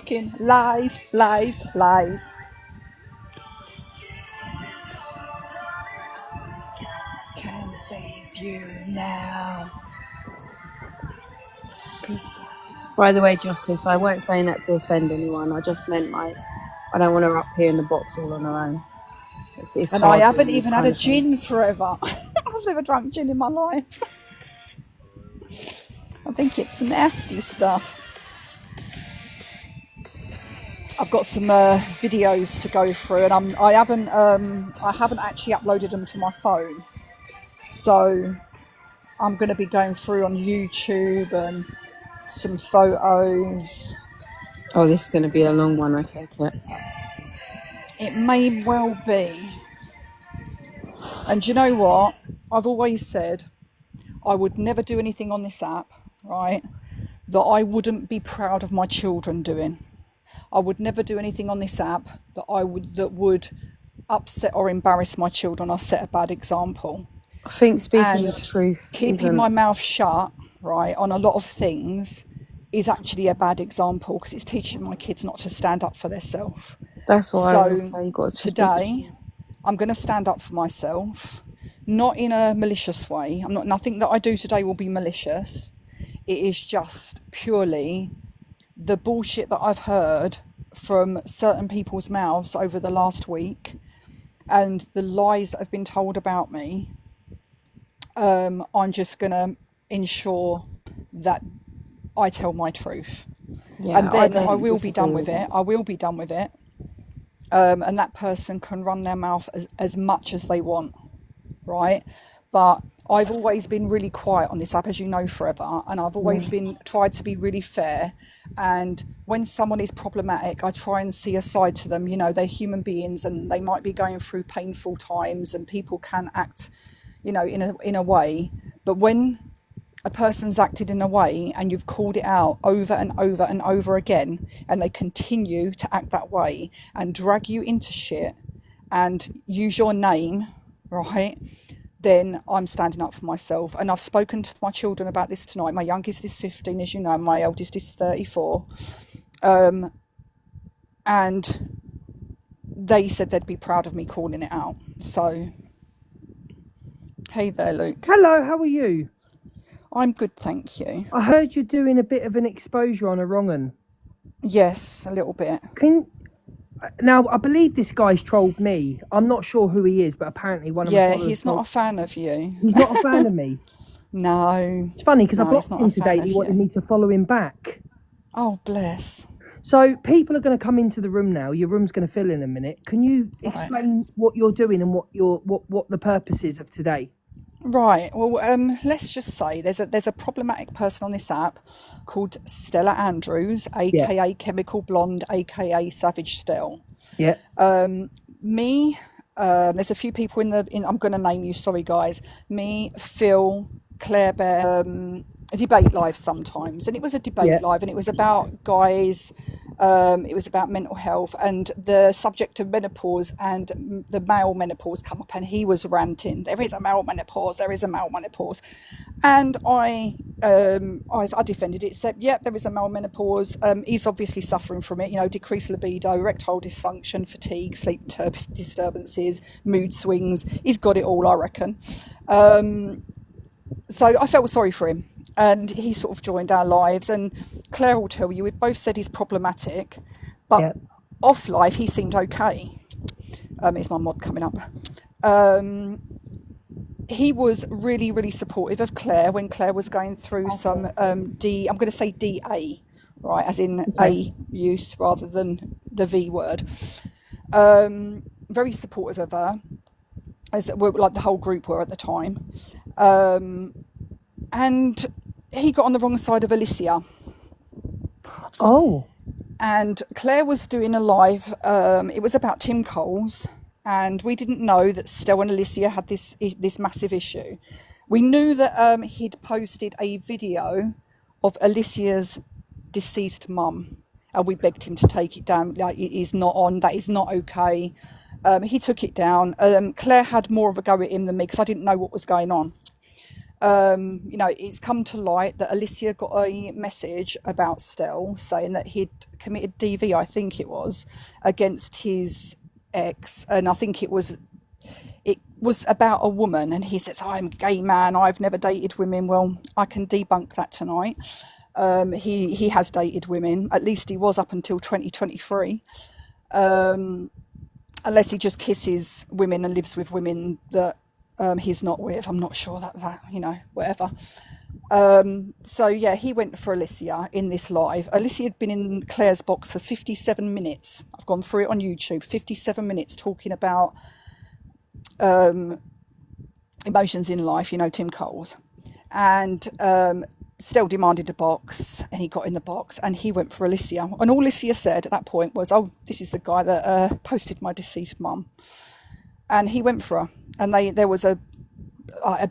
fucking lies, lies, lies. Can save you now. By the way, Justice, I weren't saying that to offend anyone. I just meant, like, I don't want her up here in the box all on her own. It's And hard I haven't doing this even had kind a of gin things. forever. I've never drunk gin in my life. I think it's nasty stuff. I've got some videos to go through, and I haven't actually uploaded them to my phone. So I'm going to be going through on YouTube and some photos. Oh, this is going to be a long one, I take it. It may well be. And you know what? I've always said I would never do anything on this app, right, that I wouldn't be proud of my children doing. I would never do anything on this app that would upset or embarrass my children or set a bad example. I think speaking the truth, keeping my mouth shut, right, on a lot of things is actually a bad example because it's teaching my kids not to stand up for themselves. That's why I would say you got to today, I'm going to stand up for myself, not in a malicious way. Nothing that I do today will be malicious. It is just purely the bullshit that I've heard from certain people's mouths over the last week and the lies that have been told about me. I'm just going to ensure that I tell my truth. Yeah, and then I will be done with it. I will be done with it. And that person can run their mouth as much as they want, right? But I've always been really quiet on this app, as you know, forever. And I've always tried to be really fair. And when someone is problematic, I try and see a side to them. You know, they're human beings and they might be going through painful times and people can act, you know, in a way. But when a person's acted in a way and you've called it out over and over and over again and they continue to act that way and drag you into shit and use your name, right, then I'm standing up for myself. And I've spoken to my children about this tonight. My youngest is 15, as you know, my eldest is 34. And they said they'd be proud of me calling it out. So, hey there, Luke. Hello, how are you? I'm good, thank you. I heard you're doing a bit of an exposure on a wrong 'un. Yes, a little bit. Now, I believe this guy's trolled me. I'm not sure who he is, but apparently one of my followers... Yeah, he's not a fan of you. He's not a fan of me? No. It's funny, because I blocked him today. He wanted me to follow him back. Oh, bless. So, people are going to come into the room now. Your room's going to fill in a minute. Can you explain what you're doing and what the purpose is of today? Right. Well, let's just say there's a problematic person on this app called Stella Andrews, aka Chemical Blonde, aka Savage Stell. Yeah. There's a few people in I'm going to name you. Sorry, guys. Me, Phil, Claire Bear. A debate live sometimes, and it was a debate live, and it was about guys. It was about mental health and the subject of menopause and the male menopause come up, and he was ranting. There is a male menopause. There is a male menopause, and I defended it. Said, yeah, there is a male menopause. He's obviously suffering from it. You know, decreased libido, erectile dysfunction, fatigue, sleep disturbances, mood swings. He's got it all, I reckon. So I felt sorry for him. And he sort of joined our lives, and Claire will tell you, we both said he's problematic, but off live he seemed okay. Is my mod coming up? He was really, really supportive of Claire when Claire was going through some I'm going to say DA, right, as in A use rather than the V word. Very supportive of her, as like the whole group were at the time. And he got on the wrong side of Alicia. Oh. And Claire was doing a live. It was about Tim Coles. And we didn't know that Stell and Alicia had this massive issue. We knew that he'd posted a video of Alicia's deceased mum. And we begged him to take it down. Like, it is not on. That is not okay. He took it down. Claire had more of a go at him than me because I didn't know what was going on. You know, it's come to light that Alicia got a message about Stell saying that he'd committed DV, I think it was, against his ex, and I think it was about a woman, and he says, I'm a gay man, I've never dated women. Well, I can debunk that tonight. He has dated women, at least he was up until 2023, unless he just kisses women and lives with women that he's not with. I'm not sure that you know, whatever. So yeah, he went for Alicia in this live. Alicia had been in Claire's box for 57 minutes. I've gone through it on YouTube. 57 minutes talking about emotions in life, you know, Tim Coles. And Stell demanded a box, and he got in the box, and he went for Alicia. And all Alicia said at that point was, oh, this is the guy that posted my deceased mum. And he went for her. And there was a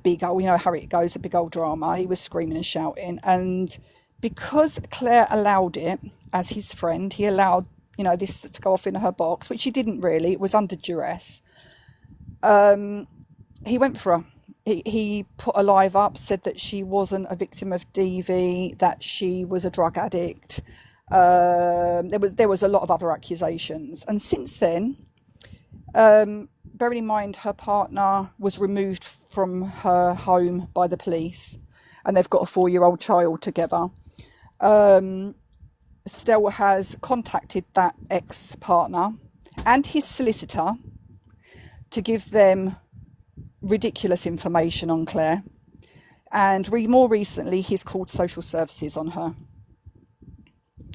big old, you know how it goes, a big old drama. He was screaming and shouting. And because Claire allowed it as his friend, he allowed, you know, this to go off in her box, which he didn't really. It was under duress. He went for her. He put a live up, said that she wasn't a victim of DV, that she was a drug addict. There was a lot of other accusations. And since then, bearing in mind her partner was removed from her home by the police, and they've got a 4-year-old child together. Stell has contacted that ex-partner and his solicitor to give them ridiculous information on Claire, and more recently he's called social services on her,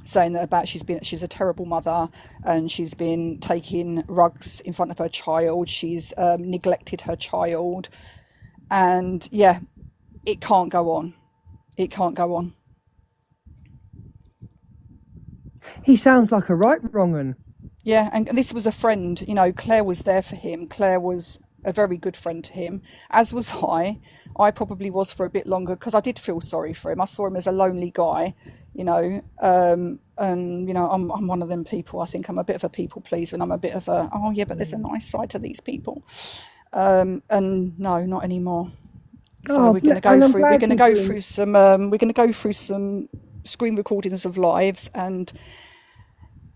saying that about she's a terrible mother, and she's been taking rugs in front of her child, she's neglected her child, and yeah, it can't go on. He sounds like a right wrong un. Yeah, and this was a friend, you know, Claire was there for him. Claire was a very good friend to him, as was I. I probably was for a bit longer, because I did feel sorry for him. I saw him as a lonely guy, you know, and, you know, I'm one of them people. I think I'm a bit of a people pleaser, and I'm a bit of a, oh yeah, but there's a nice side to these people. And no, not anymore. So we're going to go through some screen recordings of lives and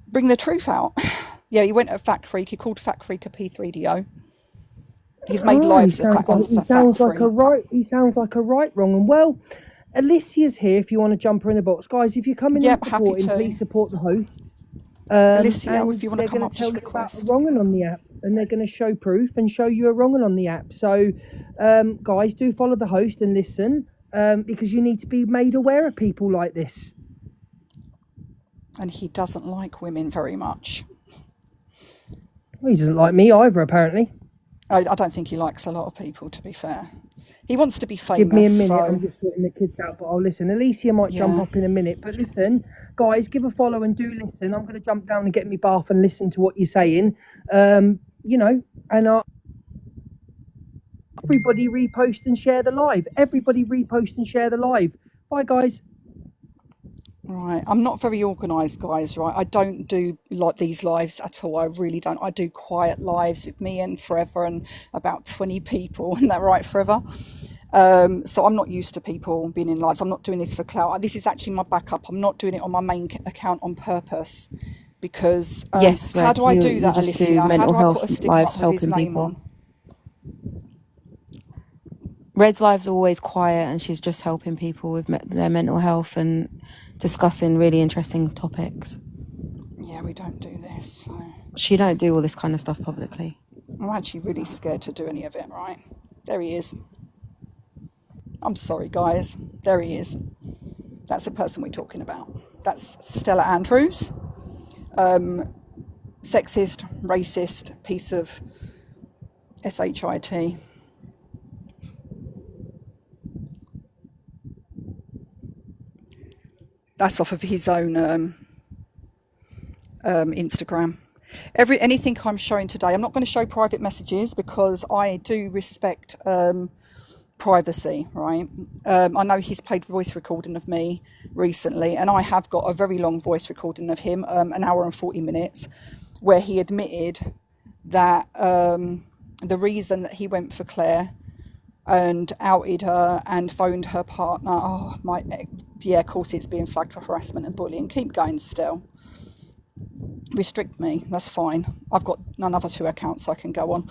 bring the truth out. Yeah, he went at Fat Freak. He called Fat Freak a P3DO. He's made lives of Fat Freak. He sounds like a right wrong. And well, Alicia's here if you want to jump her in the box. Guys, if you're coming in supporting, please support the host. Alicia, if you want to come up, just request. Wrong on the app, and they're going to show proof and show you a wrong on the app. So, guys, do follow the host and listen, because you need to be made aware of people like this. And he doesn't like women very much. Well, he doesn't like me either, apparently. I don't think he likes a lot of people, to be fair. He wants to be famous. Give me a minute, I'm just sorting the kids out, but I'll listen. Alicia might jump up in a minute, but listen, guys, give a follow and do listen. I'm going to jump down and get me bath and listen to what you're saying. You know, and everybody repost and share the live. Everybody repost and share the live. Bye, guys. Right, I'm not very organised, guys, right? I don't do like these lives at all. I really don't. I do quiet lives with me and Forever and about 20 people, and that right, Forever? So I'm not used to people being in lives. I'm not doing this for clout. This is actually my backup. I'm not doing it on my main account on purpose, because yes, how do I do that, Alicia? How do I put a sticker up with his name on? Red's lives are always quiet, and she's just helping people with their mental health and discussing really interesting topics. Yeah, we don't do this. So. She don't do all this kind of stuff publicly. I'm actually really scared to do any of it, right? There he is. I'm sorry, guys. There he is. That's the person we're talking about. That's Stella Andrews. Sexist, racist, piece of shit. That's off of his own Instagram. Anything I'm showing today, I'm not going to show private messages, because I do respect privacy, right? I know he's played voice recording of me recently, and I have got a very long voice recording of him, an hour and 40 minutes, where he admitted that the reason that he went for Claire and outed her and phoned her partner. Oh my, yeah, of course it's being flagged for harassment and bullying. Keep going still. Restrict me, that's fine. I've got another 2 accounts I can go on.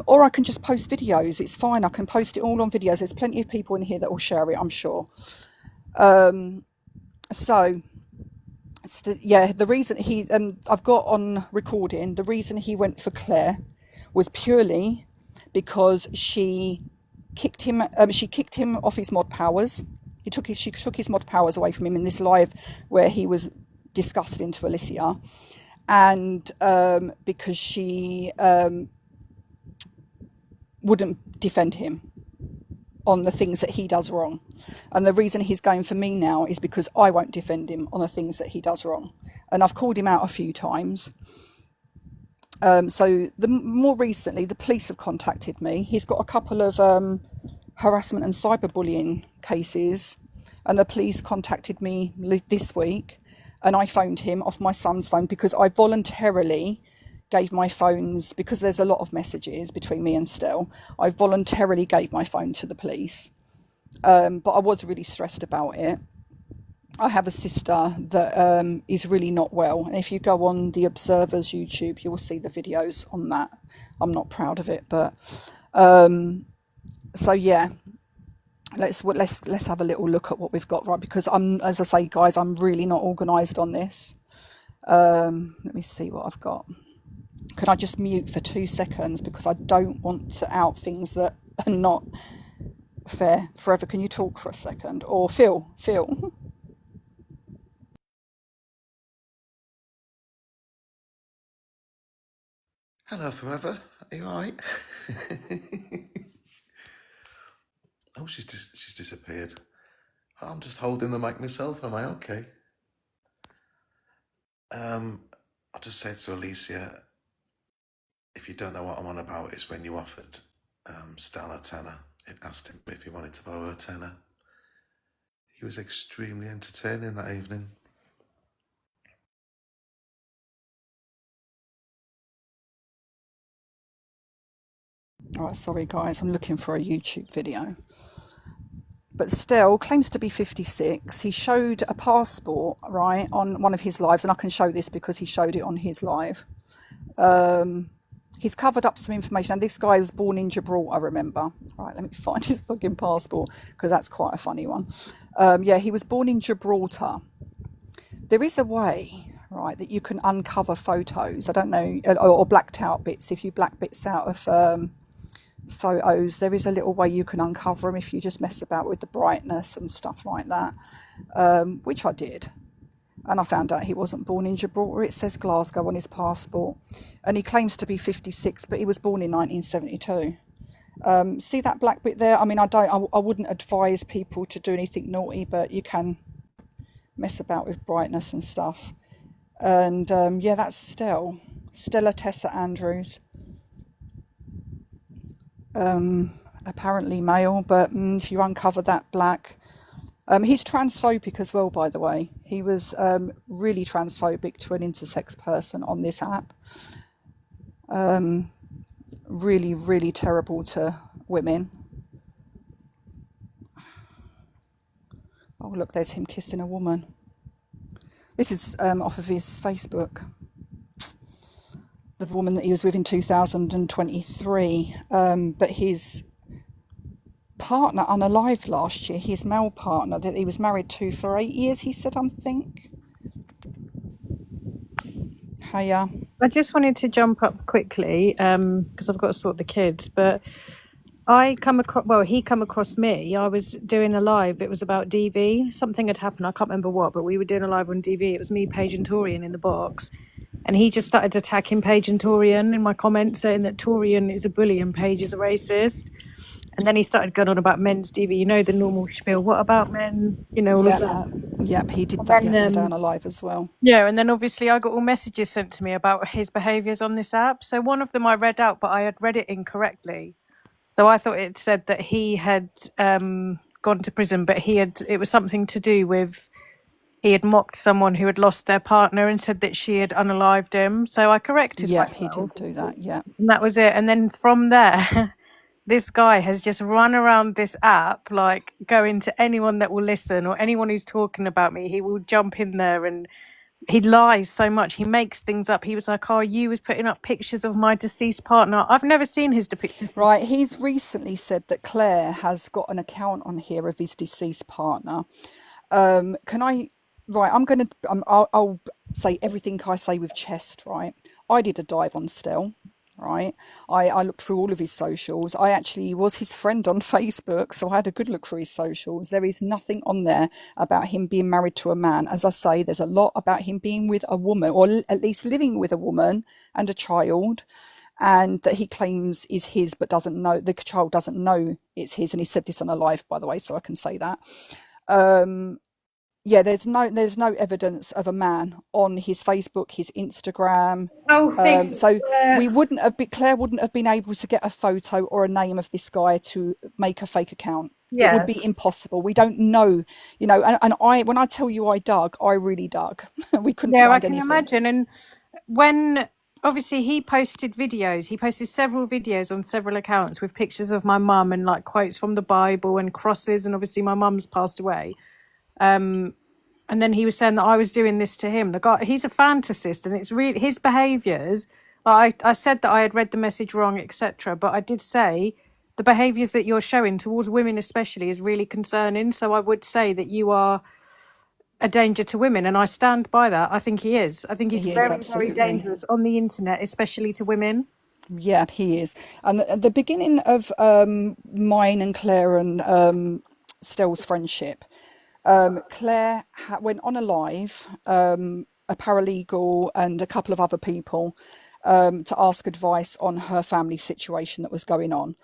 Or I can just post videos. It's fine. I can post it all on videos. There's plenty of people in here that will share it, I'm sure. So, yeah, the reason I've got on recording, the reason he went for Claire was purely because she kicked him off his mod powers. She took his mod powers away from him in this live where he was disgusting to Alicia, and because she wouldn't defend him on the things that he does wrong. And the reason he's going for me now is because I won't defend him on the things that he does wrong. And I've called him out a few times. So more recently, the police have contacted me. He's got a couple of harassment and cyberbullying cases, and the police contacted me this week, and I phoned him off my son's phone because I voluntarily gave my phones, because there's a lot of messages between me and Stell, I voluntarily gave my phone to the police. But I was really stressed about it. I have a sister that is really not well, and if you go on the Observer's YouTube, you will see the videos on that. I'm not proud of it, but so yeah, let's have a little look at what we've got, right? Because as I say, guys, I'm really not organised on this. Let me see what I've got. Can I just mute for 2 seconds because I don't want to out things that are not fair. Forever, can you talk for a second? Or Phil. Hello, Forever. Are you all right? Oh, she's disappeared. I'm just holding the mic myself. Am I okay? I just said to Alicia, if you don't know what I'm on about, it's when you offered Stell a tenner. It asked him if he wanted to borrow a tenner. He was extremely entertaining that evening. All right, sorry guys, I'm looking for a YouTube video. But Stell claims to be 56. He showed a passport, right, on one of his lives, and I can show this because he showed it on his live. He's covered up some information, and this guy was born in Gibraltar, remember? Right, let me find his fucking passport, because that's quite a funny one. Yeah, he was born in Gibraltar. There is a way, right, that you can uncover photos. I don't know, or blacked out bits. If you black bits out of photos, there is a little way you can uncover them if you just mess about with the brightness and stuff like that, which I did. And I found out he wasn't born in Gibraltar. It says Glasgow on his passport. And he claims to be 56, but he was born in 1972. See that black bit there? I mean, I wouldn't advise people to do anything naughty, but you can mess about with brightness and stuff. And yeah, that's Stella Tessa Andrews. Apparently male, but if you uncover that black... he's transphobic as well, by the way. He was really transphobic to an intersex person on this app. Really, really terrible to women. Oh, look, there's him kissing a woman. This is off of his Facebook. The woman that he was with in 2023. But his partner unalived last year, his male partner that he was married to for 8 years, he said, I think. Hiya. I just wanted to jump up quickly because I've got to sort the kids, but he come across me. I was doing a live. It was about DV. Something had happened. I can't remember what, but we were doing a live on DV. It was me, Paige and Torian in the box. And he just started attacking Paige and Torian in my comments, saying that Torian is a bully and Paige is a racist. And then he started going on about men's DV, you know, the normal spiel. What about men? You know, all of that. Yep, he did that yesterday on a live as well. Yeah, and then obviously I got all messages sent to me about his behaviours on this app. So one of them I read out, but I had read it incorrectly. So I thought it said that he had gone to prison, but it was something to do with he had mocked someone who had lost their partner and said that she had unalived him. So I corrected myself. Yeah, he did do that, yeah. And that was it. And then from there... this guy has just run around this app, like going to anyone that will listen or anyone who's talking about me. He will jump in there and he lies so much. He makes things up. He was like, "Oh, you was putting up pictures of my deceased partner." I've never seen his deceased. Right, he's recently said that Claire has got an account on here of his deceased partner. Can I? Right, I'll say everything I say with chest. Right, I did a dive on Stell. Right, I looked through all of his socials. I actually was his friend on Facebook, so I had a good look through his socials. There is nothing on there about him being married to a man. As I say, there's a lot about him being with a woman, or at least living with a woman and a child, and that he claims is his, but doesn't know, the child doesn't know it's his. And he said this on a live, by the way, so I can say that. Yeah, there's no evidence of a man on his Facebook, his Instagram. Oh, So Claire wouldn't have been able to get a photo or a name of this guy to make a fake account. It would be yes. impossible. We don't know, and when I tell you I dug, I really dug. We couldn't Yeah, I find can anything. imagine. And when obviously he posted several videos on several accounts with pictures of my mum and like quotes from the Bible and crosses, and obviously my mum's passed away. And then he was saying that I was doing this to him. The guy, he's a fantasist, and it's really his behaviours. I said that I had read the message wrong, etc. But I did say the behaviours that you're showing towards women, especially, is really concerning. So I would say that you are a danger to women, and I stand by that. I think he is. I think he's He is, very, very absolutely. dangerous on the internet, especially to women. Yeah, he is. And the beginning of mine and Claire and Stell's friendship, Claire went on a live, a paralegal and a couple of other people, to ask advice on her family situation that was going on.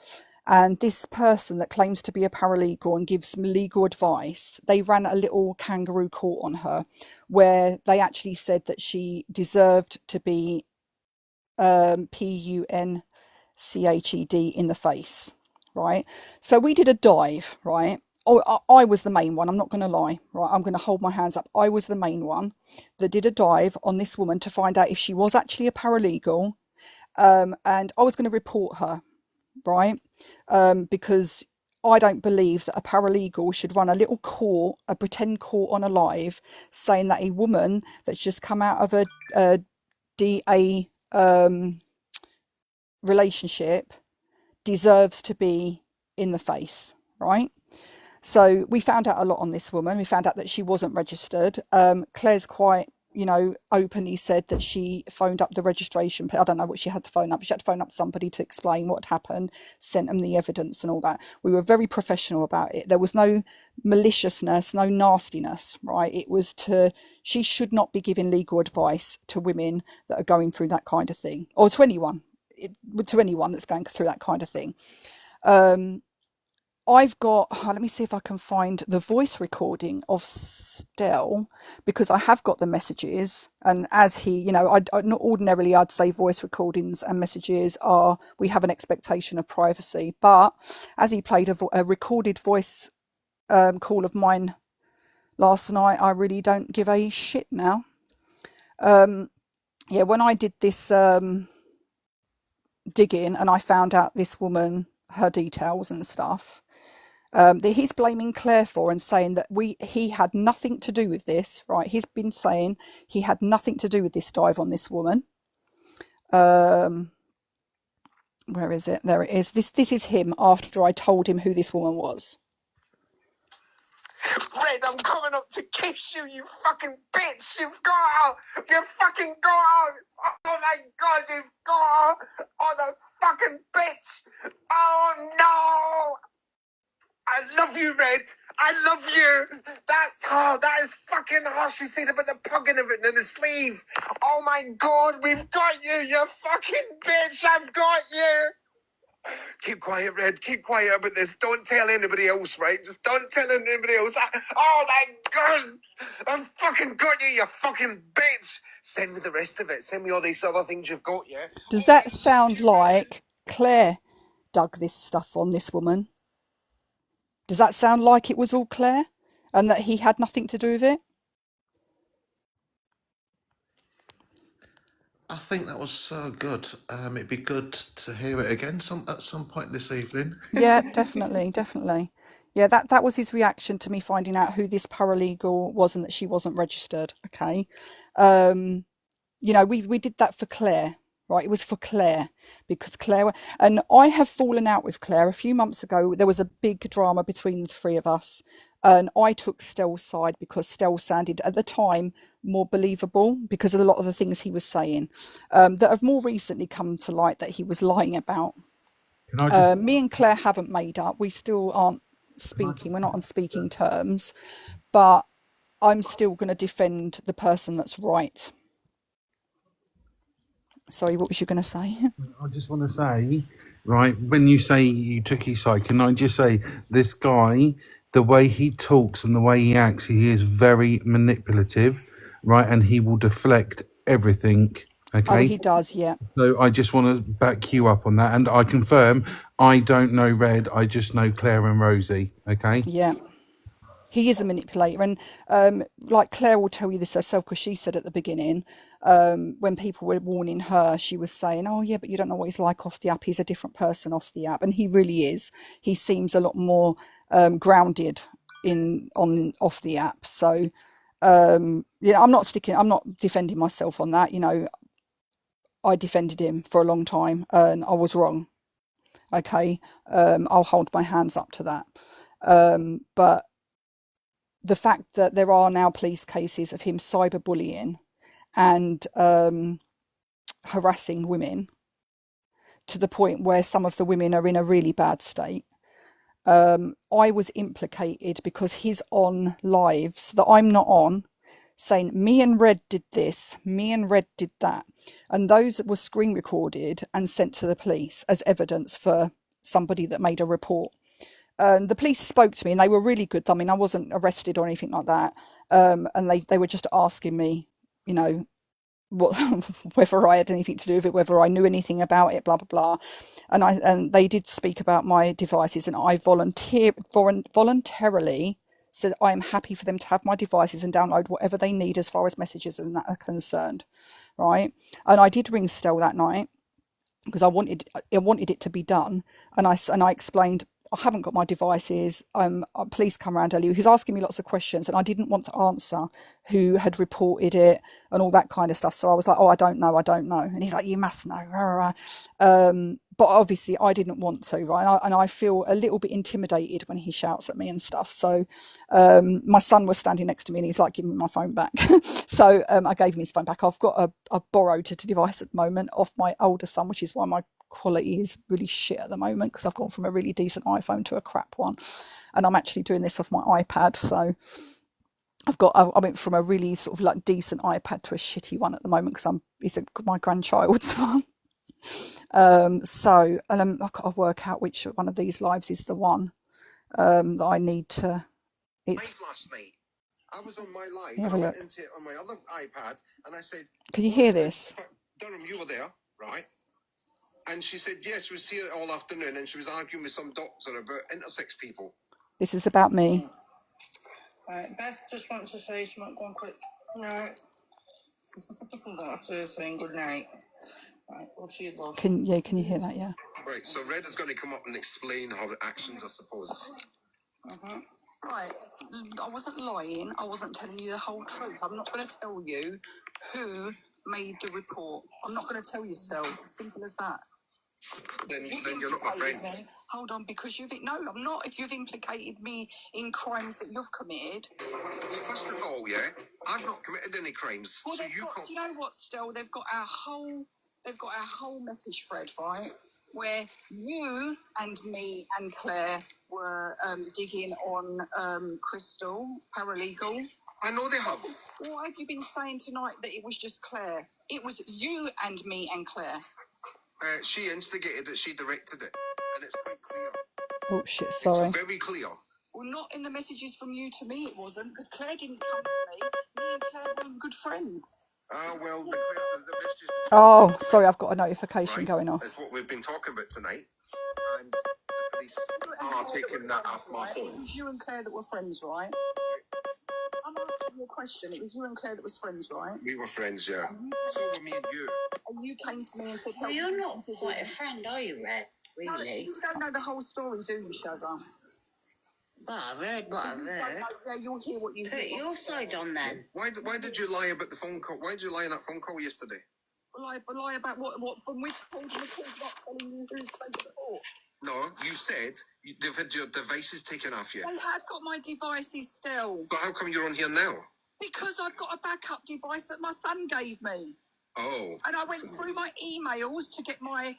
And this person that claims to be a paralegal and gives legal advice, they ran a little kangaroo court on her, where they actually said that she deserved to be PUNCHED in the face, right? So we did a dive, right? Oh, I was the main one. I'm not going to lie, right? I'm going to hold my hands up. I was the main one that did a dive on this woman to find out if she was actually a paralegal, and I was going to report her, right? Because I don't believe that a paralegal should run a little court, a pretend court on a live, saying that a woman that's just come out of a DA relationship deserves to be in the face, right? So we found out a lot on this woman. We found out that she wasn't registered. Claire's quite, openly said that she phoned up the registration. I don't know what she had to phone up. But she had to phone up somebody to explain what had happened, sent them the evidence and all that. We were very professional about it. There was no maliciousness, no nastiness, right? It was she should not be giving legal advice to women that are going through that kind of thing, or to anyone that's going through that kind of thing. I've got, let me see if I can find the voice recording of Stell, because I have got the messages. And as he, not ordinarily I'd say voice recordings and messages we have an expectation of privacy. But as he played a recorded voice call of mine last night, I really don't give a shit now. Yeah, when I did this digging and I found out this woman, her details and stuff, that he's blaming Claire for and saying that he had nothing to do with this, right? He's been saying he had nothing to do with this dive on this woman. Where is it? There it is. This is him after I told him who this woman was. Red, I'm coming up to kiss you, you fucking bitch! You've got out! You fucking got out! Oh my god, you've got out! Oh, the fucking bitch! Oh no! I love you, Red. I love you. That is fucking harsh. You see about the pugging of it in the sleeve. Oh my god, we've got you, you fucking bitch. I've got you. Keep quiet, Red. Keep quiet about this. Don't tell anybody else, right? Just don't tell anybody else. Oh my god, I've fucking got you, you fucking bitch. Send me the rest of it. Send me all these other things you've got, yeah? Does that sound like Claire dug this stuff on this woman? Does that sound like it was all Claire and that he had nothing to do with it? I think that was so good. It'd be good to hear it again at some point this evening. Yeah, definitely, definitely. Yeah, that was his reaction to me finding out who this paralegal was and that she wasn't registered. Okay. Um, we did that for Claire, right? It was for Claire because and I have fallen out with Claire a few months ago. There was a big drama between the three of us, and I took Stell's side because Stell sounded at the time more believable because of a lot of the things he was saying, that have more recently come to light that he was lying about. Can I just Me and Claire haven't made up. We still aren't speaking. We're not on speaking terms, but I'm still going to defend the person that's right. Sorry, what was you going to say? I just want to say, right, when you say you took his side, can I just say this guy, the way he talks and the way he acts, he is very manipulative, right, and he will deflect everything. Oh, Okay, he does, yeah. so I just want to back you up on that, and I confirm I don't know Red, I just know Claire and Rosie. Okay. Yeah. He is a manipulator, and like Claire will tell you this herself because she said at the beginning, when people were warning her, she was saying, "Oh yeah, but you don't know what he's like off the app. He's a different person off the app," and he really is. He seems a lot more grounded off the app. So I'm not defending myself on that. I defended him for a long time, and I was wrong. Okay, I'll hold my hands up to that. But the fact that there are now police cases of him cyberbullying and harassing women to the point where some of the women are in a really bad state. I was implicated because he's on lives that I'm not on, saying me and Red did this, me and Red did that, and those were screen recorded and sent to the police as evidence for somebody that made a report. The police spoke to me and they were really good. I mean, I wasn't arrested or anything like that. And they were just asking me, what whether I had anything to do with it, whether I knew anything about it, blah blah blah. And they did speak about my devices, and I voluntarily said I am happy for them to have my devices and download whatever they need as far as messages and that are concerned, right? And I did ring Stell that night because I wanted it to be done, and I explained I haven't got my devices. Police come around earlier. He was asking me lots of questions, and I didn't want to answer who had reported it and all that kind of stuff. So I was like, "Oh, I don't know," and he's like, "You must know." But obviously, I didn't want to, right? And I feel a little bit intimidated when he shouts at me and stuff. So my son was standing next to me, and he's like, "Give me my phone back." So I gave him his phone back. I've borrowed a device at the moment off my older son, which is why my quality is really shit at the moment because I've gone from a really decent iPhone to a crap one, and I'm actually doing this off my iPad. So I went from a really sort of like decent iPad to a shitty one at the moment because it's my grandchild's one. So I've got to work out which one of these lives is the one that I need to. It's last night. I was on my live. have I a went look. into it on my other iPad and I said, Can you hear this? Durham, you were there, right? And she said, yes, she was here all afternoon and she was arguing with some doctor about intersex people. This is about me. Right, Beth just wants to say something. Go on quick. No. After saying good night. Right, we'll see you, love. Can you hear that? Yeah. Right, so Red is going to come up and explain her actions, I suppose. Right, I wasn't lying. I wasn't telling you the whole truth. I'm not going to tell you who made the report. I'm not going to tell you, Stell. Simple as that. Then you're not my friend. Hold on, because no, I'm not. If you've implicated me in crimes that you've committed. Well, first of all, yeah, I've not committed any crimes, Well, so you can't. do you know what, Stell? They've got our whole message thread, right? Where you and me and Claire were digging on Crystal, paralegal. I know they have. What have you been saying tonight that it was just Claire? It was you and me and Claire. She instigated it, she directed it, and it's quite clear. Oh shit, sorry. It's very clear. Well, not in the messages from you to me, it wasn't, because Claire didn't come to me. Me and Claire were good friends. Well, the messages. Oh, sorry, I've got a notification going off. That's what we've been talking about tonight. And the police are taking that off my phone. It was you and Claire that were friends, right? I'm asking you a question. It was you and Claire that was friends, right? We were friends, yeah. So were me and you. you came to me and said, well, you're not quite a friend, are you, Red? No, Really? you don't know the whole story, do you, Shazza? Well, I've heard what I've You don't heard. know, yeah, you'll hear what you Put hear. your side on then. Why did you lie about the phone call? Why did you lie on that phone call yesterday? Lie about what from which called the call not telling you who's played the court. No, you said they've had your devices taken off you. They have got my devices still. But how come you're on here now? Because I've got a backup device that my son gave me. Oh. And I went through my emails to get my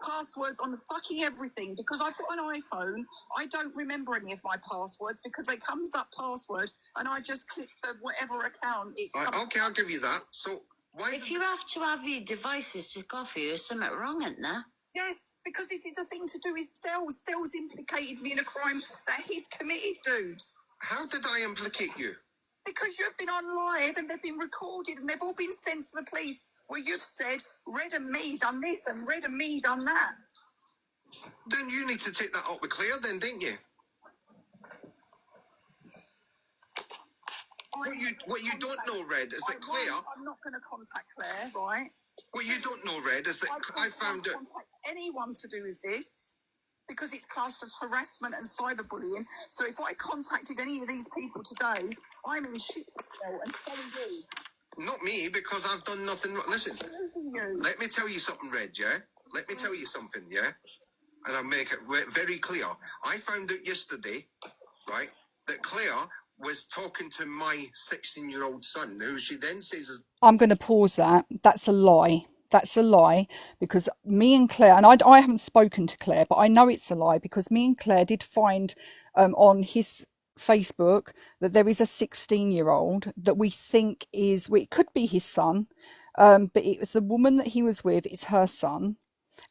passwords on fucking everything. Because I've got an iPhone, I don't remember any of my passwords because it comes up password and I just click the whatever account it comes Okay, I'll give you that. So why? If you have to have your devices took off you, there's something wrong, isn't there? Yes, because this is a thing to do with Stell. Stell's implicated me in a crime that he's committed, dude. How did I implicate you? Because you've been on live and they've been recorded and they've all been sent to the police where you've said, Red and me done this and Red and me done that. Then you need to take that up with Claire then, didn't you? What you don't know, Red, is that Claire... I'm not going to contact Claire, right? What you don't know, Red, is that I found out... contact anyone to do with this because it's classed as harassment and cyberbullying. So if I contacted any of these people today, I'm in shit still, and so are you. Not me, because I've done nothing wrong. Listen, let me tell you something, Red, yeah? Let me tell you something, yeah? And I'll make it very clear. I found out yesterday, right, that Claire was talking to my 16-year-old son, who she then says is... I'm going to pause that. That's a lie. That's a lie because me and Claire, and I haven't spoken to Claire, but I know it's a lie because me and Claire did find on his Facebook that there is a 16-year-old that we think is, well, it could be his son, but it was the woman that he was with, it's her son,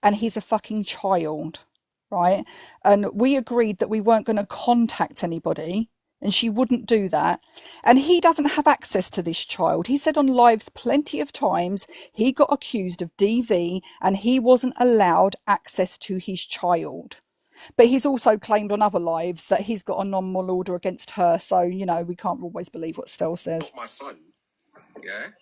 and he's a fucking child, right? And we agreed that we weren't going to contact anybody. And she wouldn't do that. And he doesn't have access to this child. He said on lives plenty of times he got accused of DV and he wasn't allowed access to his child. But he's also claimed on other lives that he's got a non-mol order against her. So, you know, we can't always believe what Stell says. My son, yeah?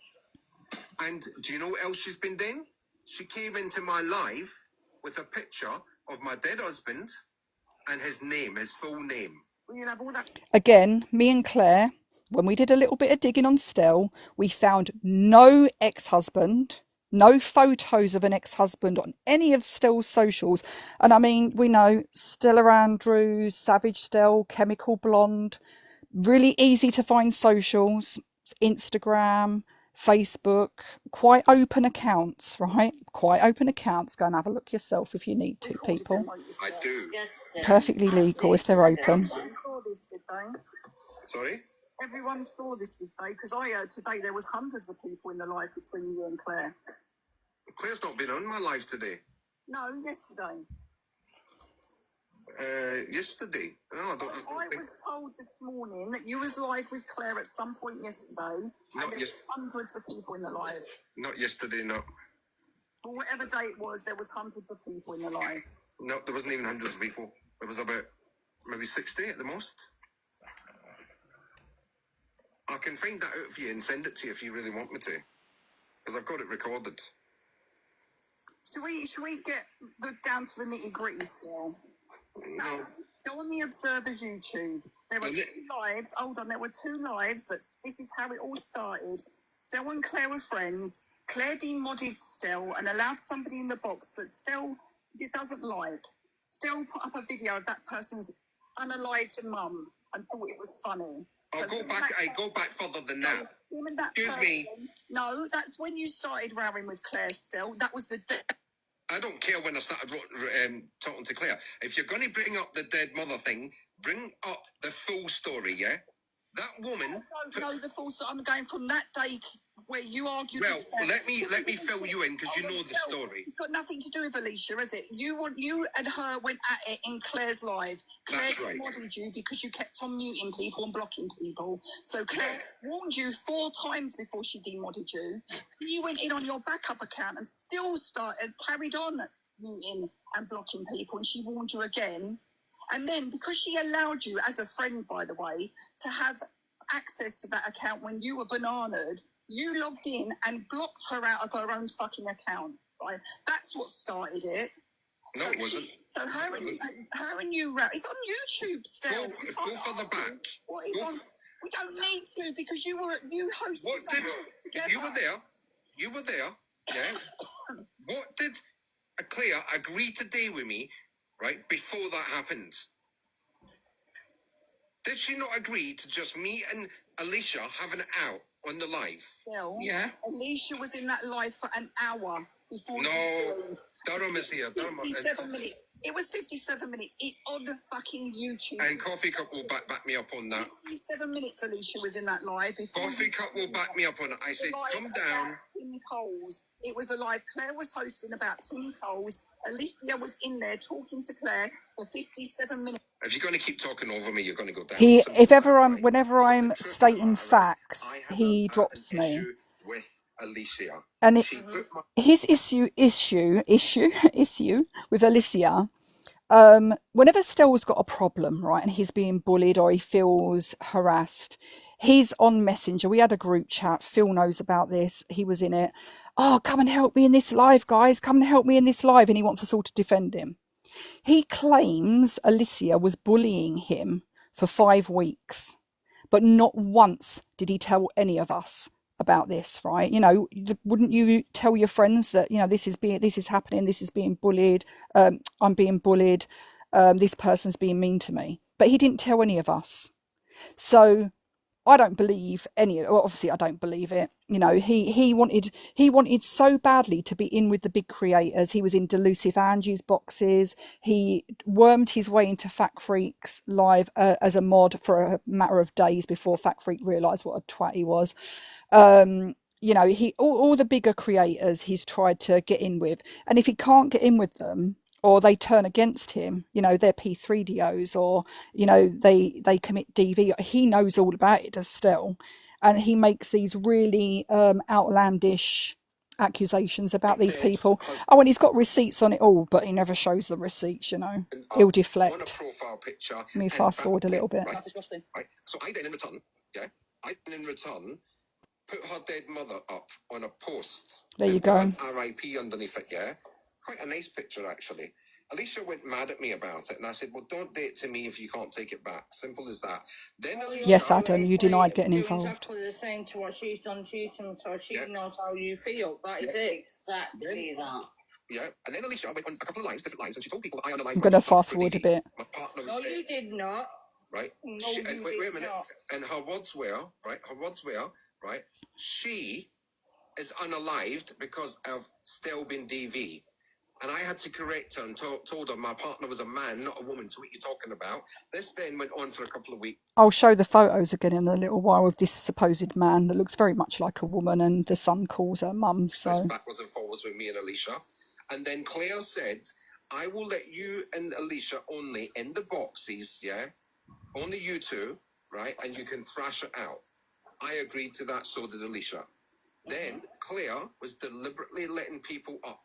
And do you know what else she's been doing? She came into my life with a picture of my dead husband and his name, his full name. Again, me and Claire, when we did a little bit of digging on Stell, we found no ex-husband, no photos of an ex-husband on any of Stell's socials. And I mean, we know Stella Andrews, Savage Stell, Chemical Blonde, really easy to find socials, Instagram, Facebook, quite open accounts, right? Quite open accounts. Go and have a look yourself if you need to, people. I do. Perfectly legal if they're open. Sorry? Everyone saw this, did they? Because I heard today there was hundreds of people in the live between you and Claire. Claire's not been on my live today. No, yesterday. Yesterday? Oh, I was told this morning that you was live with Claire at some point yesterday. Not and hundreds of people in the live. Not yesterday, no. Well, whatever day it was, there was hundreds of people in the live. No, there wasn't even hundreds of people. There was about maybe 60 at the most. I can find that out for you and send it to you if you really want me to. Because I've got it recorded. Should we get down to the nitty-gritty still? No. Go on the Observer's YouTube. There were two lives. Hold on, there were two lives. This is how it all started. Stell and Claire were friends. Claire demodded Stell and allowed somebody in the box that Stell doesn't like. Stell put up a video of that person's unalived mum and thought it was funny. So I go back further than that. Excuse me. No, that's when you started rowing with Claire Stell. That was the I don't care when I started talking to Claire. If you're going to bring up the dead mother thing, bring up the full story, yeah? That woman... I don't know the full story. I'm going from that day where you argued... Well, let me fill you in, because you know the story. It's got nothing to do with Alicia, has it? You and her went at it in Claire's live. Claire modded you because you kept on muting people and blocking people. So Claire warned you 4 times before she demodded you. You went in on your backup account and still carried on muting and blocking people, and she warned you again. And then, because she allowed you, as a friend, by the way, to have access to that account when you were bananaed, You logged in and blocked her out of her own fucking account, right? That's what started it. No, it wasn't. So her and you, it's on YouTube still. Go further back. What is on? We don't need to because you hosted. What did you were there? You were there, yeah. What did Claire agree to do with me, right, before that happened? Did she not agree to just me and Alicia having it out on the live? Still, yeah. Alicia was in that live for an hour before. No, Durham is here. 57 minutes. It was 57 minutes. It's on fucking YouTube. And Coffee Cup will back me up on that. 57 minutes Alicia was in that live. Coffee Cup will back me up on it. I said, come down. Tim Coles. It was a live. Claire was hosting about Tim Coles. Alicia was in there talking to Claire for 57 minutes. If you're going to keep talking over me, you're going to go down. Whenever I'm stating facts, he drops me. With Alicia. And his issue with Alicia, whenever Stell's got a problem, right, and he's being bullied or he feels harassed, he's on Messenger. We had a group chat. Phil knows about this. He was in it. Oh, come and help me in this live, guys. Come and help me in this live. And he wants us all to defend him. He claims Alicia was bullying him for 5 weeks, but not once did he tell any of us about this, right? You know, wouldn't you tell your friends that, you know, this is happening, this is being bullied, I'm being bullied, this person's being mean to me? But he didn't tell any of us. So I don't believe obviously I don't believe it. You know, he wanted so badly to be in with the big creators. He was in Delusive Angie's boxes. He wormed his way into Fat Freak's live as a mod for a matter of days before Fat Freak realised what a twat he was. You know, all the bigger creators he's tried to get in with. And if he can't get in with them, or they turn against him, you know, they're P3DOs, or, you know, they commit DV. He knows all about it, does Stell. And he makes these really outlandish accusations about these people. Oh, and he's got receipts on it all, but he never shows the receipts, you know. He'll deflect. On a profile picture. Let me fast forward a little bit. Right. Right. So I then in return, put her dead mother up on a post. There you go. RIP underneath it, yeah? Quite a nice picture, actually. Alicia went mad at me about it, and I said, well, don't date to me if you can't take it back. Simple as that. Then Alicia... Yes, Adam, you denied getting involved. Exactly the same to what she's done to you, so she knows how you feel. That is it. Exactly that. Yeah, and then Alicia went on a couple of lives, different lives, and she told people that I on a live. I'm going to fast forward a bit. My partner was no, dead. you did not. Right? No, wait a minute. Not. And her words were, right? She is unalived because of Stell being DV. And I had to correct her and told her my partner was a man, not a woman. So what are you talking about? This then went on for a couple of weeks. I'll show the photos again in a little while of this supposed man that looks very much like a woman, and the son calls her mum. So this backwards and forwards with me and Alicia. And then Claire said, I will let you and Alicia only in the boxes, yeah? Only you two, right? And you can thrash it out. I agreed to that, so did Alicia. Then Claire was deliberately letting people up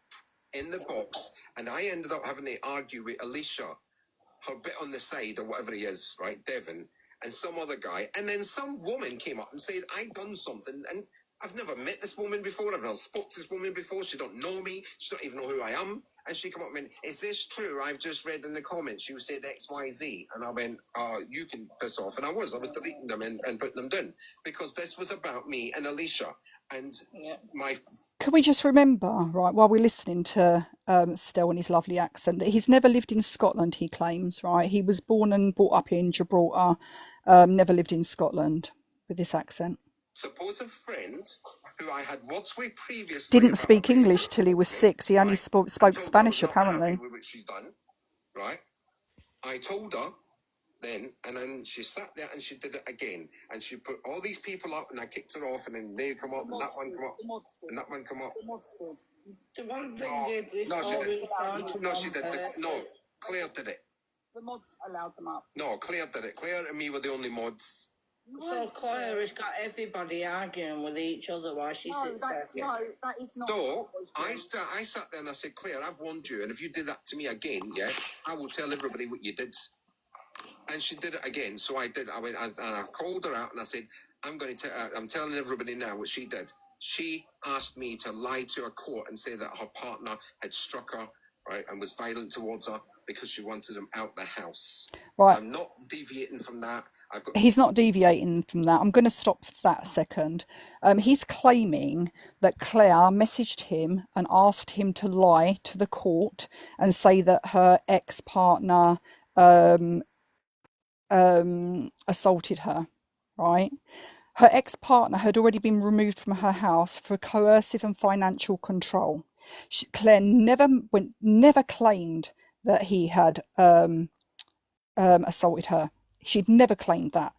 in the box, and I ended up having to argue with Alicia, her bit on the side or whatever he is, right, Devon, and some other guy, and then some woman came up and said I'd done something, and I've never met this woman before, I've never spoke to this woman before, she don't know me, she don't even know who I am, and she came up and went, is this true? I've just read in the comments you said XYZ, and I went, you can piss off, and I was deleting them and putting them down, because this was about me and Alicia, and my... Can we just remember, right, while we're listening to Stell and his lovely accent, that he's never lived in Scotland, he claims, right? He was born and brought up in Gibraltar, never lived in Scotland with this accent. Supposed friend who I had words with previously didn't speak English till he was 6. He only spoke Spanish, apparently. With what she's done, right? I told her then, and then she sat there and she did it again, and she put all these people up, and I kicked her off, and then they come up, and that one come up, and that one come up. The one thing did this. No, she did. No, Claire did it. The mods allowed them up. No, Claire did it. Claire and me were the only mods. So Claire has got everybody arguing with each other while she sits there. No, that is not. So I sat there and I said, Claire, I've warned you, and if you did that to me again, yeah, I will tell everybody what you did. And she did it again. So I did. I went and I called her out and I said, I'm telling everybody now what she did. She asked me to lie to a court and say that her partner had struck her, right, and was violent towards her because she wanted him out the house. Right. I'm not deviating from that. He's not deviating from that. I'm going to stop that a second. He's claiming that Claire messaged him and asked him to lie to the court and say that her ex-partner assaulted her, right? Her ex-partner had already been removed from her house for coercive and financial control. Claire never claimed that he had assaulted her. She'd never claimed that.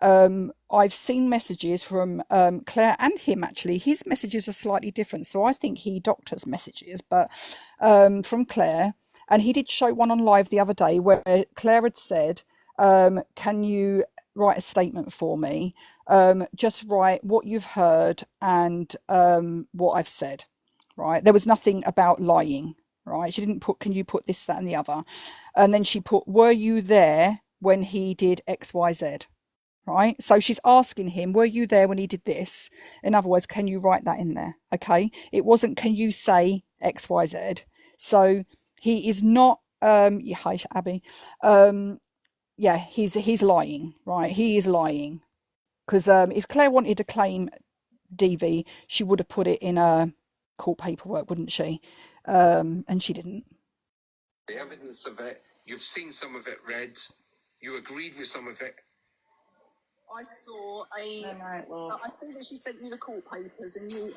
I've seen messages from Claire and him, actually. His messages are slightly different, so I think he doctors messages, but from Claire. And he did show one on live the other day where Claire had said, can you write a statement for me? Just write what you've heard and what I've said, right? There was nothing about lying, right? She didn't put, can you put this, that, and the other? And then she put, were you there when he did X, Y, Z? Right? So she's asking him, were you there when he did this? In other words, can you write that in there? Okay. It wasn't, can you say X, Y, Z? So he is not, hi, Abby. Yeah, he's lying, right? He is lying. Because if Claire wanted to claim DV, she would have put it in a court paperwork, wouldn't she? And she didn't. The evidence of it, you've seen some of it read, you agreed with some of it. I saw I see that she sent you the court papers and you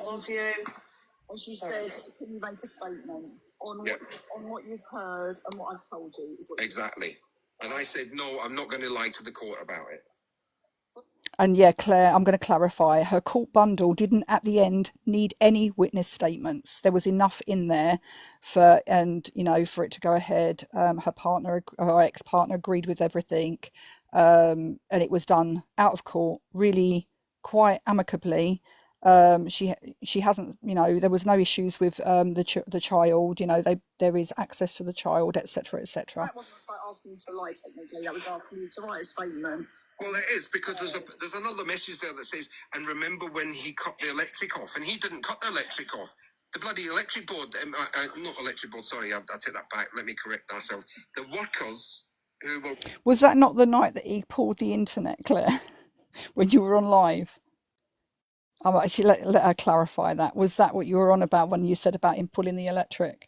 and she said, can you make a statement on what you've heard and what I've told you? Exactly. And I said, no, I'm not going to lie to the court about it. And yeah, Claire, I'm going to clarify, her court bundle didn't at the end need any witness statements. There was enough in there for, and you know, for it to go ahead. Her ex-partner agreed with everything, and it was done out of court, really quite amicably. She hasn't, you know, there was no issues with the child. You know, there is access to the child, etc., etc. That wasn't like asking you to lie technically. That was asking you to write a statement. Well, it is, because there's another message there that says, and remember when he cut the electric off, and he didn't cut the electric off. The bloody electric board, not electric board, sorry, I take that back. Let me correct myself. The workers who were... Was that not the night that he pulled the internet, Claire, when you were on live? Actually, let her clarify that. Was that what you were on about when you said about him pulling the electric?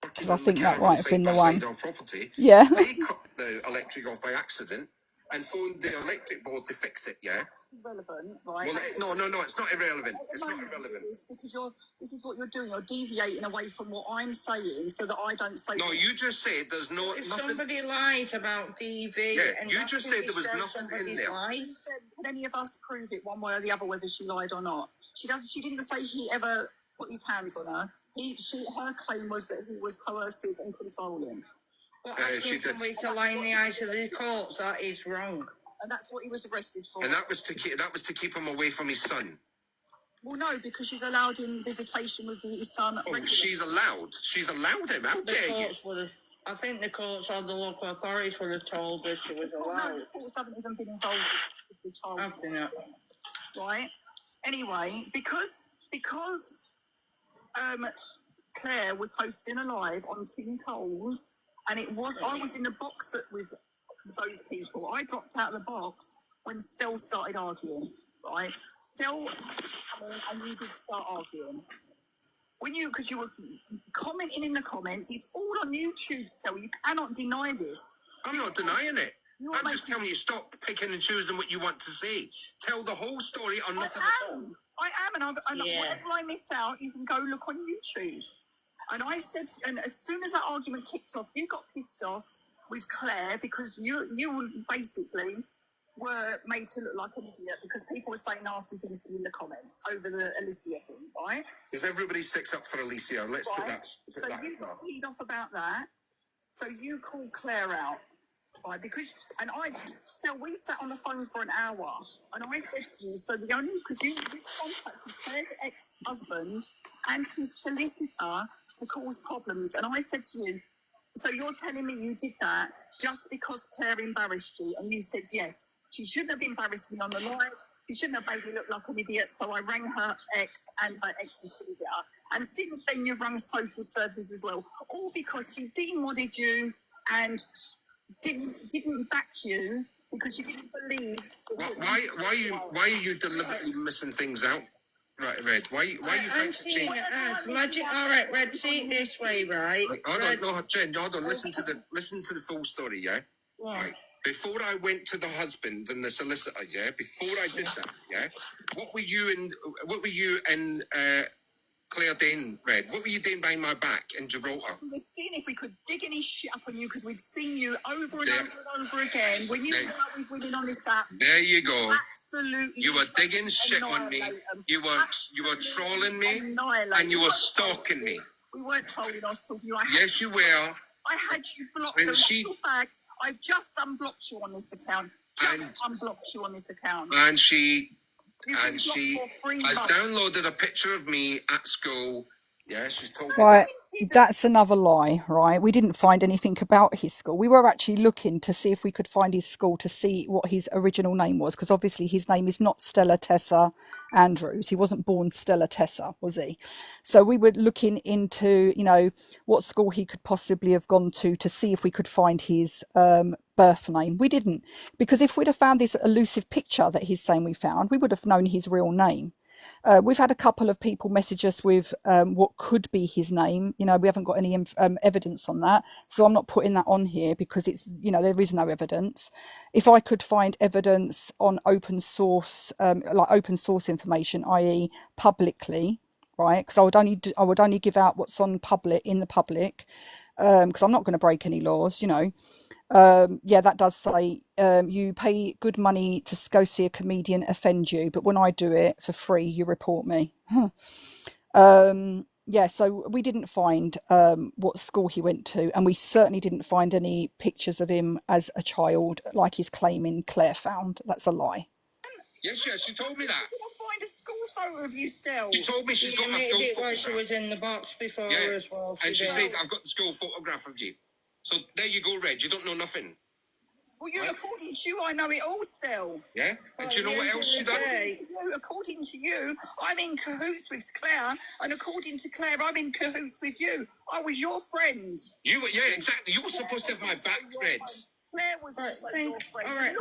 Because I think that might have been the one. Property, yeah. They cut the electric off by accident and phoned the electric board to fix it, yeah? Irrelevant, right? Well, no, it's not irrelevant. It's not irrelevant. Because this is what you're doing. You're deviating away from what I'm saying so that I don't say... No, you just said there's If nothing... somebody lies about DV... Yeah, you just said there was nothing in there. Can any of us prove it one way or the other, whether she lied or not? She didn't say he ever put his hands on her. Her claim was that he was coercive and controlling. But asking somebody to lie in the eyes of the courts, that is wrong. And that's what he was arrested for. And that was to keep him away from his son. Well, no, because she's allowed him visitation with his son. She's allowed him. How dare you? I think the courts or the local authorities would have told her she was allowed. No, the courts haven't even been involved with the child. After that. Right? Anyway, because Claire was hosting a live on Tim Coles, and I was in the box with those people. I dropped out of the box when Stell started arguing, right? Stell, and you did start arguing. Because you were commenting in the comments, it's all on YouTube, Stell. You cannot deny this. I'm not denying it. I'm just telling you, stop picking and choosing what you want to say. Tell the whole story or nothing at all. I am, and whatever I miss out, you can go look on YouTube. And I said, and as soon as that argument kicked off, you got pissed off with Claire because you basically were made to look like an idiot because people were saying nasty things to you in the comments over the Alicia thing, right? Because everybody sticks up for Alicia. Let's put that. So you got peed off about that. So you called Claire out. Right, because we sat on the phone for an hour, and I said to you, so because you contacted Claire's ex-husband and his solicitor to cause problems, and I said to you, so you're telling me you did that just because Claire embarrassed you, and you said yes. She shouldn't have embarrassed me on the live. She shouldn't have made me look like an idiot. So I rang her ex and her ex's solicitor. And since then, you've rung social services as well, all because she demodded you and didn't back you because she didn't believe. Why are you deliberately missing things out? Right, Red. Why are you trying to change? Imagine, all right, Red, see it this way, right? Hold on, no, Jen, hold on. Listen to the full story, yeah. Right. Before I went to the husband and the solicitor, yeah. Before I did that, yeah. What were you and Claire doing, Red? What were you doing behind my back in Gibraltar? We were seeing if we could dig any shit up on you because we'd seen you over and over and over again. When you were out with women on this app, there you go. Absolutely, you were digging shit on me. You were trolling me, and you were stalking me. We weren't trolling. I was talking to you. Yes, you were. I had you blocked. And so fact, I've just unblocked you on this account. Unblocked you on this account. And she has downloaded a picture of me at school. Yeah, she's told me. Right, that's another lie, right? We didn't find anything about his school. We were actually looking to see if we could find his school to see what his original name was, because obviously his name is not Stella Tessa Andrews. He wasn't born Stella Tessa, was he? So we were looking into, what school he could possibly have gone to see if we could find his birth name. We didn't, because if we'd have found this elusive picture that he's saying we found, we would have known his real name. We've had a couple of people message us with what could be his name. We haven't got any evidence on that, so I'm not putting that on here because it's, there is no evidence. If I could find evidence on open source, like open source information, i.e. publicly, right? Because I would only give out what's on in the public, because I'm not going to break any laws, that does say you pay good money to go see a comedian offend you, but when I do it for free, you report me. So we didn't find what school he went to, and we certainly didn't find any pictures of him as a child like he's claiming Claire found. That's a lie. Yes, she told me that. Did I find a school photo of you still? She told me she's got my school photograph. She was in the box before as well. And she said, I've got the school photograph of you. So there you go, Red. You don't know nothing. Well, according to you, I know it all still. Yeah? And do you know what else she done? According to you, I'm in cahoots with Claire, and according to Claire, I'm in cahoots with you. I was your friend. Exactly. You were supposed to have my back, Red. Claire was your friend. All right,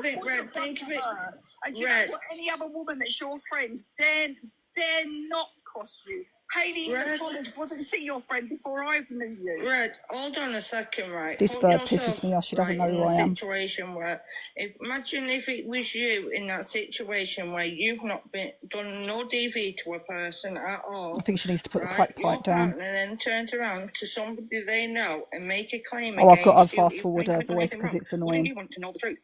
think of it. And do you know what? Any other woman that's your friend dare not cross you. Hayley in the comments, wasn't she your friend before I knew you? Red, hold on a second, right? This bird pisses me off. She doesn't know who I am. Situation where, imagine if it was you in that situation where you've not done no DV to a person at all. I think she needs to put the crack pipe down. And then turns around to somebody they know and make a claim. Oh, I've got to fast forward her voice because it's annoying. You want to know the truth.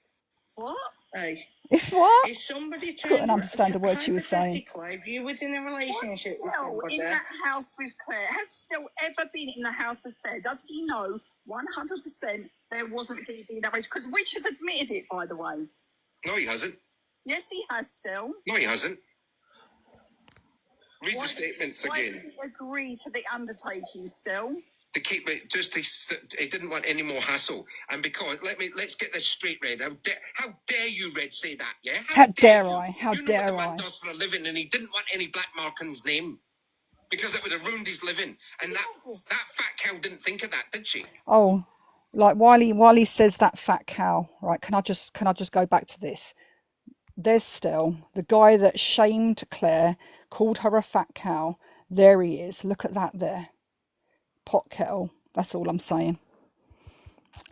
What? Hey. If what? If somebody couldn't understand a word she was saying. If you was in a relationship with somebody in that house with Claire, has Still ever been in the house with Claire? Does he know 100% there wasn't DV in that marriage? Because Rich has admitted it, by the way. No, he hasn't. Yes, he has still. No, he hasn't. Read the statements again. Why did he agree to the undertaking still? To keep it, he didn't want any more hassle, and because let's get this straight, Red. How dare you, Red, say that? Yeah. How dare I? How you know dare what the I? man does for a living, and he didn't want any black mark on his name because it would have ruined his living. And that fat cow didn't think of that, did she? Oh, like while he says that fat cow, right? Can I just go back to this? There's still the guy that shamed Claire, called her a fat cow. There he is. Look at that there. Pot kettle. That's all I'm saying.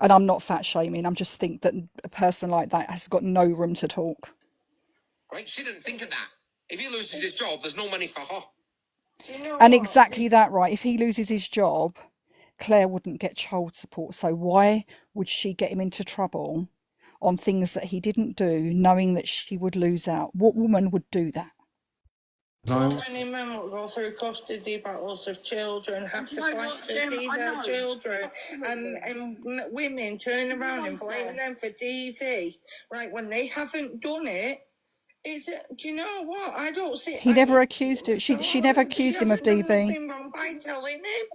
And I'm not fat shaming. I'm just think that a person like that has got no room to talk. Right? She didn't think of that. If he loses his job, there's no money for her. And exactly that, right? If he loses his job, Claire wouldn't get child support. So why would she get him into trouble on things that he didn't do, knowing that she would lose out? What woman would do that? So many men will go through custody battles of children, have to fight to see their children, and women turn around and blame them for DV, right, when they haven't done it. Do you know what? I don't see. He never accused him. She never accused him of DV. Nothing wrong by telling him.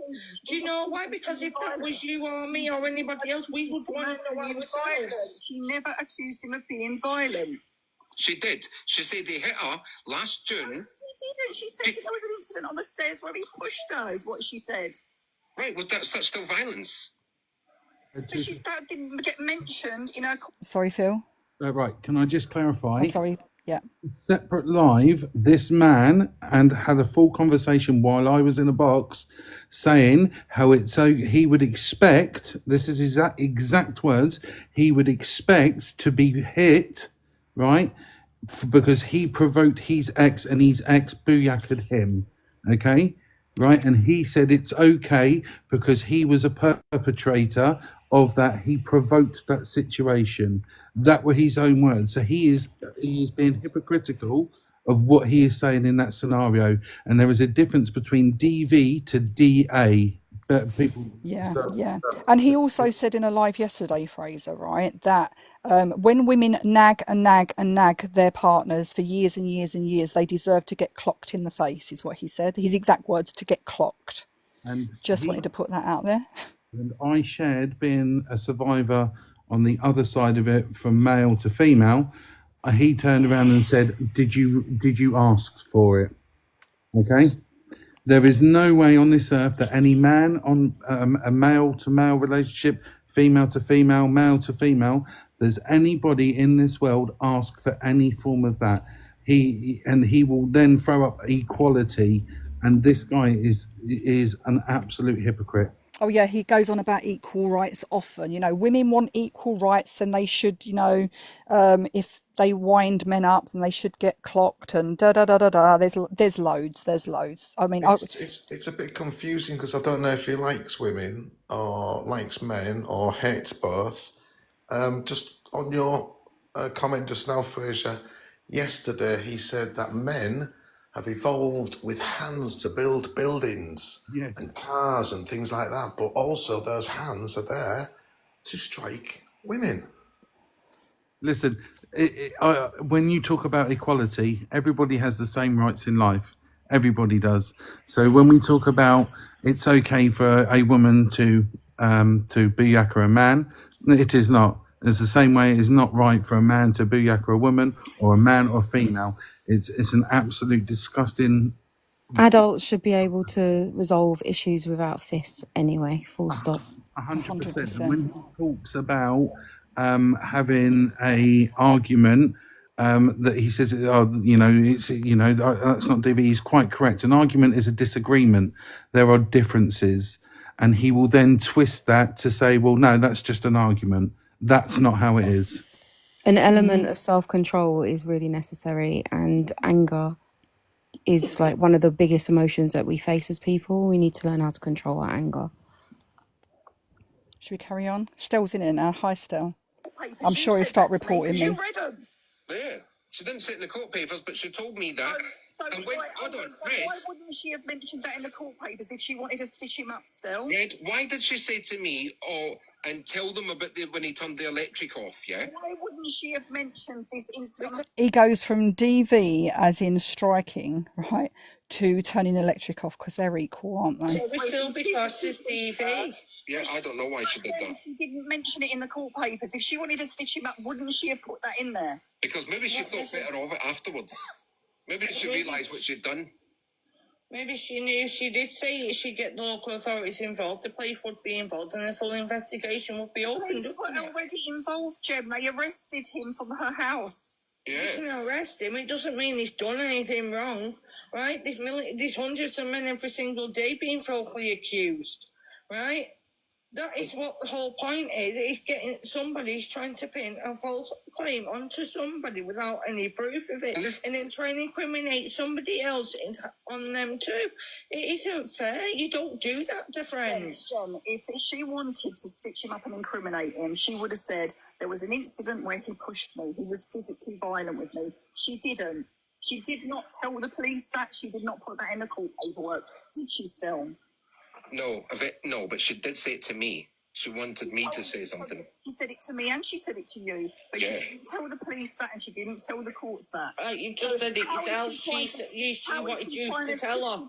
Do you know why? Because if that was you or me or anybody else, we would want to know ourselves. She never accused him of being violent. She did. She said he hit her last June. No, she didn't. She said that there was an incident on the stairs where he pushed her, is what she said. Right, well, that's still violence. But that didn't get mentioned in her... Sorry, Phil. Right, can I just clarify? Oh, sorry. Yeah. Separate live, this man and had a full conversation while I was in a box saying how it's so he would expect, this is his exact words, he would expect to be hit, right? Because he provoked his ex and his ex booyaked him, okay? Right, and he said it's okay because he was a perpetrator of that. He provoked that situation. That were his own words. So he is being hypocritical of what he is saying in that scenario. And there is a difference between DV to DA. But people, Yeah. And he also said in a live yesterday, Fraser, right, that when women nag their partners for years and years and years, they deserve to get clocked in the face, is what he said. His exact words, to get clocked. and Just wanted to put that out there. And I shared being a survivor on the other side of it, from male to female. He turned around and said, "Did you ask for it?" Okay. There is no way on this earth that any man on a male to male relationship, female to female, male to female, there's anybody in this world ask for any form of that. He will then throw up equality, and this guy is an absolute hypocrite. Oh, yeah, he goes on about equal rights often. You know, women want equal rights, then they should, you know, if they wind men up, then they should get clocked and da-da-da-da-da. There's loads. I mean... It's a bit confusing because I don't know if he likes women or likes men or hates both. Just on your comment just now, Fraser, yesterday he said that men have evolved with hands to build buildings and cars and things like that, but also those hands are there to strike women. Listen, when you talk about equality, everybody has the same rights in life. Everybody does. So when we talk about it's okay for a woman to booyaka a man, it is not. It's the same way it is not right for a man to booyaka a woman or a man or female. It's an absolute disgusting... Adults should be able to resolve issues without fists anyway, full stop. 100%. And when he talks about having a argument, that he says, oh, you know, it's, you know, that's not DV, he's quite correct. An argument is a disagreement. There are differences. And he will then twist that to say, well, no, that's just an argument. That's not how it is. An element of self-control is really necessary, and anger is like one of the biggest emotions that we face as people. We need to learn how to control our anger. Should we carry on? Stell's in it now. Hi, Stell. I'm sure he'll start reporting me. You read them. Yeah. She didn't say it in the court papers, but she told me that. Why wouldn't she have mentioned that in the court papers if she wanted to stitch him up still? Red, why did she say to me, and tell them about when he turned the electric off, yeah? Why wouldn't she have mentioned this incident? He goes from DV, as in striking, right, to turning the electric off, because they're equal, aren't they? It would still be classed as DV. Yeah, I don't know why she did that. She didn't mention it in the court papers. If she wanted to stitch him up, wouldn't she have put that in there? Because maybe she thought better of it afterwards. Maybe she realised what she'd done. Maybe she knew. She did say she'd get the local authorities involved, the police would be involved, and a full investigation would be opened. Police were already involved, Jem. They arrested him from her house. Yeah. You can arrest him. It doesn't mean he's done anything wrong, right? There's hundreds of men every single day being falsely accused, right? That is what the whole point is. It's getting somebody's trying to pin a false claim onto somebody without any proof of it, and then trying to incriminate somebody else on them too. It isn't fair. You don't do that to friends. John, if she wanted to stitch him up and incriminate him, she would have said there was an incident where he pushed me. He was physically violent with me. She didn't. She did not tell the police that. She did not put that in the court paperwork. Did she still? No, but she did say it to me. She wanted me to say something. She said it to me and she said it to you. But she didn't tell the police that and she didn't tell the courts that. You just said it yourself. She wanted you to tell her.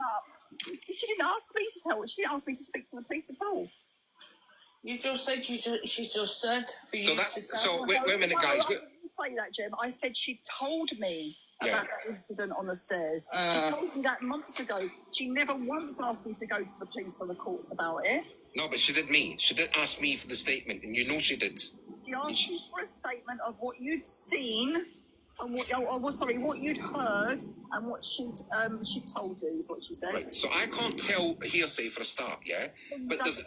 She didn't ask me to tell her. She didn't ask me to speak to the police at all. You just said she just said for you So that, to so tell. wait a minute, guys. I didn't say that, Jim. I said she told me Yeah. about that incident on the stairs. She told me that months ago. She never once asked me to go to the police or the courts about it. No, but she did me. She did ask me for the statement, and you know she did. She asked you for a statement of what you'd seen and what you'd heard and what she told you is what she said. Right. So I can't tell hearsay for a start, yeah? But there's a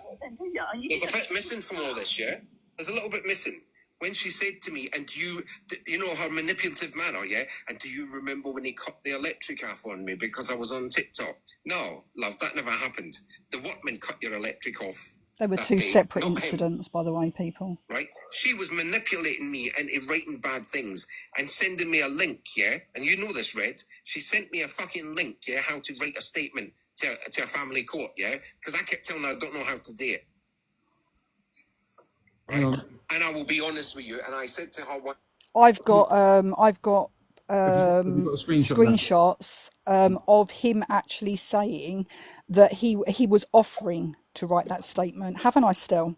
bit missing from all this, yeah? There's a little bit missing. When she said to me, and you know her manipulative manner, yeah? And do you remember when he cut the electric off on me because I was on TikTok? No, love, that never happened. The workman cut your electric off. They were that two day, separate not him. incidents, by the way, people. Right? She was manipulating me into writing bad things and sending me a link, yeah? And you know this, Red. She sent me a fucking link, yeah, how to write a statement to a family court, yeah? Because I kept telling her I don't know how to do it. Right? And I will be honest with you, and I said to her, what? I've got Have you got a screenshot screenshots of him actually saying that he was offering to write that statement. Haven't I still?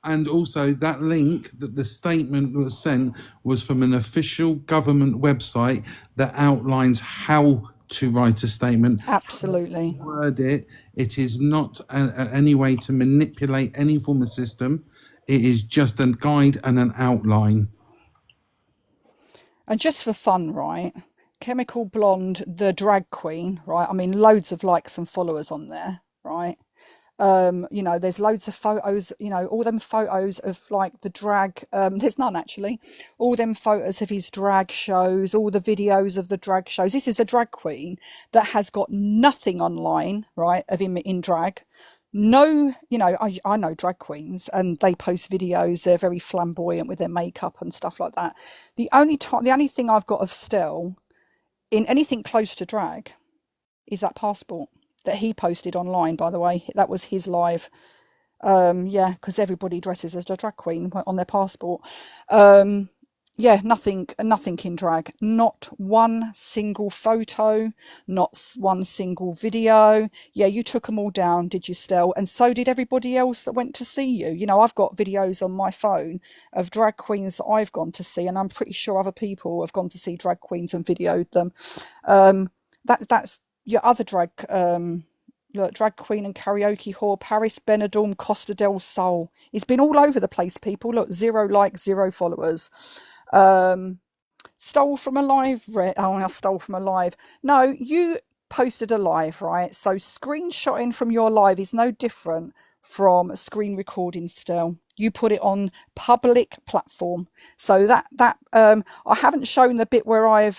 And also that link that the statement was sent was from an official government website that outlines how to write a statement. Absolutely. Word it. It is not any way to manipulate any form of system. It is just a guide and an outline. And just for fun, right? Chemical Blonde, the drag queen, right? I mean, loads of likes and followers on there, right? You know, there's loads of photos, you know, all them photos of like the drag, there's none actually, all them photos of his drag shows, all the videos of the drag shows. This is a drag queen that has got nothing online, right, of him in drag. No, you know, I know drag queens and they post videos, they're very flamboyant with their makeup and stuff like that. The only thing I've got of Stell in anything close to drag is that passport that he posted online, by the way. That was his live. Yeah, because everybody dresses as a drag queen on their passport. Yeah, nothing in drag. Not one single photo, not one single video. Yeah, you took them all down, did you, Stell? And so did everybody else that went to see you. You know, I've got videos on my phone of drag queens that I've gone to see, and I'm pretty sure other people have gone to see drag queens and videoed them. That's your other drag. Look, drag queen and karaoke whore, Paris Benidorm, Costa del Sol. He's been all over the place, people. Look, 0 likes, 0 followers. Stole from a live. I stole from a live. No, you posted a live, right? So screenshotting from your live is no different from screen recording still. You put it on public platform. So that I haven't shown the bit where I've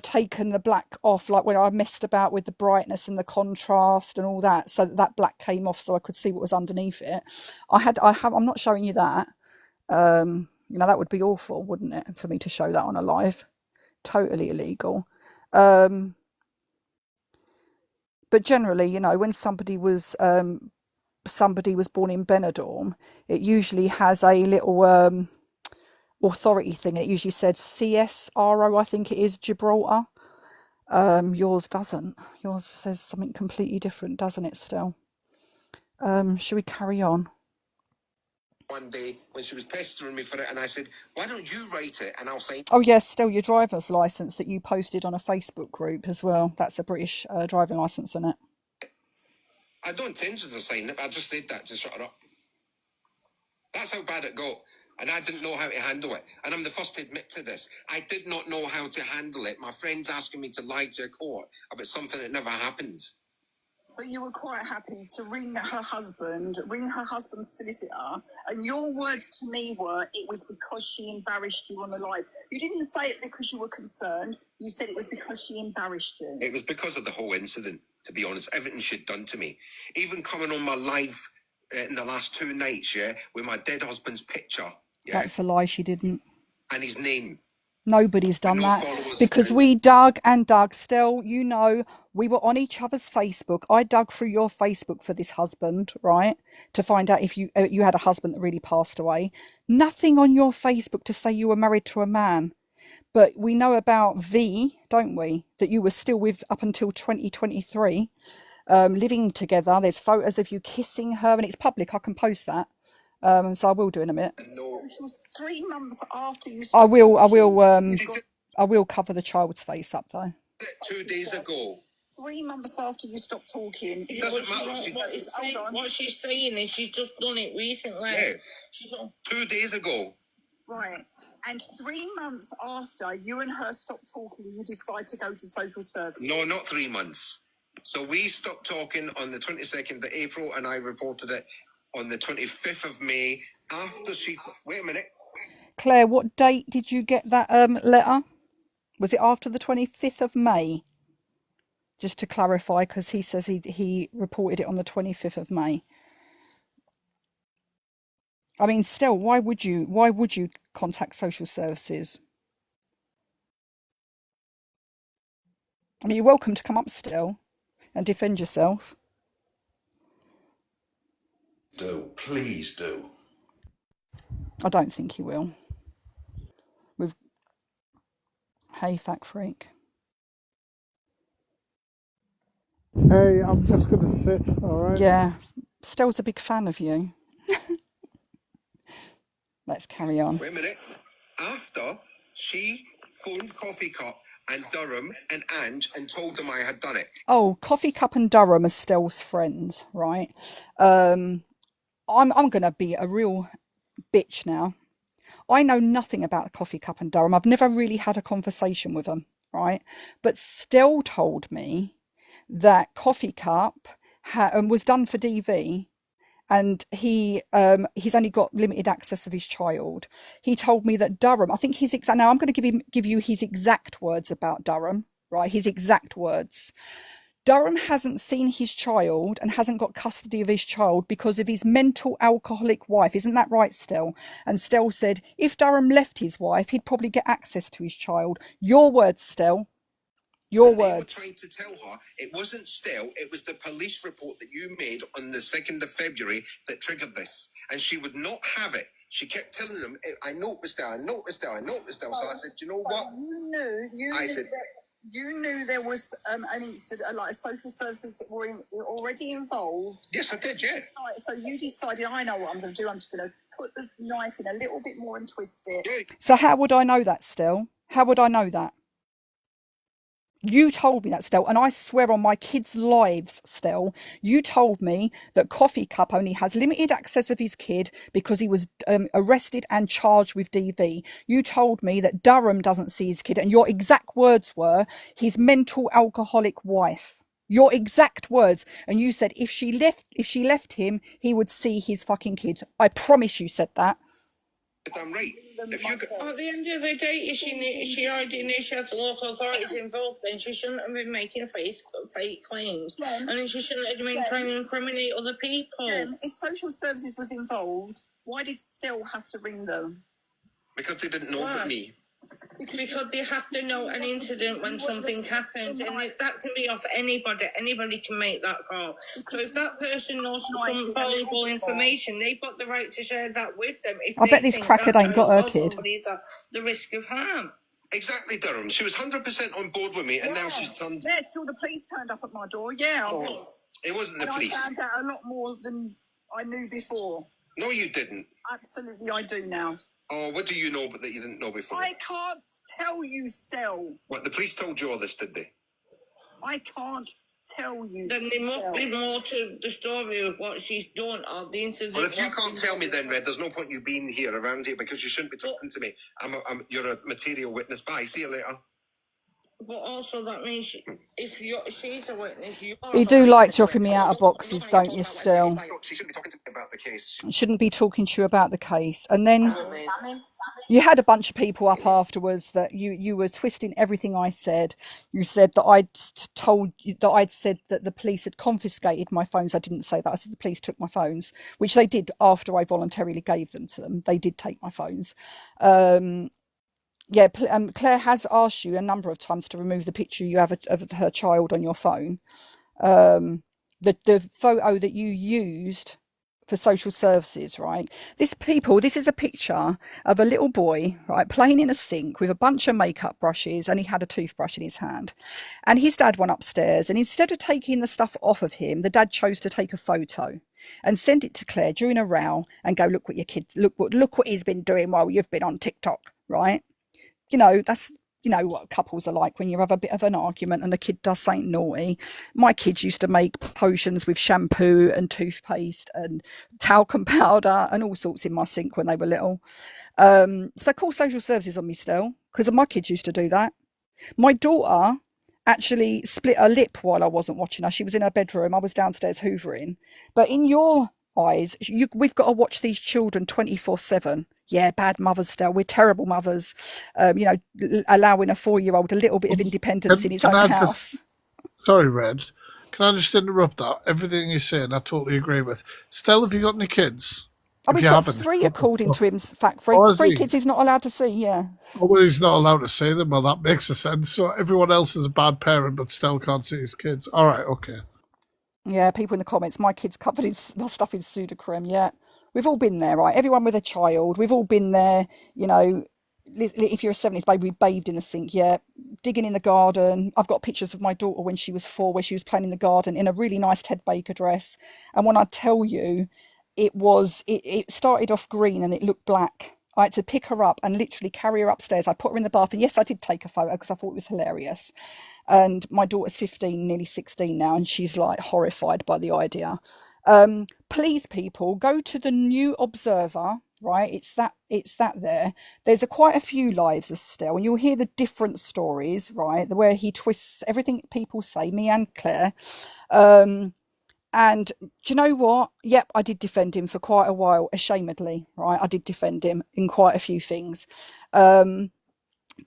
taken the black off, like when I messed about with the brightness and the contrast and all that, so that black came off so I could see what was underneath it. I'm not showing you that. You know, that would be awful, wouldn't it, for me to show that on a live? Totally illegal. But generally, you know, when somebody was born in Benidorm, it usually has a little authority thing. It usually says CSRO, I think it is, Gibraltar. Yours doesn't. Yours says something completely different, doesn't it, still? Should we carry on? One day when she was pestering me for it, and I said, why don't you write it and I'll sign? Oh yes, still your driver's license that you posted on a Facebook group as well. That's a British driving license, isn't it? I don't intend to sign it, but I just said that to shut her up. That's how bad it got. And I didn't know how to handle it. And I'm the first to admit to this. I did not know how to handle it. My friend's asking me to lie to a court about something that never happened. But you were quite happy to ring her husband's solicitor, and your words to me were, it was because she embarrassed you on the live. You didn't say it because you were concerned. You said it was because she embarrassed you. It was because of the whole incident, to be honest. Everything she'd done to me. Even coming on my live in the last 2 nights, yeah, with my dead husband's picture. Yeah, That's a lie, she didn't. and his name. Nobody's done No that followers. because we dug and dug. Still, you know, we were on each other's Facebook. I dug through your Facebook for this husband, right, to find out if you had a husband that really passed away. Nothing on your Facebook to say you were married to a man. But we know about V, don't we, that you were still with up until 2023. living together. There's photos of you kissing her, and it's public. I can post that. So I will do in a minute. It was 3 months after you I stopped will. talking. I will cover the child's face up though. 2 days ago. 3 months after you stopped talking. It doesn't matter. What she's saying is she's just done it recently. Yeah. She's on. 2 days ago. Right. And 3 months after you and her stopped talking, you decided to go to social services. No, not 3 months. So we stopped talking on the 22nd of April, and I reported it on the 25th of May after she... Wait a minute. Claire, what date did you get that letter? Was it after the 25th of May? Just to clarify, because he says he reported it on the 25th of May. I mean, still, why would you contact social services? I mean, you're welcome to come up still and defend yourself. Please do. I don't think he will. Hey, Fact Freak. Hey, I'm just going to sit, all right? Yeah, Stell's a big fan of you. Let's carry on. Wait a minute. After she phoned Coffee Cup and Durham and Ange and told them I had done it. Oh, Coffee Cup and Durham are Stell's friends, right? I'm going to be a real bitch now. I know nothing about Coffee Cup and Durham. I've never really had a conversation with them, right? But Stell told me that Coffee Cup was done for DV, and he's only got limited access of his child. He told me that Durham, I think now I'm going to give you his exact words about Durham, right? His exact words. Durham hasn't seen his child and hasn't got custody of his child because of his mental alcoholic wife. Isn't that right, Stell? And Stell said, if Durham left his wife, he'd probably get access to his child. Your words, Stell. Your words. They were trying to tell her it wasn't Stell, it was the police report that you made on the 2nd of February that triggered this. And she would not have it. She kept telling them, I know it was Stell, I know it was Stell, I know it was Stell. So I said, you know what? You knew there was an incident, like social services that were already involved. Yes, I did, yeah. Right, so you decided, I know what I'm going to do. I'm just going to put the knife in a little bit more and twist it. Yeah. So how would I know that, Stell? How would I know that? You told me that, Stell, and I swear on my kids' lives, Stell, you told me that Coffee Cup only has limited access of his kid because he was arrested and charged with DV. You told me that Durham doesn't see his kid, and your exact words were his mental alcoholic wife. Your exact words. And you said if she left him, he would see his fucking kid. I promise you said that. I'm right. At the end of the day, if she already knew she had the local authorities involved, then she shouldn't have been making fake claims. And then she shouldn't have been trying to incriminate other people. If social services was involved, why did Stell have to ring them? Because they didn't know but me. Because they have to know an incident when something happened, and that can be off anybody. Anybody can make that call. So if that person knows some valuable information, they've got the right to share that with them. I bet this crackhead ain't got her kid. Somebody's at the risk of harm. Exactly, Durham. She was 100% on board with me, and now she's turned... Yeah, till the police turned up at my door. Yeah, I was. It wasn't the police. I found out a lot more than I knew before. No, you didn't. Absolutely, I do now. Oh, what do you know but that you didn't know before? I can't tell you, Stell. What, the police told you all this, did they? I can't tell you. Then there must be more to the story of what she's done or the incident. Well, if you can't tell me then, Red, there's no point you being here around here because you shouldn't be talking to me. You're a material witness. Bye, see you later. But also that means she's a witness. You do like dropping me out of boxes, don't you, Stell? She shouldn't be talking to me about the case. Shouldn't be talking to you about the case. And then you had a bunch of people up afterwards that you were twisting everything I said. You said that I'd said that the police had confiscated my phones. I didn't say that. I said the police took my phones, which they did after I voluntarily gave them to them. They did take my phones. Yeah, Claire has asked you a number of times to remove the picture you have of her child on your phone. The photo that you used for social services, right? This is a picture of a little boy, right, playing in a sink with a bunch of makeup brushes, and he had a toothbrush in his hand. And his dad went upstairs, and instead of taking the stuff off of him, the dad chose to take a photo and send it to Claire during a row and go, look what your kids, look what he's been doing while you've been on TikTok, right? That's what couples are like when you have a bit of an argument and a kid does something naughty. My kids used to make potions with shampoo and toothpaste and talcum powder and all sorts in my sink when they were little. So call social services on me still, because my kids used to do that. My daughter actually split her lip while I wasn't watching her. She was in her bedroom. I was downstairs hoovering. But in your eyes, we've got to watch these children 24/7. Yeah, bad mothers still. We're terrible mothers. Allowing a 4-year-old a little bit of independence in his own house. Sorry, Red. Can I just interrupt that? Everything you're saying, I totally agree with. Stell, have you got any kids? Oh, he's got 3 according to him. Fact, 3 kids he's not allowed to see, yeah. Oh, well, he's not allowed to see them. Well, that makes a sense. So everyone else is a bad parent, but Stell can't see his kids. All right, okay. Yeah, people in the comments, my kid's covered his stuff in Sudocrem, yeah. We've all been there, right? Everyone with a child, we've all been there, if you're a 70s baby, we bathed in the sink, yeah. Digging in the garden. I've got pictures of my daughter when she was 4, where she was playing in the garden in a really nice Ted Baker dress. And when I tell you, it started off green and it looked black. I had to pick her up and literally carry her upstairs. I put her in the bath, and yes, I did take a photo because I thought it was hilarious. And my daughter's 15, nearly 16 now, and she's like horrified by the idea. Please, people, go to the New Observer, right? It's that there. There's quite a few lives of Stell, and you'll hear the different stories, right? Where he twists everything people say, me and Claire. And do you know what? Yep, I did defend him for quite a while, ashamedly, right? I did defend him in quite a few things.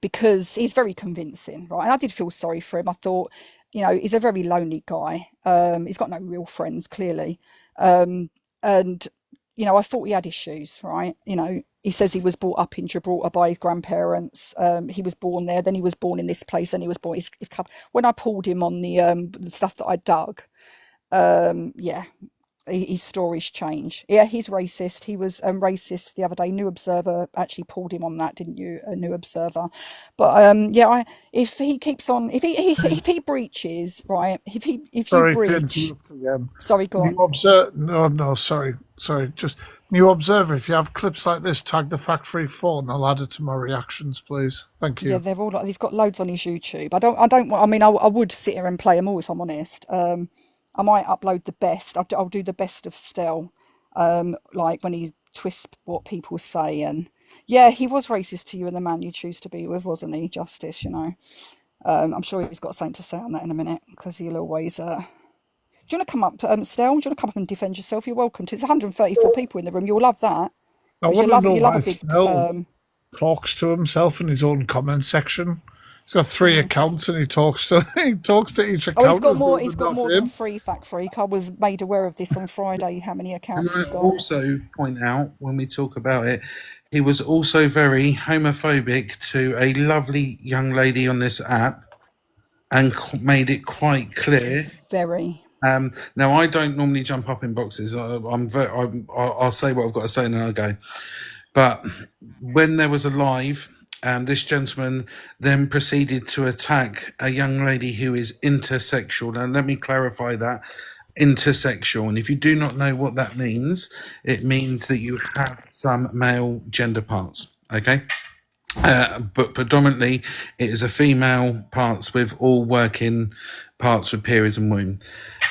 Because he's very convincing, right? And I did feel sorry for him. I thought, he's a very lonely guy. He's got no real friends, clearly. And, I thought he had issues, right? He says he was brought up in Gibraltar by his grandparents. He was born there, then he was born in this place, then he was born. When I pulled him on the stuff that I dug, his stories change. Yeah, he's racist. He was racist the other day. New Observer actually pulled him on that, didn't you? A New Observer. But if he keeps on, if he breaches, right? If you breach. Sorry, go on. Sorry. Just New Observer. If you have clips like this, tag the Fact-Free 4 and I'll add it to my reactions, please. Thank you. Yeah, they're all like, he's got loads on his YouTube. I would sit here and play them all if I'm honest. I might upload the best. I'll do the best of Stell, like when he twists what people say. And yeah, he was racist to you and the man you choose to be with, wasn't he? Justice, I'm sure he's got something to say on that in a minute, because he'll always. Do you want to come up, Stell? Do you want to come up and defend yourself? You're welcome to. There's 134 people in the room. You'll love that. I want to know why Stell talks to himself in his own comment section. He's got 3 accounts and he talks to each account. Oh, he's got more than 3 Fact Freak. I was made aware of this on Friday, how many accounts he's got. Also point out, when we talk about it, he was also very homophobic to a lovely young lady on this app and made it quite clear. Very. Now, I don't normally jump up in boxes. I'll say what I've got to say and then I'll go. But when there was a live, this gentleman then proceeded to attack a young lady who is intersexual. Now, let me clarify that. Intersexual. And if you do not know what that means, it means that you have some male gender parts. Okay? But predominantly, it is a female parts with all working parts with periods and womb.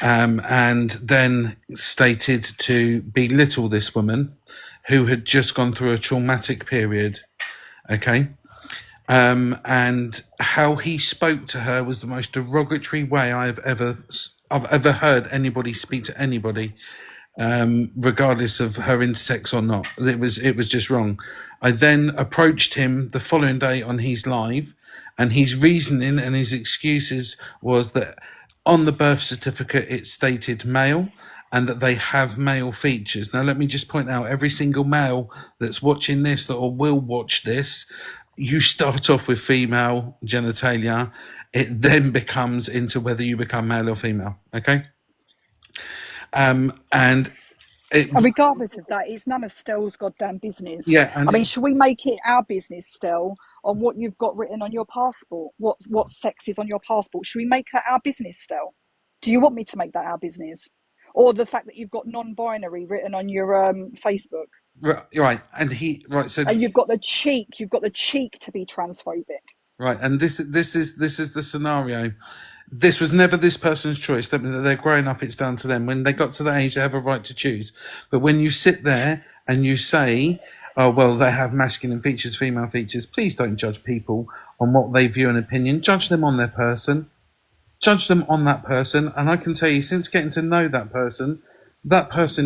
And then stated to belittle this woman who had just gone through a traumatic period. Okay. And how he spoke to her was the most derogatory way I've ever heard anybody speak to anybody, regardless of her intersex or not. It was just wrong. I then approached him the following day on his live, and his reasoning and his excuses was that on the birth certificate it stated male, and that they have male features. Now, let me just point out, every single male that's watching this or will watch this, you start off with female genitalia. It then becomes into whether you become male or female. Okay. And And regardless of that, it's none of Stell's goddamn business. Yeah, I mean, should we make it our business, Stell, on what you've got written on your passport? What sex is on your passport? Should we make that our business, Stell? Do you want me to make that our business? Or the fact that you've got non-binary written on your Facebook? right, and so And you've got the cheek to be transphobic. right, and this is the scenario. This was never this person's choice. They're growing up, it's down to them. When they got to that age, they have a right to choose. But when you sit there and you say, oh, well, they have masculine features, female features, please don't judge people on what they view an opinion. Judge them on their person. Judge them on that person. And I can tell you, since getting to know that person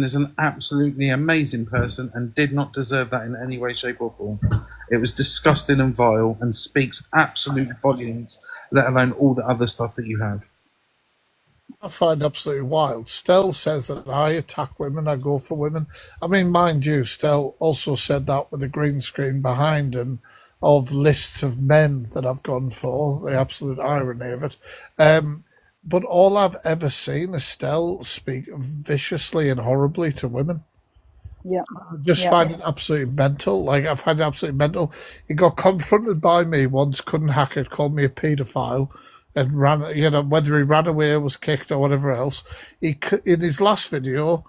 is an absolutely amazing person and did not deserve that in any way, shape, or form. It was disgusting and vile and speaks absolute volumes, let alone all the other stuff that you have. I find absolutely wild. Stell says that I attack women, I go for women. I mean, mind you, Stell also said that with a green screen behind him of lists of men that I've gone for, the absolute irony of it. But all I've ever seen is Stell speak viciously and horribly to women. Yeah. I just find it absolutely mental. Like, I find it absolutely mental. He got confronted by me once, couldn't hack it, called me a paedophile, and ran, whether he ran away or was kicked or whatever else. In his last video,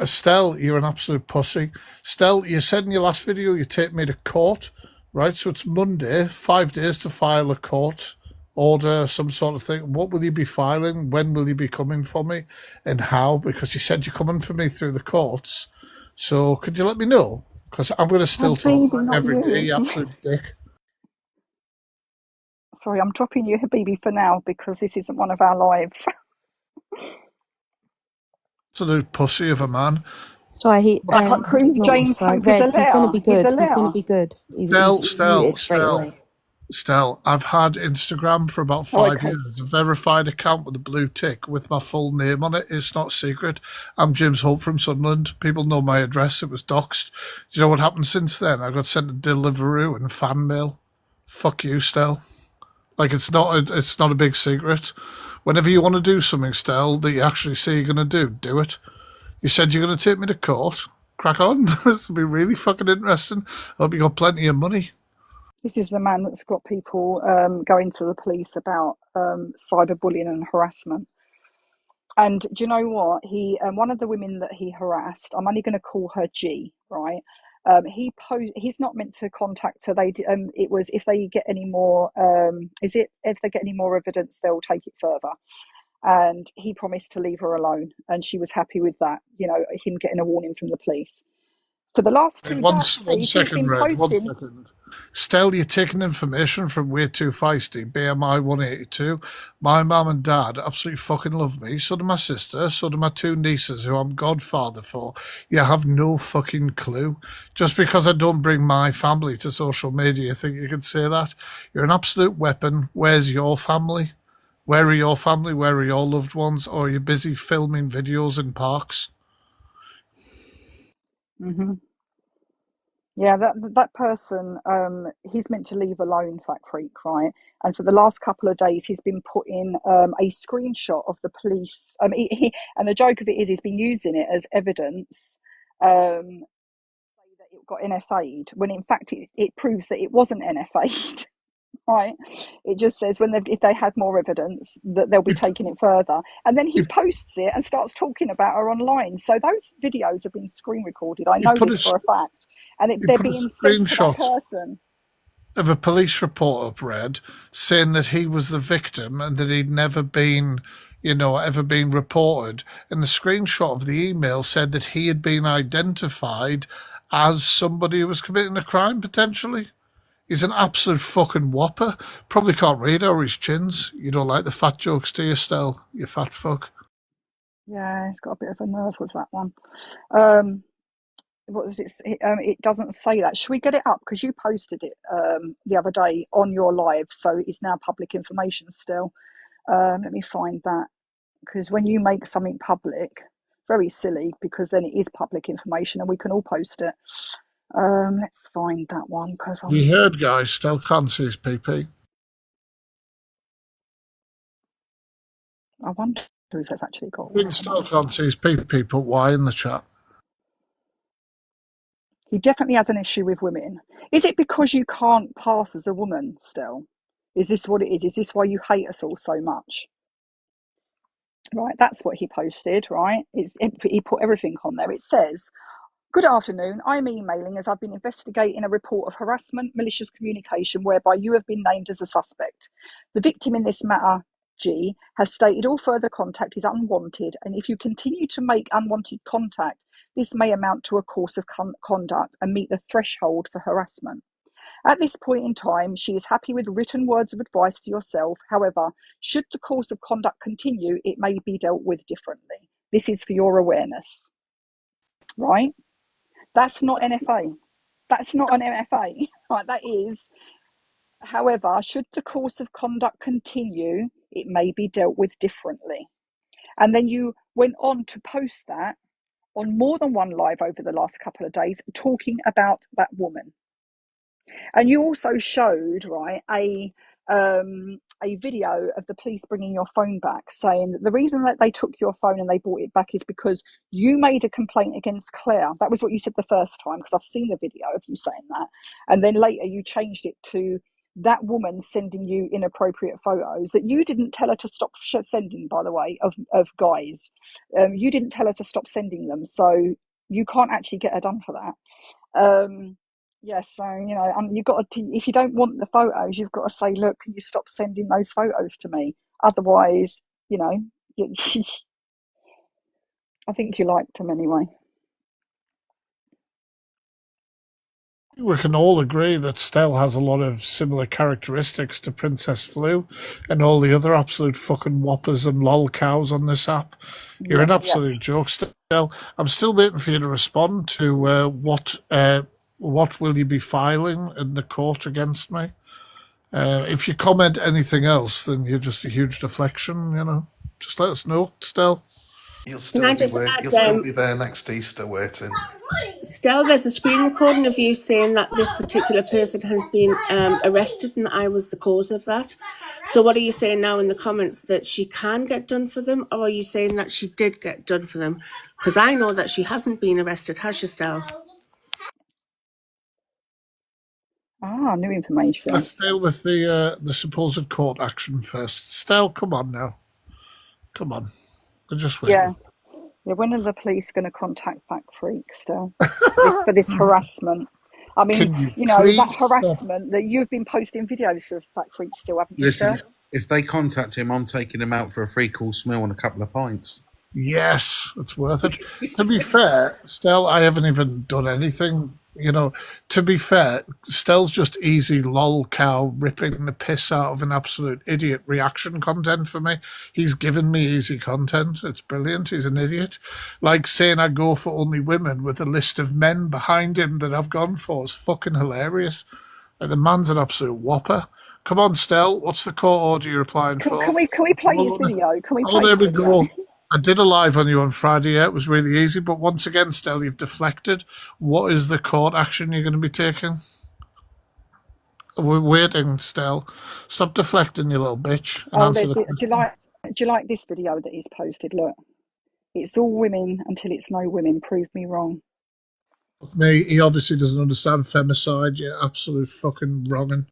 Stell, you're an absolute pussy. Stell, you said in your last video you take me to court, right? So it's Monday, 5 days to file a court order, some sort of thing. What will you be filing? When will you be coming for me? And how? Because you said you're coming for me through the courts. So could you let me know? Because I'm going to still talk every day, you absolute dick. Sorry, I'm dropping you, Habibi, for now because this isn't one of our lives. Absolute pussy of a man. Sorry, James Hope is a Red, he's going to be good. He's He's going to be good. He's Stell, I've had Instagram for about 5 years. A verified account with a blue tick with my full name on it. It's not secret. I'm James Hope from Sunderland. People know my address. It was doxed. Do you know what happened since then? I got sent a Deliveroo and fan mail. Fuck you, Stell. Like, it's not a big secret. Whenever you want to do something, Stell, that you actually say you're going to do it. You said you're going to take me to court. Crack on. This will be really fucking interesting. I hope you got plenty of money. This is the man that's got people going to the police about cyberbullying and harassment. And do you know what? He one of the women that he harassed, I'm only going to call her G, right? He's not meant to contact her. It was if they get any more. If they get any more evidence, they'll take it further. And he promised to leave her alone, and she was happy with that. You know, him getting a warning from the police. For the last two One days, he's been Red, posting. 1 second. Stell, you're taking information from Way Too Feisty, BMI 182. My mum and dad absolutely fucking love me. So do my sister, so do my 2 nieces, who I'm godfather for. You have no fucking clue. Just because I don't bring my family to social media, you think you can say that? You're an absolute weapon. Where's your family? Where are your family? Where are your loved ones? Or are you busy filming videos in parks? Mm-hmm. Yeah, that person, he's meant to leave alone, Fat Freak, right? And for the last couple of days, he's been putting a screenshot of the police. And the joke of it is, he's been using it as evidence that it got NFA'd, when in fact it proves that it wasn't NFA'd. Right, it just says if they had more evidence that they'll be taking it further, and then he posts it and starts talking about her online. So those videos have been screen recorded. I know this for a fact, and they're being sent to that person. Of a police report up read saying that he was the victim and that he'd never been, ever been reported. And the screenshot of the email said that he had been identified as somebody who was committing a crime potentially. He's an absolute fucking whopper. Probably can't read over his chins. You don't like the fat jokes, do you, Stell? You fat fuck. Yeah, he's got a bit of a nerve with that one. What was it? It doesn't say that. Should we get it up? Because you posted it the other day on your live, so it's now public information still. Let me find that. Because when you make something public, very silly, because then it is public information and we can all post it. Let's find that one. Because We heard, guys, Stell can't see his PP. I wonder if it's actually got. I think Stell can't see his PP. Put Y in the chat. He definitely has an issue with women. Is it because you can't pass as a woman still? Is this what it is? Is this why you hate us all so much? Right, that's what he posted, right? He put everything on there. It says, "Good afternoon. I'm emailing as I've been investigating a report of harassment, malicious communication whereby you have been named as a suspect. The victim in this matter, G, has stated all further contact is unwanted, and if you continue to make unwanted contact, this may amount to a course of conduct and meet the threshold for harassment. At this point in time, she is happy with written words of advice to yourself. However, should the course of conduct continue, it may be dealt with differently. This is for your awareness." Right? That's not NFA. That's not an MFA. Right? That is, however, should the course of conduct continue, it may be dealt with differently. And then you went on to post that on more than one live over the last couple of days, talking about that woman. And you also showed, right, a video of the police bringing your phone back, saying that the reason that they took your phone and they brought it back is because you made a complaint against Claire. That was what you said the first time, because I've seen the video of you saying that. And then later you changed it to that woman sending you inappropriate photos that you didn't tell her to stop sending, by the way, of guys. You didn't tell her to stop sending them. So you can't actually get her done for that. Yes, so you've got to. If you don't want the photos, you've got to say, "Look, can you stop sending those photos to me?" Otherwise, you, I think you liked them anyway. We can all agree that Stell has a lot of similar characteristics to Princess Flu and all the other absolute fucking whoppers and lol cows on this app. You're an Yeah. absolute joke, Stell. I'm still waiting for you to respond to what will you be filing in the court against me. If you comment anything else, then you're just a huge deflection. Just let us know, Stell. You'll Can I still be just add, you'll still be there next Easter waiting. Stell, there's a screen recording of you saying that this particular person has been arrested and I was the cause of that. So what are you saying now in the comments, that she can get done for them, or are you saying that she did get done for them? Because I know that she hasn't been arrested, has she, Stell? New information. Let's deal with the supposed court action first. Stell, come on now. Come on. We're just waiting. Yeah. When are the police going to contact Back Freak still? For this harassment. I mean, Can you that please stop? harassment that you've been posting videos of Back Freak still, haven't you, Listen, still? if they contact him, I'm taking him out for a free course meal and a couple of pints. Yes, it's worth it. To be fair, Stell, I haven't even done anything. To be fair, Stell's just easy lol cow ripping the piss out of an absolute idiot reaction content for me. He's given me easy content. It's brilliant. He's an idiot. Like saying I go for only women with a list of men behind him that I've gone for is fucking hilarious. Like, the man's an absolute whopper. Come on, Stell, what's the court order you're applying Can, for? can we can we play his Oh, video? Can we oh, play there his we video? go. I did a live on you on Friday. Yeah, it was really easy. But once again, Stell, you've deflected. What is the court action you're going to be taking? We're waiting, Stell. Stop deflecting, you little bitch, and Oh, answer the do question. you like this video that he's posted? Look, it's all women until it's no women. Prove me wrong. Me, he obviously doesn't understand femicide. You're absolute fucking wronging.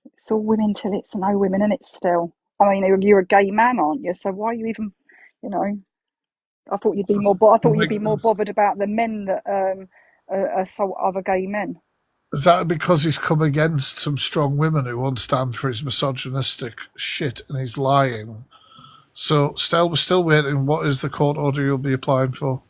It's all women till it's no women, and it's still. I mean, you're a gay man, aren't you? So why are you even, you know? I thought you'd be more. I thought you'd be more bothered about the men that assault other gay men. Is that because he's come against some strong women who won't stand for his misogynistic shit and he's lying? So, Stell, we're still waiting. What is the court order you'll be applying for?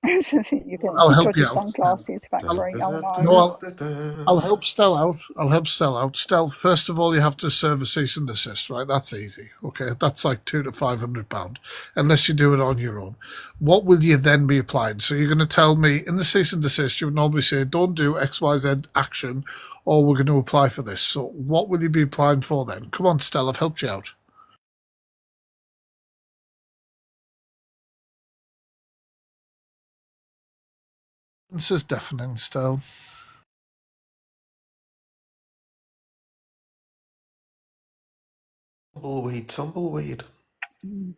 You're getting I'll your help dodgy you out. sunglasses, I'll, factory. Oh no, no. I'll help Stell out. I'll help Stell out. Stell, first of all, you have to serve a cease and desist, right? That's easy. Okay, that's like £200 to £500, unless you do it on your own. What will you then be applying? So you're going to tell me in the cease and desist, you would normally say, "Don't do X, Y, Z action," or "We're going to apply for this." So what will you be applying for then? Come on, Stell, I've helped you out. This is deafening, Stell. Tumbleweed. Mm.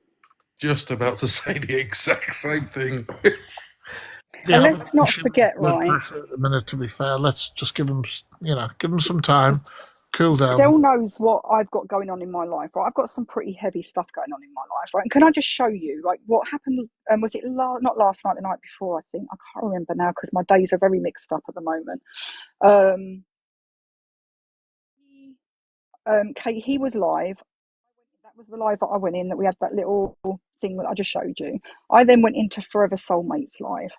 just about to say the exact same thing. Yeah, And I'm let's not pushing forget, blood right? pressure at the minute. To be fair, let's just give him, give him some time, cool down. Stell knows what I've got going on in my life, right? I've got some pretty heavy stuff going on in my life, right? And can I just show you, like, what happened? Was it not last night, the night before? I think I can't remember now because my days are very mixed up at the moment. Kate, he was live. That was the live that I went in. That we had that little thing that I just showed you. I then went into Forever Soulmates live.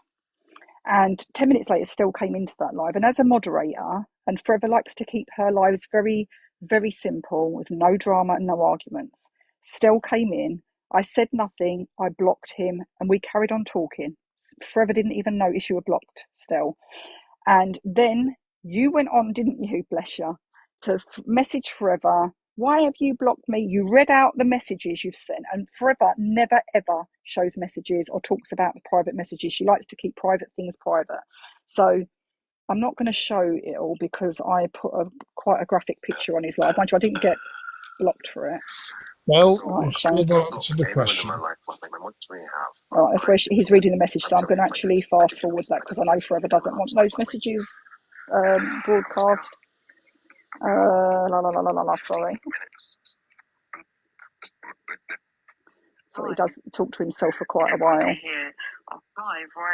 And 10 minutes later, Stell came into that live. And as a moderator, and Forever likes to keep her lives very, very simple with no drama and no arguments. Stell came in. I said nothing. I blocked him and we carried on talking. Forever didn't even notice you were blocked, Stell. And then you went on, didn't you, bless you, to message Forever. Why have you blocked me? You read out the messages you've sent, and Forever never ever shows messages or talks about the private messages. She likes to keep private things private. So I'm not going to show it all because I put quite a graphic picture on his live. Mind you, I didn't get blocked for it. Well, Right, we've so still not answered the question. right, that's where he's reading the message. So I'm going to actually fast forward that because I know Forever doesn't want those messages broadcast. Sorry. So he does talk to himself for quite a while.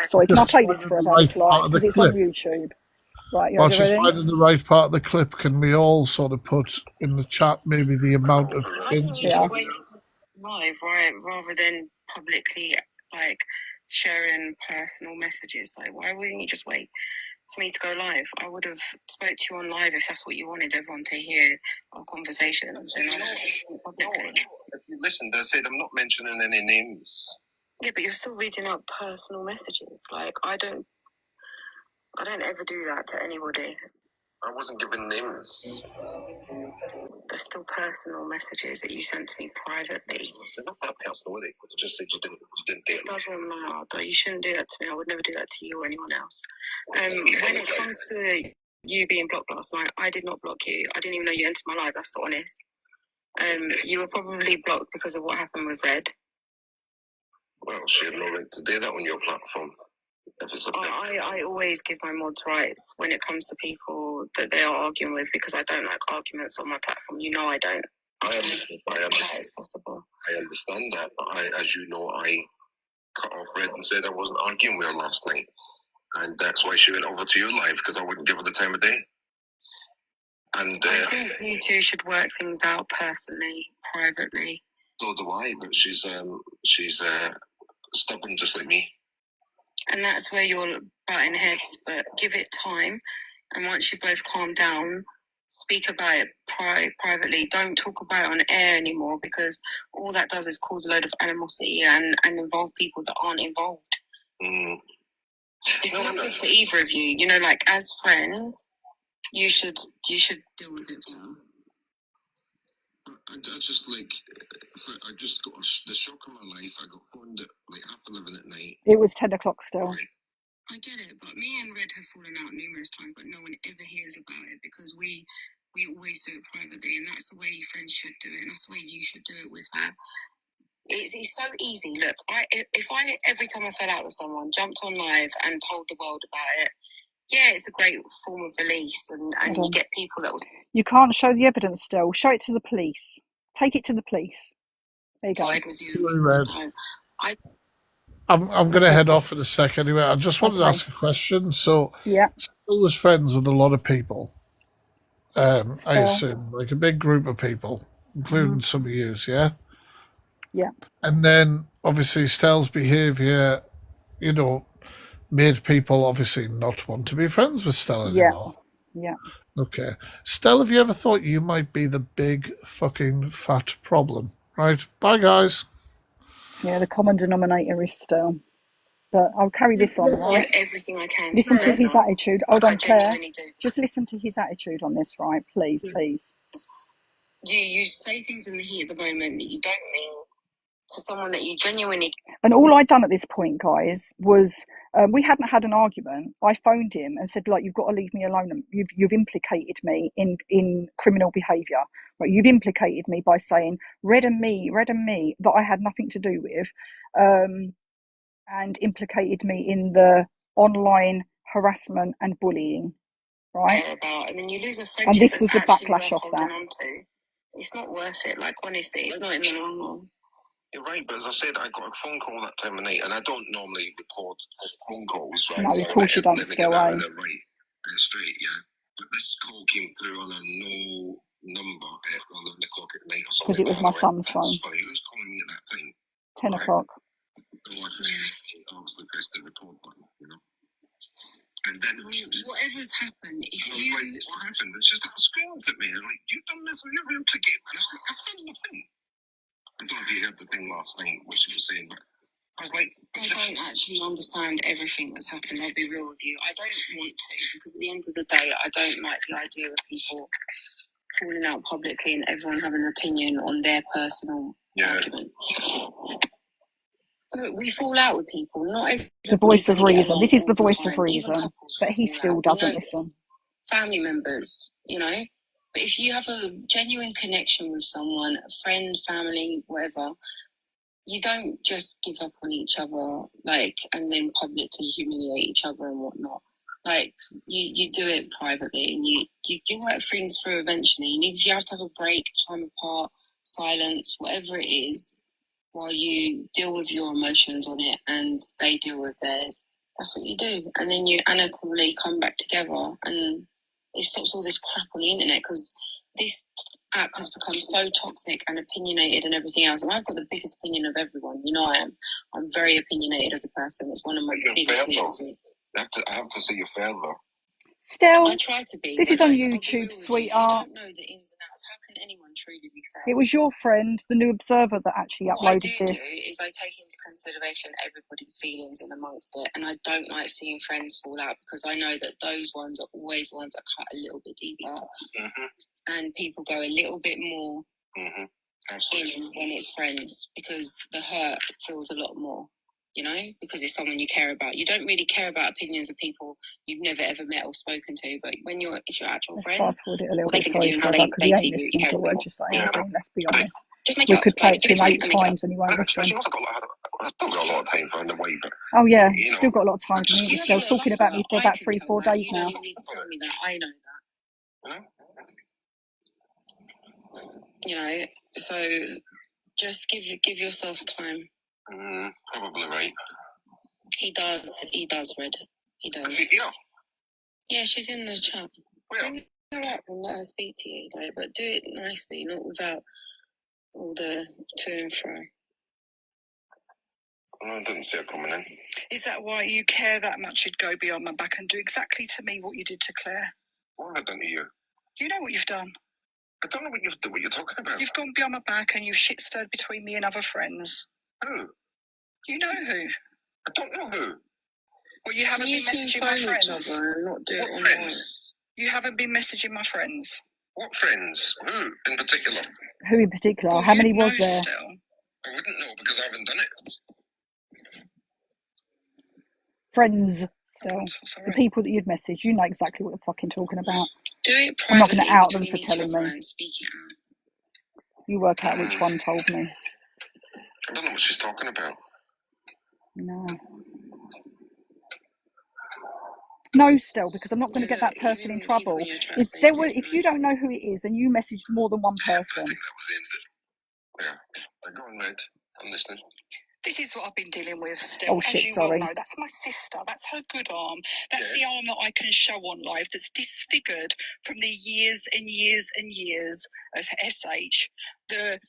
Sorry, can I play this Forever? This live because it's on YouTube. Right, While she's finding the right part of the clip, can we all sort of put in the chat maybe the amount of things? Yeah. Live, right, rather than publicly like sharing personal messages. Like, why wouldn't you just wait for me to go live? I would have spoke to you on live if that's what you wanted everyone to hear our conversation. Then publicly. If you listened, I said I'm not mentioning any names. Yeah, but you're still reading out personal messages. Like, I don't ever do that to anybody. I wasn't giving names. They're still personal messages that you sent to me privately. They're not that personal, are they? You just said you didn't do it. It doesn't matter, though. You shouldn't do that to me. I would never do that to you or anyone else. When it comes to you being blocked last night, I did not block you. I didn't even know you entered my live, that's the honest. You were probably blocked because of what happened with Red. Well, she had no right to do that on your platform. I always give my mods rights when it comes to people that they are arguing with because I don't like arguments on my platform. You know I don't. I try and keep it as quiet as possible. I understand that, but as you know, I cut off Red and said I wasn't arguing with her last night. And that's why she went over to your live, because I wouldn't give her the time of day. And I think you two should work things out personally, privately. So do I, but she's stubborn just like me. And that's where you're butting heads, but give it time. And once you both calm down, speak about it privately. Don't talk about it on air anymore because all that does is cause a load of animosity and involve people that aren't involved. It's not good for either of you. You know, like as friends, you should deal with it better. I just I just got the shock of my life. I got phoned at like 11:30 at night. It was 10 o'clock still. Right. I get it, but me and Red have fallen out numerous times, but no one ever hears about it because we always do it privately, and that's the way friends should do it, and that's the way you should do it with her. It's so easy. Look, if I every time I fell out with someone, jumped on live and told the world about it, yeah, it's a great form of release, and you get people that will. You can't show the evidence still. Show it to the police. Take it to the police. There you go. With you. I'm going to head off in a sec anyway. I just wanted to ask a question. So, Stell was friends with a lot of people. I assume, like a big group of people, including some of yous, yeah? Yeah. And then, obviously, Stell's behaviour, made people obviously not want to be friends with Stell anymore. Yeah. Okay. Stell, have you ever thought you might be the big fucking fat problem? Right. Bye, guys. Yeah, the common denominator is Stell. But I'll carry this on, right? Do everything I can. Listen to his attitude. Hold on, Claire. Just listen to his attitude on this, right? Please. You say things in the heat at the moment that you don't mean to to someone that you genuinely. And all I'd done at this point, guys, was we hadn't had an argument. I phoned him and said, like, you've got to leave me alone. You've implicated me in criminal behaviour. Right? You've implicated me by saying Red and me that I had nothing to do with, and implicated me in the online harassment and bullying. Right? About, and then you lose a friendship. And this was the actually backlash worth of that. holding on to. It's not worth it. Like, honestly, it's not in the long run. You're right, but as I said, I got a phone call that time of night, and I don't normally record phone calls, right? No, So of course you don't, let me Stell, get that eh? out of the right straight, yeah. But this call came through on a no number at 11 o'clock at night or something. Because it was my son's phone. That's funny. Who's calling me at that time? 10 o'clock. So I obviously pressed the record button, you know. And then Whatever's happened, if what happened? It's just that screams at me. They're like, you've done this, and you're implicated. And I was like, I've done nothing. I don't know if you heard the thing last night, what she was saying, but I was like, I don't actually understand everything that's happened. I'll be real with you. I don't want to, because at the end of the day, I don't like the idea of people falling out publicly and everyone having an opinion on their personal argument. Look, we fall out with people. Not everybody's The voice of gonna get reason. along This is all the the voice of time. Even reason. couples But he fall still out. doesn't We know listen. this. Family members, you know. But if you have a genuine connection with someone, a friend, family, whatever, you don't just give up on each other, like, and then publicly humiliate each other and whatnot. Like, you do it privately, and you work things through eventually. And if you have to have a break, time apart, silence, whatever it is, while you deal with your emotions on it and they deal with theirs, that's what you do. And then you amicably come back together, and it stops all this crap on the internet, because this app has become so toxic and opinionated and everything else. And I've got the biggest opinion of everyone. You know I am. I'm very opinionated as a person. It's one of my biggest weaknesses. I have to say you're fair, though. Still, I try to be. this is but on like, I'll be real YouTube, with you. sweetheart. You don't know the ins and outs. How can anyone truly be fair? It was your friend, the New Observer, that actually What I uploaded do this. is I take into consideration everybody's feelings in amongst it, and I don't like seeing friends fall out, because I know that those ones are always the ones that cut a little bit deeper, and people go a little bit more in when it's friends, because the hurt feels a lot more, you know, because it's someone you care about. You don't really care about opinions of people you've never ever met or spoken to, but when it's your actual Let's friends, fast forward it a little what they bit, think of you sorry, and how Trevor, they because he ain't see you, you listening care to a a word lot. you're saying, is he? Let's be honest. Just make We it up. could play Like, it to give him it 8 time and make it up. times and he won't listen. I've still got a lot of time for him to wait, but Oh yeah, you know, still got a lot of time for me. You He's have still a lot of talking love about for me her. for I about can 3-4 tell that. days You now. don't need to tell me that. I know that. You know, so just give yourselves time. Probably right. He does, Red. He does. Is he here? Yeah, she's in the chat. Where? Bring her up and let her speak to you, like, but do it nicely, not without all the to and fro. No, I didn't see her coming in. Is that why you care that much you'd go beyond my back and do exactly to me what you did to Claire? What have I done to you? You know what you've done. I don't know what you're talking about. You've gone beyond my back and you've shit stirred between me and other friends. Who? You know who. I don't know who. Well, you haven't been messaging my friends. And not do What it friends? You haven't been messaging my friends. What friends? Who in particular? Who in particular? Well, How many you'd was know there? still. I wouldn't know because I haven't done it. Friends, still. The people that you'd message, you know exactly what you're fucking talking about. Do it privately. I'm not going to out them between for each telling other me. and speak it out. You work out which one told me. I don't know what she's talking about. No. No, still, because I'm not going to get that person in trouble. If you don't know who it is and you messaged more than one person. I think that was the end of it. Yeah. Go on, Red. I'm listening. This is what I've been dealing with still. Oh, shit, as you sorry. well know, that's my sister. That's her good arm. That's the arm that I can show on live that's disfigured from the years and years and years of SH. The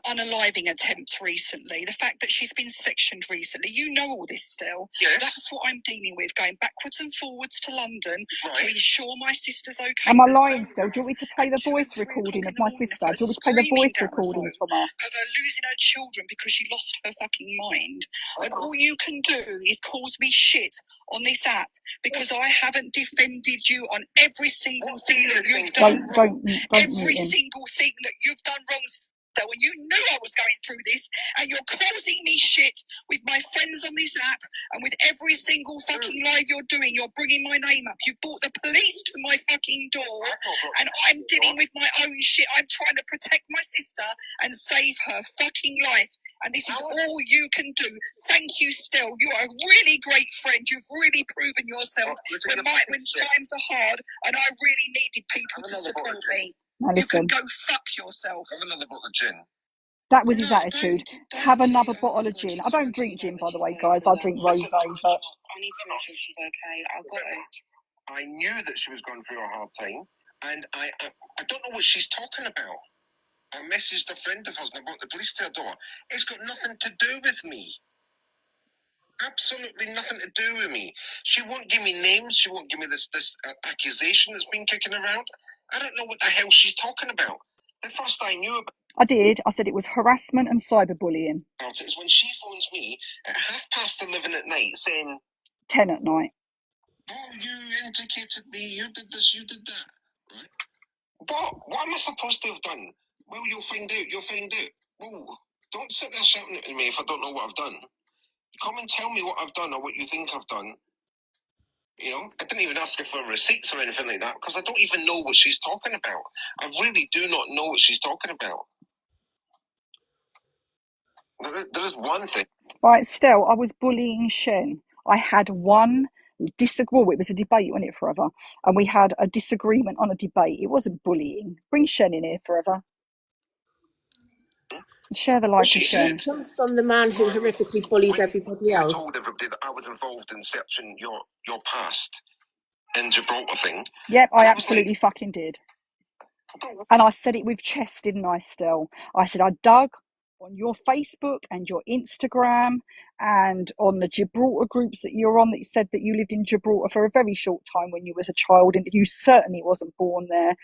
unaliving attempts recently, the fact that she's been sectioned recently, you know all this still. Yes. That's what I'm dealing with, going backwards and forwards to London Right. to ensure my sister's okay. Am I lying still? Do you want me to play the voice recording of my sister? Do you want me to play the voice recordings from her? Of her losing her children because she lost her fucking mind. And all you can do is cause me shit on this app because I haven't defended you on every single thing that you've done wrong. Every single thing that you've done wrong. Though, when you knew I was going through this, and you're causing me shit with my friends on this app, and with every single fucking live you're doing, you're bringing my name up. You brought the police to my fucking door, and I'm dealing with my own shit. I'm trying to protect my sister and save her fucking life. And this is all you can do. Thank you, Stell. You're a really great friend. You've really proven yourself when times are hard, and I really needed people to support me. Now You can listen, go fuck yourself. Have another bottle of gin. that was his No, attitude. don't Have do another it. bottle Oh of God, gin. you I don't can't drink do gin, that by when the she's way, going guys. through I that. drink rosé, but I need to make sure she's okay. I've got to. I knew that she was going through a hard time, and I don't know what she's talking about. I messaged a friend of hers and I brought the police to her door. It's got nothing to do with me. Absolutely nothing to do with me. She won't give me names. She won't give me this accusation that's been kicking around. I don't know what the hell she's talking about. The first I knew about I did. I said it was harassment and cyberbullying. it is when she phones me at 11:30 at night saying, 10 at night. "Oh, you implicated me. You did this. You did that." Right? What am I supposed to have done? Well, you'll find out. You'll find out. Well, don't sit there shouting at me if I don't know what I've done. Come and tell me what I've done or what you think I've done. You know, I didn't even ask her for receipts or anything like that because I don't even know what she's talking about. I really do not know what she's talking about. There is one thing. Right, Stell, I was bullying Shen. I had one disagreement. Well, it was a debate, wasn't it, forever? And we had a disagreement on a debate. It wasn't bullying. Bring Shen in here, forever. Share the life with Shen. Comes from the man who horrifically bullies everybody You else. told everybody that I was involved in searching your past in Gibraltar thing. Yep, I And I was absolutely like, fucking did. And I said it with chest, didn't I, Stell? I said I dug on your Facebook and your Instagram and on the Gibraltar groups that you're on, that you said that you lived in Gibraltar for a very short time when you was a child, and you certainly wasn't born there.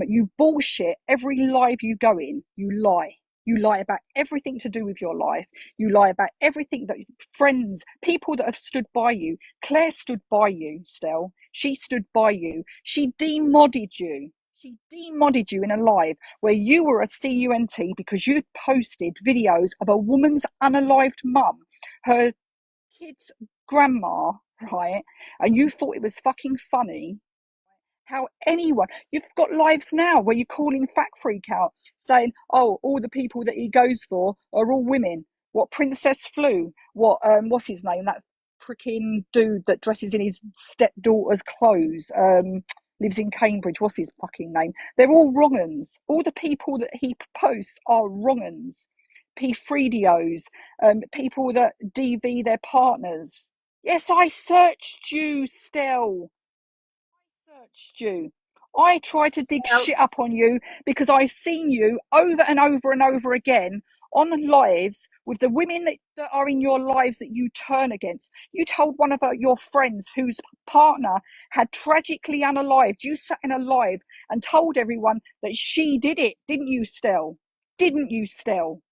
You bullshit every live you go in. You lie. You lie about everything to do with your life. You lie about everything that friends, people that have stood by you. Claire stood by you, Stell. She stood by you. She demodded you. She demodded you in a live where you were a CUNT because you'd posted videos of a woman's unalived mum, her kid's grandma, right? And you thought it was fucking funny how anyone, you've got lives now where you're calling Fact Freak out saying, oh, all the people that he goes for are all women. What, Princess Flu? What's his name? That freaking dude that dresses in his stepdaughter's clothes, lives in Cambridge. What's his fucking name? They're all wrong-uns. All the people that he posts are wrong-uns. P3dios, people that DV their partners. Yes, I searched you, Stell. Searched you. I tried to dig shit up on you because I've seen you over and over and over again on lives with the women that are in your lives that you turn against. You told one of your friends whose partner had tragically unalived. You sat in a live and told everyone that she did it, didn't you, Stell? Didn't you, Stell?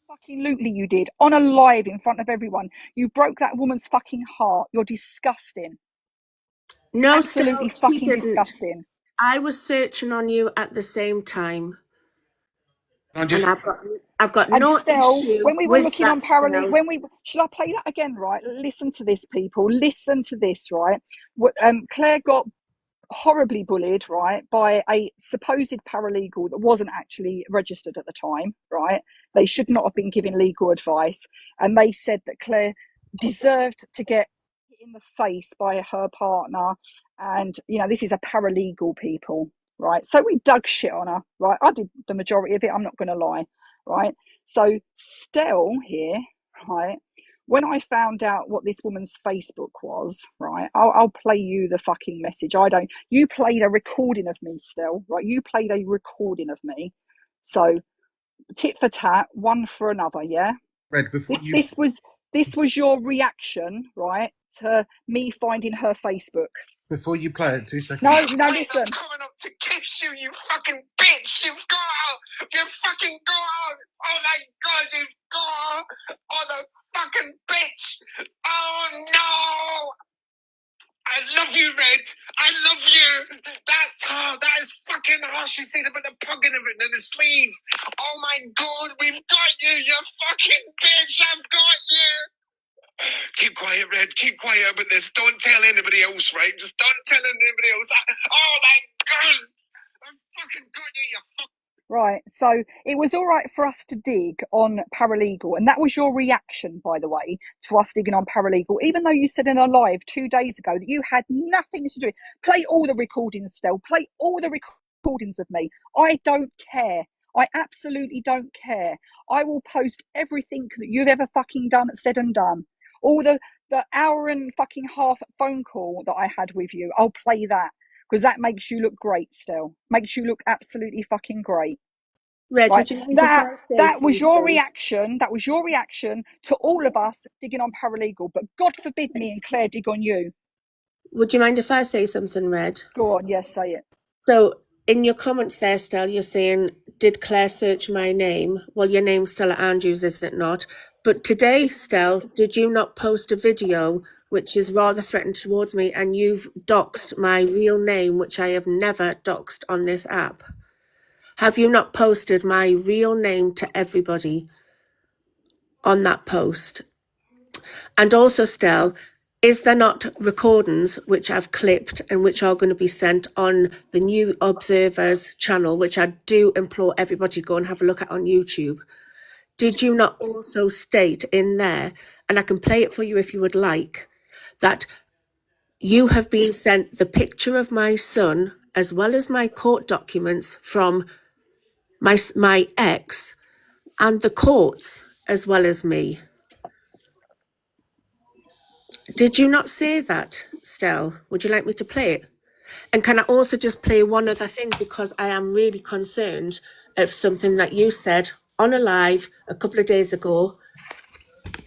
Fucking lutely you did. On a live in front of everyone. You broke that woman's fucking heart. You're disgusting. No, Absolutely Stell, she fucking didn't. disgusting. I was searching on you at the same time, Can I and just I've got And no Stell, issue when we were with looking on that, Stell. shall I play that again, right? Listen to this, people. Listen to this, right? Claire got horribly bullied, right, by a supposed paralegal that wasn't actually registered at the time, right? They should not have been giving legal advice. And they said that Claire deserved to get hit in the face by her partner. And, you know, this is a paralegal, people, right? So we dug shit on her, right? I did the majority of it, I'm not going to lie, right? So Stell here, right, when I found out what this woman's Facebook was, right, I'll play you the fucking message. You played a recording of me, Stell, right? You played a recording of me. So tit for tat, one for another, yeah? Red This was your reaction, right, to me finding her Facebook. before you play it? 2 seconds. No, listen. I'm coming up to kiss you, you fucking bitch. You've got out. You fucking got out. Oh my God, you've got out. Oh, the fucking bitch. Oh no. I love you, Red. I love you. That's hard. That is fucking harsh. You see the pugging of it in the sleeve. Oh my God, we've got you, you fucking bitch. I've got you. Keep quiet, Red. Keep quiet about this. Don't tell anybody else, right? Just don't tell anybody else. Oh my God. I fucking got you, you fuck. Right, so it was all right for us to dig on paralegal, and that was your reaction, by the way, to us digging on paralegal, even though you said in a live 2 days ago that you had nothing to do. Play all the recordings, Stell. Play all the recordings of me. I don't care. I absolutely don't care. I will post everything that you've ever fucking done, said and done. All the hour and fucking half phone call that I had with you, I'll play that. Because that makes you look great, Stell. Makes you look absolutely fucking great. Red, Right? would you mind if I say That was your something? reaction. That was your reaction to all of us digging on paralegal. But God forbid me and Claire dig on you. Would you mind if I say something, Red? Go on, yes, say it. So, in your comments there, Stell, you're saying, did Claire search my name? Well, your name's Stella Andrews, is it not? But today, Stell, did you not post a video which is rather threatened towards me, and you've doxed my real name, which I have never doxed on this app? Have you not posted my real name to everybody on that post? And also, Stell, is there not recordings which I've clipped and which are going to be sent on the New Observers channel, which I do implore everybody to go and have a look at on YouTube? Did you not also state in there, and I can play it for you if you would like, that you have been sent the picture of my son as well as my court documents from my ex and the courts as well as me? Did you not say that, Stell? Would you like me to play it? And can I also just play one other thing, because I am really concerned of something that you said on a live a couple of days ago.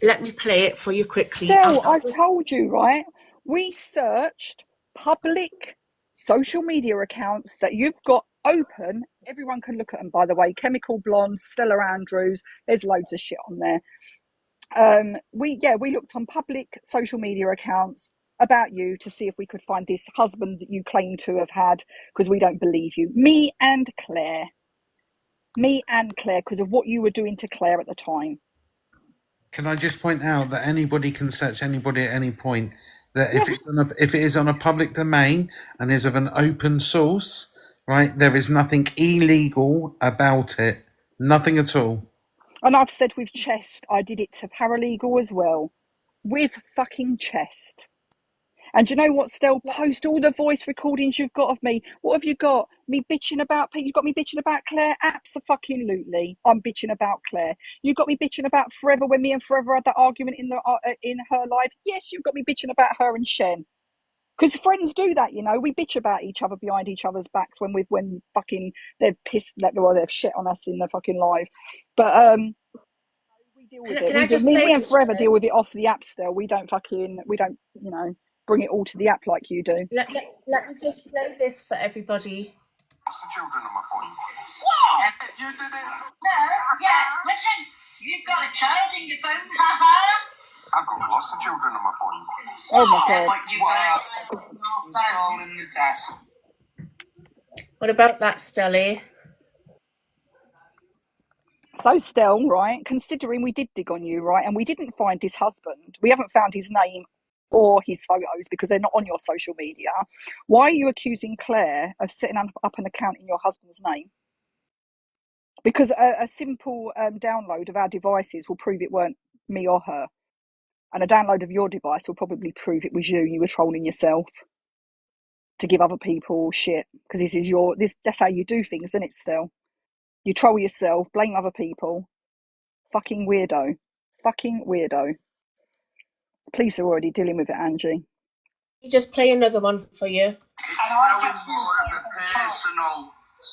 Let me play it for you quickly. Stell, I've told you, right? We searched public social media accounts that you've got open. Everyone can look at them, by the way. Chemical Blonde, Stella Andrews. There's loads of shit on there. We looked on public social media accounts about you to see if we could find this husband that you claim to have had, because we don't believe you. Me and Claire, because of what you were doing to Claire at the time. Can I just point out that anybody can search anybody at any point? That if it is on a public domain and is of an open source, right, there is nothing illegal about it. Nothing at all. And I've said with Chest, I did it to paralegal as well. With fucking Chest. And do you know what, Stell? Post all the voice recordings you've got of me. What have you got? Me bitching about people? You've got me bitching about Claire? Abso-fucking-lutely. I'm bitching about Claire. You got me bitching about Forever when me and Forever had that argument in her live? Yes, you've got me bitching about her and Shen. Because friends do that, you know. We bitch about each other behind each other's backs when fucking they've pissed, they've shit on us in the fucking live. But we deal with it. Me and Forever deal with it off the app still. We don't, you know, bring it all to the app like you do. Let me just play this for everybody. Lots of children on my phone. What? You did it. No, yeah, listen, you've got a child in your phone, I've got lots of children on my phone. Oh my God. It's all in the desk. What about that, Stelly? So Stell, right, considering we did dig on you, right, and we didn't find his husband, we haven't found his name or his photos because they're not on your social media, why are you accusing Claire of setting up an account in your husband's name? Because a simple download of our devices will prove it weren't me or her. And a download of your device will probably prove it was you. You were trolling yourself to give other people shit. Because that's how you do things, isn't it, Stell? You troll yourself, blame other people. Fucking weirdo. Fucking weirdo. Police are already dealing with it, Angie. Let me just play another one for you. And I get more of a personal.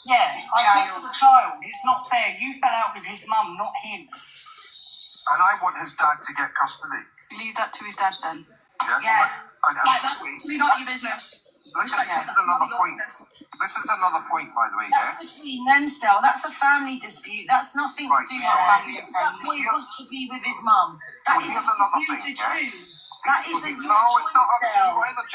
Yeah, I feel for the child. It's not fair. You fell out with his mum, not him. And I want his dad to get custody. Leave that to his dad then. Yeah. Like, that's actually none of your business. Listen, this is another point. This is another point, by the way. That's between them still. That's a family dispute. That's nothing to do with family and friends. That boy wants to be with his mum. That is up to you to choose. That isn't your choice, it's not up to you either,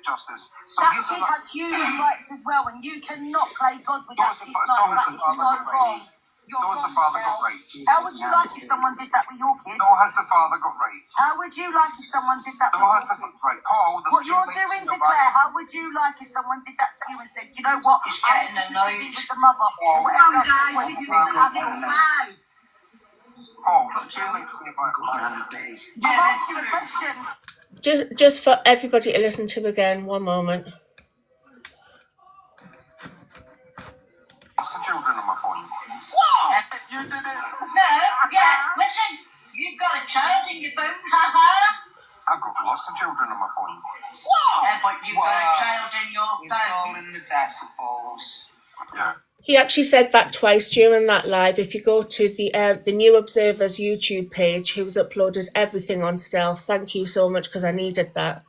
Justice. So that kid has human rights as well, and you cannot play God with that kid's life. That is so wrong. You're wrong, the father got raped. How would you like if someone did that with your kids? Nor has the father got raped. How would you like if someone did that with Nor your has the kids? right. Oh, What you're doing to Claire, how would you like if someone did that to you and said, you know what, He's getting annoyed. with the mother, or whatever, have it mad. Oh, the two links in your Bible. I've asked you a question. Just for everybody to listen to again, one moment. Lots of children on my phone. What? You did it. No, yeah, listen, you've got a child in your phone, I've got lots of children on my phone. What? Yeah, but you've got a child in your phone. It's all in the decibels. Yeah. He actually said that twice during that live. If you go to the New Observer's YouTube page, who's uploaded everything on Stell, thank you so much, because I needed that.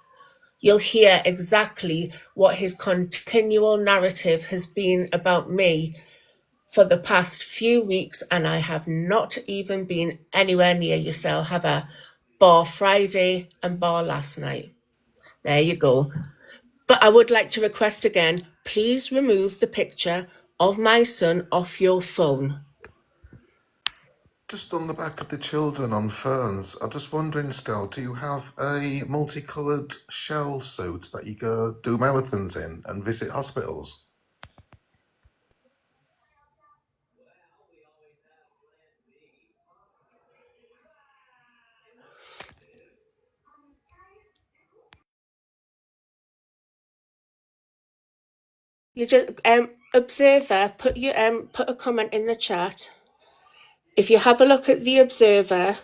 You'll hear exactly what his continual narrative has been about me for the past few weeks, and I have not even been anywhere near you, Stell, have I? Bar Friday and bar last night. There you go. But I would like to request again, please remove the picture of my son off your phone. Just on the back of the children on ferns, I'm just wondering, Stell, do you have a multicoloured shell suit that you go do marathons in and visit hospitals? You just Observer, put a comment in the chat. If you have a look at the Observer,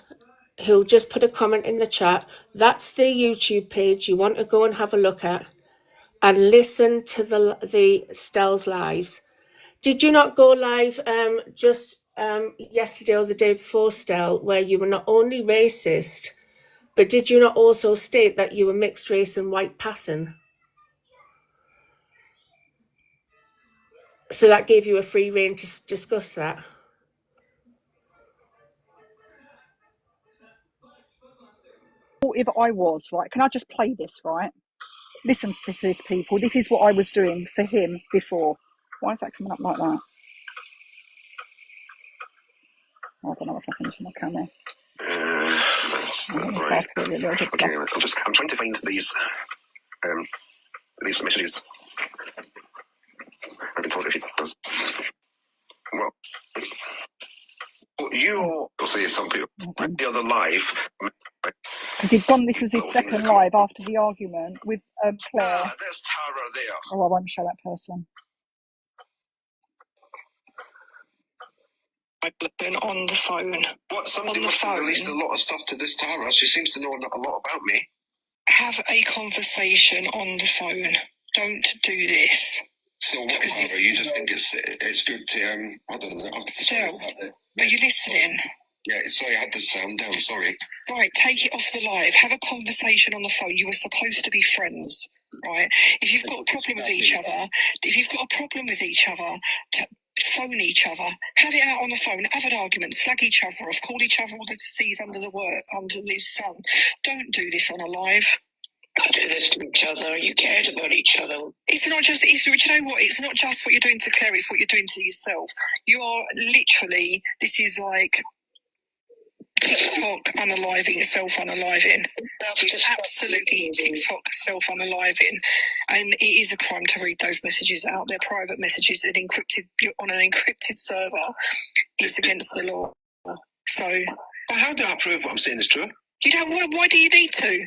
who'll just put a comment in the chat, that's the YouTube page you want to go and have a look at and listen to the Stell's lives. Did you not go live just yesterday or the day before, Stell, where you were not only racist, but did you not also state that you were mixed race and white passing? So that gave you a free rein to discuss that. If I was, right, can I just play this, right? Listen to this, people. This is what I was doing for him before. Why is that coming up like that? I don't know what's happening to my camera. Right. Okay, I'm trying to find these messages. I've been told if it does. Well, you'll say something. The other live. Because he'd gone, this was his second live after the argument with Claire. There's Tara there. Oh, I won't show that person. Been on the phone. What? Somebody must have released a lot of stuff to this Tara. She seems to know a lot about me. Have a conversation on the phone. Don't do this. So what, Tara? You just think it's good to I don't know. Still, are you listening? Yeah, sorry, I had the sound down. Sorry. Right, take it off the live. Have a conversation on the phone. You were supposed to be friends, right? If you've got a problem with each other, phone each other, have it out on the phone, have an argument, slag each other off, call each other all the C's under the sun. Don't do this on a live. I do this to each other. You cared about each other. It's not just, do you know what? It's not just what you're doing to Claire, it's what you're doing to yourself. You are literally, this is like TikTok unaliving, self-unaliving. It's absolutely TikTok self-unaliving. And it is a crime to read those messages out. They're private messages and encrypted on an encrypted server. It's against the law. So, well, how do I prove what I'm saying is true? You don't want to, why do you need to?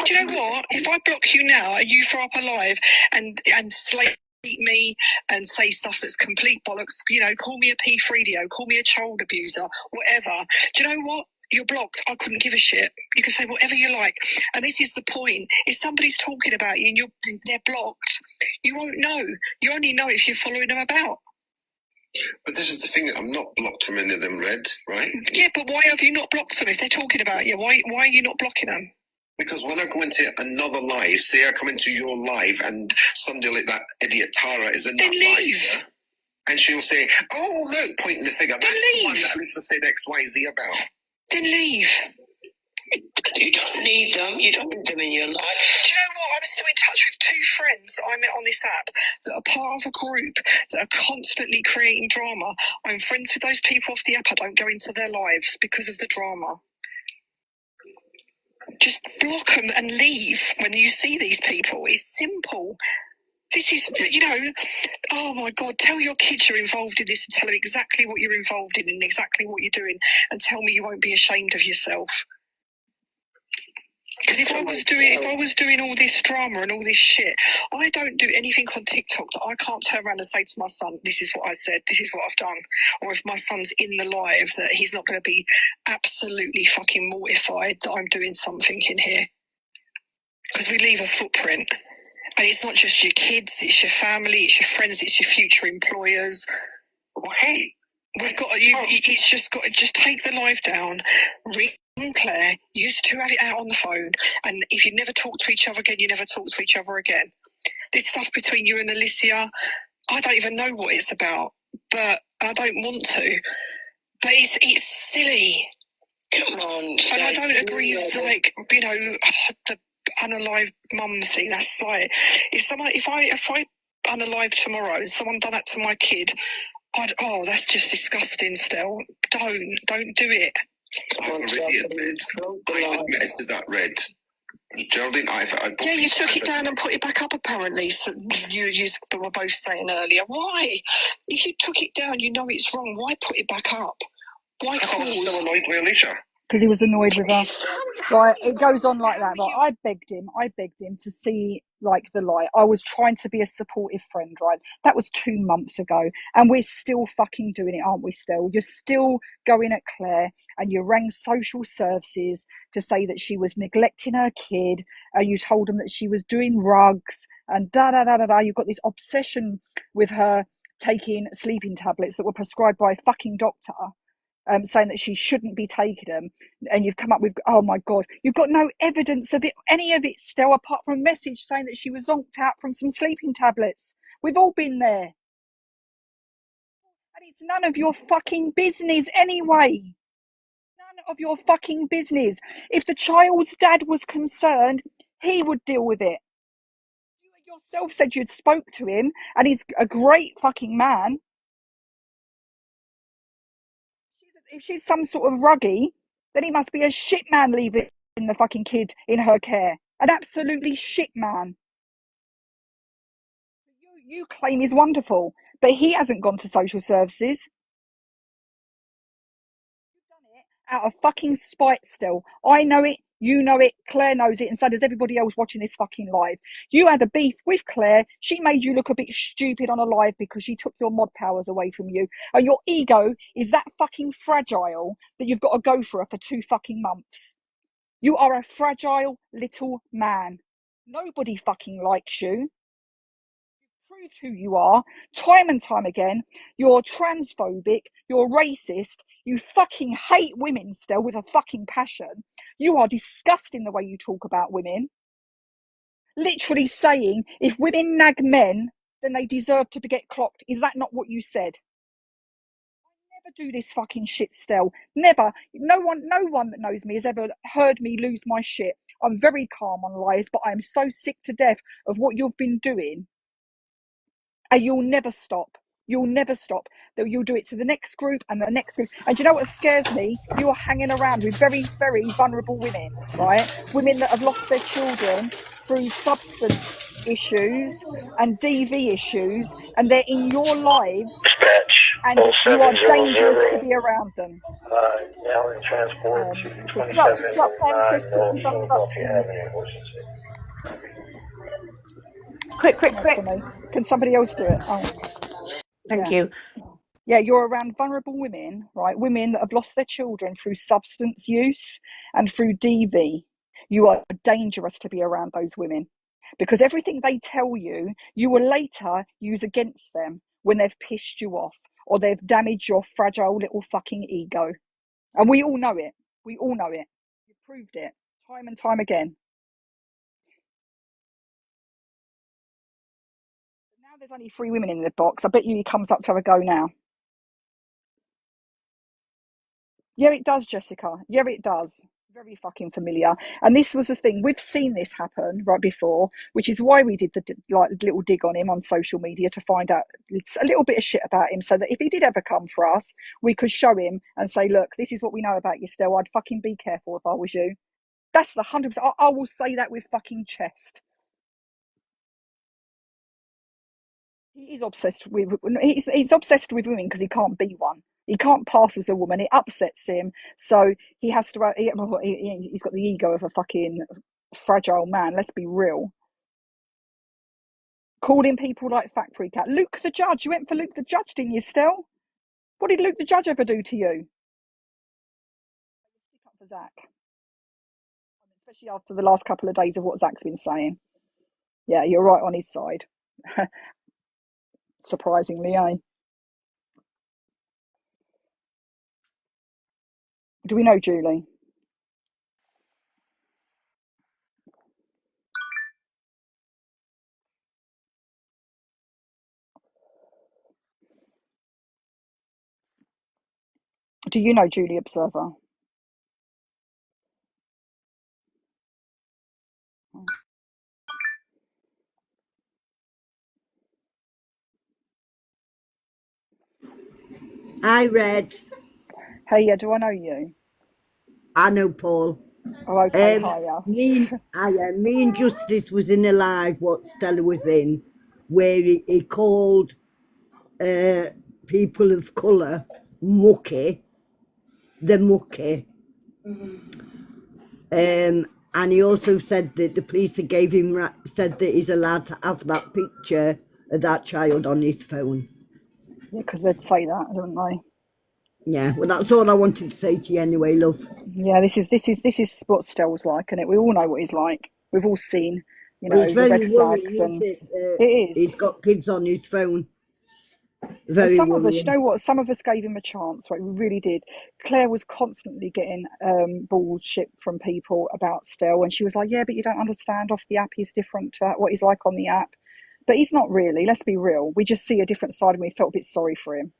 Do you know what? If I block you now and you throw up a live and slate me and say stuff that's complete bollocks, call me a P3DO, call me a child abuser, whatever. Do you know what? You're blocked. I couldn't give a shit. You can say whatever you like. And this is the point. If somebody's talking about you and they're blocked, you won't know. You only know if you're following them about. But this is the thing, I'm not blocked from any of them red, right? Yeah, but why have you not blocked them if they're talking about you? Why are you not blocking them? Because when I go into another live, say I come into your live and somebody like that idiot Tara is in that live, and she'll say, "Oh, look," pointing the finger. Then that's leave. The one that Lisa said XYZ about. Then leave. You don't need them. You don't need them in your life. Do you know what? I'm still in touch with 2 friends that I met on this app that are part of a group that are constantly creating drama. I'm friends with those people off the app. I don't go into their lives because of the drama. Just block them and leave when you see these people. It's simple. This is, oh my God, tell your kids you're involved in this and tell them exactly what you're involved in and exactly what you're doing and tell me you won't be ashamed of yourself. Because if I was doing all this drama and all this shit, I don't do anything on TikTok that I can't turn around and say to my son, this is what I said, this is what I've done. Or if my son's in the live, that he's not going to be absolutely fucking mortified that I'm doing something in here. Because we leave a footprint. And it's not just your kids, it's your family, it's your friends, it's your future employers. Hey, just take the live down, ring Claire, you two have it out on the phone, and if you never talk to each other again, you never talk to each other again. This stuff between you and Alicia, I don't even know what it's about, but I don't want to. But it's silly. Come on, and I don't agree with the unalive mum thing. That's like if I unalive tomorrow and someone done that to my kid, that's just disgusting. Still, don't do it. I've already admitted to that, Red. Geraldine, yeah, you took it down and put it back up, apparently. So you were both saying earlier. Why? If you took it down, you know it's wrong. Why put it back up? Why cause? I was so annoyed with Alicia. Because he was annoyed with us. Right, it goes on like that. Right, I begged him to see the light. I was trying to be a supportive friend, right? That was 2 months ago, and we're still fucking doing it, aren't we? Still, you're still going at Claire, and you rang social services to say that she was neglecting her kid. You told them that she was doing rugs and da da da da da. You've got this obsession with her taking sleeping tablets that were prescribed by a fucking doctor. Saying that she shouldn't be taking them, and you've come up with, oh my God, you've got no evidence of it, any of it still, apart from a message saying that she was zonked out from some sleeping tablets. We've all been there. And it's none of your fucking business anyway. None of your fucking business. If the child's dad was concerned, he would deal with it. You yourself said you'd spoke to him, and he's a great fucking man. If she's some sort of ruggy, then he must be a shit man leaving the fucking kid in her care. An absolutely shit man. You claim he's wonderful, but he hasn't gone to social services. You've done it out of fucking spite still. I know it, you know it, Claire knows it, and so does everybody else watching this fucking live. You had a beef with Claire. She made you look a bit stupid on a live because she took your mod powers away from you. And your ego is that fucking fragile that you've got to go for her for 2 fucking months. You are a fragile little man. Nobody fucking likes you. You've proved who you are time and time again. You're transphobic. You're racist. You fucking hate women still with a fucking passion. You are disgusting the way you talk about women. Literally saying if women nag men, then they deserve to get clocked. Is that not what you said? Never do this fucking shit still. Never. No one that knows me has ever heard me lose my shit. I'm very calm on lies, but I'm so sick to death of what you've been doing. And you'll never stop. You'll never stop. You'll do it to the next group and the next group. And do you know what scares me? You're hanging around with very, very vulnerable women, right? Women that have lost their children through substance issues and DV issues, and they're in your lives, and you are dangerous to be around them. Now in transport Chris, stop playing Chris quickly from the please. Quick. For me. Can somebody else do it? Oh, Thank you. Yeah, you're around vulnerable women, right? Women that have lost their children through substance use and through DV. You are dangerous to be around those women because everything they tell you, you will later use against them when they've pissed you off or they've damaged your fragile little fucking ego. And we all know it. We all know it. You've proved it time and time again. There's only 3 women in the box. I bet you he comes up to have a go now. Yeah, it does, Jessica. Yeah, it does. Very fucking familiar. And this was the thing. We've seen this happen right before, which is why we did the little dig on him on social media to find out a little bit of shit about him, so that if he did ever come for us, we could show him and say, look, this is what we know about you, Stell. I'd fucking be careful if I was you. That's the 100%. I will say that with fucking chest. He is obsessed with. He's obsessed with women because he can't be one. He can't pass as a woman. It upsets him, so he has to. He's got the ego of a fucking fragile man. Let's be real. Calling people like factory cat. Luke the Judge. You went for Luke the Judge, didn't you, Stell? What did Luke the Judge ever do to you? Stick up for Zach, especially after the last couple of days of what Zach's been saying. Yeah, you're right on his side. Surprisingly, eh? Do we know Julie? Do you know Julie Observer? I read. Hey, yeah, do I know you? I know Paul. Oh, okay, hiya. Me and Justice was in a live what Stella was in, where he called people of colour mucky, the mucky. And he also said that the police gave him said that he's allowed to have that picture of that child on his phone. Yeah, because they'd say that, don't they? Yeah, well, that's all I wanted to say to you anyway, love. Yeah, this is what Stell's like, isn't it? We all know what he's like. We've all seen, Well, it's the very red worrying, flags, isn't and it? it is. He's got kids on his phone. And Very some of us, worrying. you know what? Some of us gave him a chance, right? We really did. Claire was constantly getting bullshit from people about Stell, and she was like, "Yeah, but you don't understand. Off the app, he's different to what he's like on the app." But he's not really. Let's be real. We just see a different side of him. We felt a bit sorry for him.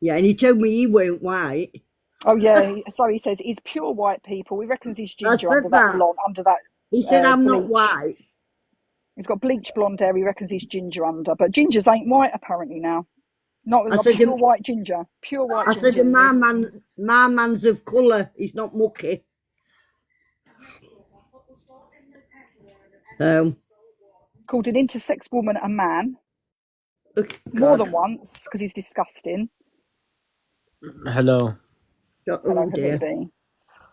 Yeah, and he told me he weren't white. Oh yeah, so he says he's pure white people. He reckons he's I ginger said under that that. blonde, under that He said, I'm not bleach. white. He's got bleach blonde hair. He reckons he's ginger under, but gingers ain't white apparently now. Not pure white ginger. Pure white ginger. I said, my man's of colour. He's not mucky. Called an intersex woman a man. More than once, because he's disgusting. Hello. Hello, Habibi.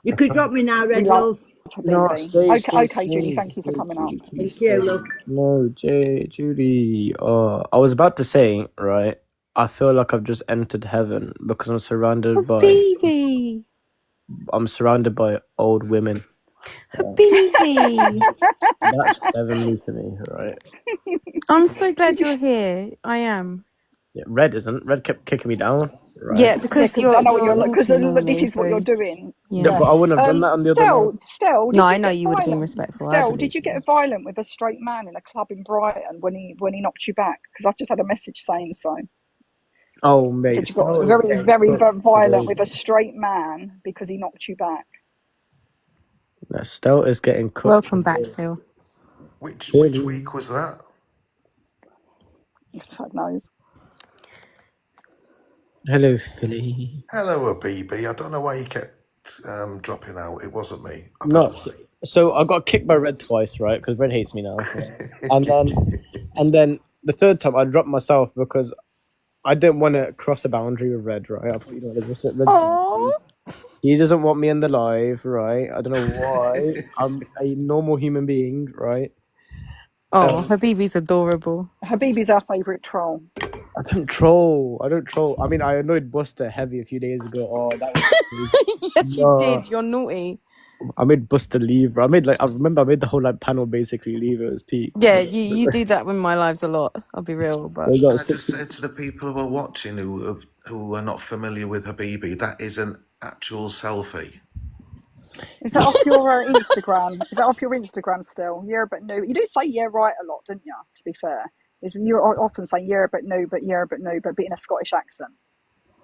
You could drop me now, Red Love. No, stay, Okay, Judy, thank you for coming up. Thank you, love. No, Judy. I was about to say, right, I feel like I've just entered heaven because I'm surrounded by... Habibi. I'm surrounded by old women. Habibi. That's heavenly to me, right? I'm so glad you're here. I am. Yeah, Red isn't. Red kept kicking me down. Right? Yeah, because I know what you're like. Because normally, this is what you're doing. Yeah, but I wouldn't have done that on the other night. Stell, no, I know you would have been respectful. Stell, did you get violent with a straight man in a club in Brighton when he knocked you back? Because I've just had a message saying so. Oh, mate. So you got very, very, very violent with a straight man because he knocked you back. No, Stell is getting cooked. Welcome back, Phil. Which week was that? God knows. Hello, Philly. Hello, Habibi. I don't know why you kept dropping out. It wasn't me. So I got kicked by Red twice, right? Because Red hates me now. Right? and then the third time I dropped myself because I didn't want to cross a boundary with Red, right? I thought, he doesn't want me in the live, right? I don't know why. I'm a normal human being, right? Oh, Habibi's adorable. Habibi's our favourite troll. I don't troll. I mean, I annoyed Buster heavy a few days ago. Oh, that was yes, you did. You're naughty. I made Buster leave. I remember I made the whole panel basically leave. It was peak. Yeah, you do that with my lives a lot. I'll be real, but I just said to the people who are watching who are not familiar with Habibi, that is an actual selfie. Is that off your Instagram? Is that off your Instagram still? Yeah, but no, you do say yeah right a lot, didn't you? To be fair, You're often saying yeah, but no, but in a Scottish accent.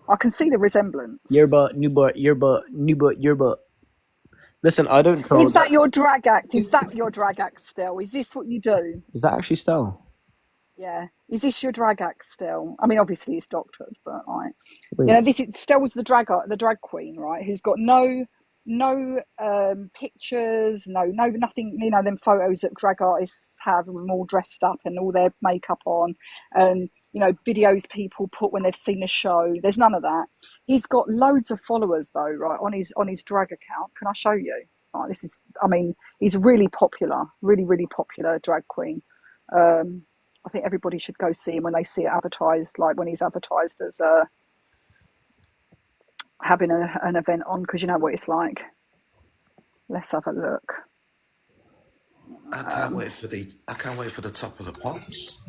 I can see the resemblance. Yerba, new butt, yerba, new butt, yerba. Listen, I don't troll. Is that your drag act? Is that your drag act still? Is this what you do? Is that actually Stell? Yeah. Is this your drag act still? I mean, obviously it's doctored, but like, Wait. you know, this is Stell's the drag queen, right? Who's got no pictures, nothing. You know, them photos that drag artists have, with them all dressed up and all their makeup on, and you know, videos people put when they've seen a show. There's none of that. He's got loads of followers though, right? On his drag account. Can I show you? Right, this is. I mean, he's really popular, really popular drag queen. I think everybody should go see him when they see it advertised, like when he's advertised as having an event on, because you know what it's like. Let's have a look. I can't wait for the top of the pops.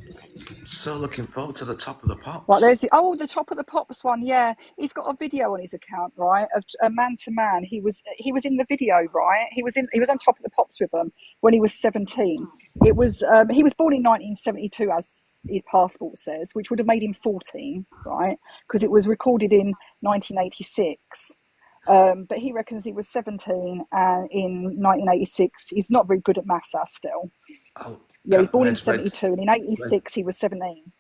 So looking forward to the top of the pops. Right, there's the top of the pops one. Yeah, he's got a video on his account, right, of a man to man. He was in the video, right. He was on Top of the Pops with them when he was 17. It was he was born in 1972, as his passport says, which would have made him 14, right, because it was recorded in 1986. But he reckons he was 17 in 1986. He's not very good at maths, still. Oh, yeah, he was born in 72, and in 86 he was 17.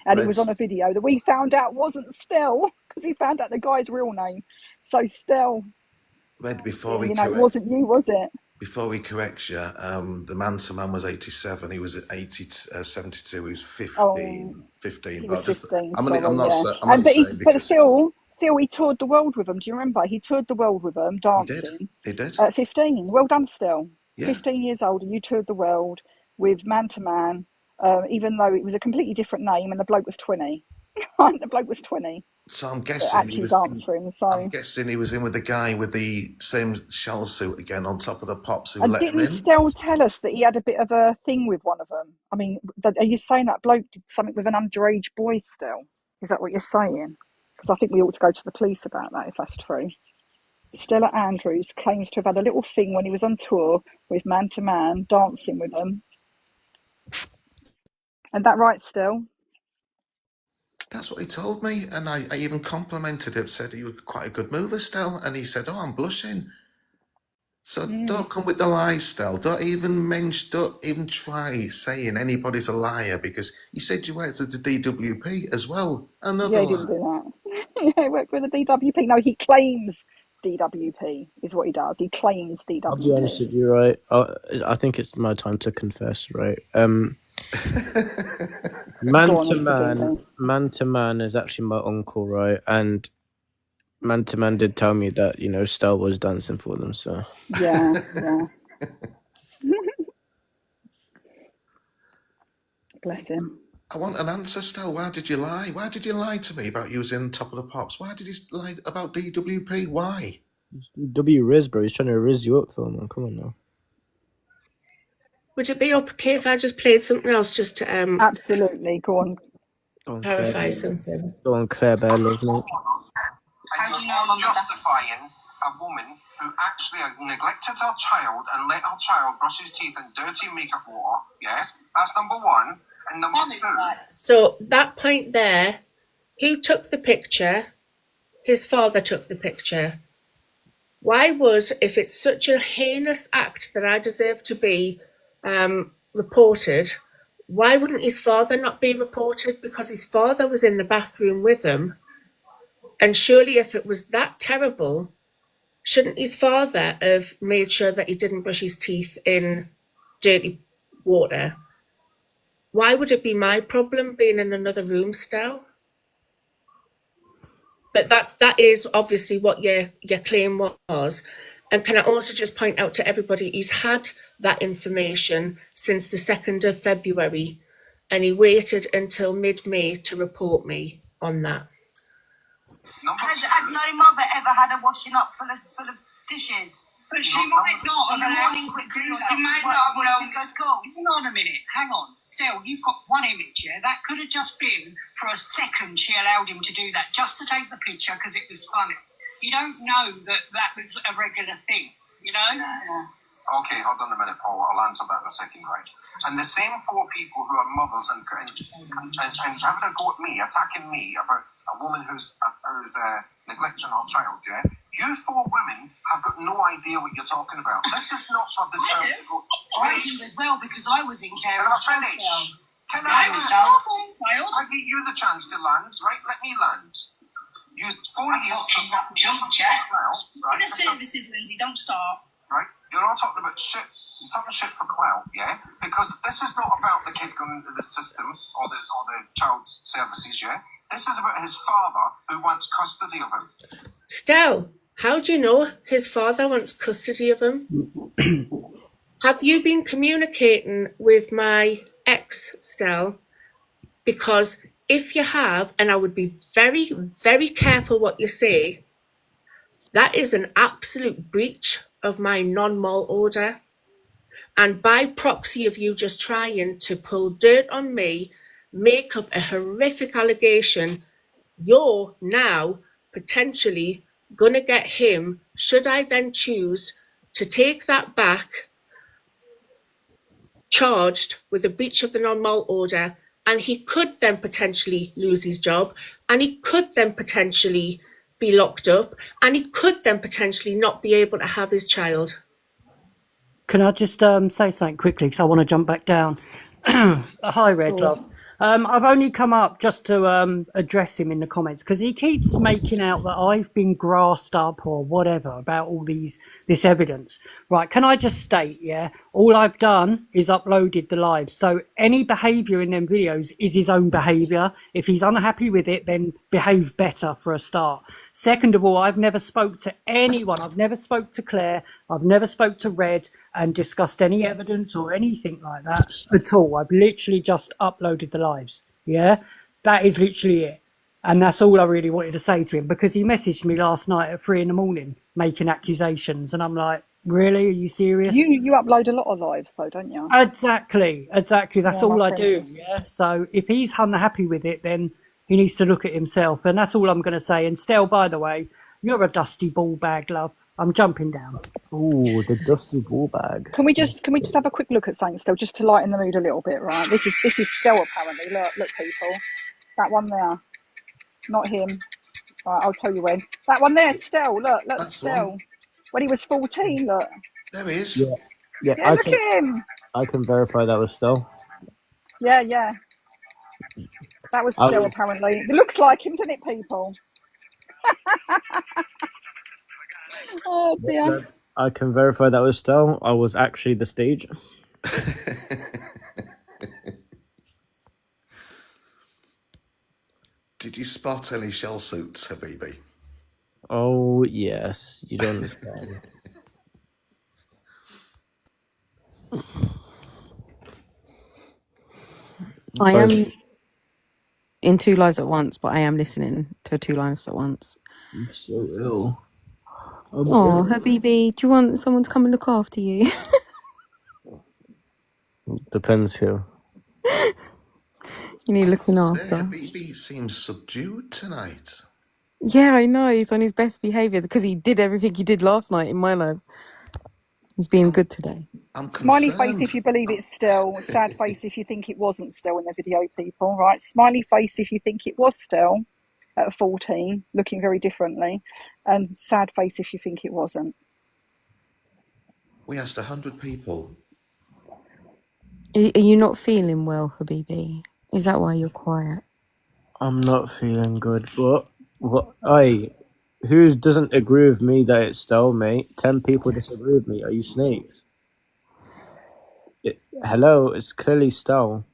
And it was on a video that we found out wasn't Stell, because we found out the guy's real name. So Stell, before we it wasn't you, was it? Before we correct you, the man to man was 87. He was at 72. He was 15. 15. He was 15. But Phil, he toured the world with them. Do you remember? He toured the world with them, dancing. He did. At 15. Well done, Stell. Yeah. 15 years old, and you toured the world with Man to Man, even though it was a completely different name, and the bloke was 20. The bloke was 20. So I'm guessing actually danced for him. So I'm guessing he was in with the guy with the same shell suit again on Top of the Pops who and let him didn't in. Stell tell us that he had a bit of a thing with one of them? I mean, are you saying that bloke did something with an underage boy still? Is that what you're saying? Because I think we ought to go to the police about that if that's true. Stella Andrews claims to have had a little thing when he was on tour with Man to Man, dancing with them. And that right, Stell? That's what he told me, and I even complimented him, said you were quite a good mover, Stell, and he said, "Oh, I'm blushing." So don't come with the lies, Stell. Don't even try saying anybody's a liar, because you said you worked at the DWP as well. Another he didn't do that. Yeah, he worked for the DWP. No, he claims DWP is what he does. He claims DWP. I'll be honest with you, right? I think it's my time to confess, right? Man to Man is actually my uncle, right? And Man to Man did tell me that, you know, Stell was dancing for them, so. Yeah. Bless him. I want an answer, Stell. Why did you lie? Why did you lie to me about using Top of the Pops? Why did you lie about DWP? Why? Riz, bro. He's trying to riz you up, Phil, man. Come on now. Would it be okay if I just played something else just to absolutely go on clarify something? Go on, Claire Bear, love me. How do you know I'm justifying a woman who actually neglected her child and let her child brush his teeth in dirty makeup water? Yes, that's number one. And number two. So that point there, who took the picture? His father took the picture. Why would, if it's such a heinous act that I deserve to be reported, why wouldn't his father not be reported? Because his father was in the bathroom with him. And surely if it was that terrible, shouldn't his father have made sure that he didn't brush his teeth in dirty water? Why would it be my problem being in another room still? But that is obviously what your claim was. And can I also just point out to everybody, he's had that information since the 2nd of February, and he waited until mid-May to report me on that. Has no mother ever had a washing up full of dishes? But she might not in the morning quickly or something. She might not have known to go to school. Hang on a minute, hang on. Stell, you've got one image here. That could have just been, for a second, she allowed him to do that, just to take the picture because it was funny. You don't know that was a regular thing, you know? Okay, hold on a minute, Paul. I'll answer that in a second, right? And the same four people who are mothers and having a go at me, attacking me about a woman who's neglecting her child, yeah? You four women have got no idea what you're talking about. This is not for the child to go. I do as well because I was in care Can of I finish? Can I I was finish? child. I give you the chance to land, right? Let me land. You 4 years. In the services, Lindsay, don't start. Right? You're all talking about shit. You're talking shit for clout, yeah? Because this is not about the kid going into the system or the child's services, yeah? This is about his father who wants custody of him. Stell, how do you know his father wants custody of him? Have you been communicating with my ex, Stell? Because if you have, and I would be very, very careful what you say, that is an absolute breach of my non-mall order. And by proxy of you just trying to pull dirt on me, make up a horrific allegation, you're now potentially going to get him, should I then choose to take that back, charged with a breach of the non-mall order, and he could then potentially lose his job, and he could then potentially be locked up, and he could then potentially not be able to have his child. Can I just say something quickly because I want to jump back down? Hi, Red Love. I've only come up just to address him in the comments because he keeps making out that I've been grassed up or whatever about all this evidence. Right, can I just state, yeah, all I've done is uploaded the lives. So any behaviour in them videos is his own behaviour. If he's unhappy with it, then behave better for a start. Second of all, I've never spoke to anyone. I've never spoke to Claire. I've never spoke to Red and discussed any evidence or anything like that at all. I've literally just uploaded the lives. Yeah, that is literally it. And that's all I really wanted to say to him because he messaged me last night at 3 a.m. making accusations. And I'm like, really? Are you serious? You upload a lot of lives though, don't you? Exactly. That's all I do. friend. Yeah. So if he's unhappy with it, then he needs to look at himself. And that's all I'm going to say. And Stell, by the way, you're a dusty ball bag, love. I'm jumping down. Ooh, the dusty ball bag. Can we just have a quick look at something still, just to lighten the mood a little bit, right? This is Stell apparently. Look, people, that one there, not him. Right, I'll tell you when. That one there, Stell. Look, That's Stell. When he was 14, look. There he is. Yeah, Yeah, look at him. I can verify that was Stell. Yeah. That was Stell apparently. It looks like him, doesn't it, people? Oh dear. I can verify that was Stell. I was actually the stage. Did you spot any shell suits, Habibi? Oh, yes. You don't understand. I am in 2 lives at once, but I am listening to 2 lives at once. I'm so ill. Oh, Habibi, do you want someone to come and look after you? Depends who. You need looking after. Habibi seems subdued tonight. Yeah, I know. He's on his best behaviour because he did everything he did last night in my life. He's being good today. Smiley face if you believe it's Stell. Sad face if you think it wasn't Stell in the video, people. Right? Smiley face if you think it was Stell at 14, looking very differently, and sad face if you think it wasn't. We asked 100 people. Are you not feeling well, Habibi? Is that why you're quiet? I'm not feeling good, but who doesn't agree with me that it's Stell, mate? 10 people disagree with me. Are you snakes? Hello, it's clearly Stell.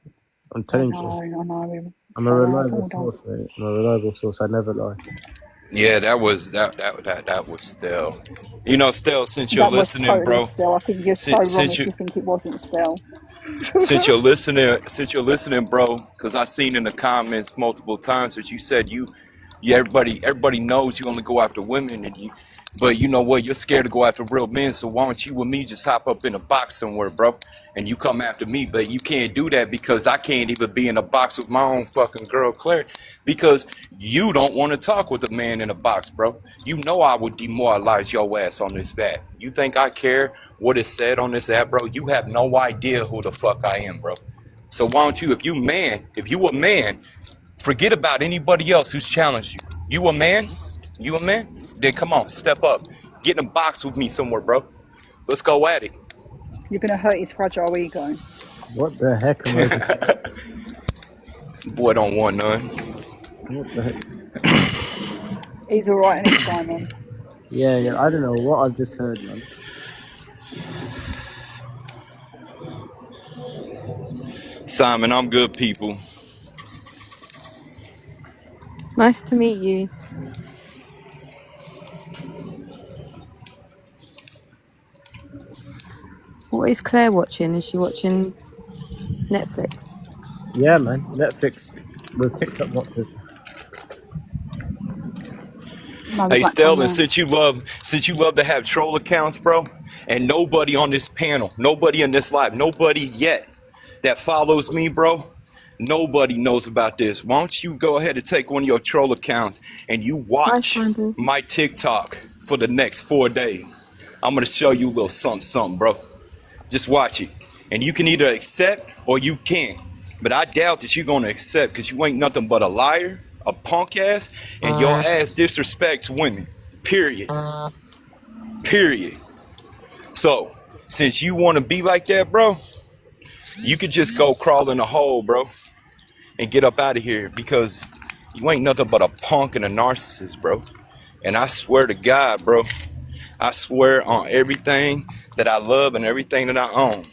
I'm telling you. I know. I'm a reliable source, mate. I'm a reliable source. I never lie. Yeah, that was Stell. You know, Stell, since you're listening, totally bro. Stell. I think you're so wrong if you think it wasn't Stell. Since you're listening, bro, because I've seen in the comments multiple times that you said you Yeah, everybody knows you only go after women, but you know what? You're scared to go after real men. So why don't you and me just hop up in a box somewhere, bro, and you come after me? But you can't do that because I can't even be in a box with my own fucking girl, Claire, because you don't want to talk with a man in a box, bro. You know I would demoralize your ass on this app. You think I care what is said on this app, bro? You have no idea who the fuck I am, bro. So why don't you, if you a man, forget about anybody else who's challenged you. You a man? You a man? Then come on, step up. Get in a box with me somewhere, bro. Let's go at it. You're going to hurt his fragile ego. What the heck am I just... Boy don't want none. What the heck? He's all right, and he's Simon. Yeah, I don't know what I've just heard, man. Simon, I'm good, people. Nice to meet you. What is Claire watching? Is she watching Netflix? Yeah, man. Netflix. We're TikTok watchers. Hey, Stell, since you love to have troll accounts, bro, and nobody on this panel, nobody in this live, nobody yet that follows me, bro, nobody knows about this. Why don't you go ahead and take one of your troll accounts and you watch my TikTok for the next 4 days. I'm going to show you a little something, bro. Just watch it. And you can either accept or you can't. But I doubt that you're going to accept because you ain't nothing but a liar, a punk ass, and your ass disrespects women. Period. Period. So, since you want to be like that, bro, you could just go crawl in a hole, bro, and get up out of here because you ain't nothing but a punk and a narcissist, bro. And I swear to God, bro, I swear on everything that I love and everything that I own.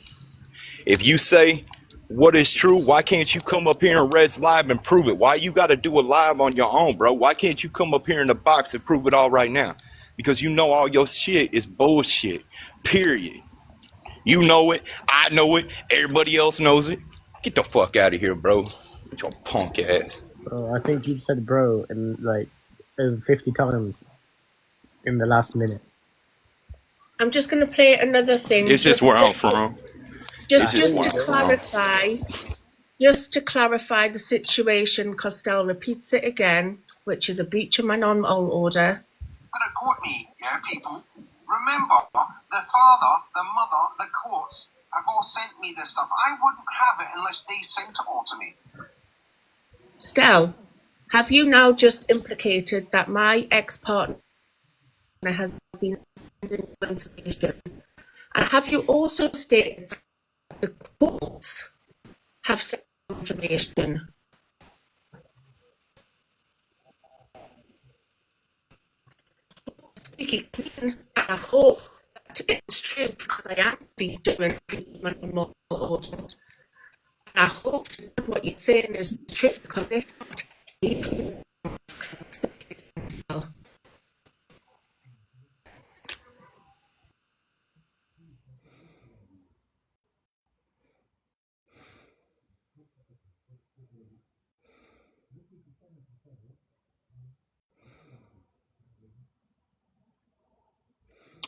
If you say what is true, why can't you come up here in Red's Live and prove it? Why you got to do a live on your own, bro? Why can't you come up here in the box and prove it all right now? Because you know all your shit is bullshit, period. You know it, I know it, everybody else knows it. Get the fuck out of here, bro. With your punk ass. Bro, I think you said bro in like over 50 times in the last minute. I'm just going to play another thing. It's just where I'm from. Just to clarify the situation, Costello repeats it again, which is a breach of my non-mole order. But a court me, yeah, people. Remember, the father, the mother, the courts have all sent me this stuff. I wouldn't have it unless they sent it all to me. Stell, have you now just implicated that my ex-partner has been sending information? And have you also stated that the courts have sent information? Speaking clean, and I hope that it's true because I am being doing treatment and more orders. And I hope that what you're saying is true because if not,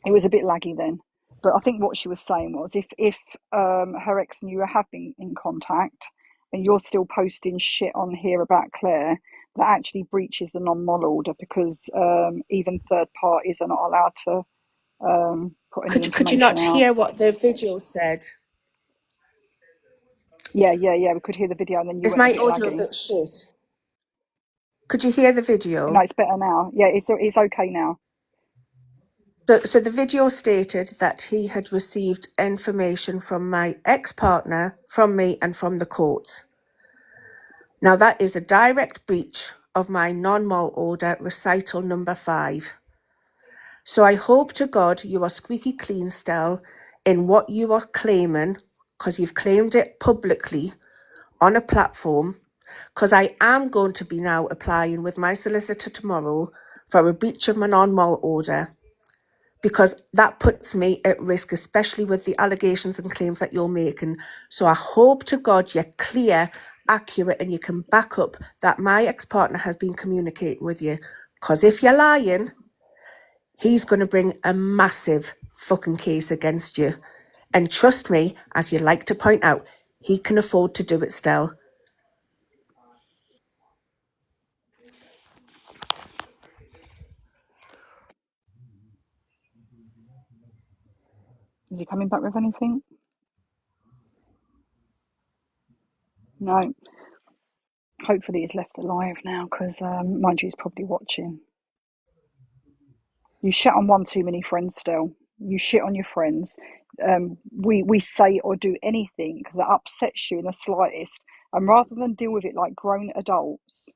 It was a bit laggy then, but I think what she was saying was if her ex and you have been in contact and you're still posting shit on here about Claire, that actually breaches the non-mol order because even third parties are not allowed to put any information could you not out. hear what the video said? Yeah, we could hear the video and then you Is went my a bit audio laggy. a bit shit? Could you hear the video? No, it's better now. Yeah, it's okay now. So the video stated that he had received information from my ex-partner, from me, and from the courts. Now that is a direct breach of my non-mol order recital number 5. So I hope to God you are squeaky clean, Stell, in what you are claiming, because you've claimed it publicly on a platform, because I am going to be now applying with my solicitor tomorrow for a breach of my non-mol order, because that puts me at risk, especially with the allegations and claims that you're making. So I hope to God you're clear accurate and you can back up that my ex-partner has been communicating with you. Because if you're lying, he's going to bring a massive fucking case against you. And trust me, as you like to point out, he can afford to do it still. Is he coming back with anything? No. Hopefully he's left alive now, because mind you, he's probably watching. You shit on one too many friends still. You shit on your friends. We say or do anything that upsets you in the slightest, and rather than deal with it like grown adults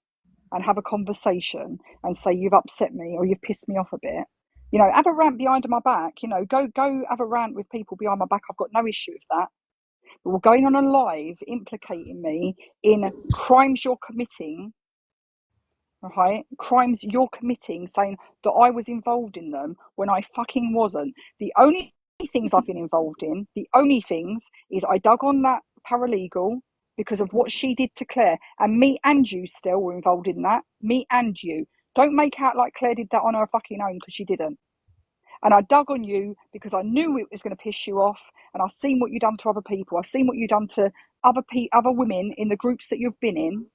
and have a conversation and say you've upset me or you've pissed me off a bit, you know, have a rant behind my back. You know, go have a rant with people behind my back. I've got no issue with that. But we're going on a live implicating me in crimes you're committing. Right, crimes you're committing, saying that I was involved in them when I fucking wasn't. The only things I've been involved in, the only things, is I dug on that paralegal because of what she did to Claire, and me and you still were involved in that. Me and you. Don't make out like Claire did that on her fucking own, because she didn't. And I dug on you because I knew it was going to piss you off, and I've seen what you've done to other people. I've seen what you've done to other women in the groups that you've been in,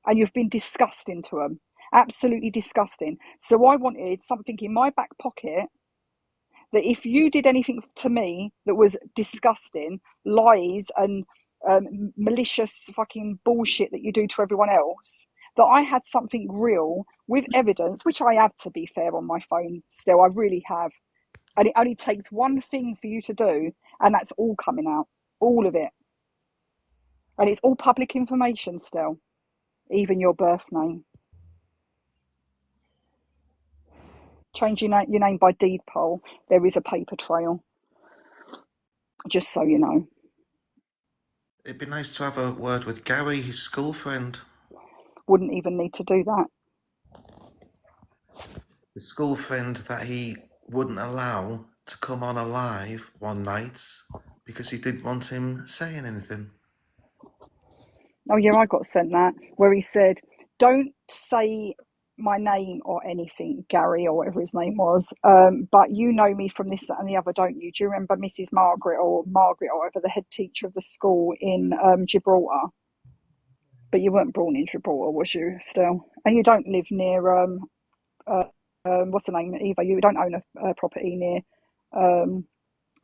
and you've been disgusting to them. Absolutely disgusting. So I wanted something in my back pocket that if you did anything to me that was disgusting, lies and malicious fucking bullshit that you do to everyone else, that I had something real with evidence, which I have, to be fair, on my phone still. I really have. And it only takes one thing for you to do, and that's all coming out. All of it. And it's all public information still. Even your birth name. Change your name by deed poll. There is a paper trail. Just so you know. It'd be nice to have a word with Gary, his school friend. Wouldn't even need to do that. His school friend that he wouldn't allow to come on alive one night because he didn't want him saying anything. Oh yeah, I got sent that, where he said, don't say my name or anything, Gary, or whatever his name was, but you know me from this, that and the other, don't you? Do you remember Mrs. Margaret or whatever, the head teacher of the school in Gibraltar? But you weren't born in Gibraltar, was you, still? And you don't live near, what's the name, Eva? You don't own a property near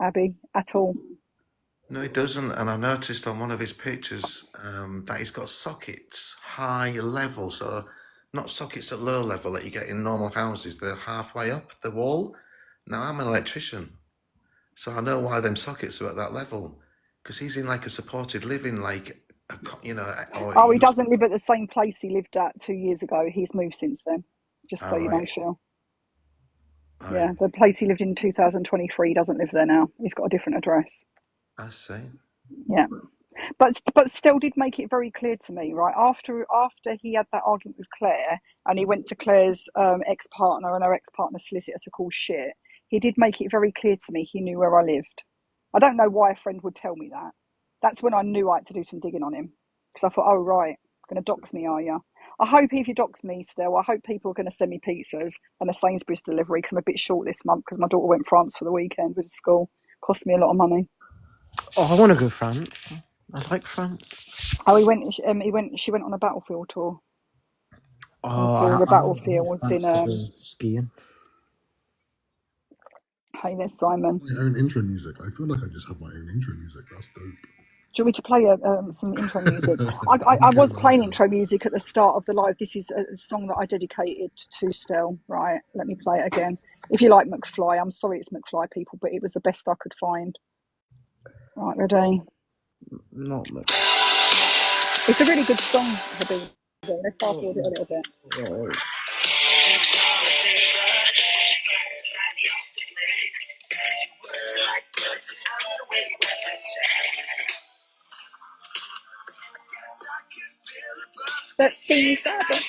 Abbey at all. No, he doesn't. And I noticed on one of his pictures that he's got sockets high level, so not sockets at low level that you get in normal houses. They're halfway up the wall. Now, I'm an electrician, so I know why them sockets are at that level, because he's in like a supported living, like, or He doesn't live at the same place he lived at 2 years ago. He's moved since then, just so you know, Phil. Yeah, the place he lived in 2023, he doesn't live there now. He's got a different address. I see. Yeah, but still did make it very clear to me, right, after he had that argument with Claire, and he went to Claire's ex-partner and her ex-partner's solicitor to call shit, he did make it very clear to me he knew where I lived. I don't know why a friend would tell me that. That's when I knew I had to do some digging on him, because I thought, oh right, going to dox me, are you? I hope if you dox me still, I hope people are going to send me pizzas and a Sainsbury's delivery, because I'm a bit short this month because my daughter went to France for the weekend with school. Cost me a lot of money. Oh, I want to go France. I like France. Oh, he went. She went on a battlefield tour. And Oh, saw the battlefields in. fancy go skiing. Hey, there's Simon. My own intro music. I feel like I just have my own intro music. That's dope. Do you want me to play some intro music? I was playing intro music at the start of the live. This is a song that I dedicated to Stell. Right, let me play it again. If you like McFly, I'm sorry it's McFly, people, but it was the best I could find. Right, ready? Not much. It's a really good song, Habib. Let's fast forward it a little bit. Oh. Let's see that.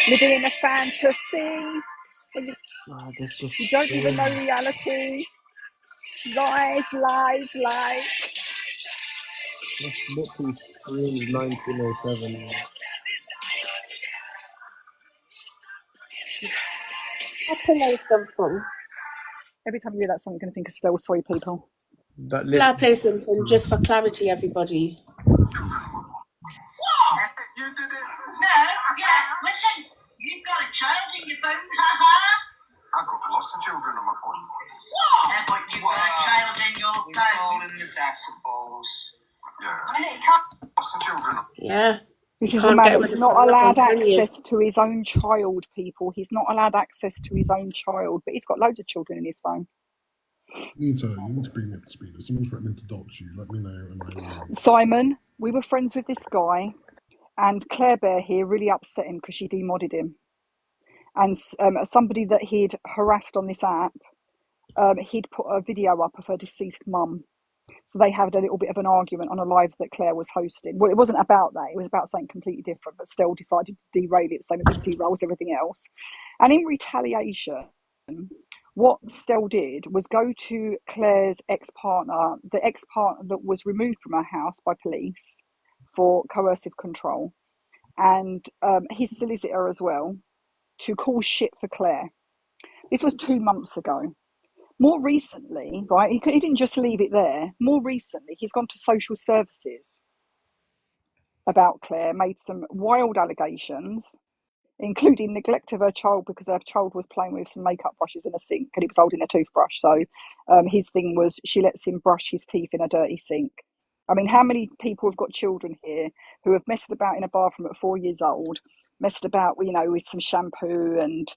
Living in a fantasy. This just You don't even know reality. Lies, lies, lies. This literally screams 1907. I'll play something. Every time you hear that song, you're going to think of Still Soy People. That I'll literally. play something just for clarity, everybody. What? You did it? No, yeah, listen, you've got a child in your phone, haha. I've got lots of children on my phone. What? Yeah, but you've got a child in your phone. It's all in the decibels. Yeah. And it can't. Lots of children. Yeah. This You is a can't man get rid that's of not that one, allowed can you? access to his own child, people. He's not allowed access to his own child, but he's got loads of children in his phone. You need to bring me up to speed. If someone's threatening to dox you, let me know and I will. Simon, we were friends with this guy, and Claire Bear here really upset him because she demodded him. And somebody that he'd harassed on this app, he'd put a video up of her deceased mum. So they had a little bit of an argument on a live that Claire was hosting. Well, it wasn't about that. It was about something completely different, but still decided to derail it, same as it derails everything else. And in retaliation, what Stell did was go to Claire's ex-partner, the ex-partner that was removed from her house by police for coercive control, and his solicitor as well, to call shit for Claire. This was 2 months ago. More recently, right, he didn't just leave it there. More recently, he's gone to social services about Claire, made some wild allegations, including neglect of her child because her child was playing with some makeup brushes in a sink and he was holding a toothbrush. So his thing was she lets him brush his teeth in a dirty sink. I mean, how many people have got children here who have messed about in a bathroom at 4 years old, messed about, you know, with some shampoo and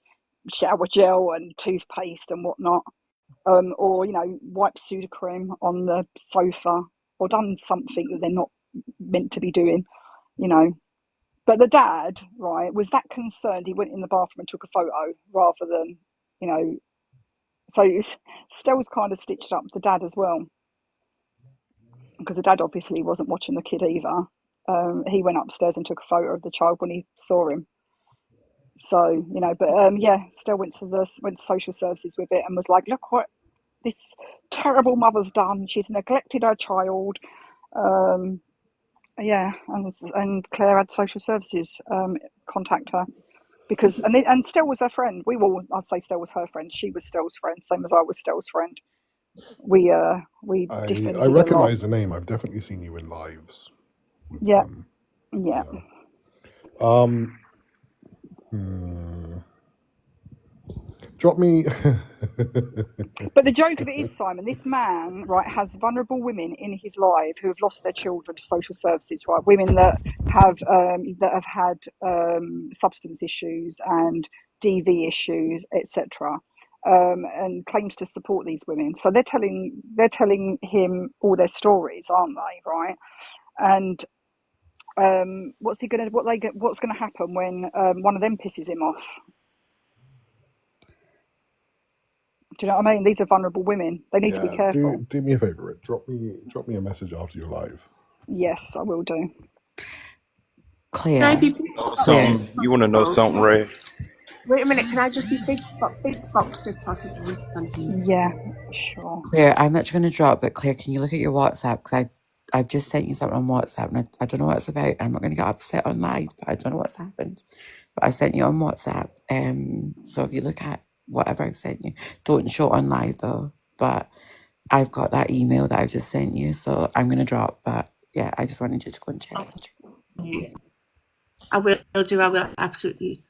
shower gel and toothpaste and whatnot? Or, you know, wipe Sudocrem on the sofa or done something that they're not meant to be doing, you know. But the dad, right, was that concerned he went in the bathroom and took a photo rather than, you know. So Stell's kind of stitched up the dad as well, because the dad obviously wasn't watching the kid either. He went upstairs and took a photo of the child when he saw him. So, you know, but yeah, Stell went to social services with it and was like, look what this terrible mother's done. She's neglected her child. Yeah, and Claire had social services contact her because and Stell was her friend. I'd say Stell was her friend. She was Stell's friend, same as I was Stell's friend. We I defended a lot. recognize the name. I've definitely seen you in lives with Yeah, them. yeah. Drop me. But the joke of it is, Simon, this man, right, has vulnerable women in his life who have lost their children to social services, right? Women that have had substance issues and DV issues, etc., and claims to support these women. So they're telling him all their stories, aren't they? Right? And what's gonna happen when one of them pisses him off? Do you know what I mean? These are vulnerable women. They need to be careful. Do me a favor, Rick. Drop me a message after you're live. Yes, I will do. Can I Claire. be Something you want to know something, Ray? Wait a minute, can I just be big boxed if possible? Thank you. Yeah, sure. Claire, I'm actually going to drop, but Claire, can you look at your WhatsApp? Because I've just sent you something on WhatsApp, and I don't know what it's about. I'm not going to get upset on live, but I don't know what's happened. But I sent you on WhatsApp. So if you look at whatever I sent you, don't show it on live though. But I've got that email that I just sent you, so I'm going to drop. But yeah, I just wanted you to go and check. I will absolutely.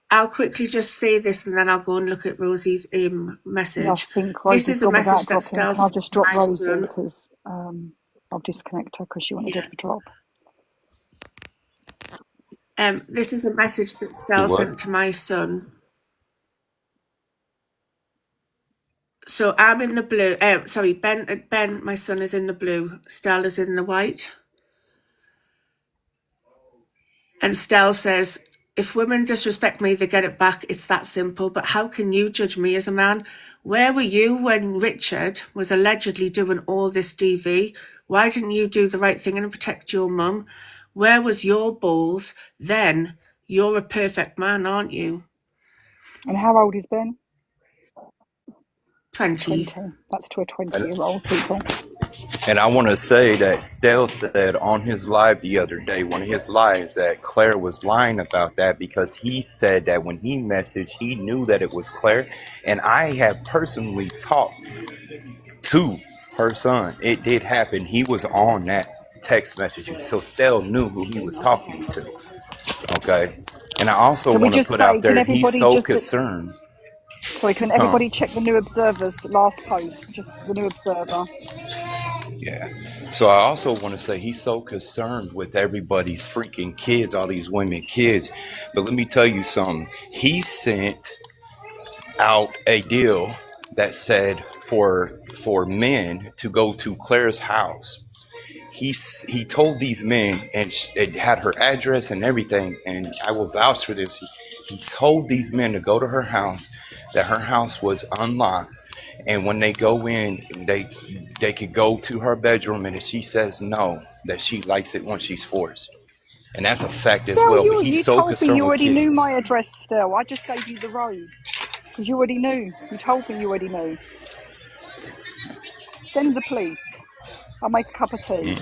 I'll quickly just say this and then I'll go and look at Rosie's message. Yeah, I think This Rosie's is a gone without message that dropping. Stell Can I sent just to drop my Rosie son. because I'll disconnect her because she wanted to drop. This is a message that Do Stell what? sent to my son. So I'm in the blue. Sorry, Ben, my son is in the blue. Stell is in the white. And Stell says, if women disrespect me, they get it back. It's that simple. But how can you judge me as a man? Where were you when Richard was allegedly doing all this DV? Why didn't you do the right thing and protect your mum? Where was your balls then? You're a perfect man, aren't you? And how old is Ben? 20. 20. That's to a 20-year-old, people. And I want to say that Stell said on his live the other day, one of his lives, that Claire was lying about that because he said that when he messaged, he knew that it was Claire. And I have personally talked to her son. It did happen. He was on that text messaging. So Stell knew who he was talking to. Okay. And I also Can we want to just put say, out can there, he's everybody so just, concerned. sorry, can Huh. everybody check the New Observer's last post? Just the New Observer. Yeah. So I also want to say he's so concerned with everybody's freaking kids, all these women kids. But let me tell you something. He sent out a deal that said for men to go to Claire's house. He told these men, and it had her address and everything, and I will vouch for this. He told these men to go to her house, that her house was unlocked, and when they go in, they could go to her bedroom, and if she says no, that she likes it when she's forced. And that's a fact as Still, well. But you he's so told me concerned you with already knew kids. my address, Still. I just gave you the road. Because you already knew. You told me you already knew. Send the police. I'll make a cup of tea.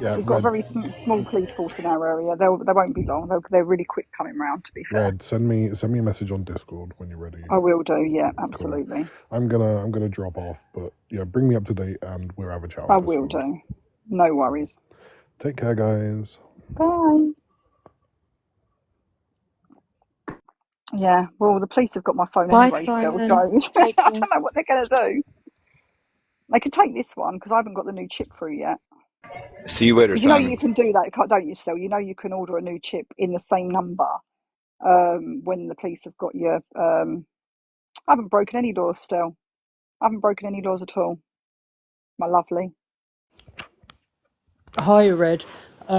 Yeah, We've got a Red. very small police force in our area. They won't be long. They're really quick coming round, to be fair. Red, send me a message on Discord when you're ready. I will do, yeah, Cool. absolutely. I'm gonna drop off, but yeah, bring me up to date and we'll have a chat I on will Discord. do. No worries. Take care, guys. Bye. Yeah, well, the police have got my phone Why, anyway still, so Simon? I don't Taking. know what they're going to do. They could take this one because I haven't got the new chip through yet. See you later, Because you know Simon. you can do that, don't you, Still? You know you can order a new chip in the same number when the police have got your... I haven't broken any laws still. I haven't broken any laws at all. My lovely. Hi, Red.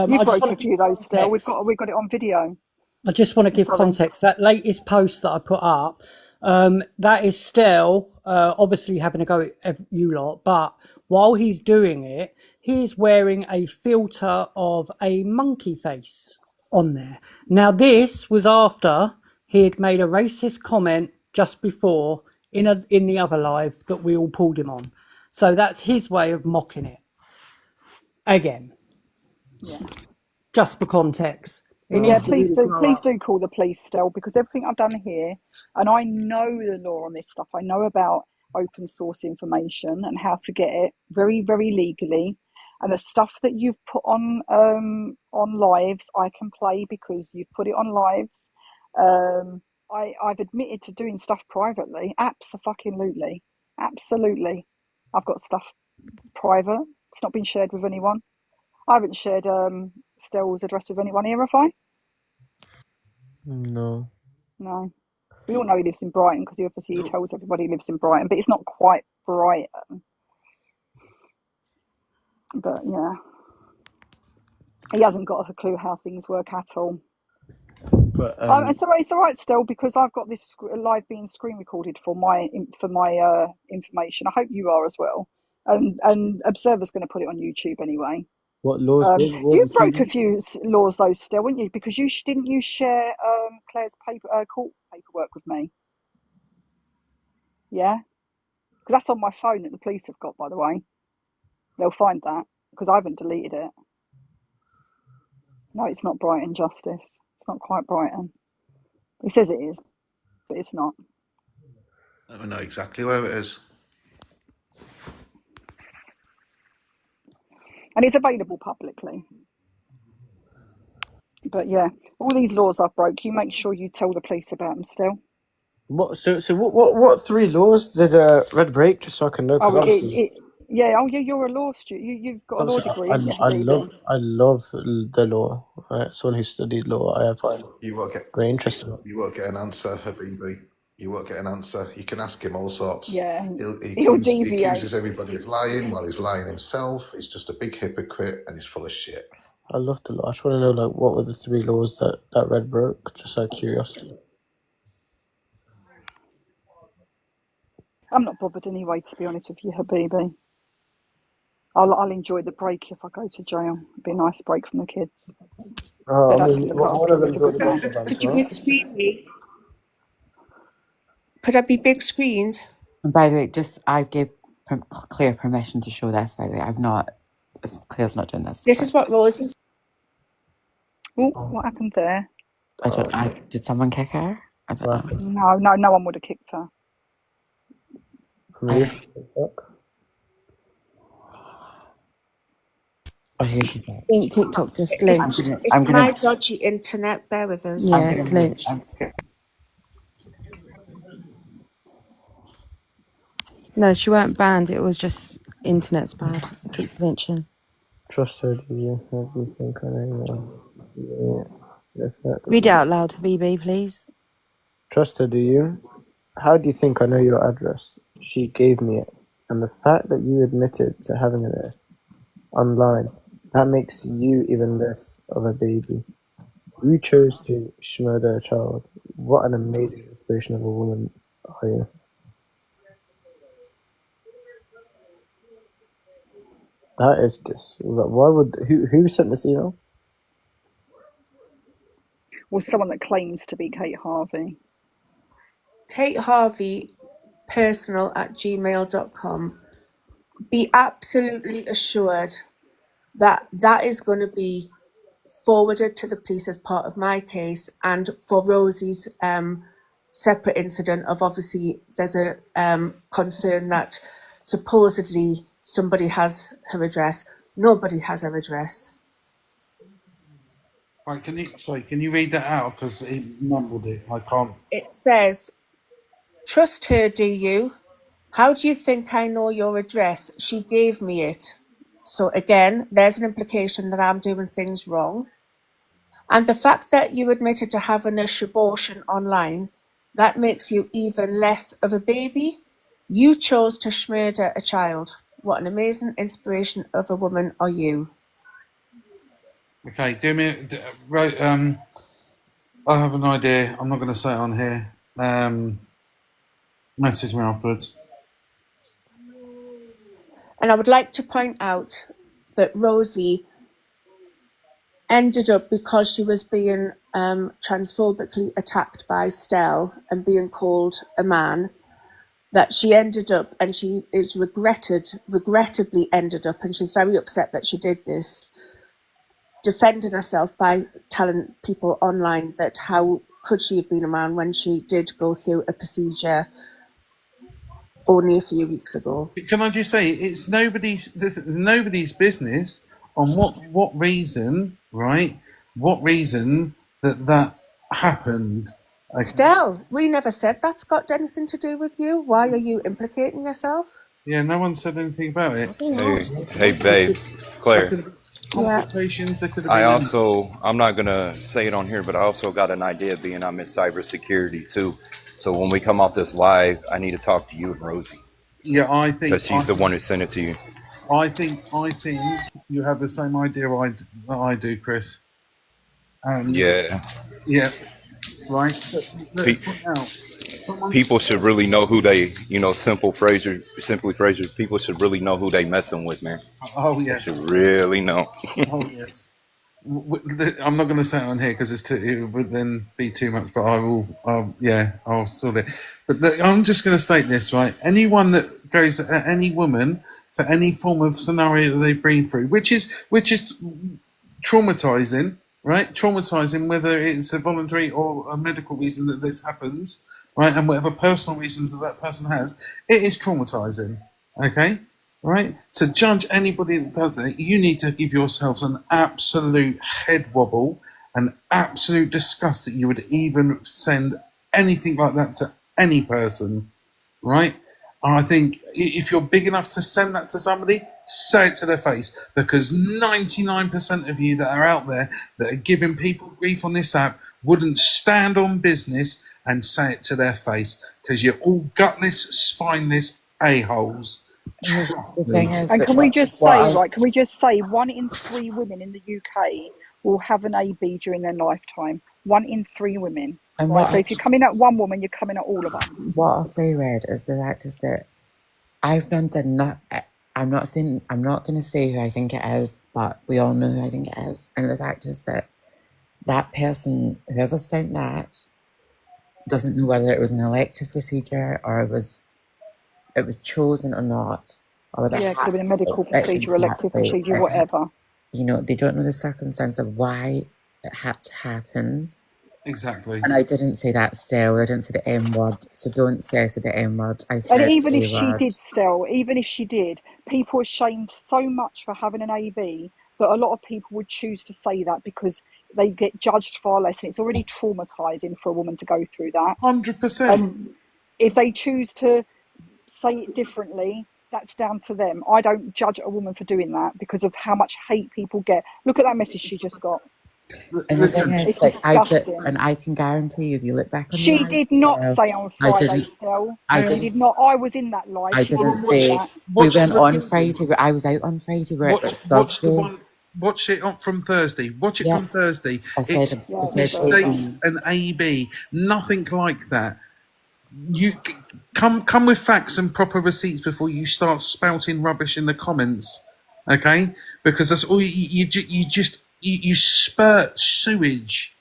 You I just broke want a to give few of those still. We've context. got it on video. I just want to give Sorry. context. That latest post that I put up, that is still obviously having a go at you lot, but while he's doing it, he's wearing a filter of a monkey face on there. Now, this was after he had made a racist comment just before in the other live that we all pulled him on. So that's his way of mocking it again, Yeah. just for context. He Yeah, needs to please really do. grow Please up. do call the police still, because everything I've done here, and I know the law on this stuff. I know about open source information and how to get it very, very legally. And the stuff that you've put on lives, I can play because you've put it on lives. I've admitted to doing stuff privately. Absolutely, absolutely. I've got stuff private. It's not been shared with anyone. I haven't shared Stell's address with anyone here, have I? No. No. We all know he lives in Brighton because he tells everybody he lives in Brighton, but it's not quite Brighton. But yeah, he hasn't got a clue how things work at all. But It's all right still, because I've got this live being screen recorded for my information. I hope you are as well. And Observer's going to put it on YouTube anyway. what laws? What You the broke a three? few laws though, still, didn't you? Because didn't you share Claire's court paperwork with me? Yeah, because that's on my phone that the police have got. By the way, they'll find that because I haven't deleted it. No, it's not Brighton Justice. It's not quite Brighton. He says it is, but it's not. Let me know exactly where it is. And it's available publicly. But yeah, all these laws I've broke, you make sure you tell the police about them still. What? So what three laws did Red break? Just so I can know, because Oh, obviously, yeah. Oh, yeah. You're a law student. You've got a law obviously, degree, haven't you, Habibi? I love the law. Right, someone who studied law, I find You won't get great interest in it. you won't get an answer, Habibi. You won't get an answer. You can ask him all sorts. Yeah, He he'll accuses deviate. everybody of lying while he's lying himself. He's just a big hypocrite and he's full of shit. I love the law. I just want to know, like, what were the three laws that Red broke? Just out of curiosity. I'm not bothered anyway, to be honest with you, Habibi. I'll enjoy the break if I go to jail. It'll be a nice break from the kids. I They'd have to mean, look one after of him. He's them's a good already man. off the ban as Could you well. excuse me? Could I be big screened? And by the way, I gave Claire permission to show this, by the way. Claire's not doing this. This is what Rosie. Oh, what happened there? Did someone kick her? I don't know. No one would have kicked her. Oh, here she goes. I think TikTok just glitched. It's my dodgy internet. Bear with us. Yeah, glitched. No, she weren't banned. It was just internet's bad. It keeps glitching. Trust her, do you? Have you think I know? Read it out loud, BB, please. Trust her, do you? How do you think I know your address? She gave me it. And the fact that you admitted to having it online, that makes you even less of a baby. You chose to murder a child. What an amazing inspiration of a woman are you? That is just... Why would... Who sent this email? Was someone that claims to be Kate Harvey. Kate Harvey, personal@gmail.com. Be absolutely assured that that is going to be forwarded to the police as part of my case, and for Rosie's separate incident of obviously there's a concern that supposedly somebody has her address. Nobody has her address. Right, can you read that out? Because he mumbled it. I can't. It says, trust her, do you? How do you think I know your address? She gave me it. So again, there's an implication that I'm doing things wrong. And the fact that you admitted to having a abortion online, that makes you even less of a baby. You chose to murder a child. What an amazing inspiration of a woman are you. Okay, right. I have an idea. I'm not going to say it on here. Message me afterwards. And I would like to point out that Rosie ended up, because she was being transphobically attacked by Stell and being called a man, that she ended up, and she is regrettably ended up, and she's very upset that she did this, defending herself by telling people online that how could she have been a man when she did go through a procedure only a few weeks ago. Can I just say, it's nobody's business on what reason, right? What reason that happened? Stell, we never said that's got anything to do with you. Why are you implicating yourself? Yeah, no one said anything about it. Hey, babe, Claire. Complications. There could have been. I'm not gonna say it on here, but I also got an idea, being I'm in cybersecurity too. So when we come off this live, I need to talk to you and Rosie. Yeah, I think because she's the one who sent it to you. I think you have the same idea that I do, Chris. Yeah. Right. People should really know who they, Simply Fraser. People should really know who they messing with, man. Oh yes. They should really know. Oh yes. I'm not going to say it on here because it would then be too much. But I will. I'll sort it. But I'm just going to state this, right? Anyone that goes at any woman for any form of scenario that they've been through, which is traumatizing, right? Traumatizing, whether it's a voluntary or a medical reason that this happens, right? And whatever personal reasons that person has, it is traumatizing. Okay. Right? To judge anybody that does it, you need to give yourselves an absolute head wobble, an absolute disgust that you would even send anything like that to any person, right? And I think if you're big enough to send that to somebody, say it to their face, because 99% of you that are out there that are giving people grief on this app wouldn't stand on business and say it to their face, because you're all gutless, spineless a-holes. And can we just say 1 in 3 women in the UK will have an AB during their lifetime. 1 in 3 women. And right, so if you're coming at one woman, you're coming at all of us. What I'll say, Red, is the fact is that I've done not. I'm not going to say who I think it is, but we all know who I think it is. And the fact is that that person, whoever sent that, doesn't know whether it was an elective procedure or it was chosen or not, or whether it Yeah, it could have been a happened. medical procedure, elective Exactly. procedure, whatever. You know, they don't know the circumstance of why it had to happen. Exactly. And I didn't say that still. I didn't say the M word. So don't say I said the M word. I And said even the if A she word. did still, even if she did, people are shamed so much for having an AB that a lot of people would choose to say that because they get judged far less, and it's already traumatizing for a woman to go through that. 100%. If they choose to say it differently, that's down to them. I don't judge a woman for doing that because of how much hate people get. Look at that message she just got. And the thing is, It's like, I did, disgusting. and I can guarantee you, if you look back on the She live, did not so say on I Friday, didn't, Stell. I She didn't, did not. I was in that live. I She didn't didn't say say, that. we Watch went the on Friday, but I was out on Friday, where watch it's watch the Thursday. one. Watch it on from Thursday. Watch it Yeah, from Thursday. I It said, I said states AB. an AB. Nothing like that. You come with facts and proper receipts before you start spouting rubbish in the comments, okay? Because that's all you spurt sewage,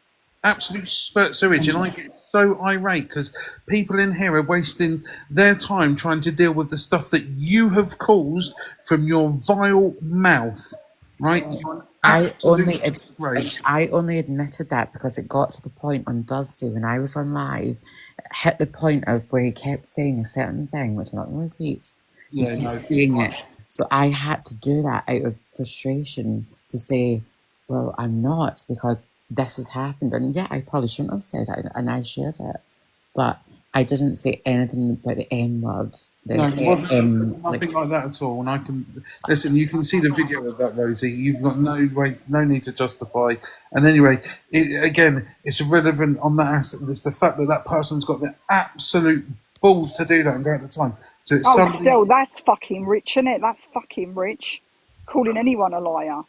absolute spurt sewage, and I get so irate because people in here are wasting their time trying to deal with the stuff that you have caused from your vile mouth, right? You're an absolute disgrace. I only admitted that because it got to the point on Thursday when I was on live, it hit the point of where he kept saying a certain thing, which I'm not going to repeat. He Yeah, no. kept saying it. So I had to do that out of frustration to say, well, I'm not, because this has happened. And yeah, I probably shouldn't have said it, and I shared it. But I didn't say anything about the M word. No, The it wasn't like, nothing like that at all. And I can listen. You can see the video of that, Rosie. You've got no need to justify. And anyway, again, it's irrelevant on that aspect. It's the fact that that person's got the absolute balls to do that and go at the time. So it's Oh, somebody. Stell, that's fucking rich, isn't it? That's fucking rich. Calling anyone a liar.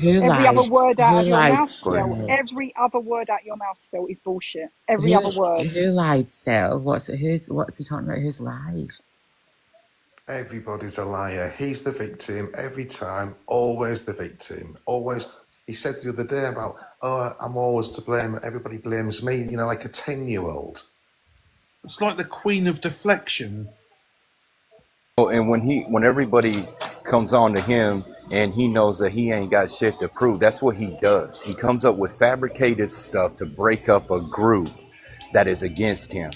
who Every other lied? word out Who of your lied? mouth, Stell. Every other word out of your mouth, Stell, is bullshit. Every Who other word. who lied still? What's he talking about? Who's lied? Everybody's a liar. He's the victim every time, always the victim. Always. He said the other day about, oh, I'm always to blame. Everybody blames me, you know, like a 10-year-old. It's like the queen of deflection. Oh, and when everybody comes on to him and he knows that he ain't got shit to prove, that's what he does. He comes up with fabricated stuff to break up a group that is against him.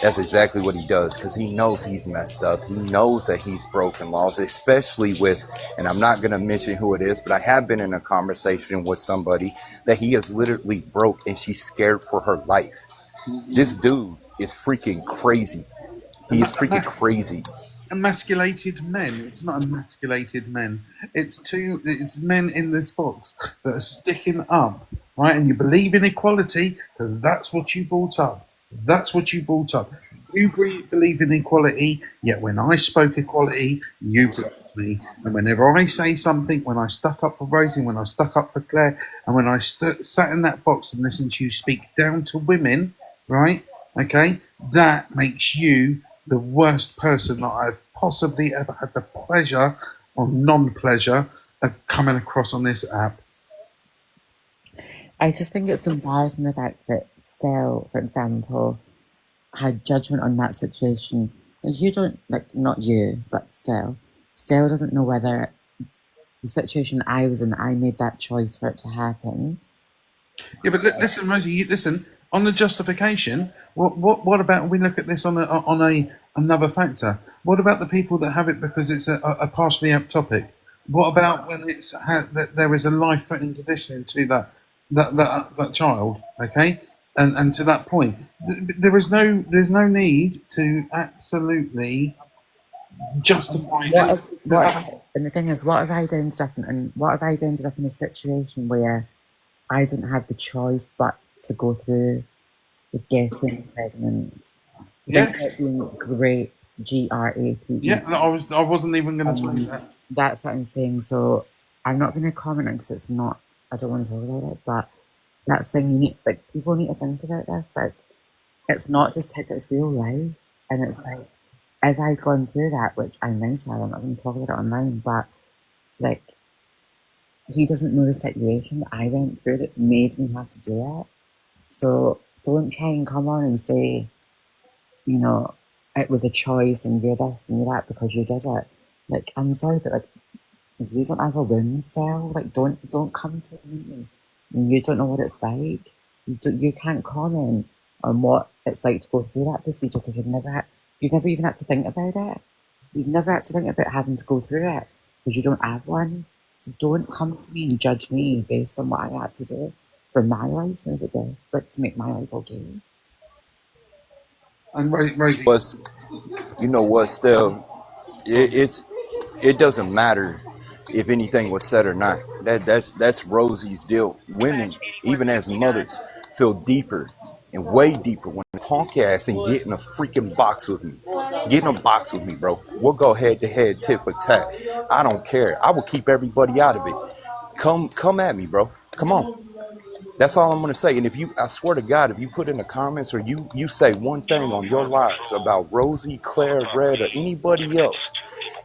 That's exactly what he does, because he knows he's messed up. He knows that he's broken laws, especially with, and I'm not going to mention who it is, but I have been in a conversation with somebody that he is literally broke and she's scared for her life. This dude is freaking crazy. He is freaking crazy. Emasculated men. It's not emasculated men. It's men in this box that are sticking up, right? And you believe in equality because that's what you brought up. That's what you brought up. You believe in equality, yet when I spoke equality, you blocked me. And whenever I say something, when I stuck up for Rosie, when I stuck up for Claire, and when I sat in that box and listened to you speak down to women, right? Okay, that makes you the worst person that I've possibly ever had the pleasure or non-pleasure of coming across on this app. I just think it's embarrassing the fact that Stell, for example, had judgment on that situation. And you don't, like, not you, but Stell. Stell doesn't know whether the situation I was in, I made that choice for it to happen. Yeah, but listen, Rosie, listen. On the justification, what about we look at this on another factor? What about the people that have it because it's a partially apt topic? What about when that there is a life-threatening condition to that child? Okay, and to that point, there's no need to absolutely justify And the thing is, what if I'd ended up in a situation where I didn't have the choice but to go through with getting pregnant? Yeah. Think about being great, GRAPE. Yeah, I wasn't even going to say that. That's what I'm saying. So I'm not going to comment on because it's not. I don't want to talk about it, but that's the thing. People need to think about this. Like, it's not just TikTok; it's real life, and it's like, if I'd gone through that, which I mentioned, I'm not going to talk about it online, but like, he doesn't know the situation that I went through that made me have to do it. So don't try and come on and say, you know, it was a choice and you're this and you're that because you did it. Like, I'm sorry, but like, you don't have a wound cell. Like, don't come to me. And you don't know what it's like. You can't comment on what it's like to go through that procedure because you've never even had to think about it. You've never had to think about having to go through it because you don't have one. So don't come to me and judge me based on what I had to do for my life, so the best, but to make my life okay. And Rosie, Was you know what? Still, it doesn't matter if anything was said or not. That's Rosie's deal. Women, even as mothers, feel deeper and way deeper when punk ass and get in a freaking box with me. Get in a box with me, bro. We'll go head to head, tit for tat. I don't care. I will keep everybody out of it. Come at me, bro. Come on. That's all I'm gonna say. And I swear to God, if you put in the comments or you say one thing on your lives about Rosie, Claire, Red, or anybody else,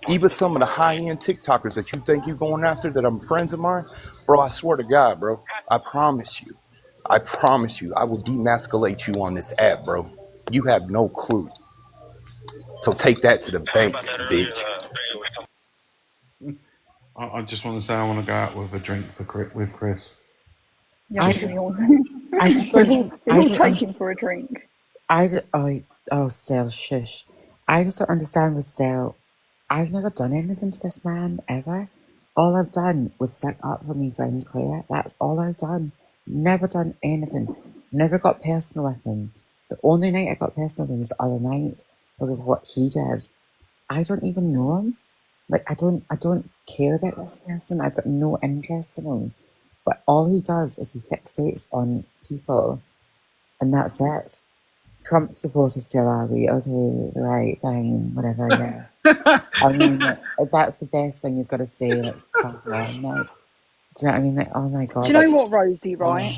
even some of the high-end TikTokers that you think you're going after that I'm friends of mine, bro, I swear to God, bro, I promise you, I will demasculate you on this app, bro. You have no clue. So take that to the bank, bitch. I just want to say I want to go out with a drink with Chris. Yeah, I but just, we all, I just we don't, all, we I all don't, take him for a drink. Stell, shush. I just don't understand with Stell. I've never done anything to this man, ever. All I've done was stick up for me friend Claire. That's all I've done. Never done anything. Never got personal with him. The only night I got personal with him was the other night because of what he did. I don't even know him. Like, I don't care about this person. I've got no interest in him. But all he does is he fixates on people, and that's it. Trump supporters still are we? Okay, right, fine, whatever, yeah. I mean, that's the best thing you've got to say, like, come on, like, do you know what I mean? Like, oh my Do God, you know like, what, Rosie? oh, Right?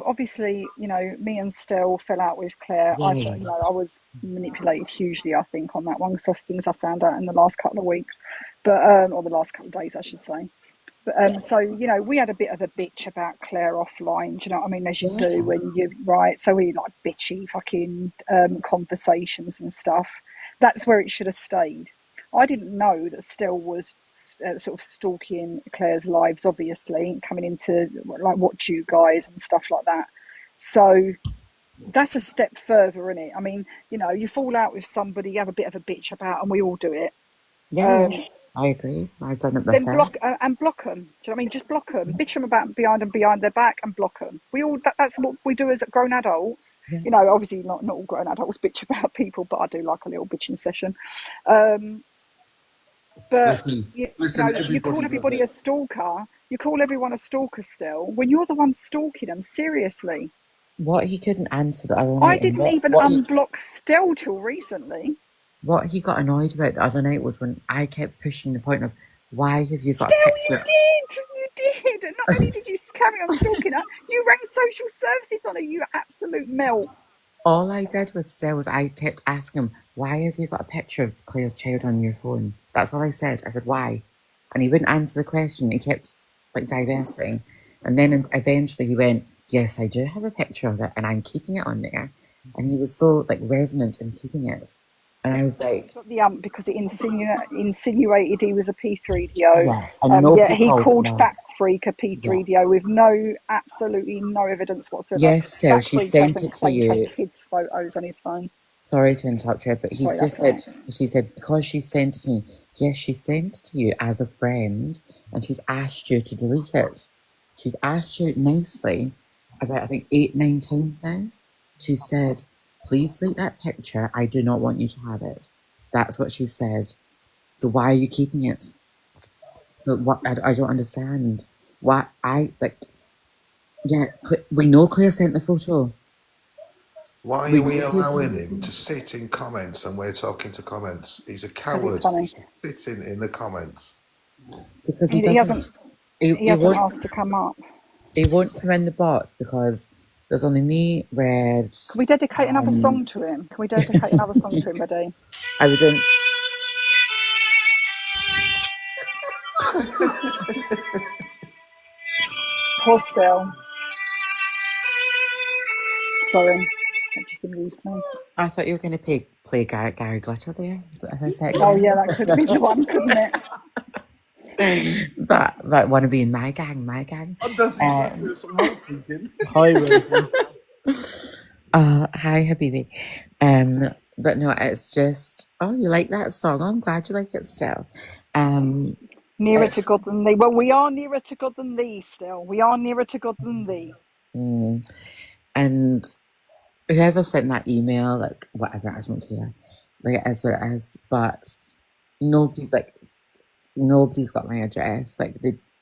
Obviously, you know, me and Stell fell out with Claire. yeah. I was manipulated hugely, I think, on that one because of things I found out in the last couple of weeks, but or the last couple of days, I should say. But so you know, we had a bit of a bitch about Claire offline. Do you know what I mean? As you do Yeah. when you right. So we like bitchy fucking conversations and stuff. That's where it should have stayed. I didn't know that Stell was sort of stalking Claire's lives, obviously, coming into like watch you guys and stuff like that. So that's a step further, isn't it? I mean, you know, you fall out with somebody, you have a bit of a bitch about, and we all do it. Yeah, I agree. I've done it Then myself. block them. Do you know what I mean? Just block them. Bitch them about behind their back and block them. That's what we do as grown adults. Yeah. You know, obviously not all grown adults bitch about people, but I do like a little bitching session. But you know, you call everybody does everybody it. a stalker. You call everyone a stalker still when you're the one stalking them. Seriously, What he couldn't answer the other I night, and didn't even unblock Stell till recently. what he got annoyed about the other night was when I kept pushing the point of, why have you got a Still, you picture? did. You did. And not only did you carry on stalking her, you rang social services on her, you absolute melt. All I did with Stell was I kept asking him, why have you got a picture of Claire's child on your phone? That's all I said. I said, why? And he wouldn't answer the question. He kept like diverting. And then eventually he went, yes, I do have a picture of it and I'm keeping it on there. And he was so like resonant in keeping it. And I was like, Got the because it insinuated he was a P3DO. yeah. And nobody He calls it called now. Fat Freak a Yeah. P3DO with absolutely no evidence whatsoever. Yes, Stell, Fat she Freak sent doesn't it to claim to have you. kids' photos on his phone. Sorry to interrupt you, but he Sorry, just that's said, right. she said, because she sent it to me, yes, she sent it to you as a friend, and she's asked you to delete it. She's asked you nicely about, I think, 8, 9 times now. She said, please delete that picture. I do not want you to have it. That's what she said. So why are you keeping it? So what? I don't understand. Why? Yeah, we know Claire sent the photo. Why We are we know Claire sent allowing the him photo. to sit in comments and we're talking to comments? He's a Because he's coward. funny. He's sitting in the comments. Because he He doesn't. hasn't. He, He he hasn't won't. asked to come up. They won't come in the box because there's only me, Red, Can we dedicate another and song to him? Can we dedicate another song to him, buddy? I was in. Poor Stell. Sorry, that just amused me. I thought you were going to play Gary Glitter there for a second. Oh yeah, that could have been the one, couldn't it? but want to be in my gang. And that's exactly what I was thinking. Hi, Rosie. Hi, Habibi. But no, it's just, oh, you like that song? I'm glad you like it still. Nearer to God than thee. Well, we are nearer to God than thee still. We are nearer to God than thee. And whoever sent that email, like, whatever, I don't care. Like, it is what it is. But nobody's got my address. Like,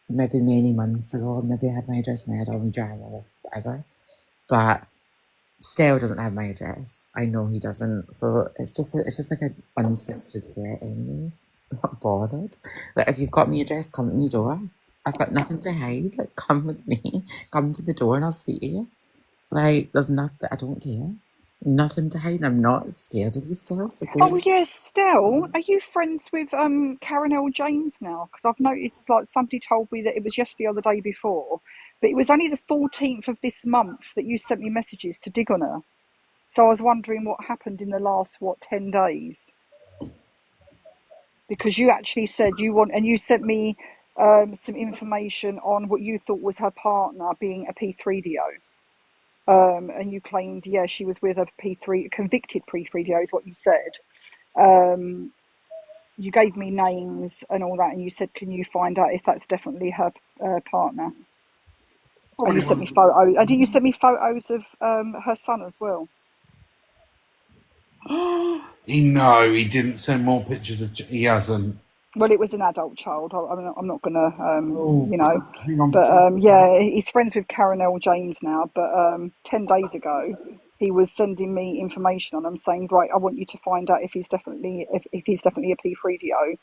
maybe many months ago, maybe I had my address and I had all my drama or whatever. But Stell doesn't have my address. I know he doesn't. So it's just like an unsolicited threat anyway. I'm not bothered. Like, if you've got my address, come to my door. I've got nothing to hide. Like, come with me. Come to the door and I'll speak to you. Like, there's nothing. I don't care. Nothing to hide. I'm not scared of you still. So Oh yeah, Stell, are you friends with Karen L. James now? Because I've noticed, like, somebody told me that it was yesterday or the day before, but it was only the 14th of this month that you sent me messages to dig on her. So I was wondering what happened in the last 10 days. Because you actually said you sent me some information on what you thought was her partner being a P3DO. And you claimed, yeah, she was with a convicted P3DO is what you said. You gave me names and all that, and you said, can you find out if that's definitely her partner? And you sent me photos. And did you send me photos of her son as well? No, he didn't send more pictures of. He hasn't. Well, it was an adult child. I'm not gonna, Hang on. But yeah, he's friends with Karen L. James now. But 10 days ago, he was sending me information on him, saying, right, I want you to find out if he's definitely a P3DO,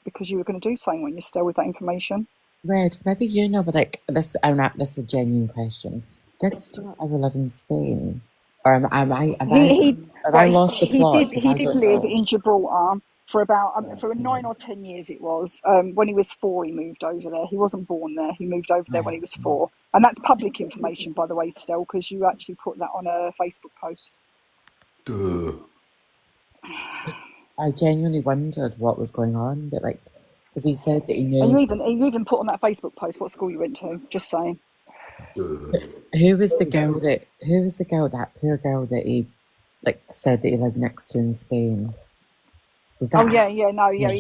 because you were going to do something when you're still with that information. Red, maybe you know, but like this, this is a genuine question. Did Stuart ever live in Spain, or have I lost the plot? He did live in Gibraltar for about for 9 or 10 years. It was when he was 4. He moved over there. He wasn't born there. He moved over there when he was 4, and that's public information, by the way, still, because you actually put that on a Facebook post. I genuinely wondered what was going on, but like, because he said that he knew. And you even put on that Facebook post what school you went to. Just saying. Who was the girl that? Who was the girl? That poor girl that he said that he lived next to in Spain. Was that? Oh yeah, he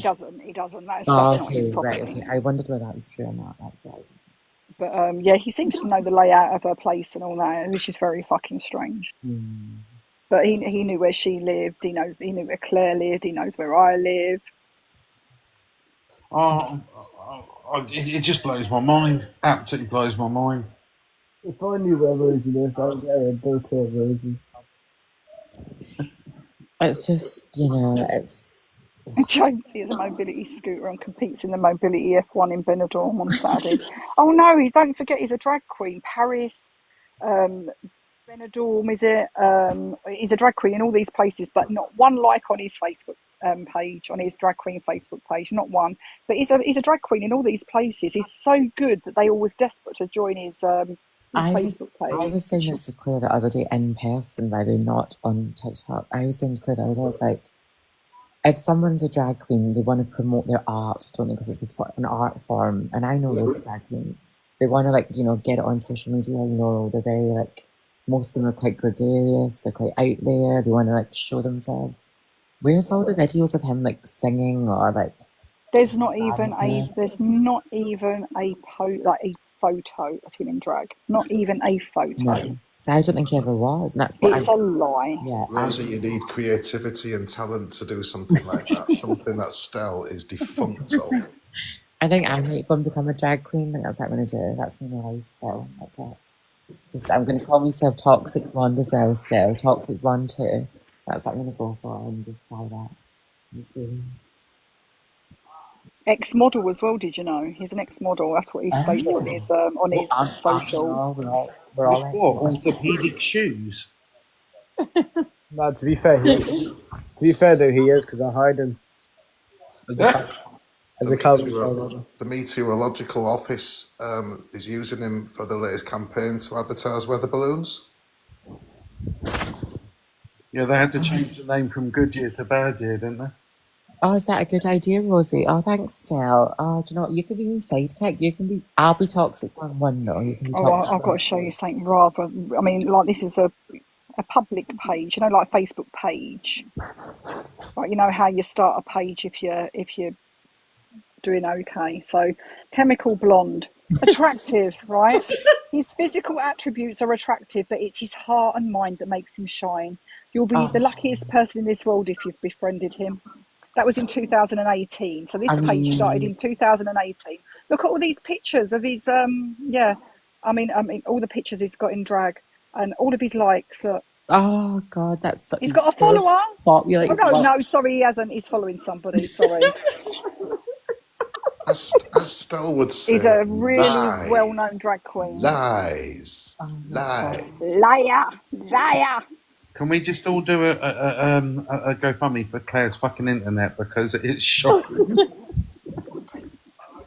doesn't. That's not his property. Right, okay. I wondered whether that was true or not. That's right. But yeah, he seems to know the layout of her place and all that, which is very fucking strange. But he knew where she lived. He knew where Claire lived. He knows where I live. It just blows my mind. Absolutely blows my mind. If I knew where Rosie lived, I would get her a bouquet of roses. It's just, it's... Jonesy has a mobility scooter and competes in the mobility F1 in Benidorm on Saturday. Oh no, don't forget he's a drag queen. Paris, Benidorm, is it? He's a drag queen in all these places, but not one like on his Facebook page, on his drag queen Facebook page, not one. But he's a drag queen in all these places. He's so good that they were always desperate to join his Facebook page. I was saying this to Claire the other day in person, rather not on TikTok. I was saying to Claire, I was like, if someone's a drag queen, they want to promote their art, don't they? Because it's an art form, and I know those drag queens. So they want to get it on social media. They're very most of them are quite gregarious. They're quite out there. They want to show themselves. Where's all the videos of him singing or There's not even a photo of him in drag. Not even a photo. No. So I don't think he ever was. And that's what it's a lie. Yeah. Rosie, you need creativity and talent to do something like that. Something that Stell is defunct of. I think I might go and become a drag queen. I think that's what I'm going to do. That's my lifestyle. That's it. I'm going to call myself Toxic Blonde as well still. Toxic Blonde too. That's what I'm going to go for and just try that. Ex-model as well, did you know? He's an ex-model. That's what he states on his socials. We're all orthopedic shoes. No, to be fair, though, he is, because I hired him as a the meteorological office is using him for the latest campaign to advertise weather balloons. Yeah, they had to change the name from Goodyear to Badyear, didn't they? Oh, is that a good idea, Rosie? Oh, thanks, Stell. Oh, do you know what? You can be my sidekick. You can be. I'll be toxic on one, no. You can be Oh, toxic I've got on to show you something rather. I mean, like this is a public page, you know, like a Facebook page. Like you know how you start a page if you're doing okay. So, chemical blonde, attractive, right? His physical attributes are attractive, but it's his heart and mind that makes him shine. You'll be the Oh, luckiest person in this world if you've befriended him. That was in 2018. So I this page started mean, in 2018. Look at all these pictures of his yeah. I mean all the pictures he's got in drag and all of his likes. Look, oh God, that's so, he's he's got a so follower. popular. Oh He's no, what? no, sorry, he hasn't. He's following somebody. Sorry. As Stell would He's say, a really lies, well-known drag queen. lies, Oh my lies. God. Liar, liar. Can we just all do a GoFundMe for Claire's fucking internet because it's shocking?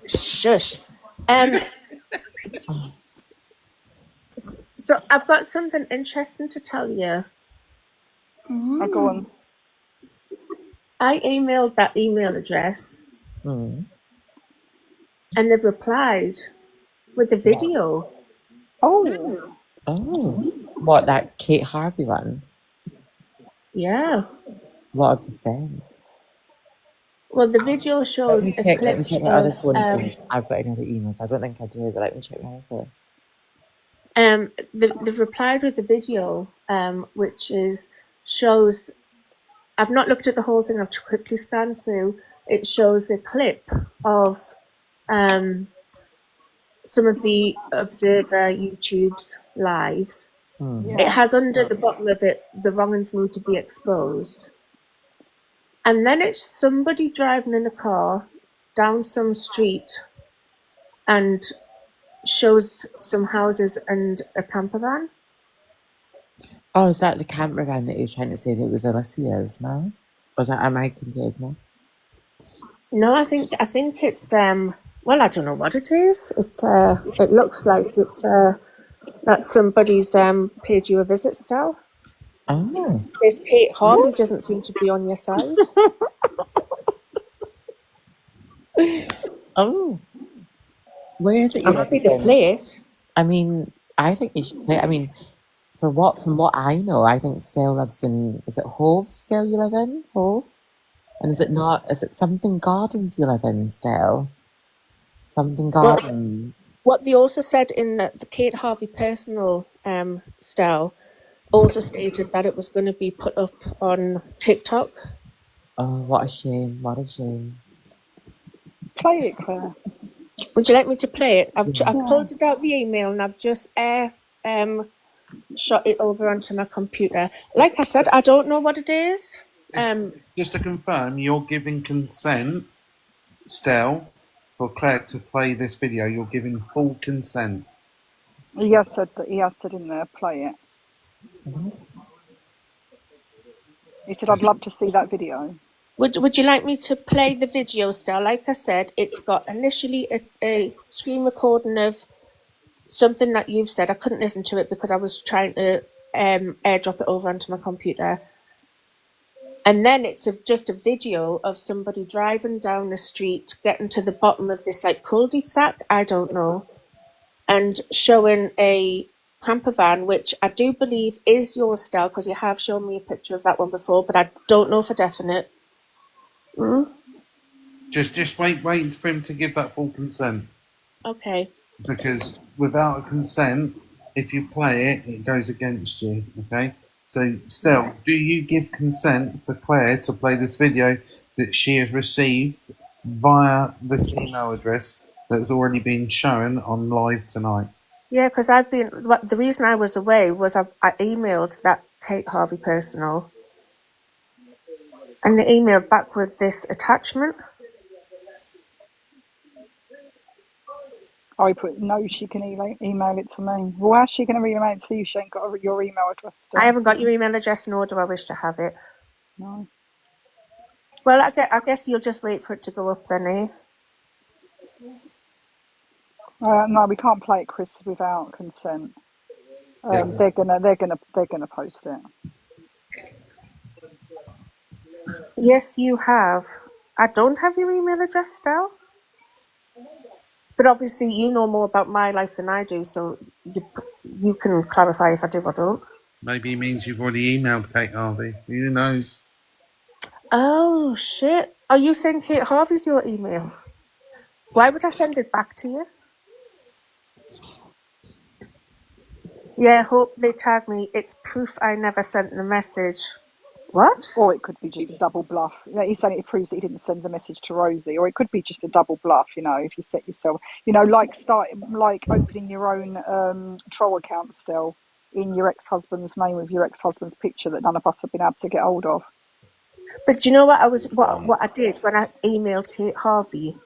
Shush. Um, so I've got something interesting to tell you. Oh, go on. I emailed that email address Mm. and they've replied with a What? video. Oh. Oh, what, that Kate Harvey one? Yeah. What have you said? Well, the video shows a Let clip me check my other of phone first. I've got another email, so I don't think I do, but let me check my other phone. they've replied with a video, which shows. I've not looked at the whole thing. I've quickly scanned through. It shows a clip of some of the Observer YouTube's lives. Hmm. It has under the bottom of it, the wrongings need to be exposed. And then it's somebody driving in a car down some street and shows some houses and a camper van. Oh, is that the camper van that you're trying to say that was Alicia's, no? Or is that, am I confused now? No, I think it's well, I don't know what it is. It looks like it's that somebody's paid you a visit style. Oh. This Kate Harvey doesn't seem to be on your side. Oh. Where is it you I'm live happy to again? play it. I mean, I think you should play. I mean, from what I know, I think Stell lives in. Is it Hove? Stell you live in Hove? And is it not? Is it something Gardens you live in Stell? Something Well, Gardens. what they also said in the Kate Harvey personal style also stated that it was going to be put up on TikTok. Oh, what a shame! What a shame. Play it, Claire. Would you like me to play it? I've Yeah. pulled it out the email and I've just shot it over onto my computer. Like I said, I don't know what it is. Just to confirm, you're giving consent, Stell, for Claire to play this video. You're giving full consent. He has said that. He has said in there, play it. He said, "I'd love to see that video." Would you like me to play the video still? Like I said, it's got initially a screen recording of something that you've said. I couldn't listen to it because I was trying to airdrop it over onto my computer. And then it's just a video of somebody driving down the street, getting to the bottom of this like cul-de-sac, I don't know, and showing a camper van, which I do believe is your style because you have shown me a picture of that one before, but I don't know for definite. Just wait for him to give that full consent. Okay. Because without a consent, if you play it, it goes against you. Okay. So, Stell, do you give consent for Claire to play this video that she has received via this email address that has already been shown on live tonight? Yeah, because the reason I was away was I emailed that Kate Harvey personal and they emailed back with this attachment. I put no. She can email it to me. Well, how's she going to email it to you? She ain't got your email address still. I haven't got your email address, nor do I wish to have it. No. Well, I guess you'll just wait for it to go up then, eh? No, we can't play it, Chris, without consent. They're gonna post it. Yes, you have. I don't have your email address, Stell. But obviously, you know more about my life than I do, so you can clarify if I do or don't. Maybe it means you've already emailed Kate Harvey. Who knows? Oh, shit. Are you saying Kate Harvey's your email? Why would I send it back to you? Yeah, hope they tag me. It's proof I never sent the message. What? Or it could be just a double bluff. He's saying it proves that he didn't send the message to Rosie. Or it could be just a double bluff, if you set yourself, like opening your own troll account still in your ex-husband's name with your ex-husband's picture that none of us have been able to get hold of. But do you know what I did when I emailed Kate Harvey?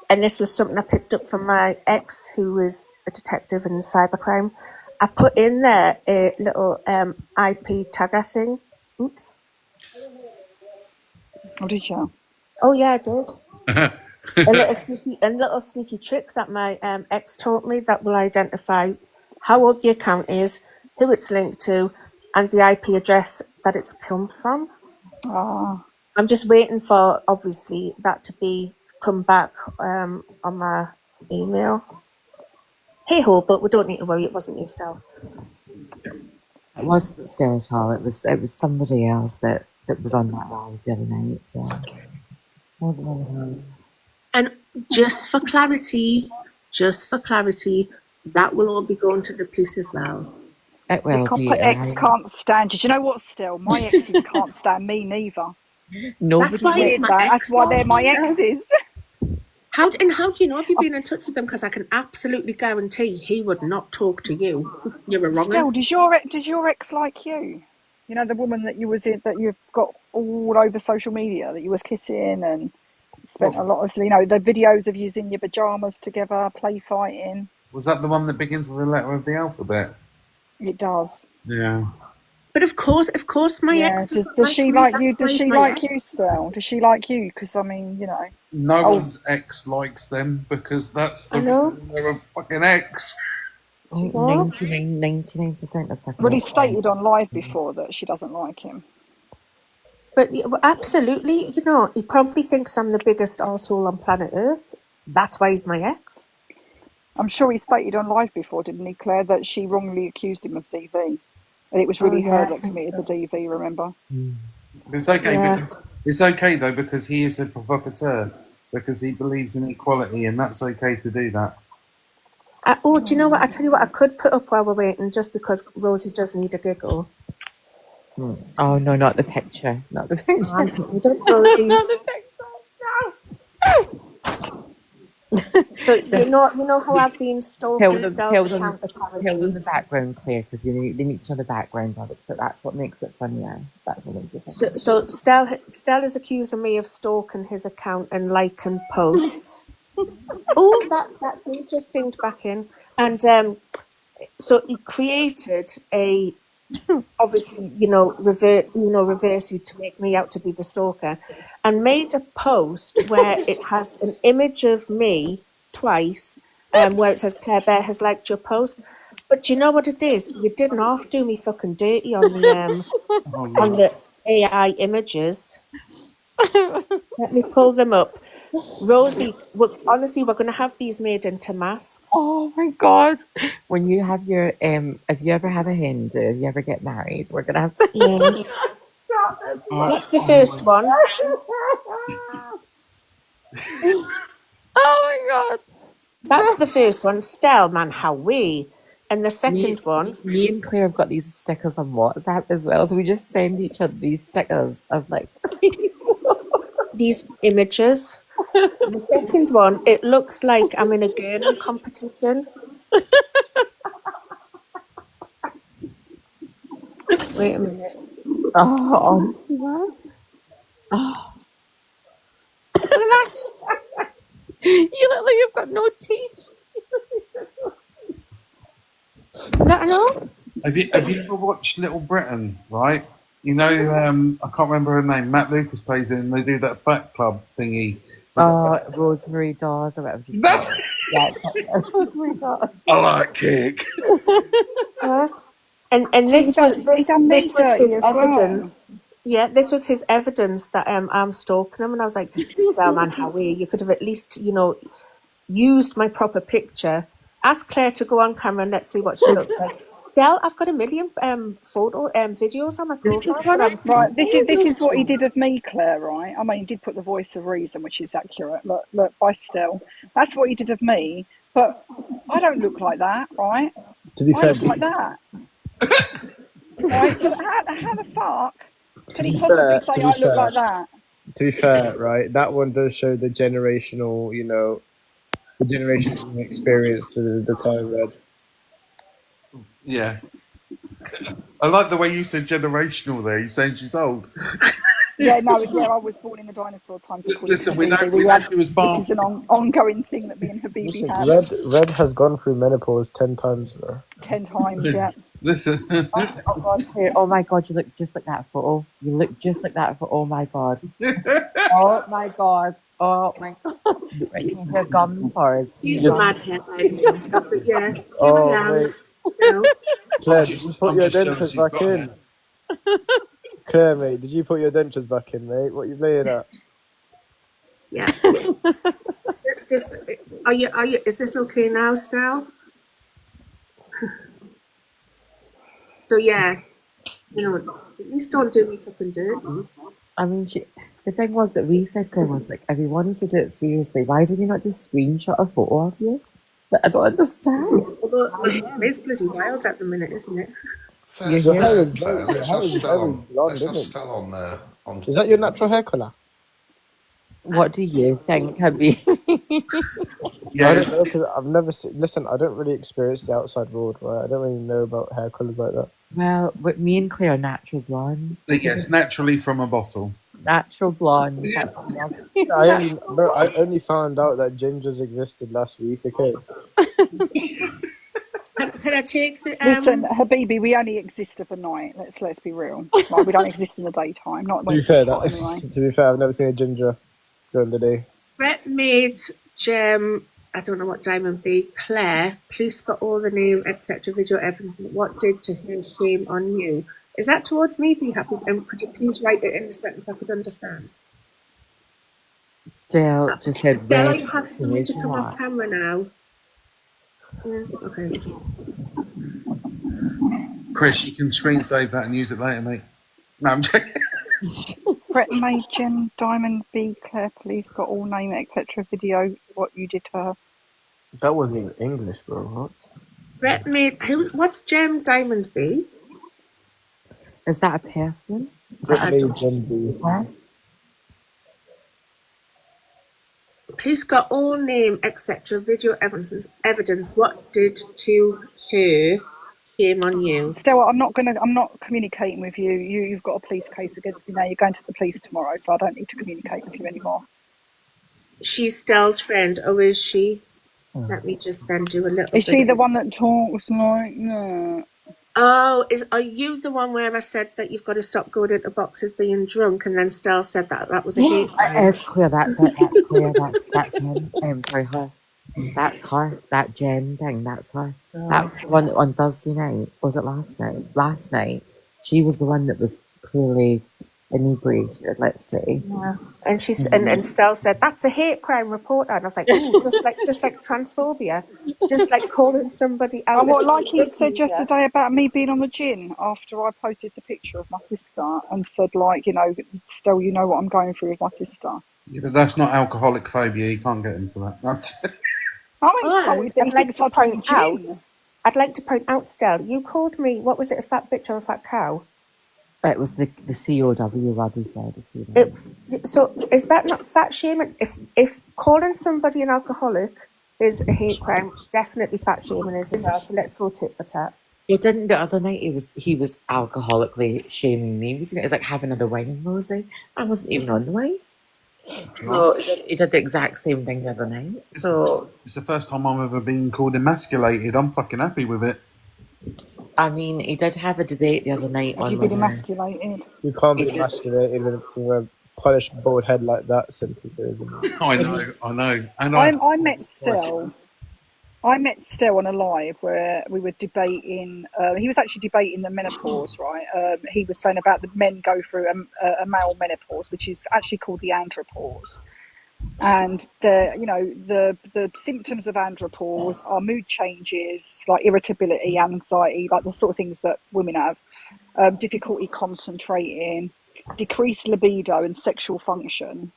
And this was something I picked up from my ex, who was a detective in cybercrime. I put in there a little IP tagger thing. Oops. Oh, did you? Oh yeah, I did. a little sneaky trick that my ex taught me that will identify how old the account is, who it's linked to, and the IP address that it's come from. I'm just waiting for, obviously, that to come back on my email. Hey ho, but we don't need to worry. It wasn't you, Stell. It wasn't Stell at all. It was somebody else that was on that live the other night. So it wasn't on her. And just for clarity, that will all be going to the police as well. It will The be. ex can't stand you. Do you know what, still? My exes can't stand me neither. That's why he's my ex. That's why they're my exes. How do you know if you've been in touch with them? Because I can absolutely guarantee he would not talk to you. You're a wrong one. Still, does your ex like you? You know, the woman that you've got all over social media that you was kissing and spent a lot of, the videos of you in your pajamas together, play fighting. Was that the one that begins with a letter of the alphabet? It does. Yeah. But of course, my ex does doesn't she like like you? Does she like you still? Does she like you? Because no one's ex likes them because that's they're a fucking ex. I think 99% of fucking. Well, he stated on live before that she doesn't like him. But absolutely, he probably thinks I'm the biggest arsehole on planet Earth. That's why he's my ex. I'm sure he stated on live before, didn't he, Claire, that she wrongly accused him of DV. And it was really her that committed the DV, remember? It's okay. It's okay, though, because he is a provocateur, because he believes in equality, and that's okay to do that. Do you know what? I tell you what, I could put up while we're waiting, just because Rosie does need a giggle. Oh, no, not the picture. Not the picture. Rosie. Not the picture. No. So you know how I've been stalking Stell's account apparently. Tell them the background, Claire, because they need to know the background of it. So that's what makes it funnier. That's what makes it funnier. So Stell is accusing me of stalking his account and liking posts. Oh, that thing's just dinged back in. And so he created a obviously, reverse it to make me out to be the stalker, and made a post where it has an image of me twice, where it says Claire Bear has liked your post. But do you know what it is? You didn't half do me fucking dirty on the on the AI images. Let me pull them up. Rosie, honestly, we're going to have these made into masks. Oh my God. When you have your, if you ever have a Hindu, if you ever get married, we're going to have to. Yeah. That's the first one. Oh my God. That's the first one. Stell, man, how we. And the second one. Me and Claire have got these stickers on WhatsApp as well. So we just send each other these stickers of like these images. The second one, it looks like I'm in a gurning competition. Wait a minute. Oh, honestly, man. Oh. Look at that. You look like you've got no teeth. I know. Have you ever watched Little Britain, right? You know, I can't remember her name. Matt Lucas plays in. They do that Fat Club thingy. Rosemary Dawes or whatever she's called. Yeah, Rosemary Dawes. I like cake. Yeah. And See, this was he done me this was dirty his as well. evidence. Yeah, this was his evidence that I'm stalking him, and I was like, Spellman, how are you? You could have at least, used my proper picture. Ask Claire to go on camera and let's see what she looks like. Stell, I've got a million videos on my profile, but I'm Right, this is what he beautiful. did of me, Claire, right? I mean, he did put the voice of reason, which is accurate. Look, by Stell. That's what he did of me, but I don't look like that, right? To be I fair, look like that. Right, so how the fuck to can he be possibly fair, say to be I look fair, like that? to be fair, right? That one does show the generational, the generations and experience the time Red. Yeah. I like the way you said generational there. You're saying she's old. Yeah, no, yeah, I was born in the dinosaur times, according to Listen, we know Habibi. she was This is an Bath. ongoing thing that me and Habibi Listen, have Red has gone through menopause 10 times now. 10 times, yeah. Listen. Oh God, Claire. Oh my God, you look just like that photo. You look just like that photo. Oh my God. Oh my God. Oh my God. Right, can you hear gum for us? Can you She's hear a gum? mad head, by the way. But yeah, carry Oh, on. mate. No. Claire, did you put I'm your just jealous dentures you've back got in? Claire, mate, did you put your dentures back in, mate? What are you playing at? Yeah. Is this okay now, Stell? So yeah, at least don't do me fucking dirty. I mean, the thing was that we said, Claire, was like, if you wanted to do it seriously, why did you not just screenshot a photo of you? But I don't understand. Although my hair is bloody wild at the minute, isn't it? Fair, Your hair fair, is Claire. your Let's hair have is Stell very on. blonde, Let's have isn't it? Stell on. Is that your natural hair colour? What do you think, Abby? Yeah, I don't know because I've never seen. Listen, I don't really experience the outside world, right? I don't really know about hair colours like that. Well, with me and Claire are natural blondes. yes, naturally from a bottle. Natural blondes. That's what we love. I only found out that gingers existed last week. Okay. Can I take the Listen, Habibi, we only exist of a night. Let's be real. Like, we don't exist in the daytime, not when it's this hot anyway. To be fair, I've never seen a ginger during the day. Brett made Gem, I don't know what Diamond B, Claire, please got all the name, etc. video evidence. What did to her shame on you? Is that towards me? Be happy. Could you please write it in a sentence I could understand? Still, just said Stella, are red. you happy for me to come off camera now? Yeah, okay. Chris, you can screen save that and use it later, mate. No, I'm joking. Brett made Jem Diamond B Claire Police got all name etc. video what you did to her. That wasn't even English, bro. What? Brett made what's Gem Diamond B? Is that a person? Brett made Gem B. Police got all name etc. video evidence. What did to her? Shame on you. Stella, I'm not communicating with you. You've got a police case against me now. You're going to the police tomorrow, so I don't need to communicate with you anymore. She's Stell's friend, or is she? Let me just then do a little. Is she the one that talks like that? Oh, are you the one where I said that you've got to stop going into boxes being drunk, and then Stell said that was a hate crime? It's clear. That's it. That's clear. That's him. Sorry, her. That's her. That Jen thing. That's her. Oh. That was the one on Thursday night. Was it last night? Last night, she was the one that was clearly inebriated. Let's say. Yeah. And she's and Stell said that's a hate crime report, and I was like, ooh, just like transphobia, just like calling somebody out. And what, like he said yesterday about me being on the gin after I posted the picture of my sister and said, like, Stell, you know what I'm going through with my sister. Yeah, but that's not alcoholic phobia. You can't get him for that. I'd like to point out. I'd like to point out, Stell, you called me. What was it? A fat bitch or a fat cow? It was the COW word he said. So is that not fat shaming? If calling somebody an alcoholic is a hate crime, definitely fat shaming is as well. So let's go tit for tat. Well, didn't the other night he was alcoholically shaming me? Wasn't it? It was like, have another wine, Rosie. I wasn't even on the wine. So he did the exact same thing the other night. So it's the first time I've ever been called emasculated. I'm fucking happy with it. I mean, he did have a debate the other night on. You've been emasculated. You can't be emasculated with a polished bald head like that, simply, isn't it? I know. And I met Stell I met Stell on a live where we were debating. He was actually debating the menopause, right? He was saying about the men go through a male menopause, which is actually called the andropause, and the symptoms of andropause are mood changes like irritability, anxiety, like the sort of things that women have, difficulty concentrating, decreased libido and sexual function,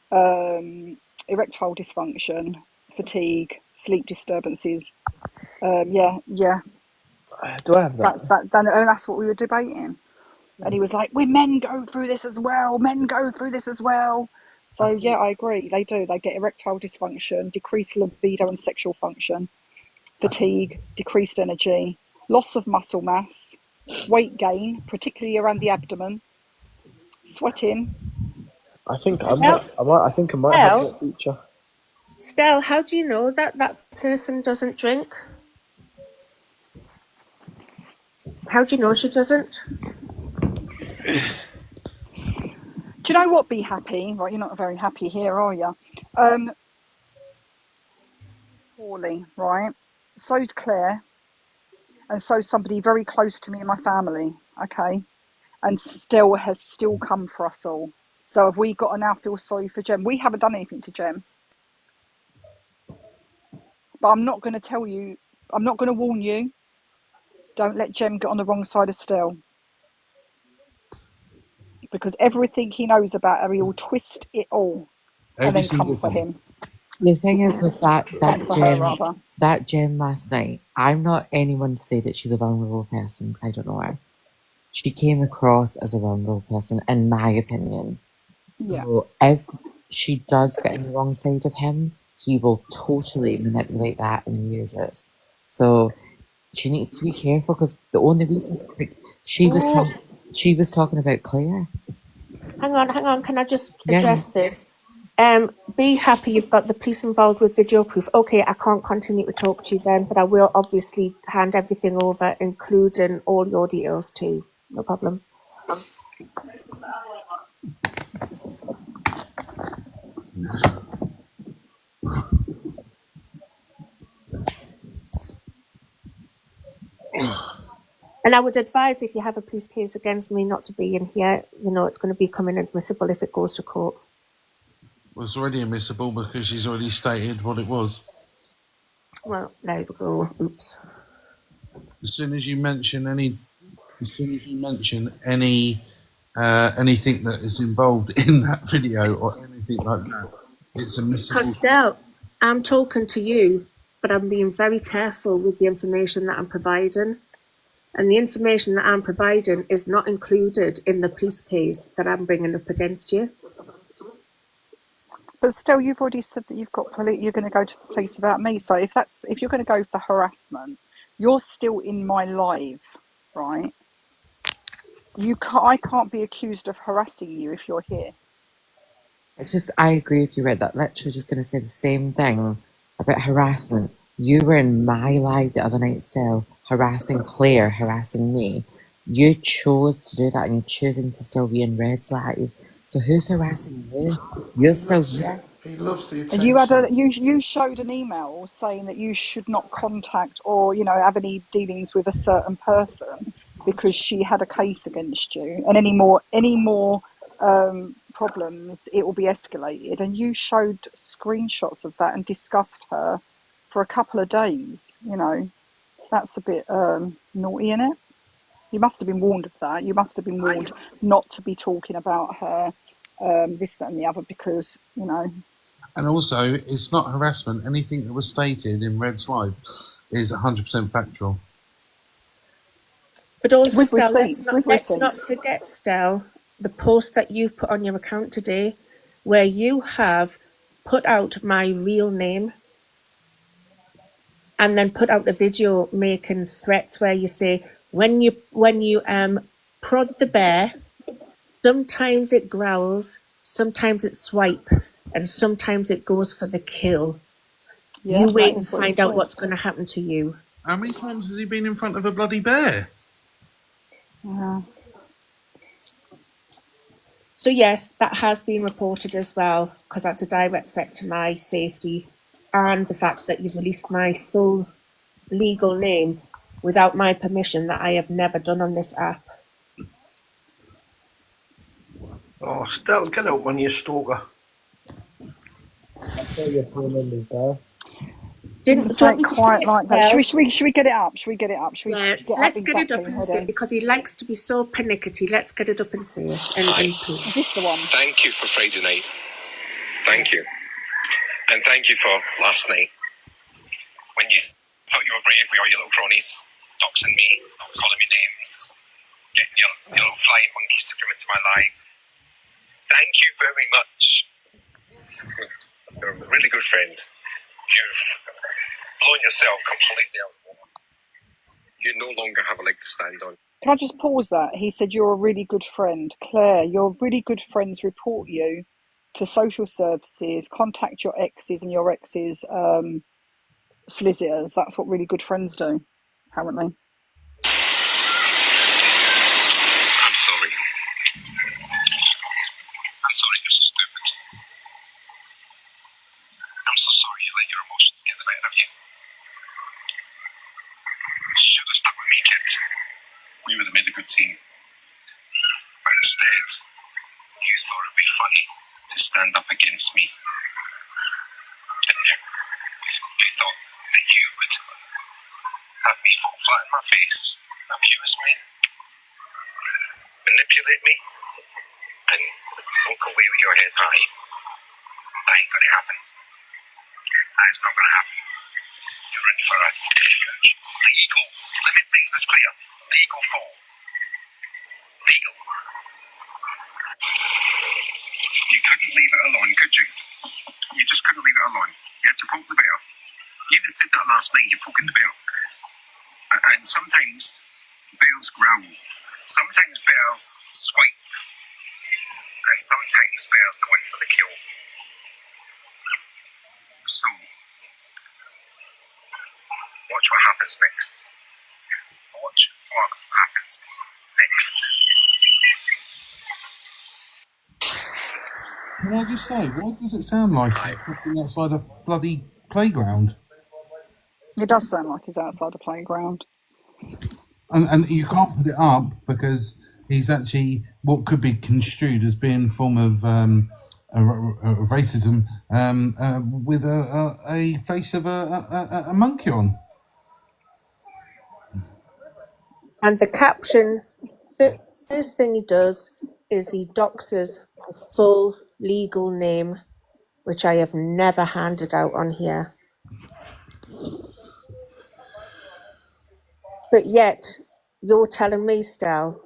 erectile dysfunction, fatigue, sleep disturbances. Yeah, Do I have that? that's what we were debating. And he was like, "We men go through this as well. Men go through this as well." So yeah, I agree. They do. They get erectile dysfunction, decreased libido and sexual function, fatigue, decreased energy, loss of muscle mass, weight gain, particularly around the abdomen, sweating. I think I Stell, might. I think I might have that feature. Stell, how do you know that that person doesn't drink? How do you know she doesn't? Do you know what? Be happy, right? You're not very happy here, are you? Poorly, right? So's Claire, and so's somebody very close to me and my family. Okay, and still has still come for us all. So have we got to now feel sorry for Jem? We haven't done anything to Jem, but I'm not going to tell you. I'm not going to warn you. Don't let Jem get on the wrong side of Still, because everything he knows about her, he will twist it all and Every then come single for thing. him. The thing is with Come for her, rather. that gym last night, I'm not anyone to say that she's a vulnerable person because I don't know her. She came across as a vulnerable person, in my opinion. Yeah. So if she does get in the wrong side of him, he will totally manipulate that and use it. So she needs to be careful because the only reason she was talking about Claire. Hang on. Can I just Yeah. address this? Be happy you've got the piece involved with video proof. Okay, I can't continue to talk to you then, but I will obviously hand everything over, including all your details too. No problem. And I would advise if you have a police case against me not to be in here. You know, it's going to become inadmissible if it goes to court. Well, it's already admissible because she's already stated what it was. Well, there we go. Oops. As soon as you mention anything that is involved in that video or anything like that, it's admissible. Costello, I'm talking to you, but I'm being very careful with the information that I'm providing. And the information that I'm providing is not included in the police case that I'm bringing up against you. But still, you've already said that you're going to go to the police about me. So if you're going to go for harassment, you're still in my live, right? I can't be accused of harassing you if you're here. It's just, I agree with you, Red. That literally just going to say the same thing about harassment. You were in my live the other night still, harassing Claire, harassing me. You chose to do that and you're choosing to still be in Red's live. So who's harassing you? You're still here. He loves the And you attention. you showed an email saying that you should not contact or have any dealings with a certain person because she had a case against you, and any more problems, it will be escalated. And you showed screenshots of that and discussed her for a couple of days. That's a bit naughty, isn't it? You must have been warned of that. You must have been warned not to be talking about her, this, that, and the other, because And also, it's not harassment. Anything that was stated in Red's live is 100% factual. But also, with Stel, receipts, let's not forget, Stel, the post that you've put on your account today, where you have put out my real name and then put out a video making threats where you say when you prod the bear, sometimes it growls, sometimes it swipes, and sometimes it goes for the kill. Yeah, you wait that and is what it find out says. what's going to happen to you. How many times has he been in front of a bloody bear? Yeah. So yes, that has been reported as well, because that's a direct threat to my safety. and the fact that you've released my full legal name without my permission, that I have never done on this app. Oh, Stell, get out when you stalker. I saw your full numbers there. Didn't Do you say want it me to play quite it, like that. Should Stell? we get it up? Should we get it up? Should we Yeah, get up let's get it up exactly? and Hold say it on. because he likes to be so pernickety. Let's get it up and say it and play. Is this the one? Thank you for Friday night. Thank you. And thank you for last night when you thought you were brave with all your little cronies, doxing me, calling me names, getting your little flying monkeys to come into my life. Thank you very much. You're a really good friend. You've blown yourself completely out of the water. You no longer have a leg to stand on. Can I just pause that? He said you're a really good friend. Claire, your really good friends report you to social services, contact your exes and your exes' solicitors. That's what really good friends do, apparently. I'm sorry. I'm sorry you're so stupid. I'm so sorry you let your emotions get the better of you. Should have stuck with me, kid. We would have made a good team. But instead, you thought it would be funny to stand up against me. Didn't you? You thought that you would have me fall flat in my face, abuse me, manipulate me, and walk away with your head high. That ain't gonna happen. That is not gonna happen. You're in for a huge legal, let me make this clear, legal fall. Legal. You couldn't leave it alone, could you? You just couldn't leave it alone. You had to poke the bear. You even said that last night, you're poking the bear. And sometimes bears growl. Sometimes bears swipe. And sometimes bears go in for the kill. So, watch what happens next. Watch what happens next. Can I just say, why does it sound like he's sitting outside a bloody playground? It does sound like he's outside a playground. And you can't put it up because he's actually what could be construed as being a form of racism with a face of a monkey on. And the caption, first thing he does is he doxes my full legal name, which I have never handed out on here. But yet, you're telling me, Stell,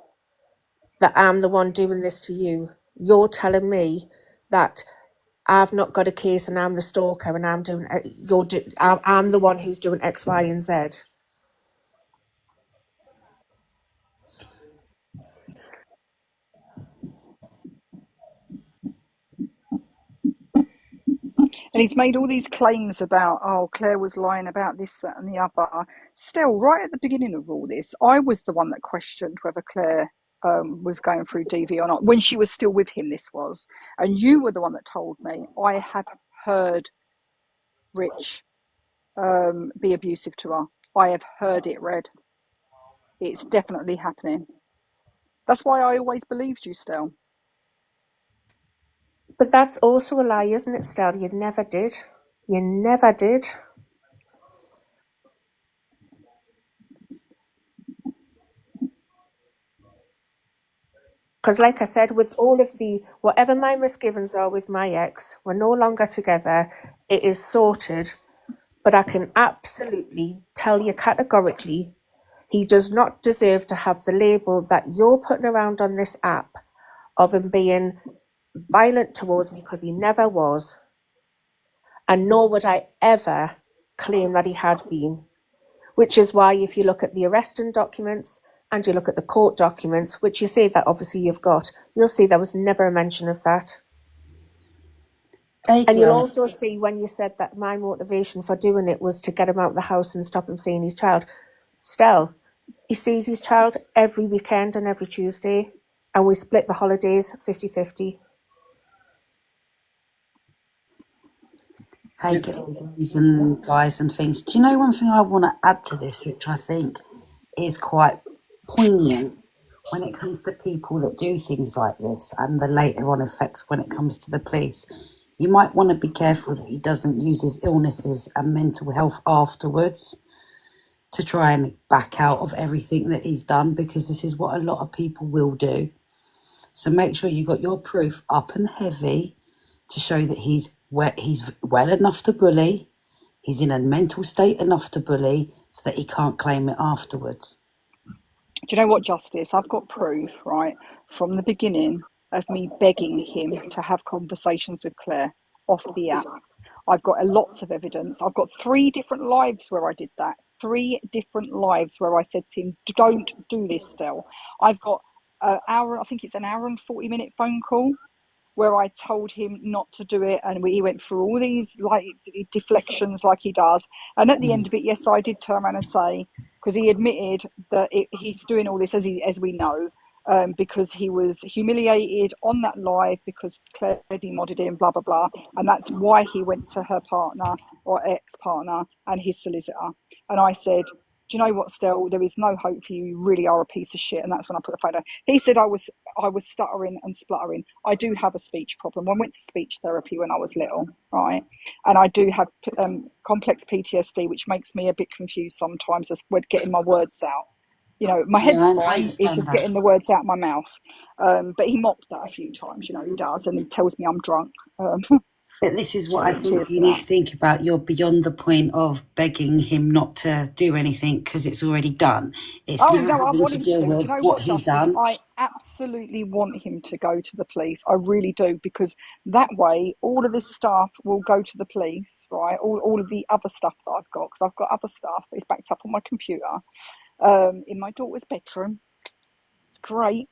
that I'm the one doing this to you. You're telling me that I've not got a case and I'm the stalker and I'm doing. I'm the one who's doing X, Y, and Z. And he's made all these claims about, oh, Claire was lying about this, that, and the other. Still, right at the beginning of all this, I was the one that questioned whether Claire was going through DV or not. When she was still with him, this was. And you were the one that told me. I have heard Rich be abusive to her. I have heard it, Red. It's definitely happening. That's why I always believed you, Still. But that's also a lie, isn't it, Stell? You never did. You never did. Because like I said, with all of whatever my misgivings are with my ex, we're no longer together. It is sorted. But I can absolutely tell you categorically, he does not deserve to have the label that you're putting around on this app of him being violent towards me, because he never was. And nor would I ever claim that he had been. Which is why if you look at the arresting documents and you look at the court documents, which you say that obviously you've got, you'll see there was never a mention of that. Hey, And you'll Claire. also see when you said that my motivation for doing it was to get him out of the house and stop him seeing his child. Still, he sees his child every weekend and every Tuesday, and we split the holidays 50-50. Hey, ladies and guys and things. Do you know one thing I want to add to this, which I think is quite poignant when it comes to people that do things like this and the later on effects when it comes to the police? You might want to be careful that he doesn't use his illnesses and mental health afterwards to try and back out of everything that he's done, because this is what a lot of people will do. So make sure you got your proof up and heavy to show that he's well enough to bully, he's in a mental state enough to bully, so that he can't claim it afterwards. Do you know what, Justice? I've got proof, right, from the beginning of me begging him to have conversations with Claire off the app. I've got lots of evidence. I've got 3 different lives where I did that. 3 different lives where I said to him, don't do this still. I've got an hour, I think it's an hour and 40-minute phone call where I told him not to do it, and he went through all these like deflections like he does. And at the end of it, yes, I did turn around and say, because he admitted that he's doing all this as we know, because he was humiliated on that live because Claire demodded him, blah blah blah, and that's why he went to her partner or ex-partner and his solicitor. And I said, do you know what, Stell? There is no hope for you. You really are a piece of shit. And that's when I put the phone down. He said I was stuttering and spluttering. I do have a speech problem. I went to speech therapy when I was little, right? And I do have complex PTSD, which makes me a bit confused sometimes as we're getting my words out. You know, my head's I fine. It's understand just that. getting the words out my mouth. But he mocked that a few times. You know, he does, and he tells me I'm drunk. But this is what So I think cheers you to need that. to think about. You're beyond the point of begging him not to do anything because it's already done. It's Oh now no, I having want to him deal to. Do you with know what what, he's Justice? done. I absolutely want him to go to the police. I really do, because that way all of this stuff will go to the police, right? All of the other stuff that I've got, because I've got other stuff that is backed up on my computer, in my daughter's bedroom. It's great.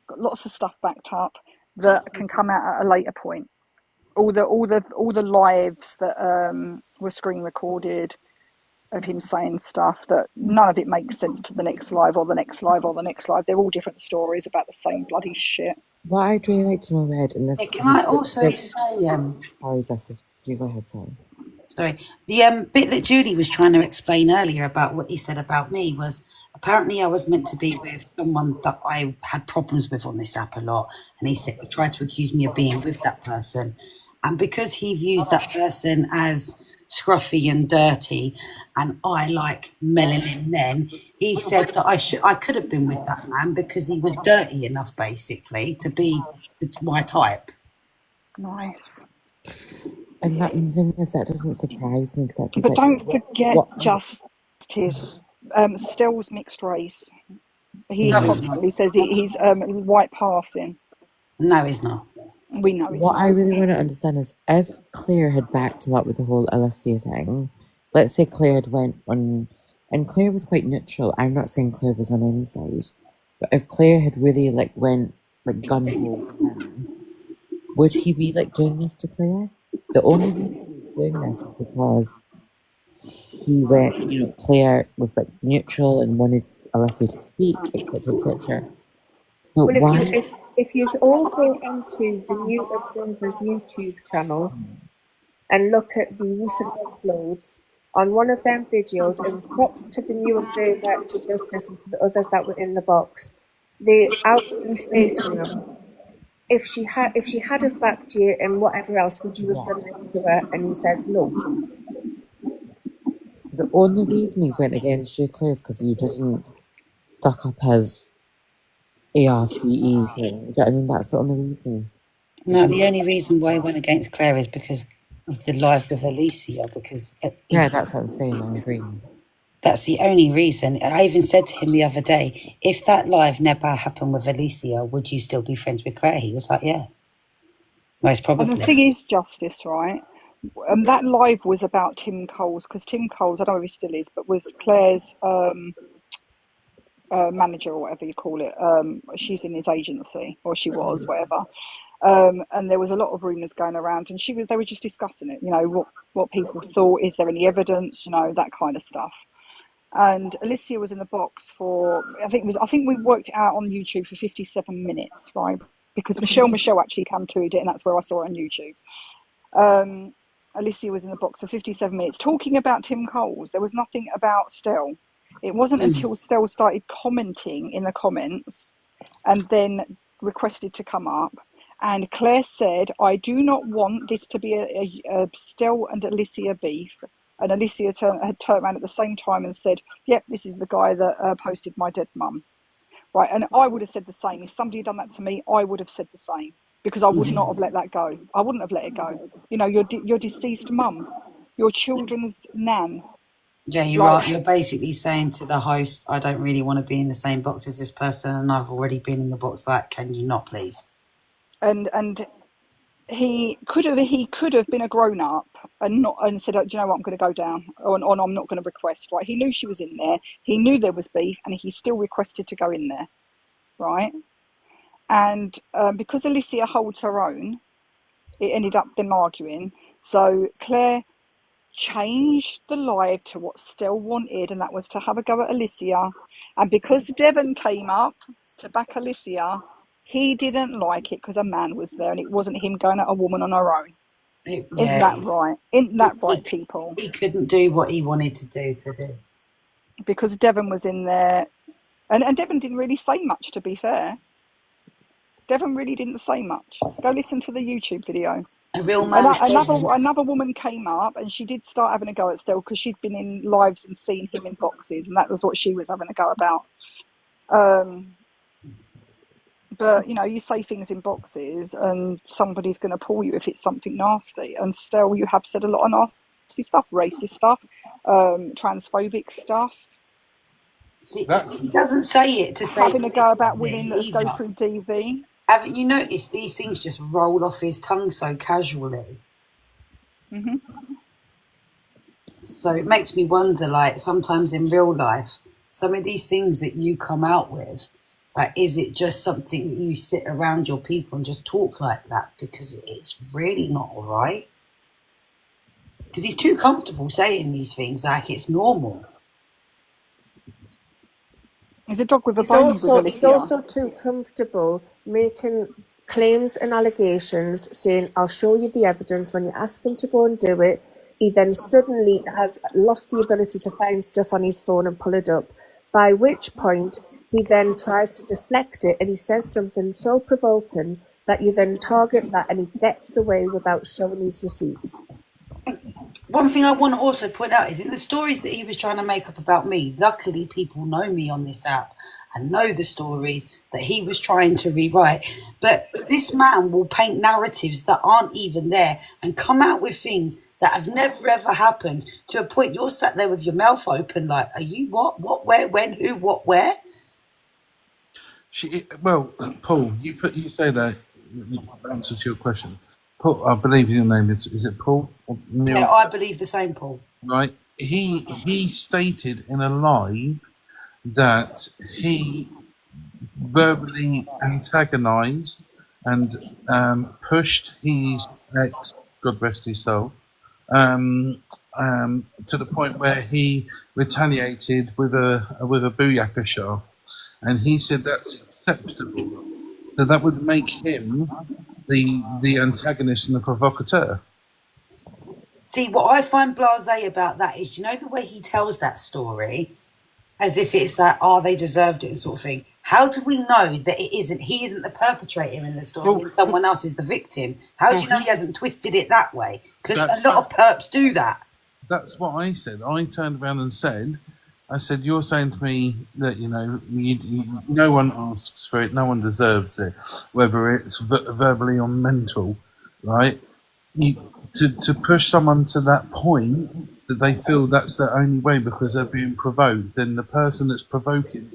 Got lots of stuff backed up that can come out at a later point. All the lives that were screen recorded of him saying stuff that none of it makes sense to the next live or the next live or the next live. They're all different stories about the same bloody shit. What I'd really like to know, Red, in this... Can I also say, sorry, Justice, you go ahead, sorry. Sorry, the bit that Judy was trying to explain earlier about what he said about me was, apparently I was meant to be with someone that I had problems with on this app a lot, and he tried to accuse me of being with that person, and because he views that person as scruffy and dirty, and I like melanin men, he said that I could have been with that man because he was dirty enough, basically, to be my type. Nice. And that the thing is, that doesn't surprise me, because that's But exactly don't forget, what... Justice, Stell's mixed race. He No, he's not. constantly says he's white passing. No, he's not. We know he's What I not. really want to understand is, if Claire had backed him up with the whole Alicia thing, let's say Claire had went on, and Claire was quite neutral. I'm not saying Claire was on any side, but if Claire had really went gun ho for him, would he be doing this to Claire? The only reason he was doing this is because he went, Claire was neutral and wanted Alicia to speak, etc., etc. So Well, why? if you all go onto the New Observer's YouTube channel and look at the recent uploads on one of them videos, and props to the New Observer, to Justice, and to the others that were in the box, they outwardly say to him, if she had have backed you and whatever else, would you have done this to her? And he says no. The only reason he's went against you, Claire, is because you didn't suck up his ARCE thing. Do you know what I mean? That's the only reason. No, the only reason why I went against Claire is because of the live with Alicia, because... Yeah, that's what I'm saying, I agree. That's the only reason. I even said to him the other day, if that live never happened with Alicia, would you still be friends with Claire? He was like, yeah. Most And the probably. thing is, Justice, right? That live was about Tim Coles, because Tim Coles, I don't know if he still is, but was Claire's manager or whatever you call it. She's in his agency, or she was, whatever. And there was a lot of rumours going around, and they were just discussing it. You know, what people thought. Is there any evidence? You know, that kind of stuff. And Alicia was in the box for, I think we worked it out on YouTube for 57 minutes, right? Because Michelle actually came to it, and that's where I saw it on YouTube. Alicia was in the box for 57 minutes talking about Tim Coles. There was nothing about Stell. It wasn't until Stell started commenting in the comments and then requested to come up. And Claire said, I do not want this to be a Stell and Alicia beef. And Alicia had turned around at the same time and said, yep, this is the guy that posted my dead mum. Right, and I would have said the same. If somebody had done that to me, I would have said the same, because I would not have let that go. I wouldn't have let it go. You know, your deceased mum, your children's nan. Yeah, you're right. You're basically saying to the host, I don't really want to be in the same box as this person, and I've already been in the box. Like, can you not, please? And he could have been a grown up and said, do you know what, I'm going to go down, or I'm not going to request. Right? He knew she was in there. He knew there was beef, and he still requested to go in there. Right? And because Alicia holds her own, it ended up them arguing. So Claire changed the live to what Stell wanted, and that was to have a go at Alicia. And because Devon came up to back Alicia, he didn't like it because a man was there, and it wasn't him going at a woman on her own. Isn't that right? Isn't that right, people? He couldn't do what he wanted to do, could he? Because Devon was in there, and Devon didn't really say much, to be fair. Devon really didn't say much. Go listen to the YouTube video. A real man. Another woman came up and she did start having a go at Stell because she'd been in lives and seen him in boxes, and that was what she was having a go about. But you know, you say things in boxes and somebody's going to pull you if it's something nasty. And Stell, you have said a lot of nasty stuff, racist stuff, transphobic stuff. See, he doesn't say it to say having a go about women that go through DV. Haven't you noticed these things just roll off his tongue so casually? Mm-hmm. So it makes me wonder, like, sometimes in real life, some of these things that you come out with, like, is it just something that you sit around your people and just talk like that? Because it's really not all right. Because he's too comfortable saying these things like it's normal. He's a dog with a bone with Alicia. He's also too comfortable making claims and allegations, saying, I'll show you the evidence. When you ask him to go and do it, he then suddenly has lost the ability to find stuff on his phone and pull it up, by which point he then tries to deflect it and he says something so provoking that you then target that and he gets away without showing his receipts. One thing I want to also point out is in the stories that he was trying to make up about me, luckily people know me on this app and know the stories that he was trying to rewrite. But this man will paint narratives that aren't even there and come out with things that have never ever happened, to a point you're sat there with your mouth open like, are you what, where, when, who, what, where? Well, Paul, you say that answer to your question. Paul, I believe your name is it Paul? Or Neil? Yeah, I believe the same, Paul. Right. He stated in a live that he verbally antagonised and pushed his ex, God rest his soul, to the point where he retaliated with a booyaka shaft, and he said that's acceptable. So that would make him the antagonist and the provocateur. See, what I find blasé about that is, you know, the way he tells that story, as if it's like, they deserved it, sort of thing. How do we know that he isn't the perpetrator in the story and someone else is the victim? How do you know he hasn't twisted it that way? Because a lot of perps do that. That's what I said. I turned around and said, you're saying to me that, you know, no one asks for it, no one deserves it, whether it's verbally or mental, right? To push someone to that point that they feel that's their only way because they're being provoked, then the person that's provoking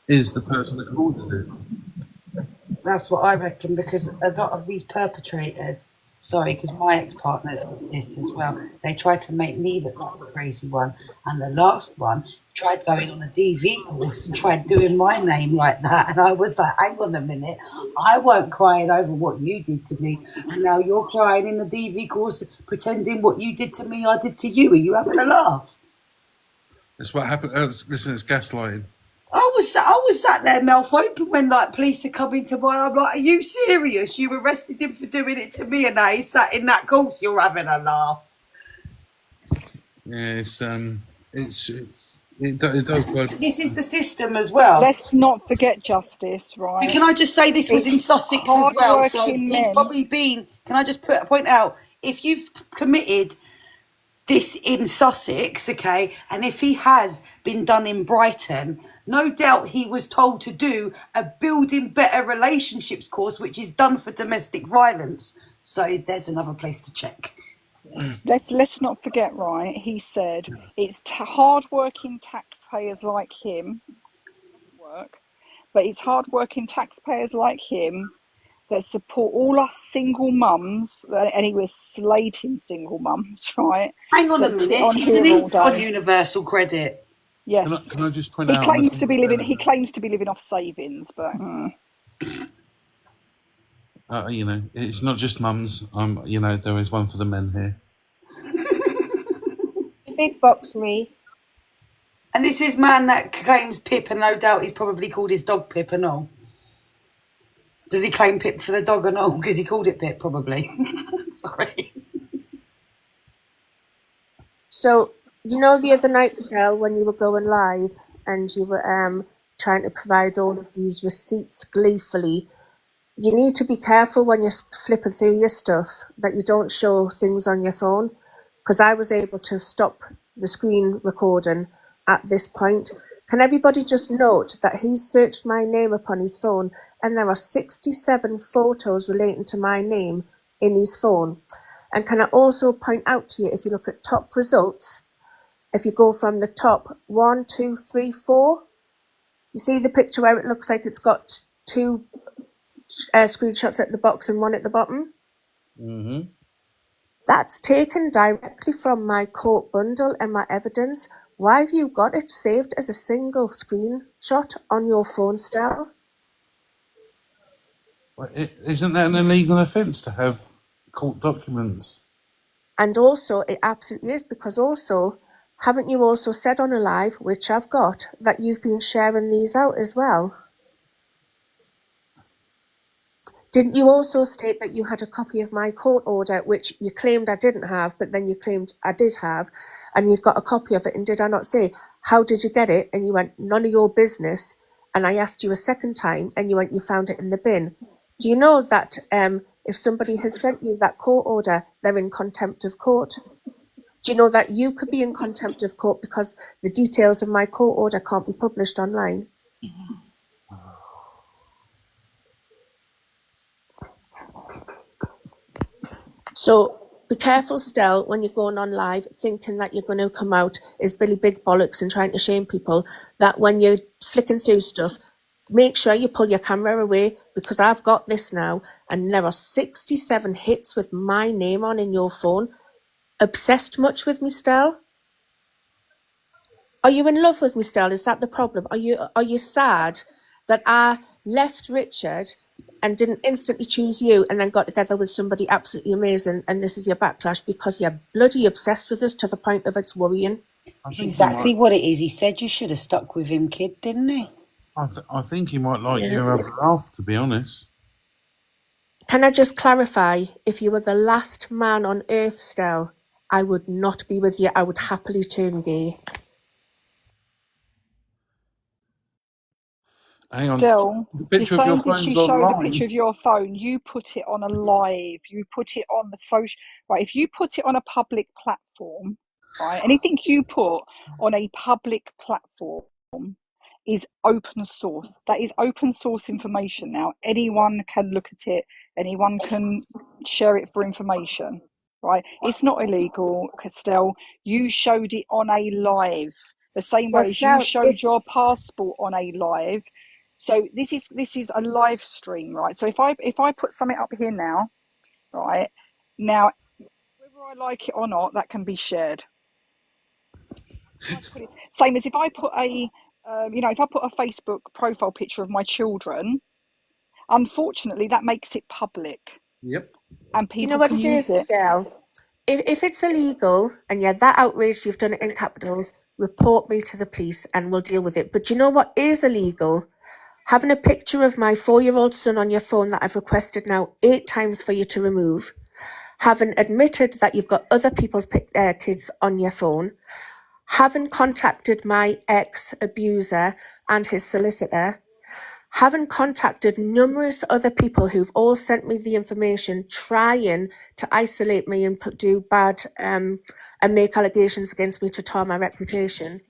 is the person that causes it. That's what I reckon, because a lot of these perpetrators, because my ex-partners did this as well, they tried to make me look like the crazy one, and the last one tried going on a DV course and tried doing my name like that, and I was like, hang on a minute, I weren't crying over what you did to me, and now you're crying in the DV course pretending what you did to me I did to you. Are you having a laugh? That's what happened. Listen, it's gaslighting. I was sat there mouth open when like police are coming to mine. I'm like, are you serious? You arrested him for doing it to me, and now he's sat in that court. You're having a laugh. Yeah, it does blow. This is the system as well. Let's not forget, Justice, And right? can I just say this was It's in Sussex as well? So hard-working he's men. probably been. Can I just point out, if you've committed this in Sussex, okay, and if he has been done in Brighton, no doubt he was told to do a building better relationships course, which is done for domestic violence. So there's another place to check. Let's not forget, right? He said it's hard-working taxpayers like him work, but it's hard-working taxpayers like him that support all us single mums, and he was slating single mums, right? Hang on a That sit minute, on isn't here all he on day. universal credit? Yes, Can I just point he out on the claims to same be living. vein, He claims to be living off savings, but it's not just mums. There is one for the men here. Big box me. And this is man that claims Pip, and no doubt he's probably called his dog Pip and all. Does he claim Pip for the dog and all? Because he called it Pip, probably. Sorry. So, you know, the other night, Stell, when you were going live and you were trying to provide all of these receipts gleefully, you need to be careful when you're flipping through your stuff that you don't show things on your phone, because I was able to stop the screen recording at this point. Can everybody just note that he's searched my name upon his phone, and there are 67 photos relating to my name in his phone. And can I also point out to you, if you look at top results, if you go from the top 1, 2, 3, 4, you see the picture where it looks like it's got two screenshots at the box and one at the bottom? Mm-hmm. That's taken directly from my court bundle and my evidence. Why have you got it saved as a single screenshot on your phone, Stell? Well, isn't that an illegal offence to have court documents? And also, it absolutely is, because also, haven't you also said on a live, which I've got, that you've been sharing these out as well? Didn't you also state that you had a copy of my court order, which you claimed I didn't have, but then you claimed I did have, and you've got a copy of it? And did I not say, how did you get it? And you went, none of your business. And I asked you a second time, and you went, you found it in the bin. Do you know that if somebody has sent you that court order, they're in contempt of court? Do you know that you could be in contempt of court because the details of my court order can't be published online? So be careful, Stell, when you're going on live, thinking that you're going to come out as Billy Big Bollocks and trying to shame people, that when you're flicking through stuff, make sure you pull your camera away, because I've got this now, and there are 67 hits with my name on in your phone. Obsessed much with me, Stell? Are you in love with me, Stell? Is that the problem? Are you sad that I left Richard and didn't instantly choose you and then got together with somebody absolutely amazing, and this is your backlash because you're bloody obsessed with us to the point of it's worrying? It's exactly what it is. He said you should have stuck with him, kid, didn't he? I think he might like your other half, to be honest. Can I just clarify, if you were the last man on earth, Stell, I would not be with you. I would happily turn gay. Hang on. still, The you're picture of your saying that you phone's showed a online. picture of your phone. You put it on a live. You put it on the social. Right. If you put it on a public platform, right, anything you put on a public platform is open source. That is open source information now. Anyone can look at it. Anyone can share it for information. Right. It's not illegal, Castell. You showed it on a live. The same Well, way as you Stell, showed your passport on a live. So this is a live stream, right? So if I put something up here now, right, now whether I like it or not, that can be shared. Same as if I put if I put a Facebook profile picture of my children, unfortunately that makes it public. Yep. And you know people what can it use is, it. Stell? if it's illegal and you're that outraged, you've done it in capitals, report me to the police and we'll deal with it. But you know what is illegal? Having a picture of my 4-year-old son on your phone that I've requested now 8 times for you to remove. Having admitted that you've got other people's kids on your phone. Having contacted my ex-abuser and his solicitor. Having contacted numerous other people who've all sent me the information trying to isolate me and do bad and make allegations against me to tar my reputation.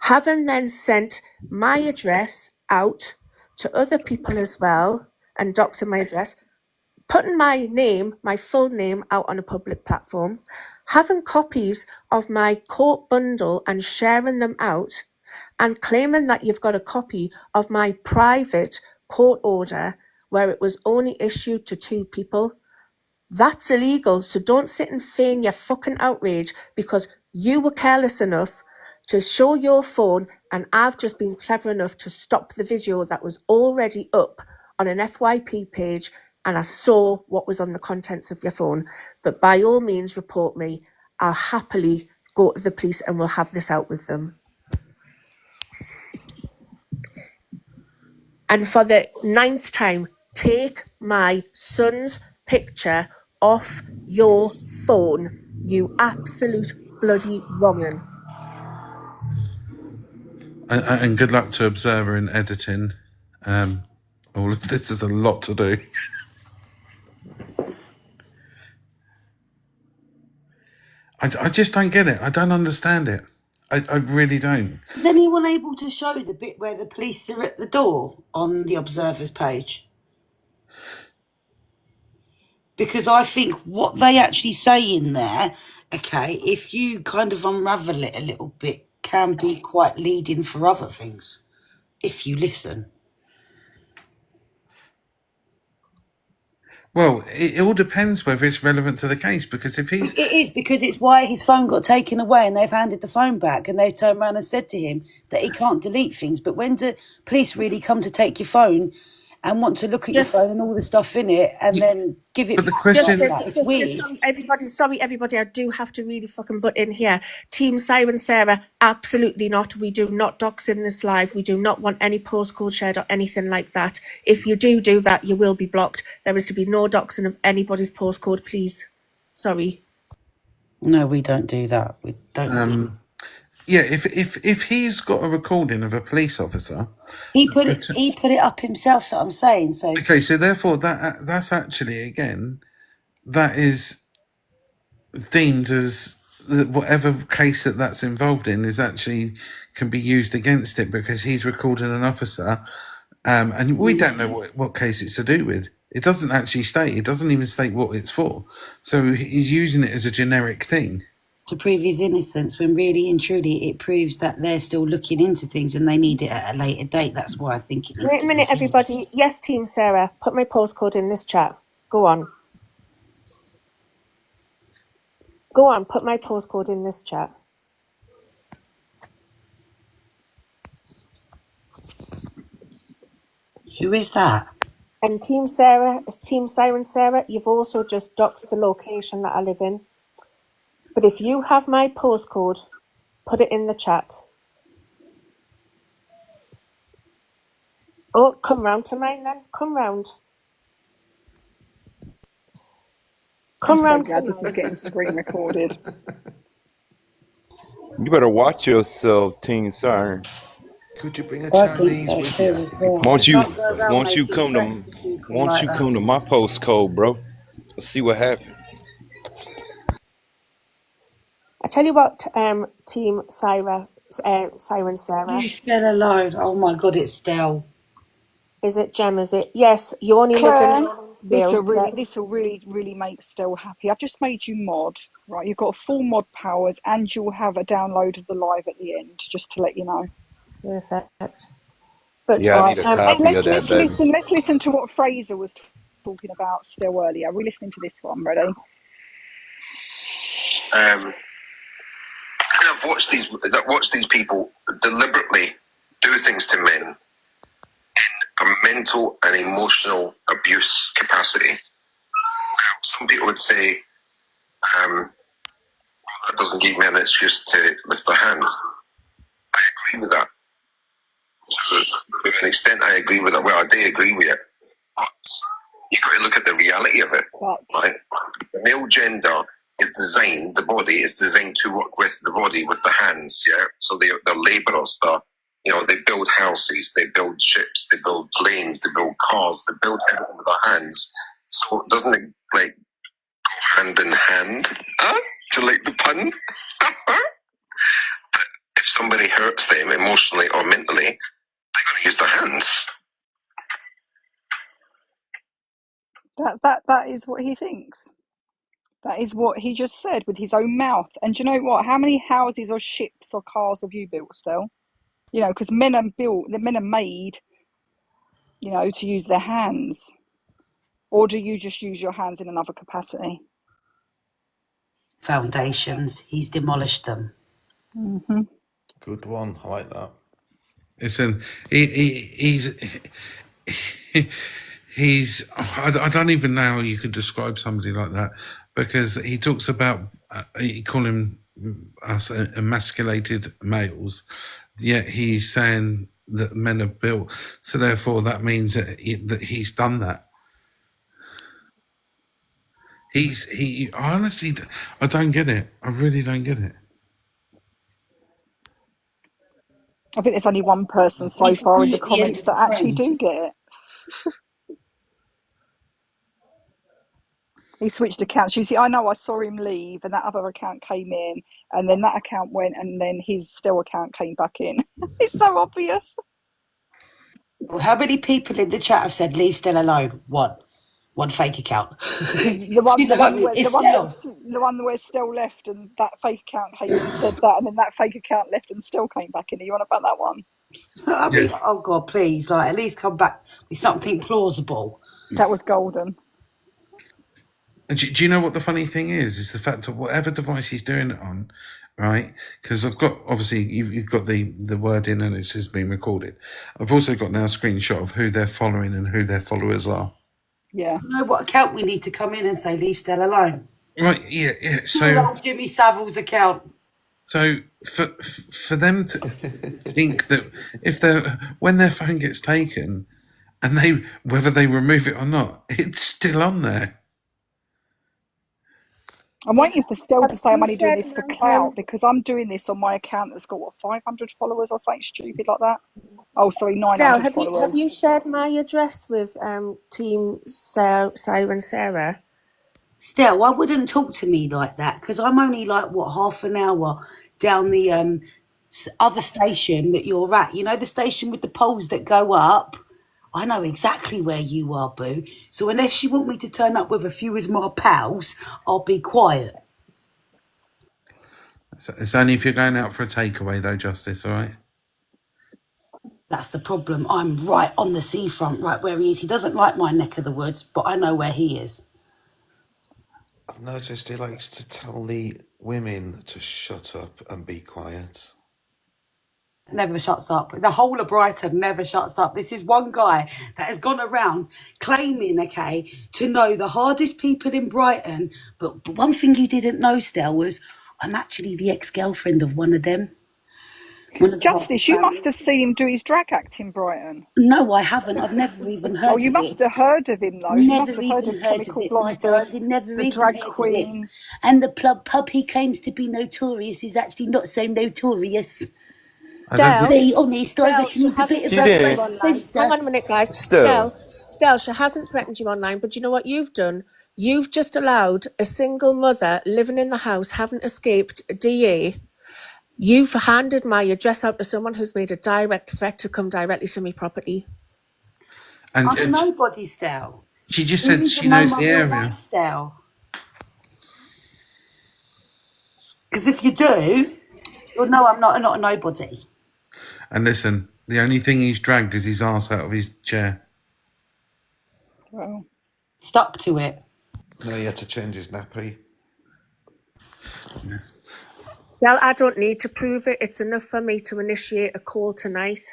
Having then sent my address out to other people as well and doxing my address, putting my name, my full name out on a public platform, having copies of my court bundle and sharing them out, and claiming that you've got a copy of my private court order where it was only issued to 2 people. That's illegal. So don't sit and feign your fucking outrage because you were careless enough to show your phone and I've just been clever enough to stop the video that was already up on an FYP page and I saw what was on the contents of your phone. But by all means, report me. I'll happily go to the police and we'll have this out with them. And for the 9th time, take my son's picture off your phone, you absolute bloody wrong'un. And good luck to Observer in editing. All of this is a lot to do. I just don't get it. I don't understand it. I really don't. Is anyone able to show the bit where the police are at the door on the Observer's page? Because I think what they actually say in there, okay, if you kind of unravel it a little bit, can be quite leading for other things, if you listen. Well, it all depends whether it's relevant to the case, because if he's... It is, because it's why his phone got taken away and they've handed the phone back and they've turned around and said to him that he can't delete things. But when do police really come to take your phone and want to look at your phone and all the stuff in it and then give it But the back question... like that? It's weird. Sorry, everybody, I do have to really fucking butt in here. Team Siren Sarah, absolutely not. We do not dox in this live. We do not want any postcode shared or anything like that. If you do that, you will be blocked. There is to be no doxing of anybody's postcode, please. Sorry. No, we don't do that. We don't. Yeah, if he's got a recording of a police officer, he put it up himself. So I'm saying so. Okay, so therefore that's actually, again, that is deemed as whatever case that's involved in is actually can be used against it because he's recording an officer, and we don't know what case it's to do with. It doesn't actually state. It doesn't even state what it's for. So he's using it as a generic thing to prove his innocence, when really and truly it proves that they're still looking into things and they need it at a later date. That's why I think it. Wait a minute, everybody. Yes, Team Sarah, put my postcode in this chat. Go on. Go on, put my postcode in this chat. Who is that? And Team Sarah, Team Siren Sarah, you've also just doxed the location that I live in. But if you have my postcode, put it in the chat. Oh, come round to mine then. Come round. I'm so glad this is getting screen recorded. You better watch yourself, Teen Siren. Could you bring a Chinese with you? Won't you come to my postcode, bro? Let's see what happens. I tell you what, Team Siren Sarah. You Stell alone. Oh my God, it's Stell. Is it Gem? Is it? Yes, you only Claire, live in this will really make Stell happy. I've just made you mod, right? You've got full mod powers, and you'll have a download of the live at the end, just to let you know. Perfect. But yeah, I need a copy of that, baby. Let's listen to what Fraser was talking about still earlier. Are we listening to this one? Ready? I've watched these people deliberately do things to men in a mental and emotional abuse capacity. Now, some people would say That doesn't give me an excuse to lift the hand. I agree with that. To an extent, I agree with that. Well, I do agree with it. But you've got to look at the reality of it, right? The male gender is designed, the body is designed to work with the body, with the hands, yeah? So they're labourers, they build houses, they build ships, they build planes, they build cars, they build everything with their hands. So doesn't it, go hand in hand? Huh? Do you like the pun? If somebody hurts them emotionally or mentally, they're going to use their hands. That is what he thinks. That is what he just said with his own mouth. And do you know what? How many houses or ships or cars have you built still? Because men are made, to use their hands. Or do you just use your hands in another capacity? Foundations. He's demolished them. Mm-hmm. Good one. I like that. Listen, he's. I don't even know how you could describe somebody like that, because he talks about he call him us emasculated males, yet he's saying that men are built. So therefore, that means that he's done that. He honestly, I don't get it. I really don't get it. I think there's only one person so far in the At the end comments of the that actually crane. do get it. He switched accounts. You see, I know I saw him leave and that other account came in and then that account went and then his still account came back in. It's so obvious. How many people in the chat have said leave Stell alone? One fake account. The Do you know what I mean? one It's Stell. where still left and that fake account came in and said that and then that fake account left and still came back in. Are you on about that one? I mean, oh God, please, at least come back with something plausible. That was golden. And do you know what the funny thing is? Is the fact that whatever device he's doing it on, right? Because I've got, obviously, you've got the word in and it's just being recorded. I've also got now a screenshot of who they're following and who their followers are. Yeah. You know what account we need to come in and say leave Stell alone? Right, yeah. So Jimmy Savile's account. So for them to think that when their phone gets taken and whether they remove it or not, it's still on there. I'm waiting for Stell to say I'm You only doing said, this for clout because I'm doing this on my account that's got 500 followers or something stupid like that. Oh, sorry, Del, 900 have followers. you shared my address with Team Sarah and Sarah? Stell, I wouldn't talk to me like that because I'm only half an hour down the other station that you're at. You know, the station with the poles that go up. I know exactly where you are, boo. So unless you want me to turn up with a few as my pals, I'll be quiet. It's only if you're going out for a takeaway, though, Justice. All right. That's the problem. I'm right on the seafront, right where he is. He doesn't like my neck of the woods, but I know where he is. I've noticed he likes to tell the women to shut up and be quiet. Never shuts up. The whole of Brighton never shuts up. This is one guy that has gone around claiming, to know the hardest people in Brighton. But one thing you didn't know, Stell, was I'm actually the ex-girlfriend of one of them. Justice, you must have seen him do his drag act in Brighton. No, I haven't. I've never even heard of it. You must have heard of him, though. You must Never have heard even of heard of Chemical it, my Blonde, darling. Never the even drag heard of queen. it. And the pub he claims to be notorious is actually not so notorious. Stell, Be honest, I reckon she he's a bit hasn't of threatened you a online. Spencer. Hang on a minute, guys. Stell, she hasn't threatened you online, but you know what you've done? You've just allowed a single mother living in the house, haven't escaped DA. You've handed my address out to someone who's made a direct threat to come directly to me property. And I'm a nobody, Stell. She just You said need she to know knows my the real area. name, Stell. Because if you do, you'll know I'm not a nobody. And listen, the only thing he's dragged is his arse out of his chair. Well, stuck to it. No, he had to change his nappy. Yes. Well, I don't need to prove it. It's enough for me to initiate a call tonight.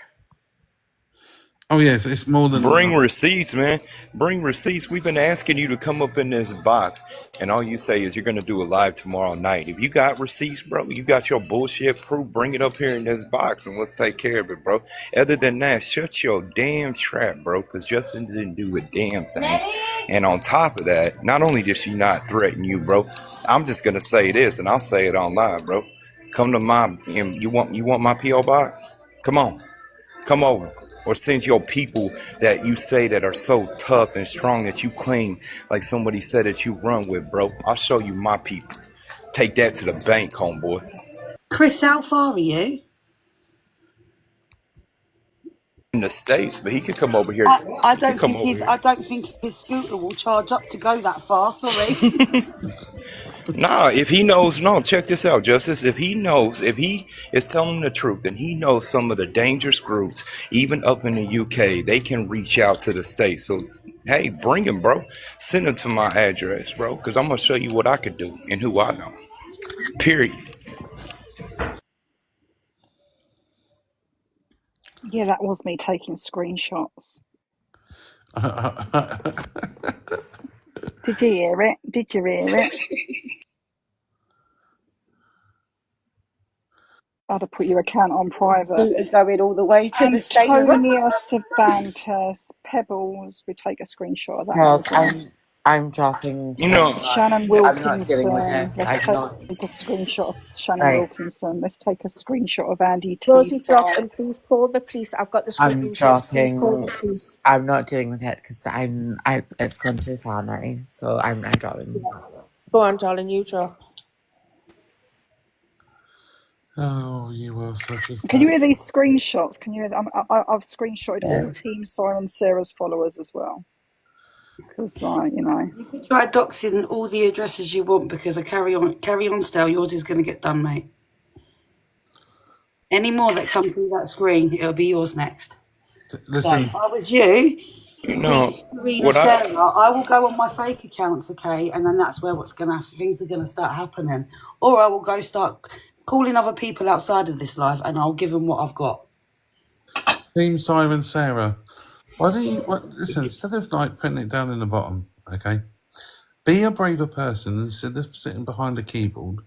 Oh yes, it's more than Bring enough. receipts, man. Bring receipts. We've been asking you to come up in this box, and all you say is you're gonna do a live tomorrow night. If you got receipts, bro, you got your bullshit proof. Bring it up here in this box, and let's take care of it, bro. Other than that, shut your damn trap, bro. Because Justin didn't do a damn thing. And on top of that, not only did she not threaten you, bro. I'm just gonna say this, and I'll say it on live, bro. Come to my. You want my PO box? Come on. Come over. Or send your people that you say that are so tough and strong that you claim, like somebody said, that you run with, bro. I'll show you my people. Take that to the bank, homeboy. Chris, how far are you? In the States, but he could come over here. I He could don't come think over his here. scooter will charge up to go that far. Sorry. Nah, if he knows, no, check this out, Justice. If he is telling the truth, and he knows some of the dangerous groups, even up in the UK, they can reach out to the States. So, hey, bring him, bro. Send him to my address, bro, because I'm going to show you what I could do and who I know. Period. Yeah, that was me taking screenshots. Did you hear it? Did you hear it? I'd have put your account on private. Scooter going all the way to the stadium. Antonia Sabantas, Pebbles. We take a screenshot of that one Girls, as well. I'm dropping. You know, Shannon I'm not dealing with Wilkinson. this. Let's I'm not. take a screenshot of Shannon Right. Wilkinson. Let's take a screenshot of Andy Rosie, drop Teasdale. and please call the police. I've got the I'm screenshots. Please call the dropping. police. I'm not dealing with it because it's gone too far now. So I'm dropping. Go on, darling, you drop. Oh, you are such a Can you fat. hear these screenshots? Can you hear? I've screenshotted Yeah. all Team Siren Sarah's followers as well. Because, like, you know. You can try doxing all the addresses you want because I carry on style. Yours is going to get done, mate. Any more that come through that screen, it'll be yours next. Listen, If I was you, you know Serena what Sarah, I will go on my fake accounts, okay, and then that's where things are gonna start happening. Or I will go start calling other people outside of this life, and I'll give them what I've got. Team Siren Sarah, why don't you listen, instead of like putting it down in the bottom, okay? Be a braver person instead of sitting behind a keyboard.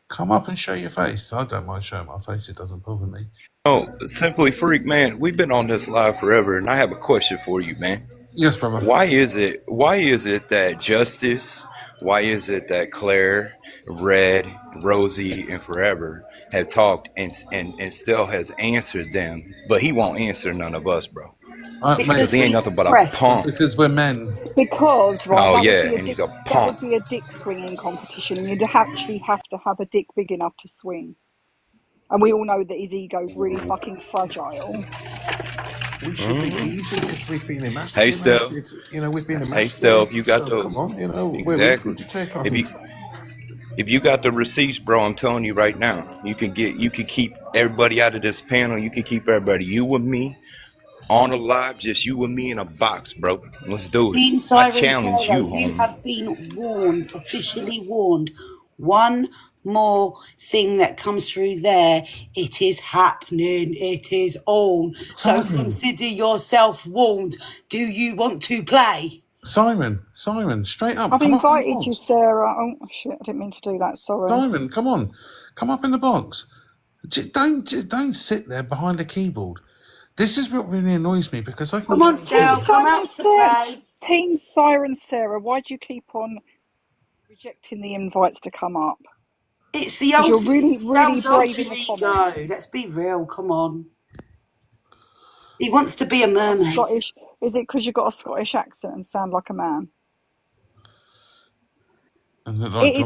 Come up and show your face. I don't mind showing my face, it doesn't bother me. Oh, Simply Freak, man, we've been on this live forever, and I have a question for you, man. Yes, brother. Why is it that Justice, why is it that Claire, Red, Rosie, and Forever have talked and still has answered them, but he won't answer none of us, bro? Because he ain't nothing but a punk. Because we're men. Because, right, Oh that yeah, would be and he's a that punk. would be a dick swinging competition. You'd actually have to have a dick big enough to swing. And we all know that his ego's really fucking fragile. We should be easy because we've been Hey, Steph. emasculated. You know, we've been Hey, Steph, emasculated. you got So come on, you know, exactly. we're good to take on. If you got the receipts, bro, I'm telling you right now, you can keep everybody out of this panel. You can keep everybody, you and me, on a live, just you and me in a box, bro. Let's do Team it. I Siren challenge Sarah, you, you homie. have been warned, officially warned. One more thing that comes through there, it is happening. It is on. So consider yourself warned. Do you want to play? Simon, straight up. I've Come up in the invited you, box. Sarah. Oh shit, I didn't mean to do that. Sorry. Simon, come on. Come up in the box. Don't sit there behind a keyboard. This is what really annoys me because I can. Come on, Stell, come out to play. Team Siren Sarah, why do you keep on rejecting the invites to come up? It's the Because you're ultimate, really, it's really Stell's brave in alter the comments. ego. Let's be real. Come on. He wants to be a mermaid. Scottish. Is it because you've got a Scottish accent and sound like a man? It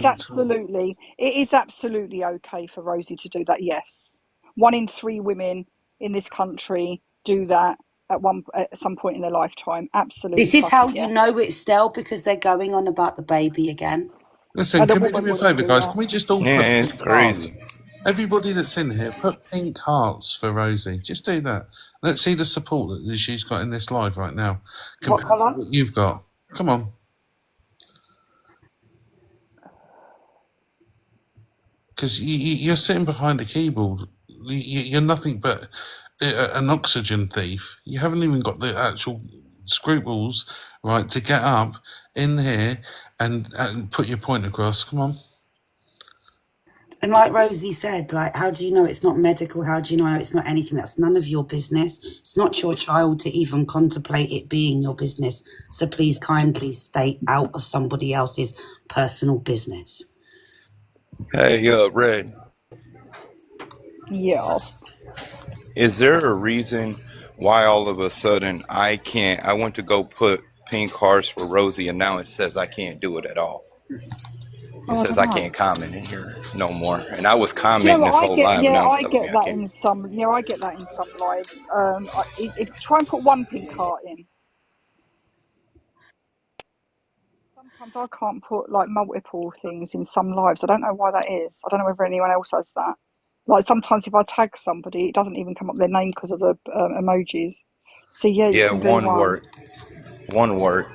is absolutely okay for Rosie to do that. Yes, 1 in 3 women in this country do that at some point in their lifetime. Absolutely. This is how you know it's Stell, because they're going on about the baby again. Listen, can we do me a favour, guys? Can we just all put it's pink crazy. hearts? Everybody that's in here, put pink hearts for Rosie. Just do that. Let's see the support that she's got in this live right now. Compared to what you've got. Come on. Because you're sitting behind a keyboard. You're nothing but an oxygen thief. You haven't even got the actual scruples, right, to get up in here and put your point across. Come on. And like Rosie said, like, how do you know it's not medical? How do you know it's not anything? That's none of your business. It's not your child to even contemplate it being your business. So please kindly stay out of somebody else's personal business. Hey, Red, Yes. is there a reason why all of a sudden I went to go put pink hearts for Rosie and now it says I can't do it at all? It Oh, I says don't I know. can't comment in here no more. And I was Do you know commenting what this I whole get? live and Yeah, now it's I telling get me I that can't. in some. Yeah, I get that in some lives. Try and put one pink heart in. Sometimes I can't put like multiple things in some lives. I don't know why that is. I don't know whether anyone else has that. Like sometimes if I tag somebody, it doesn't even come up their name because of the emojis. So yeah, you Yeah, can do one one. word. One word.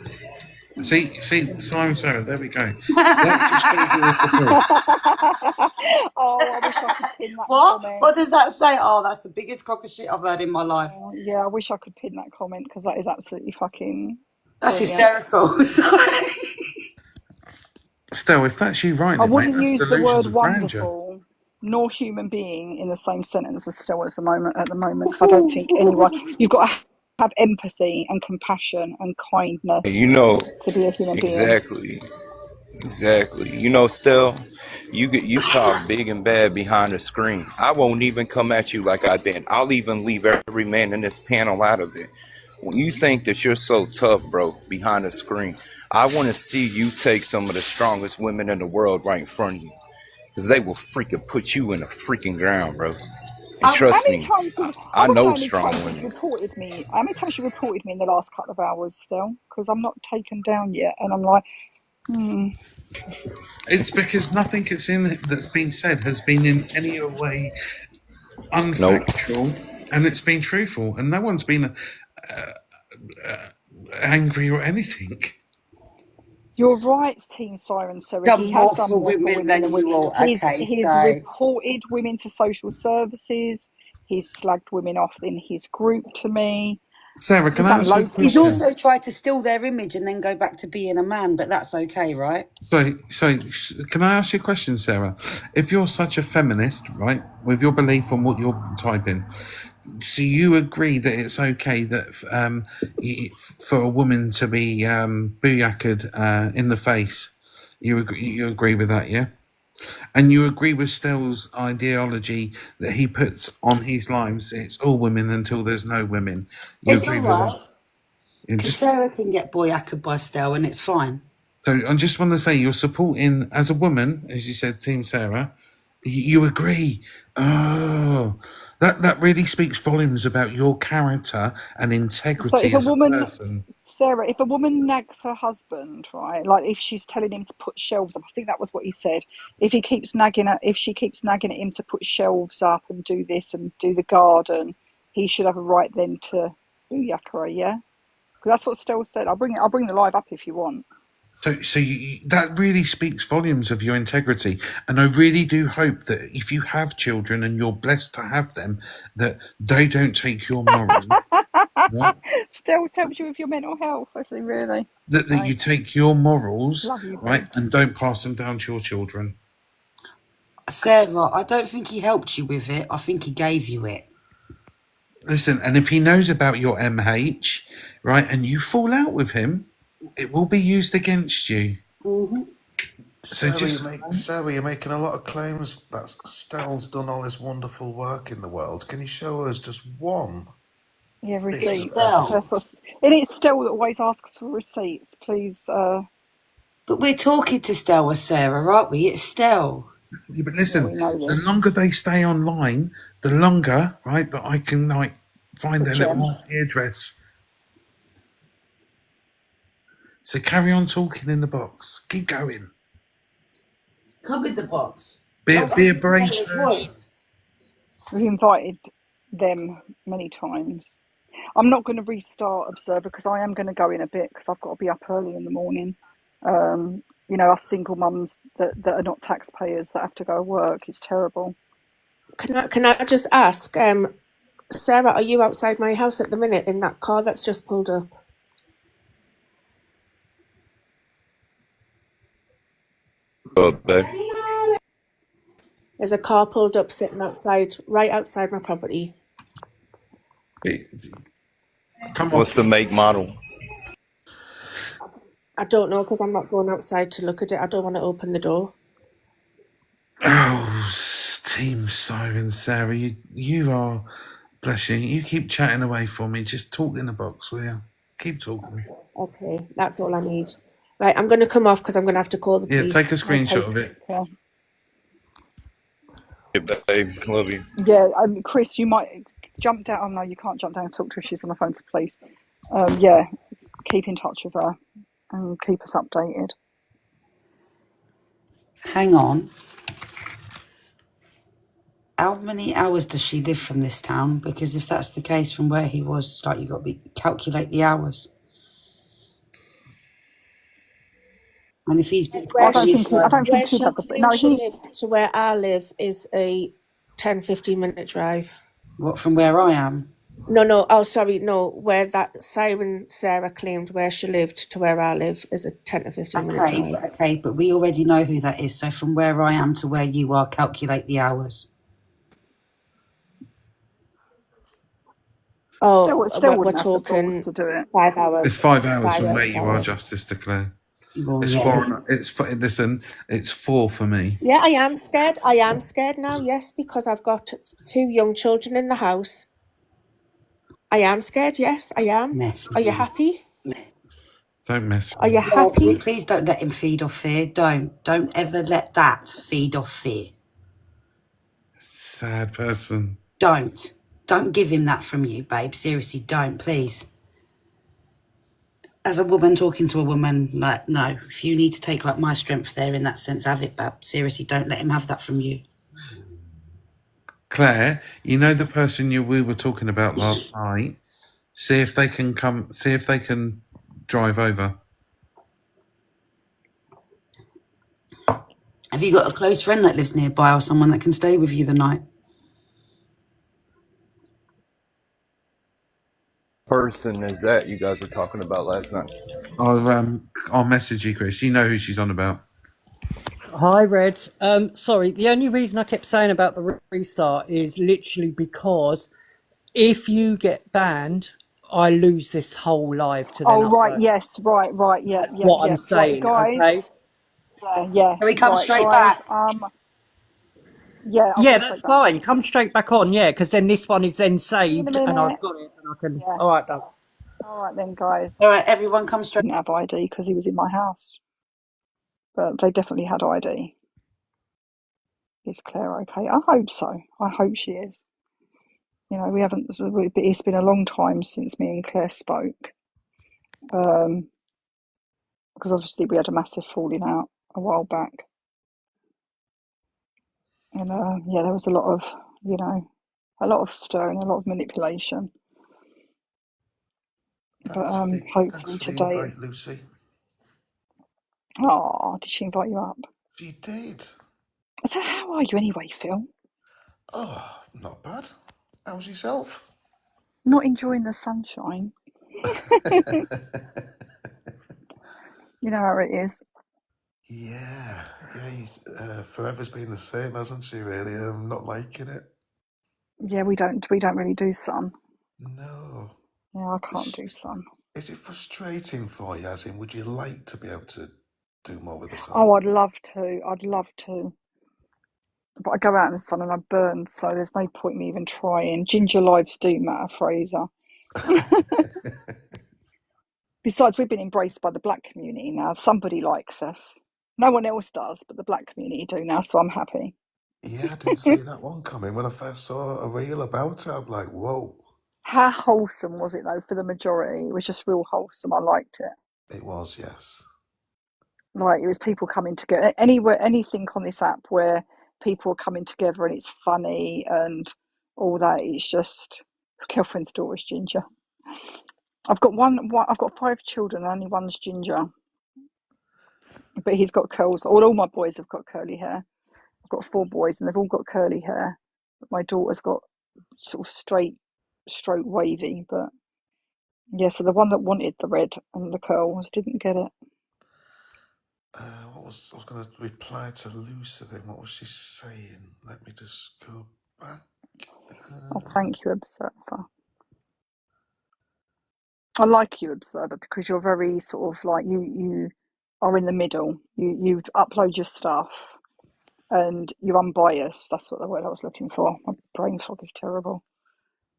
See, Simon, Sarah, there we go. That just shows your support. Oh, I wish I could pin that What? comment. What does that say? Oh, that's the biggest crock of shit I've heard in my life. Oh, yeah, I wish I could pin that comment because that is absolutely fucking That's brilliant. hysterical. Sorry. Still, if that's you I writing it, mate, wouldn't that's use the delusions word of grandeur. wonderful nor human being in the same sentence as still at the moment because I don't think anyone you've got to have empathy and compassion and kindness You know, to be a human being. exactly. Exactly. You know, still, you talk big and bad behind the screen. I won't even come at you like I did. I'll even leave every man in this panel out of it. When you think that you're so tough, bro, behind the screen, I want to see you take some of the strongest women in the world right in front of you. Because they will freaking put you in the freaking ground, bro. And How trust many me, times I, I I want to know know how many strong times you've women. reported me. How many times you reported me in the last couple of hours still? Because I'm not taken down yet, and I'm like, It's because nothing that's been said has been in any way Nope. unfactual, and it's been truthful, and no one's been angry or anything. You're right, Team Siren Sarah. Done He has more done for more for women women than than you all. Okay, he's so reported women to social services. He's slagged women off in his group to me. Sarah, He's can I done ask you a loads of he's question? things. also tried to steal their image and then go back to being a man, but that's okay, right? So, can I ask you a question, Sarah? If you're such a feminist, right, with your belief on what you're typing, do you agree that it's okay that for a woman to be booyaked in the face? You agree with that, yeah? And you agree with Stell's ideology that he puts on his lives? It's all women until there's no women. You It's agree all with that? right And because just Sarah can get boyackered by Stell, and it's fine. so I just want to say you're supporting as a woman, as you said, Team Sarah. You agree. Oh, that really speaks volumes about your character and So if integrity a as a woman, person. Sarah, if a woman nags her husband, right, like if she's telling him to put shelves up, I think that was what he said. If he keeps nagging her, if she keeps nagging at him to put shelves up and do this and do the garden, he should have a right then to booyaka her, yeah? Because that's what Stell said. I'll bring the live up if you want. That really speaks volumes of your integrity, and I really do hope that if you have children and you're blessed to have them, that they don't take your morals, right? Stell helps you with your mental health. I say, really. That you Thanks. take your morals, Love you, right, babes. and don't pass them down to your children. Sarah, I don't think he helped you with it. I think he gave you it. Listen, and if he knows about your MH, right, and you fall out with him, it will be used against you. Mm-hmm. So Sarah, you're making a lot of claims that Stell's done all this wonderful work in the world. Can you show us just one Yeah, bit of receipts. Stell. That's what's. And it's Stell that always asks for receipts. Please. But we're talking to Stell with Sarah, aren't we? It's Stell. Yeah, but Yeah, we listen, know the this. longer they stay online, the longer, right, that I can like find Put their little gems. IP address. So carry on talking in the box. Keep going. Come in the box. Be a brave person. We've invited them many times. I'm not going to restart Observer because I am going to go in a bit because I've got to be up early in the morning. You know, us single mums that are not taxpayers that have to go to work. It's terrible. Can I just ask? Sarah, are you outside my house at the minute in that car that's just pulled up? Babe. There's a car pulled up sitting outside, right outside my property. Come on. What's the make model? I don't know because I'm not going outside to look at it. I don't want to open the door. Oh, Team Siren, Sarah, you are, bless you. You keep chatting away for me. Just talk in the box, will you? Keep talking. Okay, that's all I need. Right, I'm going to come off because I'm going to have to call the Yeah, police. take a screenshot of it. Yeah. Hey, babe, love you. Yeah, Chris, you might jump down. Oh no, you can't jump down and talk to her. She's on the phone to police. Yeah, keep in touch with her and keep us updated. Hang on. How many hours does she live from this town? Because if that's the case, from where he was, like, you got to calculate the hours. And if he's been I Where don't she, think previous, where he'd she have the. No, claims she he. lived to where I live is a 10-15 minute drive. what, from where I am? No. Oh, sorry. No, where that Siren Sarah claimed where she lived to where I live is a 10 to 15 minute drive. Okay, but we already know who that is. So from where I am to where you are, calculate the hours. Oh, Still we're wouldn't have the balls talking to do it. 5 hours. It's 5 hours from where 6 you are, hours. Justice Declare. Well, It's yeah. 4. Listen, it's 4 for me. Yeah, I am scared. I am scared now, yes, because I've got 2 young children in the house. I am scared, yes, I am. Are you happy? Don't mess Are with you me. happy? Please don't let him feed off fear. Don't ever let that feed off fear. Sad person. Don't give him that from you, babe. Seriously, don't, please. As a woman talking to a woman, like, no. If you need to take like my strength there in that sense, have it, but seriously, don't let him have that from you. Claire, you know the person we were talking about last night? See if they can drive over. Have you got a close friend that lives nearby or someone that can stay with you the night? Person is that you guys were talking about last night? I'll message you, Chris. You know who she's on about. Hi, Red. Sorry, the only reason I kept saying about the restart is literally because if you get banned, I lose this whole live to then Oh right, upload. yes, right, yeah, That's what I'm Right, saying. guys. Okay. Yeah. Can we come Right, straight guys. back? Yeah, I'll Yeah, come that's straight back. fine. Come straight back on. Yeah, because then this one is then See you in a saved, and minute. I've got it, and I can. Yeah. All right, done. All right then, guys. All right, everyone, come straight. Didn't have ID because he was in my house, but they definitely had ID. Is Claire okay? I hope so. I hope she is. You know, we haven't. It's been a long time since me and Claire spoke, because obviously we had a massive falling out a while back, and yeah, there was a lot of, a lot of stirring, a lot of manipulation. But Thanks hopefully for the today. invite, Lucy. Oh, did she invite you up? She did. So how are you anyway, Phil? Oh, not bad. How's yourself? Not enjoying the sunshine. You know how it is. Yeah. Forever's been the same, hasn't she? Really, I'm not liking it. Yeah, we don't really do sun. No. Yeah, I can't do sun. Is it frustrating for you? As in, would you like to be able to do more with the sun? Oh, I'd love to. But I go out in the sun and I burn, so there's no point in me even trying. Ginger lives do matter, Fraser. Besides, we've been embraced by the black community now. Somebody likes us. No one else does, but the black community do now, so I'm happy. Yeah, I didn't see that one coming. When I first saw a reel about it, I'm like, whoa. How wholesome was it, though, for the majority? It was just real wholesome. I liked it. It was, yes. Like, it was people coming together. Anything on this app where people are coming together and it's funny and all that. It's just, girlfriend's daughter's ginger. I've got I've got 5 children, and only one's ginger. But he's got curls. All my boys have got curly hair. I've got 4 boys, and they've all got curly hair. But my daughter's got sort of straight stroke wavy, but yeah. So the one that wanted the red and the curls didn't get it. I was going to reply to Lucy then. What was she saying? Let me just go back. Oh, thank you, Observer. I like you, Observer, because you're very sort of like you are in the middle. You upload your stuff and you're unbiased. That's what the word I was looking for. My brain fog is terrible.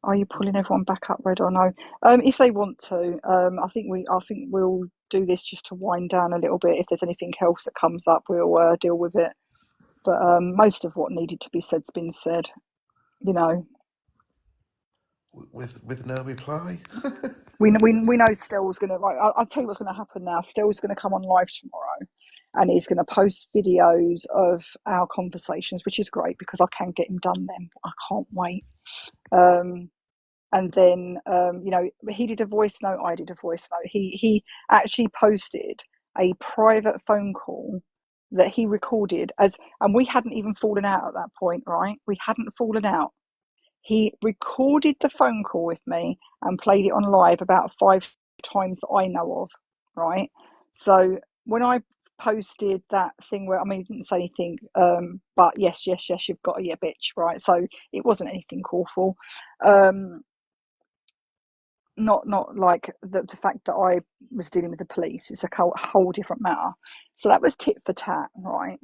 Are you pulling everyone back up, Red or no? If they want to, I think we'll do this just to wind down a little bit. If there's anything else that comes up, we'll deal with it. But most of what needed to be said's been said. You know, With no reply? we know Stell's gonna. Right, I'll tell you what's gonna happen now. Stell's gonna come on live tomorrow, and he's gonna post videos of our conversations, which is great because I can get him done then. I can't wait. And then he did a voice note, I did a voice note. He actually posted a private phone call that he recorded and we hadn't even fallen out at that point, right? We hadn't fallen out. He recorded the phone call with me and played it on live about 5 times that I know of, right? So when I posted that thing where, I mean, he didn't say anything, but yes, you've got a yeah, bitch, right? So it wasn't anything awful. Not like the fact that I was dealing with the police. It's a whole different matter. So that was tit for tat, right?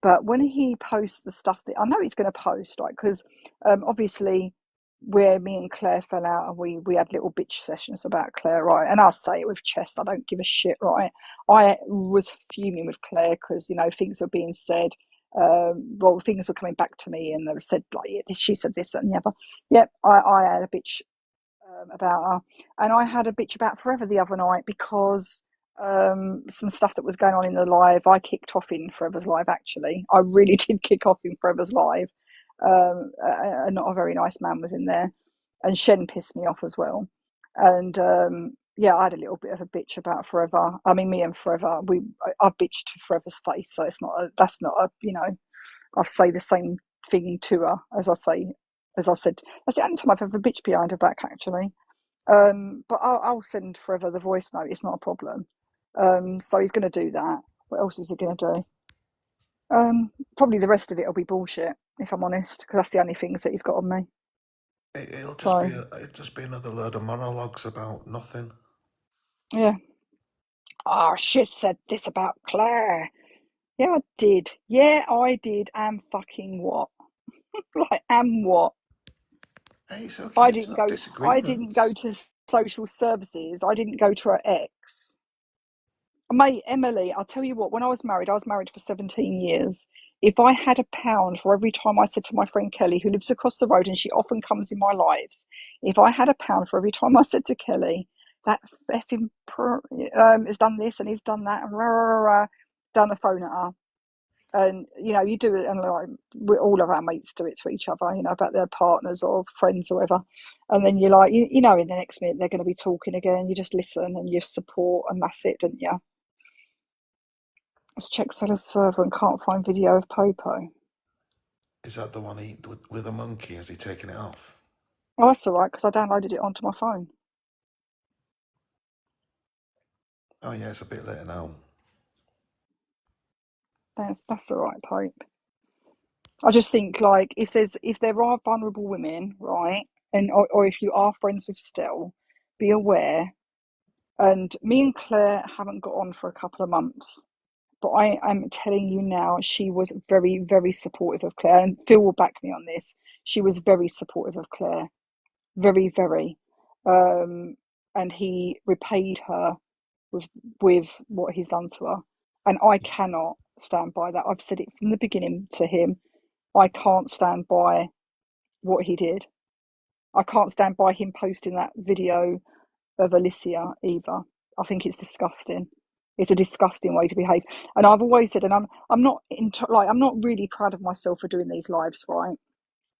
But when he posts the stuff that I know he's going to post, like, because obviously where me and Claire fell out and we had little bitch sessions about Claire, right? And I'll say it with chest, I don't give a shit, right? I was fuming with Claire because, things were being said. Well, things were coming back to me and they were said, like, yeah, she said this and the other. Yep, I had a bitch about her. And I had a bitch about Forever the other night because some stuff that was going on in the live, I kicked off in Forever's live, actually. I really did kick off in Forever's live. Not a very nice man was in there. And Shen pissed me off as well. And yeah, I had a little bit of a bitch about Forever. I mean, me and Forever, I bitched to Forever's face, so that's not a, I say the same thing to her as I said. That's the only time I've ever bitched behind her back, actually. But I'll send Forever the voice note. It's not a problem. So he's going to do that. What else is he going to do? Probably the rest of it will be bullshit, if I'm honest, because that's the only things that he's got on me. It'll So just be another load of monologues about nothing. yeah. Oh, shit said this about Claire. Yeah, I did. Yeah, I did. And fucking what? Like, and what? Hey, it's okay to have I didn't go disagreements. to social services. I didn't go to her ex. Mate, Emily, I'll tell you what, when I was married for 17 years. If I had a pound for every time I said to my friend Kelly, who lives across the road and she often comes in my lives, if I had a pound for every time I said to Kelly, that effing has done this and he's done that and rah, rah, rah, rah, down the phone at her. And you do it, and like all of our mates do it to each other, about their partners or friends or whatever. And then you're like, in the next minute they're going to be talking again. You just listen and you support, and that's it, don't you? Let's check Seller's server and can't find video of Popo. Is that the one with a monkey? Has he taken it off? Oh, that's all right, because I downloaded it onto my phone. Oh yeah, it's a bit later now. That's all right, Pope. I just think, like, if there are vulnerable women, right, and or if you are friends with Stell, be aware. And me and Claire haven't got on for a couple of months, but I am telling you now, she was very, very supportive of Claire, and Phil will back me on this. She was very supportive of Claire, very, very, and he repaid her with what he's done to her, and I cannot stand by that. I've said it from the beginning to him. I can't stand by what he did. I can't stand by him posting that video of Alicia either. I think it's disgusting. It's a disgusting way to behave. And I've always said, and I'm not I'm not really proud of myself for doing these lives, right?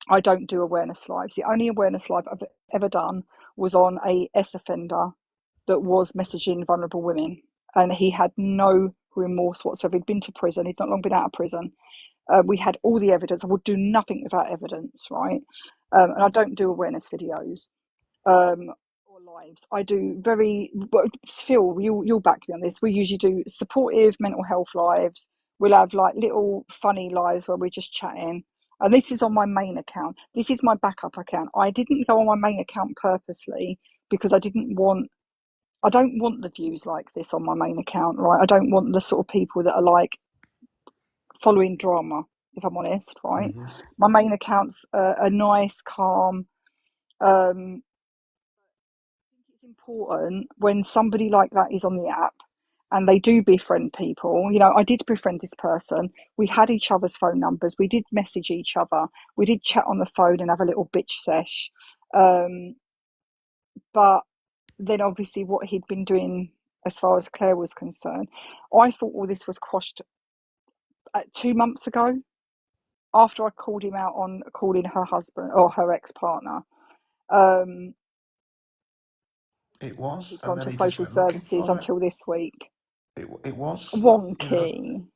I don't do awareness lives. The only awareness live I've ever done was on a S offender that was messaging vulnerable women, and he had no remorse whatsoever. He'd been to prison. He'd not long been out of prison. We had all the evidence. I would do nothing without evidence, right? And I don't do awareness videos. or lives. I do Phil, you'll back me on this. We usually do supportive mental health lives. We'll have like little funny lives where we're just chatting. And this is on my main account. This is my backup account. I didn't go on my main account purposely because I don't want the views like this on my main account, right? I don't want the sort of people that are like following drama, if I'm honest, right? Mm-hmm. My main account's a nice, calm. It's important when somebody like that is on the app and they do befriend people. You know, I did befriend this person. We had each other's phone numbers. We did message each other. We did chat on the phone and have a little bitch sesh. But then obviously what he'd been doing as far as Claire was concerned, I thought all this was quashed 2 months ago after I called him out on calling her husband or her ex-partner. It was, He'd and gone then to he just social went looking services for it. until this week. It was, you know, Wonky.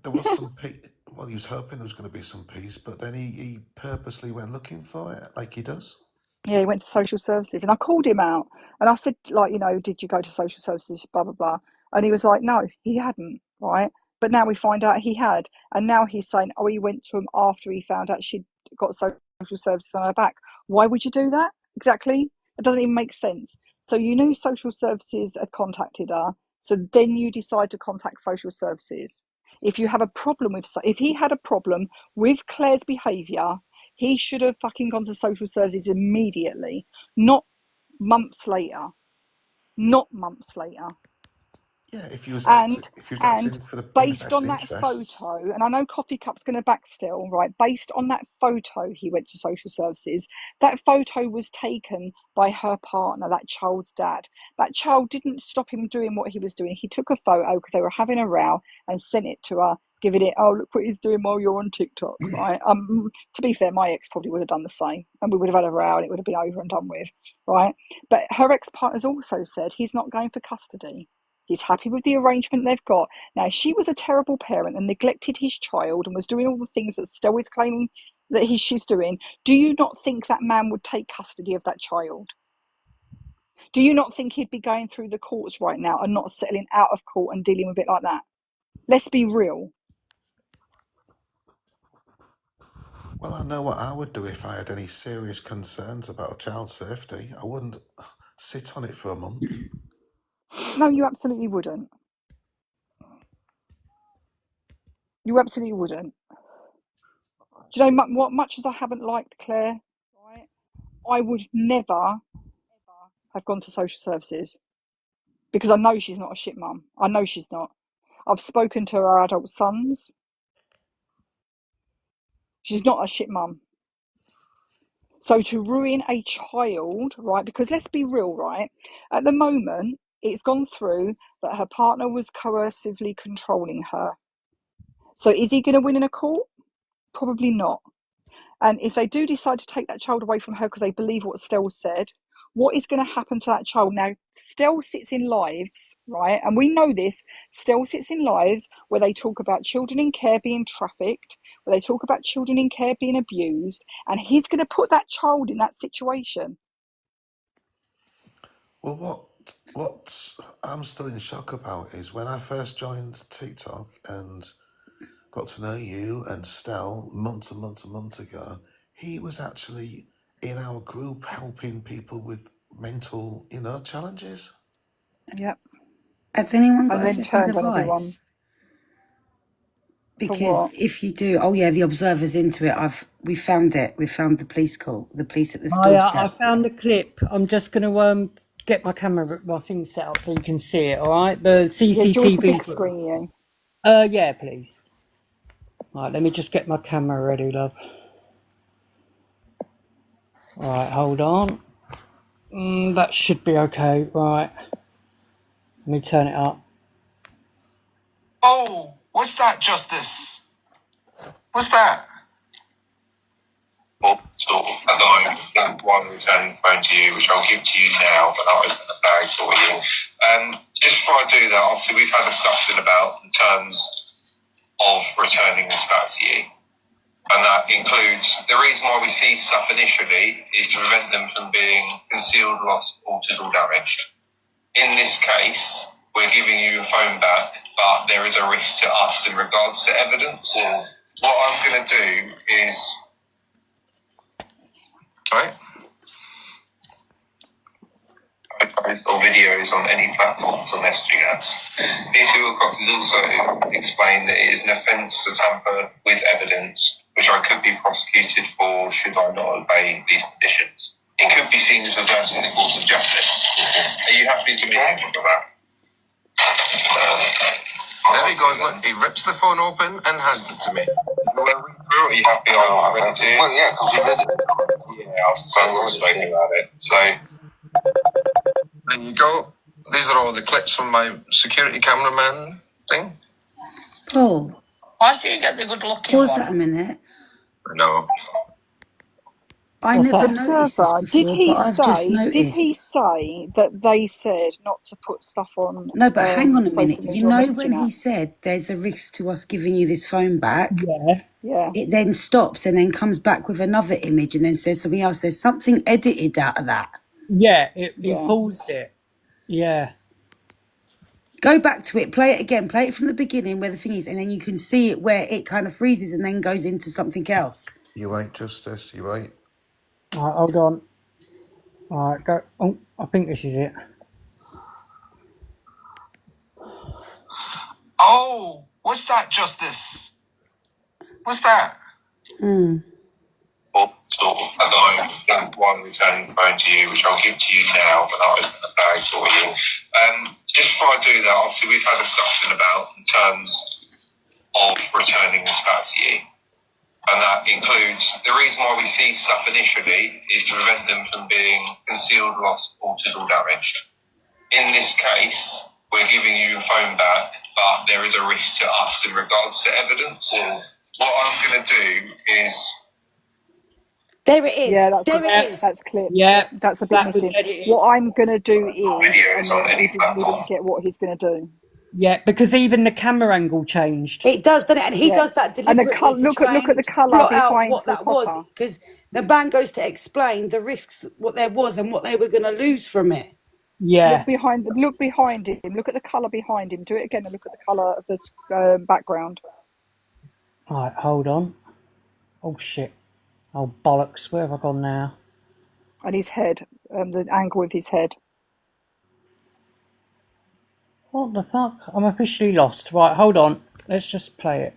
there was some peace. Well, he was hoping there was going to be some peace, but then he purposely went looking for it, like he does. Yeah, he went to social services and I called him out and I said, like, you know, did you go to social services, blah, blah, blah. And he was like, no, he hadn't, right? But now we find out he had. And now he's saying, oh, he went to him after he found out she'd got social services on her back. Why would you do that? Exactly. It doesn't even make sense. So you knew social services had contacted her. So then you decide to contact social services. If you have a problem if he had a problem with Claire's behaviour, he should have fucking gone to social services immediately, not months later. Not months later. Yeah, if he was And acting for in the based best on that interests. photo, and I know Coffee Cup's going to back still, right? Based on that photo, he went to social services. That photo was taken by her partner, that child's dad. That child didn't stop him doing what he was doing. He took a photo because they were having a row and sent it to her, giving it, oh, look what he's doing while you're on TikTok, right? To be fair, my ex probably would have done the same and we would have had a row and it would have been over and done with, right? But her ex-partner's also said he's not going for custody. He's happy with the arrangement they've got. Now, if she was a terrible parent and neglected his child and was doing all the things that Stell is claiming that she's doing, do you not think that man would take custody of that child? Do you not think he'd be going through the courts right now and not settling out of court and dealing with it like that? Let's be real. Well, I know what I would do if I had any serious concerns about child safety. I wouldn't sit on it for a month. No, you absolutely wouldn't. You absolutely wouldn't. Do you know what? Much as I haven't liked Claire, right, I would never, ever have gone to social services because I know she's not a shit mum. I know she's not. I've spoken to her adult sons. She's not a shit mum. So to ruin a child, right? Because let's be real, right? At the moment, it's gone through that her partner was coercively controlling her. So is he going to win in a court? Probably not. And if they do decide to take that child away from her because they believe what Stell said, what is going to happen to that child? Now, Stell sits in lives, right? And we know this. Stell sits in lives where they talk about children in care being trafficked, where they talk about children in care being abused, and he's going to put that child in that situation. Well, what I'm still in shock about is when I first joined TikTok and got to know you and Stell months and months and months ago, he was actually in our group helping people with mental, challenges. Yep. Has anyone got And a then second turned on everyone. device? For Because what? if you do, oh yeah, the observer's into it. We found it. We found the police call. The police at this I doorstep. found a clip. I'm just going to get my camera, my thing set up so you can see it. All right, the Yeah, do you want to CCTV. big screen you? Yeah, please. All right, let me just get my camera ready, love. All right, hold on. That should be okay. Right, let me turn it up. Oh, what's that, Justice? What's that? So at the moment, that one returning phone to you, which I'll give to you now, but I'll open the bag for you. Just before I do that, obviously we've had a discussion about the terms of returning this back to you. And that includes the reason why we see stuff initially is to prevent them from being concealed, lost, altered, or damaged. In this case, we're giving you your phone back, but there is a risk to us in regards to evidence. Yeah. What I'm going to do is, right, I post all videos on any platforms or messaging apps. PC Wilcox has also explained that it is an offence to tamper with evidence, which I could be prosecuted for should I not obey these conditions. It could be seen as reversing the course of justice. Are you happy to be taken for that? There he goes, look, he rips the phone open and hands it to me. Are you happy on ready to? Well, yeah, because he did it. Yeah, I was spoken about it. So, there you go. These are all the clips from my security cameraman thing. Paul, Why do you get the good looking pause one? that a minute. no. I What's never that? noticed this Observer, did before, but he I've just say? Did noticed. he say that they said not to put stuff on No, but hang on a minute. social You media or know when messaging he apps? said there's a risk to us giving you this phone back, Yeah. Yeah. it then stops and then comes back with another image and then says something else. There's something edited out of that. Yeah, he Yeah. paused it. Yeah. Go back to it, play it again, play it from the beginning where the thing is, and then you can see it where it kind of freezes and then goes into something else. You wait, Justice, you wait. All right, hold on. All right, go. Oh, I think this is it. Oh, what's that, Justice? What's that? Sort of at the moment, that one returning phone to you, which I'll give to you now, but I'll open the bag for you. Just before I do that, obviously we've had a discussion about in terms of returning this back to you. And that includes the reason why we see stuff initially is to prevent them from being concealed, lost, altered, or damaged. In this case, we're giving you your phone back, but there is a risk to us in regards to evidence. Yeah. What I'm going to do is. There it is. Yeah, that's There a, it is. that's clip. Yeah, That's a bit that was missing. edited. What I'm gonna do is, Videos on and any we didn't get what he's gonna do. Yeah, because even the camera angle changed. It does, doesn't it? And he Yeah. does that And the deliberately to look try at the and colour plot out behind what the that was, topper. because the band goes to explain the risks, what there was and what they were going to lose from it. Yeah. Look behind him. Look at the colour behind him. Do it again and look at the colour of the background. All right, hold on. Oh shit. Oh bollocks. Where have I gone now? And his head, the angle of his head. What the fuck? I'm officially lost. Right, hold on. Let's just play it.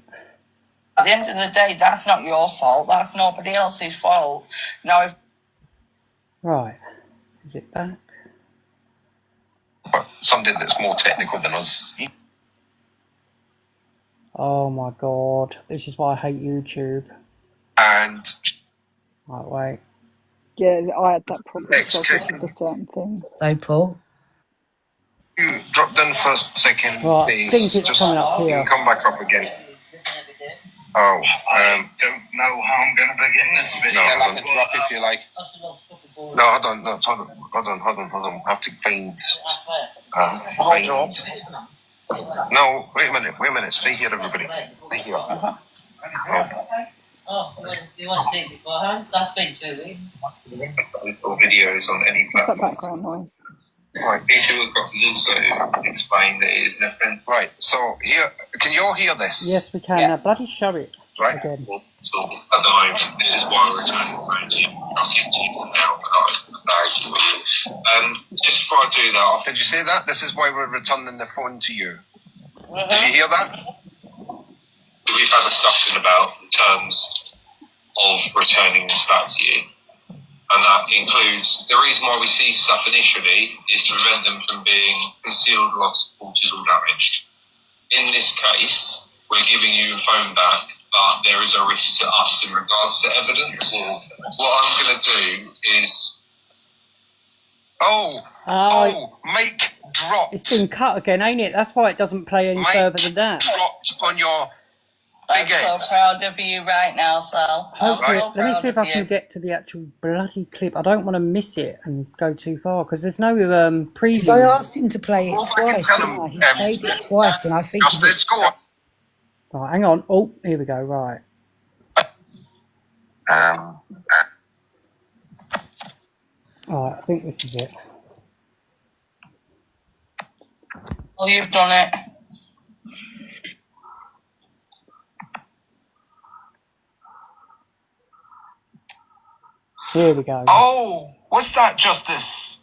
At the end of the day, that's not your fault. That's nobody else's fault. Now, if Right. Is it back? Something that's more technical than us. Oh my god. This is why I hate YouTube. And Right, wait. Yeah, I had that problem as well for certain things. So, Paul? you drop down for a second, Right, I please. think it's Just coming up here. come back up again. Oh, don't know how I'm going to begin this video. No, hold on. Drop if you like. No, hold on. No, hold on. I have to find. No, wait a minute. Stay here, everybody. Stay here. Videos on any What's that platform. background noise? Right. PC Wilcox has also explained that it is an offence. Right. So here, can you all hear this? Yes, we can. Now, bloody show it again. So at the moment, this is why we're returning the phone to you. I'll give to you now, but I'll open the bag for you. Just before I do that, did you say that? This is why we're returning the phone to you. Did you hear that? We've had a discussion about in terms of returning this back to you. And that includes the reason why we see stuff initially is to prevent them from being concealed, lost, altered, or damaged. In this case, we're giving you your phone back, but there is a risk to us in regards to evidence. What I'm going to do is. Mike dropped. It's been cut again, ain't it? That's why it doesn't play any further than that. Dropped on your. I'm so proud of you right now, Sal. Hopefully, I'm so let me proud see if of I can you. get to the actual bloody clip. I don't want to miss it and go too far because there's no preview. Because I asked him to play it twice, didn't I? He played it twice, and I think. Justice, go on. Right, hang on. Oh, here we go. Right. Alright, I think this is it. Oh, you've done it. Here we go. Oh, what's that, Justice?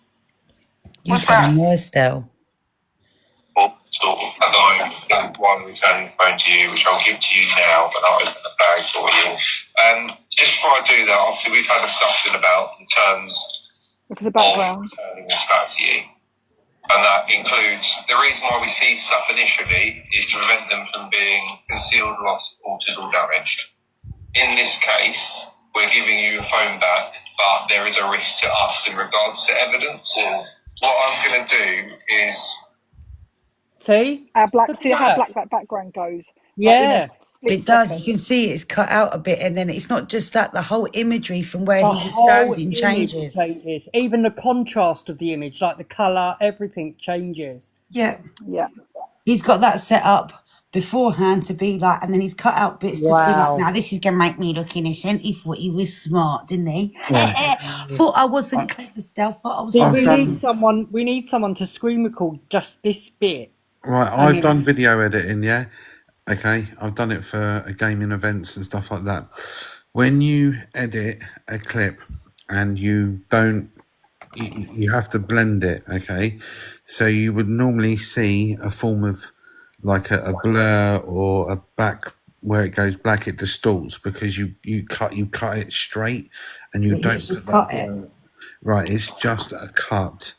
You What's tell that? me more still. Sort of that one returning phone to you, which I'll give to you now, but I'll open the bag for you. Just before I do that, obviously we've had a discussion about in terms Look at the of background. returning this back to you. And that includes, the reason why we see stuff initially is to prevent them from being concealed, lost, altered or damaged. In this case, we're giving you a phone back, but there is a risk to us in regards to evidence. What I'm going to do is... See? See how black that background goes? Yeah. Like in a split It does. second. You can see it's cut out a bit, and then it's not just that. The whole imagery from where The he was whole standing image changes. Even the contrast of the image, like the colour, everything changes. Yeah. Yeah. He's got that set up beforehand to be like, and then he's cut out bits to be like, now this is going to make me look innocent. He thought he was smart, didn't he? Thought I wasn't clever, Stell. Thought I was See, smart. we need someone to screen record just this bit. Right, I've done video editing, yeah? Okay, I've done it for gaming events and stuff like that. When you edit a clip and you don't, you have to blend it, okay? So you would normally see a form of like a blur or a back where it goes black, it distorts because you cut it straight and you don't just put cut that it. blur. Right, it's just a cut.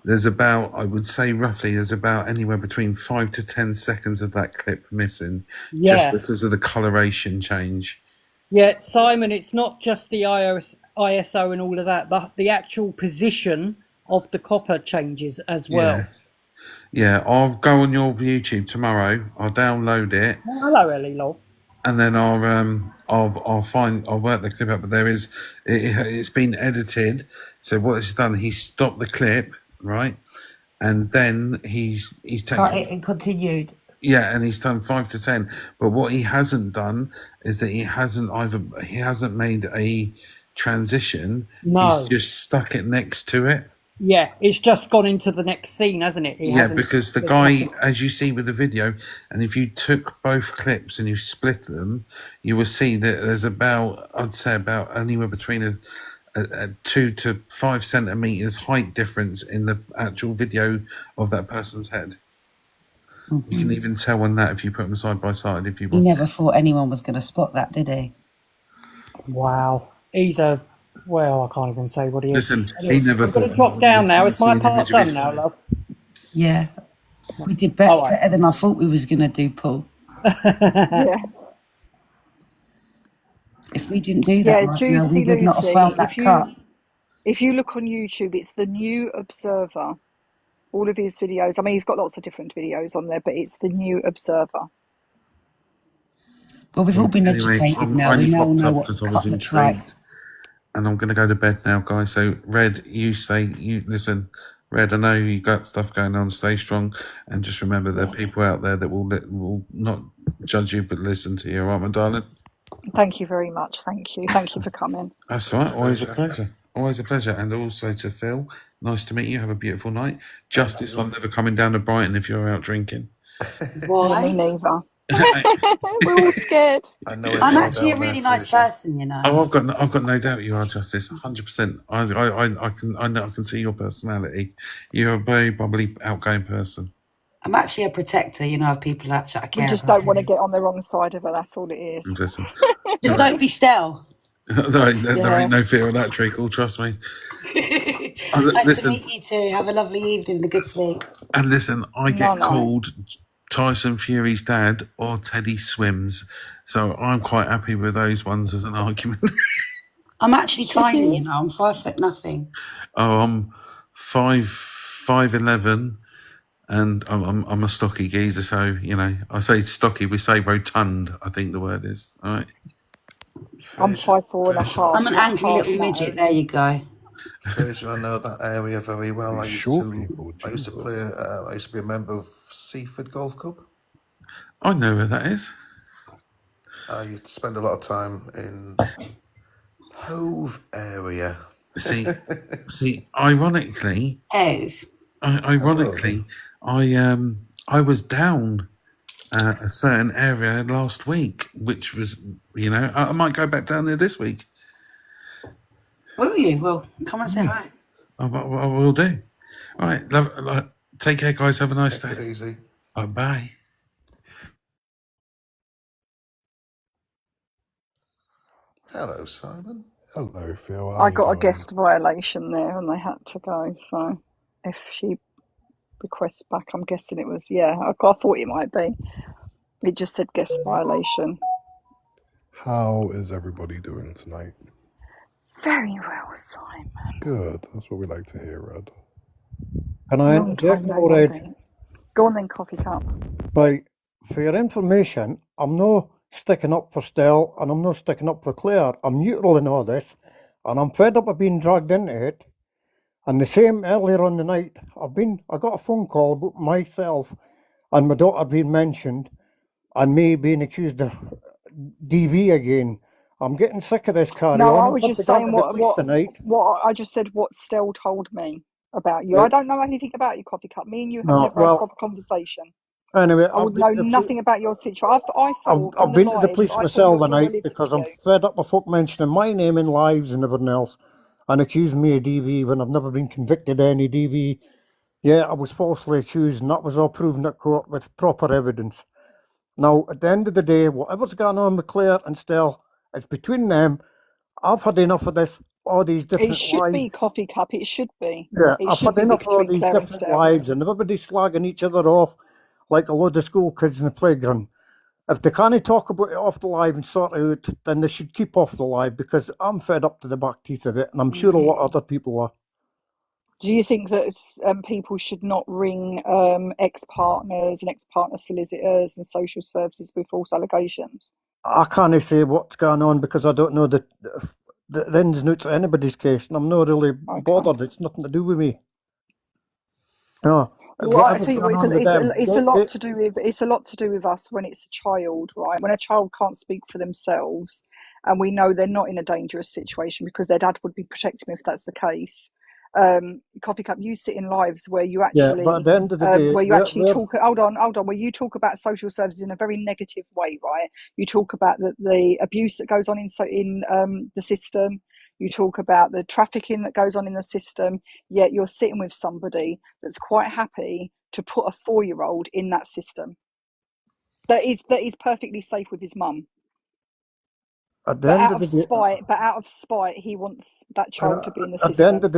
There's about, I would say roughly, there's about anywhere between 5 to 10 seconds of that clip missing, just because of the coloration change. Yeah, Simon, it's not just the ISO and all of that. The actual position of the copper changes as well. Yeah, I'll go on your YouTube tomorrow. I'll download it. Oh, hello, Ellie Lol. And then I'll work the clip up. But it's been edited. So what it's done, he stopped the clip, right? And then he's taken Cut it and continued. Yeah, and he's done 5 to 10. But what he hasn't done is that he hasn't made a transition. No. He's just stuck it next to it. Yeah, it's just gone into the next scene, hasn't it? Because the guy, as you see with the video, and if you took both clips and you split them, you will see that there's about, I'd say about anywhere between a 2 to 5 centimeters height difference in the actual video of that person's head. You can even tell on that if you put them side by side. If you He never thought anyone was going to spot that, did he? Wow. Well, I can't even say what he is. Listen, he never thought. I'm going to drop down now. Is my part done now, love? Yeah. We did better than I thought we was going to do, Paul. Yeah. If we didn't do that right now, we would not have found that cut. If you look on YouTube, it's the New Observer. All of his videos. I mean, he's got lots of different videos on there, but it's the New Observer. Well, we've all been educated now. We now know what I was intrigued. And I'm going to go to bed now, guys. So, Red, listen, Red, I know you got stuff going on. Stay strong. And just remember there are people out there that will not judge you, but listen to you. All right, my darling? Thank you very much. Thank you. Thank you for coming. That's all right. Always a pleasure. Always a pleasure. And also to Phil, nice to meet you. Have a beautiful night. Justice, I'm never coming down to Brighton if you're out drinking. Why? Me neither. We're all scared. I'm actually a really nice person, you know. Oh, I've got no doubt you are, Justice. 100%. I can see your personality. You're a very bubbly, outgoing person. I'm actually a protector, you know, of people that I care about. We just don't want to get on the wrong side of her. That's all it is. Listen. Just don't be Stell. There ain't no fear of that treacle, trust me. Nice to meet you too. Have a lovely evening and a good sleep. And listen, I get called Tyson Fury's dad or Teddy Swims. So I'm quite happy with those ones as an argument. I'm actually tiny, you know. I'm 5 foot nothing. Oh, I'm 5'11", and I'm a stocky geezer. So you know, I say stocky, we say rotund. I think the word is. All right. I'm 5'4.5". I'm an angry little midget. There you go. Fraser, I know that area very well. I used to play. I used to be a member of Seaford Golf Club. I know where that is. I used to spend a lot of time in Hove area. See, ironically, Hove. ironically, I was down a certain area last week, which was, I might go back down there this week. Will you? Well, come and say hi. I will do. All right, love, take care, guys. Have a nice Take day. it easy. Bye. Hello, Simon. Hello, Phil. How I you got a doing? guest violation there and they had to go. So if she requests back, I'm guessing it was, I thought it might be. It just said guest violation. How is everybody doing tonight? Very well, Simon. Good. That's what we like to hear, Red. Can I Long interject time now, no Red? speak. Go on then, coffee cup. Right. For your information, I'm not sticking up for Stell and I'm not sticking up for Claire. I'm neutral in all this and I'm fed up of being dragged into it. And the same earlier on the night, I got a phone call about myself and my daughter being mentioned and me being accused of DV again. I'm getting sick of this carry No, on. I I've was had just to go to saying the police tonight. what I just said. What Stell told me about you. I Right. don't know anything about you, coffee cup. Me and you have No, never had a well, proper conversation. anyway, I would know nothing about your situation. I thought from I've the been to the lives, police I thought myself your tonight lives because for I'm you. fed up with folk mentioning my name in lives and everything else and accusing me of DV when I've never been convicted of any DV. Yeah, I was falsely accused and that was all proven at court with proper evidence. Now, at the end of the day, whatever's going on with Claire and Stell, it's between them. I've had enough of this, all these It different should lives. be coffee cup. It should be. Yeah, It I've should had be enough of all between these Claire and different Stell. lives and everybody slagging each other off like a load of school kids in the playground. If they can't talk about it off the live and sort it out, then they should keep off the live because I'm fed up to the back teeth of it, and I'm sure a lot of other people are. Do you think that people should not ring ex-partners and ex-partner solicitors and social services with false allegations? I can't say what's going on because I don't know the ins and outs of anybody's case, and I'm not really bothered. It's nothing to do with me. No, Well, I whatever's tell you going what, on with them. it's a lot to do with us when it's a child, right? When a child can't speak for themselves, and we know they're not in a dangerous situation because their dad would be protecting them if that's the case. Coffee cup, you sit in lives where you Yeah, but at actually the end of the day, talk. Hold on, where you talk about social services in a very negative way, right? You talk about the abuse that goes on in the system. You talk about the trafficking that goes on in the system, yet you're sitting with somebody that's quite happy to put a 4-year-old in that system that is perfectly safe with his mum. at the end of the day, Out of spite, he wants that child to be in the at the end system. of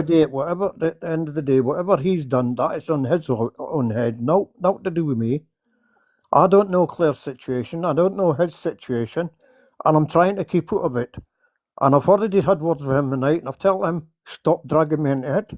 the day, whatever he's done, that is on his own head. No, not to do with me. I don't know Claire's situation. I don't know his situation, and I'm trying to keep out of it. And I've already had words with him tonight, and I've told him stop dragging me into it.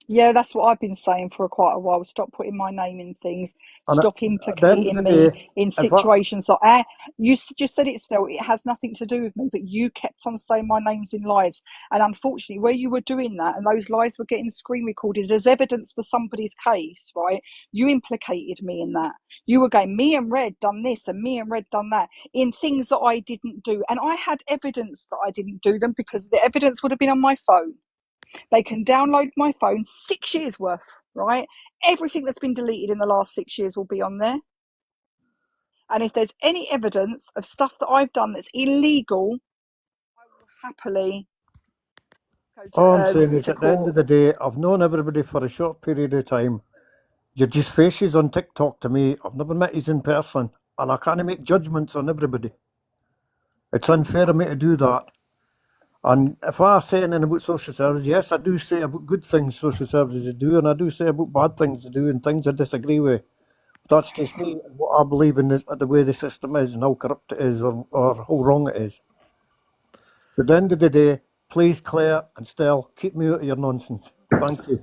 Yeah, that's what I've been saying for quite a while. Stop putting my name in things. And Stop at the end of implicating the me day, in if I, situations like you just said it. Still, it has nothing to do with me. But you kept on saying my name's in lives, and unfortunately, where you were doing that, and those lives were getting screen recorded as evidence for somebody's case, right? You implicated me in that. You were going, me and Red done this, and me and Red done that, in things that I didn't do, and I had evidence that I didn't do them because the evidence would have been on my phone. They can download my phone, 6 years worth, right? Everything that's been deleted in the last 6 years will be on there. And if there's any evidence of stuff that I've done that's illegal, I will happily go all I'm saying is to at the end of court. the day, I've known everybody for a short period of time. You're just faces on TikTok to me. I've never met you in person, and I can't make judgments on everybody. It's unfair of me to do that. And if I say anything about social services, yes, I do say about good things social services do, and I do say about bad things to do and things I disagree with. That's just me and what I believe in the way the system is and how corrupt it is or how wrong it is. At the end of the day, please, Claire and Stell, keep me out of your nonsense. Thank you.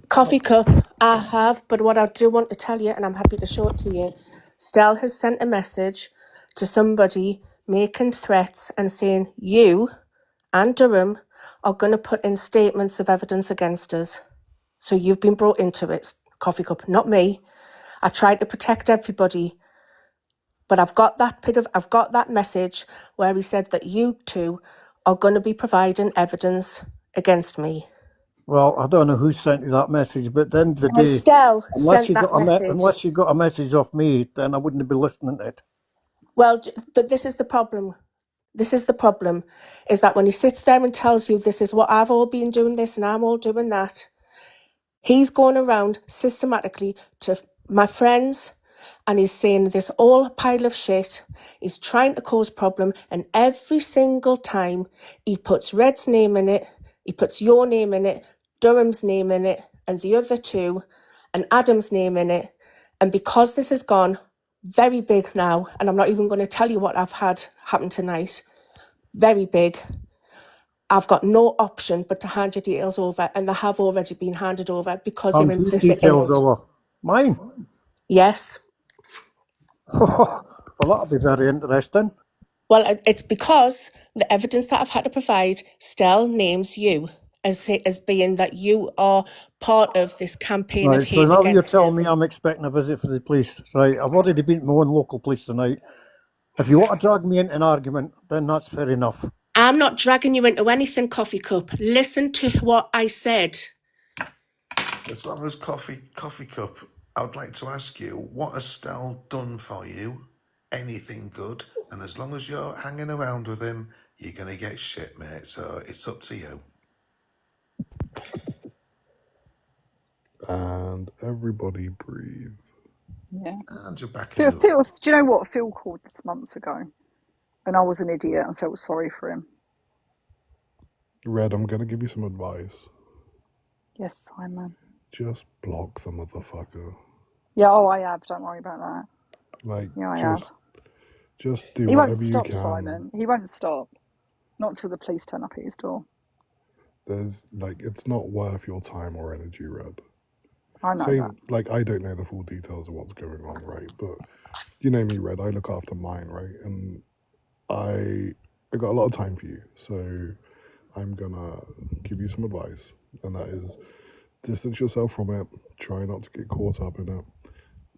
Coffee cup, I have, but what I do want to tell you, and I'm happy to show it to you, Stell has sent a message to somebody making threats and saying you and Durham are going to put in statements of evidence against us. So you've been brought into it, coffee cup, not me. I tried to protect everybody, but I've got that message where he said that you two are going to be providing evidence against me. Well, I don't know who sent you that message, but at the end of the And day, Stell sent that message. unless you got a message off me, then I wouldn't be listening to it. Well, but this is the problem. This is the problem, is that when he sits there and tells you this is what I've all been doing this and I'm all doing that, he's going around systematically to my friends and he's saying this all pile of shit. He's trying to cause problem, and every single time he puts Red's name in it, he puts your name in it, Durham's name in it, and the other two, and Adam's name in it. And because this has gone very big now, and I'm not even going to tell you what I've had happen tonight, very big, I've got no option but to hand your details over, and they have already been handed over because you're And whose implicit in details it. over? Mine? Yes. Well, that'll be very interesting. Well, it's because the evidence that I've had to provide still names you as being that you are part of this campaign of Right, so hate now you're against telling us. me I'm expecting a visit from the police. Right, I've already been to my own local police tonight. If you want to drag me into an argument, then that's fair enough. I'm not dragging you into anything, Coffee Cup. Listen to what I said. As long as Coffee Cup, I would like to ask you, what has Stell done for you? Anything good? And as long as you're hanging around with him, you're going to get shit, mate. So it's up to you. And everybody breathe. Yeah. And you're back in the Phil, do you know what? Phil called this months ago, and I was an idiot and felt sorry for him. Red, I'm going to give you some advice. Yes, Simon. Just block the motherfucker. Yeah, oh, I have. Don't worry about that. Like, Yeah, I have. just do He won't whatever you stop, can. Simon. He won't stop. Not till the police turn up at his door. There's, like, it's not worth your time or energy, Red. I know that. Like, I don't know the full details of what's going on, right? But you know me, Red. I look after mine, right? And I got a lot of time for you, so I'm gonna give you some advice, and that is distance yourself from it. Try not to get caught up in it.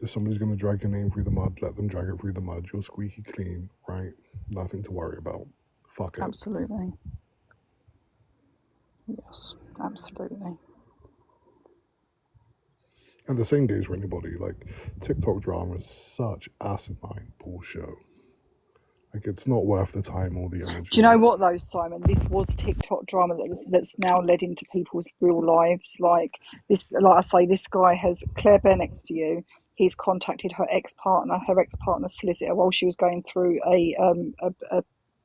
If somebody's gonna drag your name through the mud, let them drag it through the mud. You're squeaky clean, right? Nothing to worry about. Fuck it. Absolutely. Yes, absolutely. And the same goes for anybody. Like, TikTok drama is such asinine bullshit. Like, it's not worth the time or the energy. Do you know what though, Simon? This was TikTok drama that's now led into people's real lives. Like this, like I say, this guy has Claire Bear next to you. He's contacted her ex-partner's solicitor while she was going through a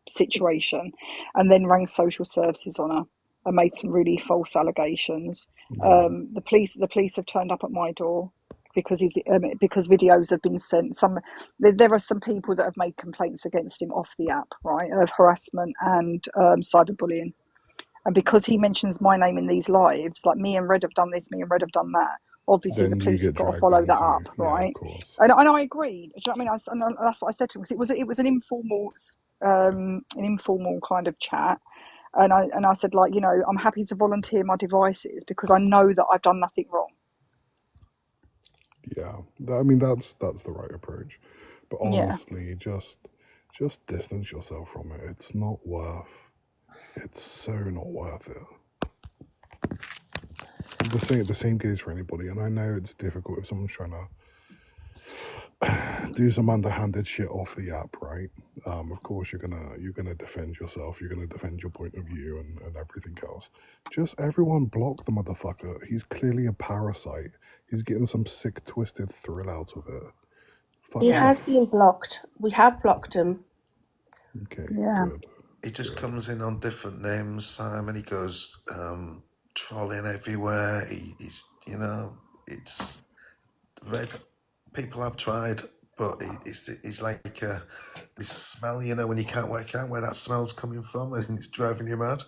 situation, and then rang social services on her and made some really false allegations. The police have turned up at my door because because videos have been sent. There are some people that have made complaints against him off the app, right, of harassment and cyberbullying. And because he mentions my name in these lives, like me and Red have done this, me and Red have done that. Obviously, the police have got to follow that up, right? Yeah, and I agreed. Do you know what I mean? And that's what I said to him, because it was an informal kind of chat. And I said, like, you know, I'm happy to volunteer my devices because I know that I've done nothing wrong. Yeah, I mean that's the right approach. But honestly, just distance yourself from it. It's not worth. It's so not worth it. The same goes for anybody, and I know it's difficult if someone's trying to do some underhanded shit off the app, right? Of course you're gonna defend yourself, you're gonna defend your point of view and everything else. Just everyone block the motherfucker. He's clearly a parasite. He's getting some sick, twisted thrill out of it. He has been blocked. We have blocked him. Okay, good. He just comes in on different names, Simon. He goes trolling everywhere. He's, you know, it's Red. People have tried, but he's like this smell, you know, when you can't work out where that smell's coming from, and it's driving you mad.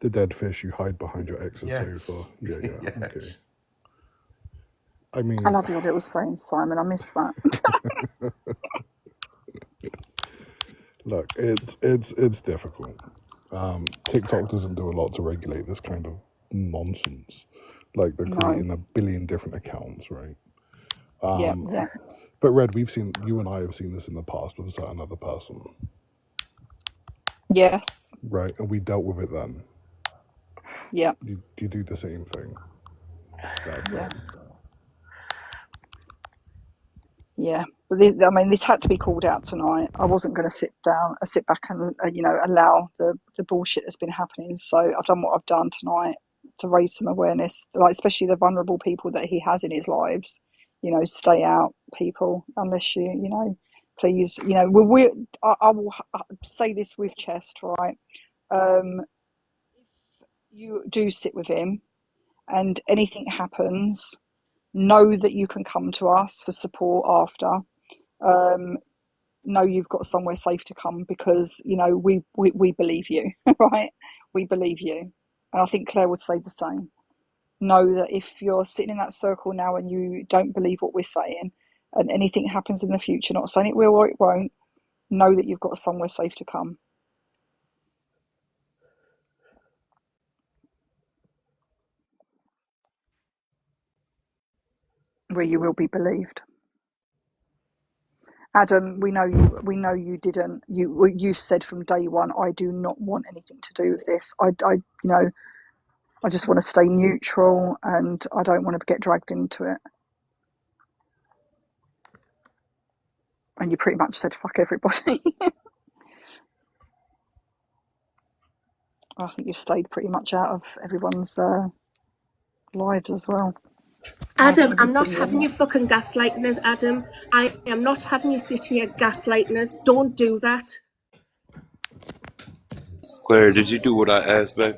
The dead fish you hide behind your ex's sofa. Yeah, yes. Okay. I mean, I love your little saying, Simon. I miss that. Look, it's difficult. TikTok doesn't do a lot to regulate this kind of nonsense. Like they're creating a billion different accounts, right? Yeah. But Red, you and I have seen this in the past with a certain other person. Yes. Right, and we dealt with it then. Yeah. You do the same thing. That's Yeah. it. Yeah, but this had to be called out tonight. I wasn't going to sit back and allow the bullshit that's been happening. So I've done what I've done tonight to raise some awareness, like especially the vulnerable people that he has in his lives. Stay out, people, unless please, I will say this with chest, right? If you do sit with him and anything happens, know that you can come to us for support after. Know you've got somewhere safe to come because we believe you. Right, we believe you, and I think Claire would say the same. Know that if you're sitting in that circle now and you don't believe what we're saying and anything happens in the future, not saying it will or it won't, know that you've got somewhere safe to come where you will be believed. Adam, we know you didn't. You said from day one, I do not want anything to do with this. I just want to stay neutral and I don't want to get dragged into it. And you pretty much said fuck everybody. I think you've stayed pretty much out of everyone's lives as well. I haven't Adam, even I'm not seen having you. you fucking gaslighting us, Adam. I am not having you sit here gaslighting us. Don't do that. Claire, did you do what I asked, babe?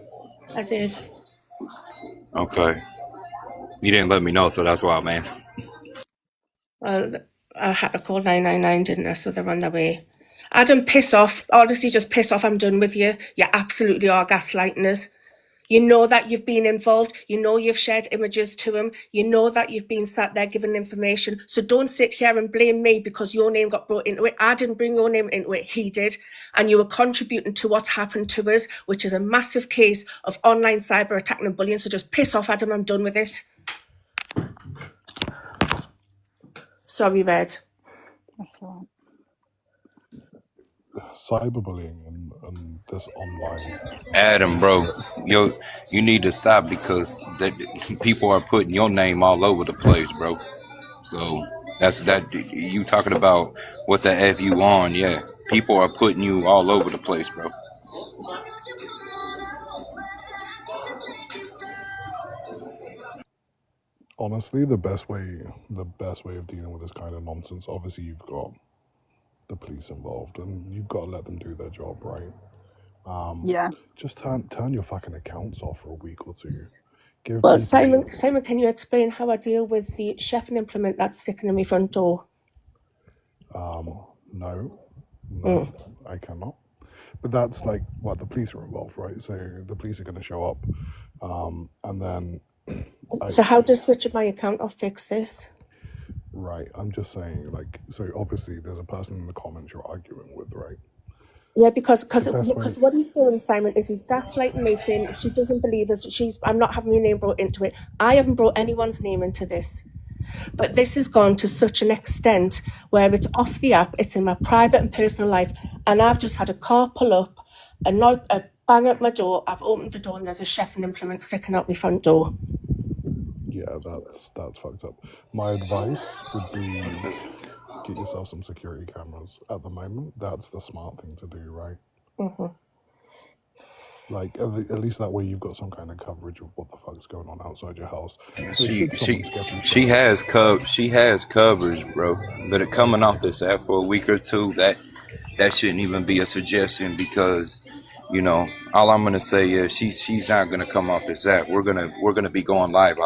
I did. Okay. You didn't let me know, so that's why I'm asking. Well, I had to call 999, didn't I? So they're on their way. Adam, piss off. Honestly, just piss off. I'm done with you. You absolutely are gaslighting us. You know that you've been involved. You know you've shared images to him. You know that you've been sat there giving information. So don't sit here and blame me because your name got brought into it. I didn't bring your name into it. He did. And you were contributing to what's happened to us, which is a massive case of online cyber attacking and bullying. So just piss off, Adam. I'm done with it. Sorry, Red. That's all right. Cyberbullying and this online. Adam, bro, you need to stop because people are putting your name all over the place, bro. So that's that. You talking about what the F you on? Yeah, people are putting you all over the place, bro. Honestly, the best way of dealing with this kind of nonsense, obviously you've got the police involved and you've got to let them do their job, right? Yeah. Just turn your fucking accounts off for a week or two. Give Well, people. Simon, can you explain how I deal with the chef and implement that's sticking in my front door? No, Mm. I cannot. But that's like what the police are involved, right? So the police are going to show up, and then. So how does switching my account off fix this? Right, I'm just saying, like, so obviously there's a person in the comments you're arguing with, right? Yeah, because The best way. what he's doing, Simon, is he's gaslighting me, saying she doesn't believe us. I'm not having my name brought into it. I haven't brought anyone's name into this. But this has gone to such an extent where it's off the app, it's in my private and personal life, and I've just had a car pull up, a bang at my door, I've opened the door and there's a chef and implement sticking out my front door. Yeah, that's fucked up. My advice would be get yourself some security cameras at the moment. That's the smart thing to do, right? Mm-hmm. Like at least that way you've got some kind of coverage of what the fuck's going on outside your house. So She should she someone sketchy she show up, has coverage, bro. But it coming off this app for a week or two, that shouldn't even be a suggestion because, all I'm gonna say is she's not gonna come off this app. We're gonna be going live.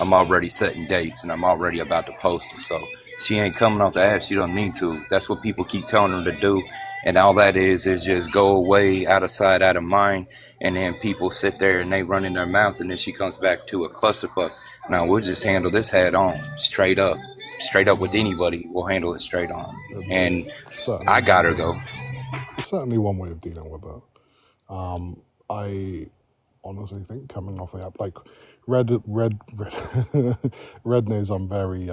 I'm already setting dates and I'm already about to post it. So she ain't coming off the app. She don't need to. That's what people keep telling her to do. And all that is just go away, out of sight, out of mind. And then people sit there and they run in their mouth and then she comes back to a clusterfuck. Now we'll just handle this head on, straight up with anybody. We'll handle it straight on. And I got her though. Certainly one way of dealing with it. I honestly think coming off the app, like Red knows I'm very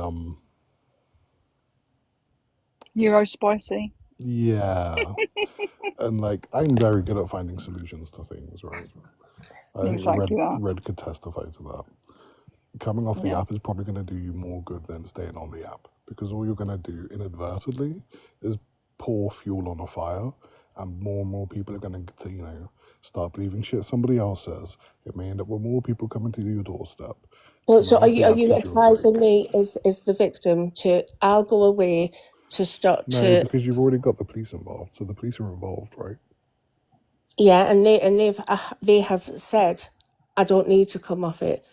Euro spicy. Yeah, and like I'm very good at finding solutions to things, right? I think Exactly that. Red could testify to that. Coming off the Yeah. app is probably going to do you more good than staying on the app, because all you're going to do inadvertently is pour fuel on a fire, and more people are going to start believing shit somebody else says. It may end up with more people coming to your doorstep. So Coming are off you the are app you gives you a break. advising me as the victim to I'll go away to start No, to because you've already got the police involved, so the police are involved, right? yeah, and they have said I don't need to come off it.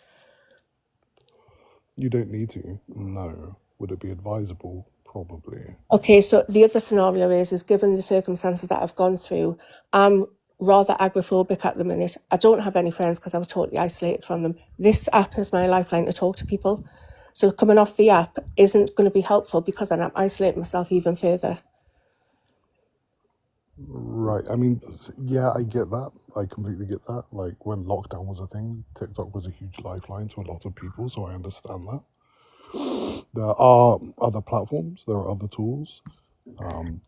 You don't need to. No. Would it be advisable? Probably. Okay, so the other scenario is given the circumstances that I've gone through, I'm rather agoraphobic at the minute. I don't have any friends because I was totally isolated from them. This app is my lifeline to talk to people. So coming off the app isn't going to be helpful because then I'm isolating myself even further. Right. I mean, yeah, I get that. I completely get that. Like when lockdown was a thing, TikTok was a huge lifeline to a lot of people, so I understand that. There are other platforms, there are other tools.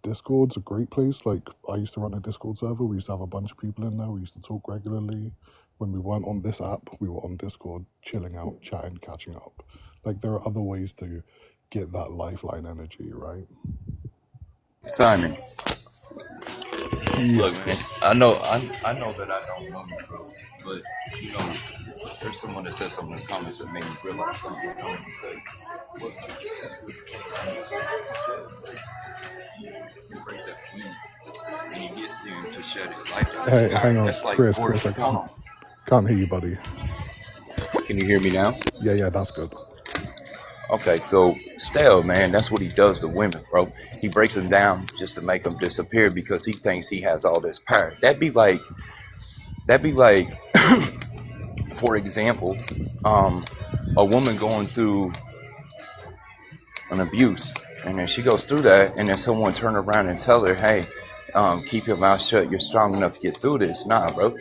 Discord's a great place. Like I used to run a Discord server. We used to have a bunch of people in there. We used to talk regularly. When we weren't on this app, we were on Discord, chilling out, chatting, catching up. Like there are other ways to get that lifeline energy, right? Simon, Yes, look, man, bro. I know that I don't know you, bro, but you know, there's someone that said something in the comments that made me realize something. I want to tell you. What he breaks that community, and he gets there and just shed his life down. That's Hey, power. hang on, That's like Chris, I hold on. can't hear you, buddy. Can you hear me now? Yeah, that's good. Okay, so Stell, man, that's what he does to women, bro. He breaks them down just to make them disappear because he thinks he has all this power. That'd be like, for example, a woman going through an abuse, and then she goes through that, and then someone turn around and tell her, hey, keep your mouth shut, you're strong enough to get through this. Nah, bro.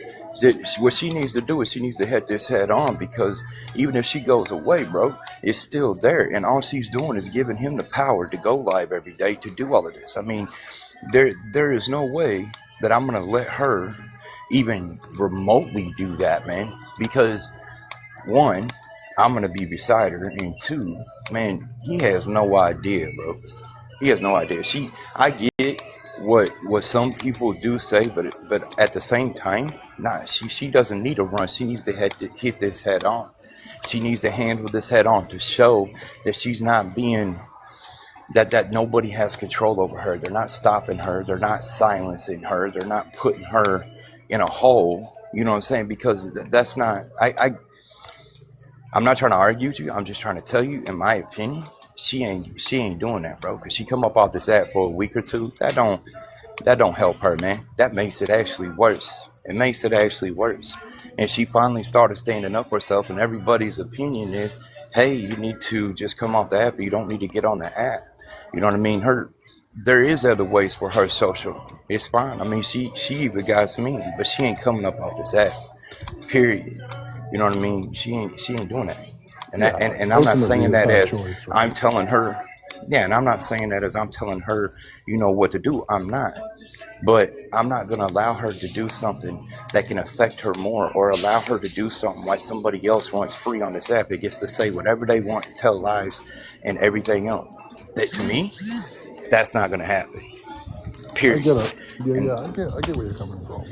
What she needs to do is she needs to head this head on, because even if she goes away, bro, it's still there, and all she's doing is giving him the power to go live every day to do all of this. I mean, there is no way that I'm gonna let her even remotely do that, man, because one, I'm gonna be beside her, and two, man, he has no idea, bro. He has no idea. I get what some people do say, but at the same time, nah. She doesn't need to run. She needs to hit this head on. She needs to handle this head on to show that she's not being that nobody has control over her. They're not stopping her. They're not silencing her. They're not putting her in a hole. You know what I'm saying? Because that's not. I'm not trying to argue with you. I'm just trying to tell you, in my opinion, she ain't doing that, bro. Cause she come up off this app for a week or two. That don't help her, man. That makes it actually worse. It makes it actually worse. And she finally started standing up for herself. And everybody's opinion is, hey, you need to just come off the app. You don't need to get on the app. You know what I mean? There is other ways for her social. It's fine. I mean, she even got me, but she ain't coming up off this app. Period. You know what I mean? She ain't doing that. And Yeah, and I'm not ultimately saying it's that her as choice, I'm right? telling her. Yeah, and I'm not saying that as I'm telling her, what to do. I'm not. But I'm not going to allow her to do something that can affect her more, or allow her to do something like somebody else wants free on this app. It gets to say whatever they want, to tell lies and everything else. That, to me, that's not going to happen. I Period. get it. And Yeah, I get where you're coming from.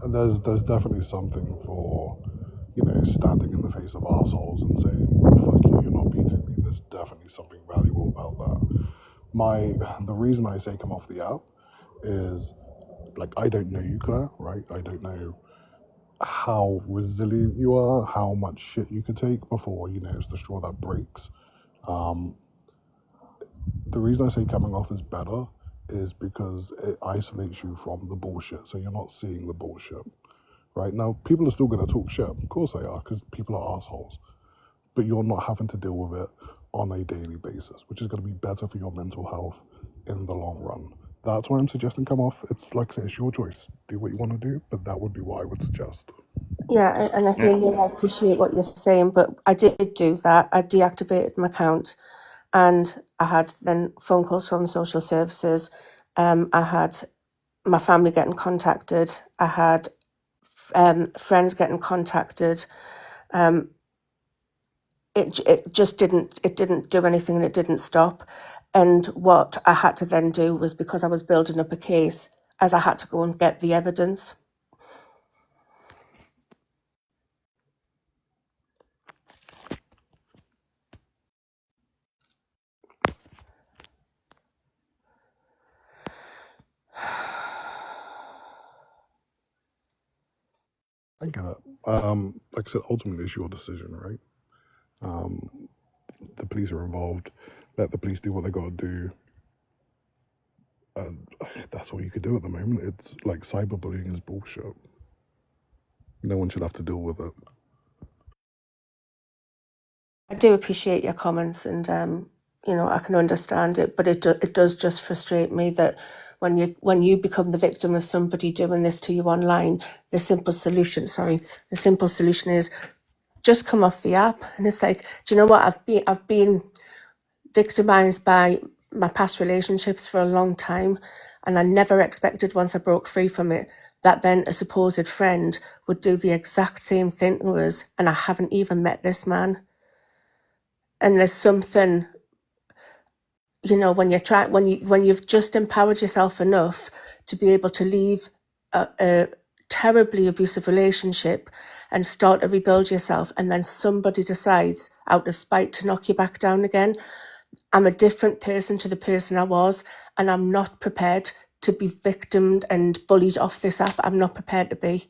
And there's definitely something for, standing in the face of assholes and saying, fuck you, you're not beating me. There's definitely something valuable about that. The reason I say come off the app is, like, I don't know you, Claire, right? I don't know how resilient you are, how much shit you could take before, it's the straw that breaks. Um, the reason I say coming off is better is because it isolates you from the bullshit, so you're not seeing the bullshit. Right now, people are still going to talk shit. Of course they are, because people are assholes. But you're not having to deal with it on a daily basis, which is going to be better for your mental health in the long run. That's why I'm suggesting come off. It's like I say, it's your choice. Do what you want to do, but that would be what I would suggest. Yeah, and I hear you and I appreciate what you're saying, but I did do that. I deactivated my account and I had then phone calls from social services I had my family getting contacted. I had friends getting contacted. It just didn't do anything, and it didn't stop. And what I had to then do was, because I was building up a case, as I had to go and get the evidence. I get it. Like I said, ultimately it's your decision, right? The police are involved. Let the police do what they got to do. And that's all you could do at the moment. It's like cyberbullying is bullshit. No one should have to deal with it. I do appreciate your comments, and I can understand it, but it does just frustrate me that when you become the victim of somebody doing this to you online, the simple solution is just come off the app. And it's like, do you know what? I've been victimized by my past relationships for a long time, and I never expected, once I broke free from it, that then a supposed friend would do the exact same thing to us, and I haven't even met this man. And there's something, when you've just empowered yourself enough to be able to leave a terribly abusive relationship and start to rebuild yourself, and then somebody decides out of spite to knock you back down again. I'm a different person to the person I was, and I'm not prepared to be victimed and bullied off this app. I'm not prepared to be.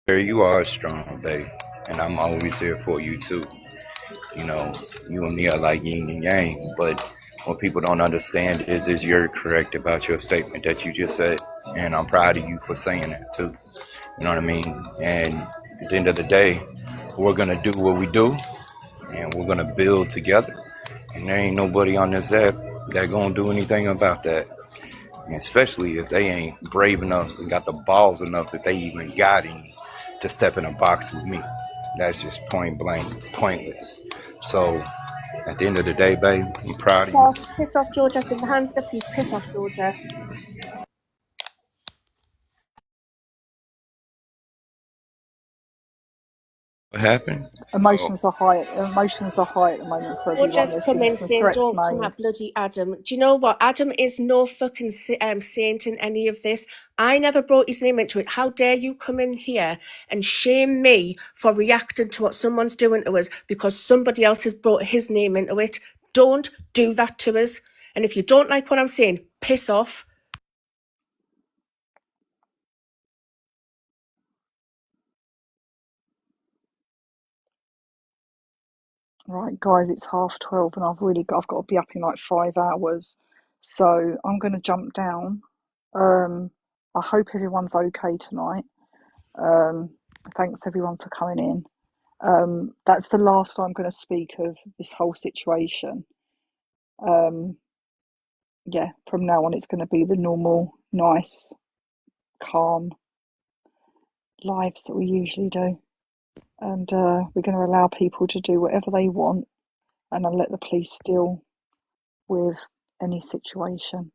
There you are strong, babe. And I'm always here for you too. You know, you and me are like yin and yang, but what people don't understand is you're correct about your statement that you just said. And I'm proud of you for saying that too. You know what I mean? And at the end of the day, we're gonna do what we do and we're gonna build together. And there ain't nobody on this app that gonna do anything about that. And especially if they ain't brave enough and got the balls enough that they even got in to step in a box with me. That's just point blank pointless. So at the end of the day, babe, I'm proud of you. Piss off, Georgia. It's in the hands of the police. Piss off, Georgia. What happened? Emotions are high. Emotions are high at the moment for everyone. Georgia's There's come been in some saying, threats don't come made. at bloody Adam. Do you know what? Adam is no fucking saint in any of this. I never brought his name into it. How dare you come in here and shame me for reacting to what someone's doing to us because somebody else has brought his name into it? Don't do that to us. And if you don't like what I'm saying, piss off. Right, guys, it's 12:30 and I've got to be up in like 5 hours. So I'm going to jump down. I hope everyone's okay tonight. Thanks everyone for coming in. That's the last I'm going to speak of this whole situation. Yeah, from now on it's going to be the normal, nice, calm lives that we usually do. And we're going to allow people to do whatever they want and I'll let the police deal with any situation.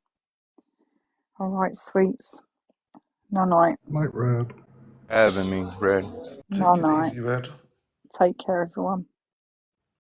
All right, sweets. No night. Night, Red. Having me, Red. No Take it night. easy, Red. Take care, everyone.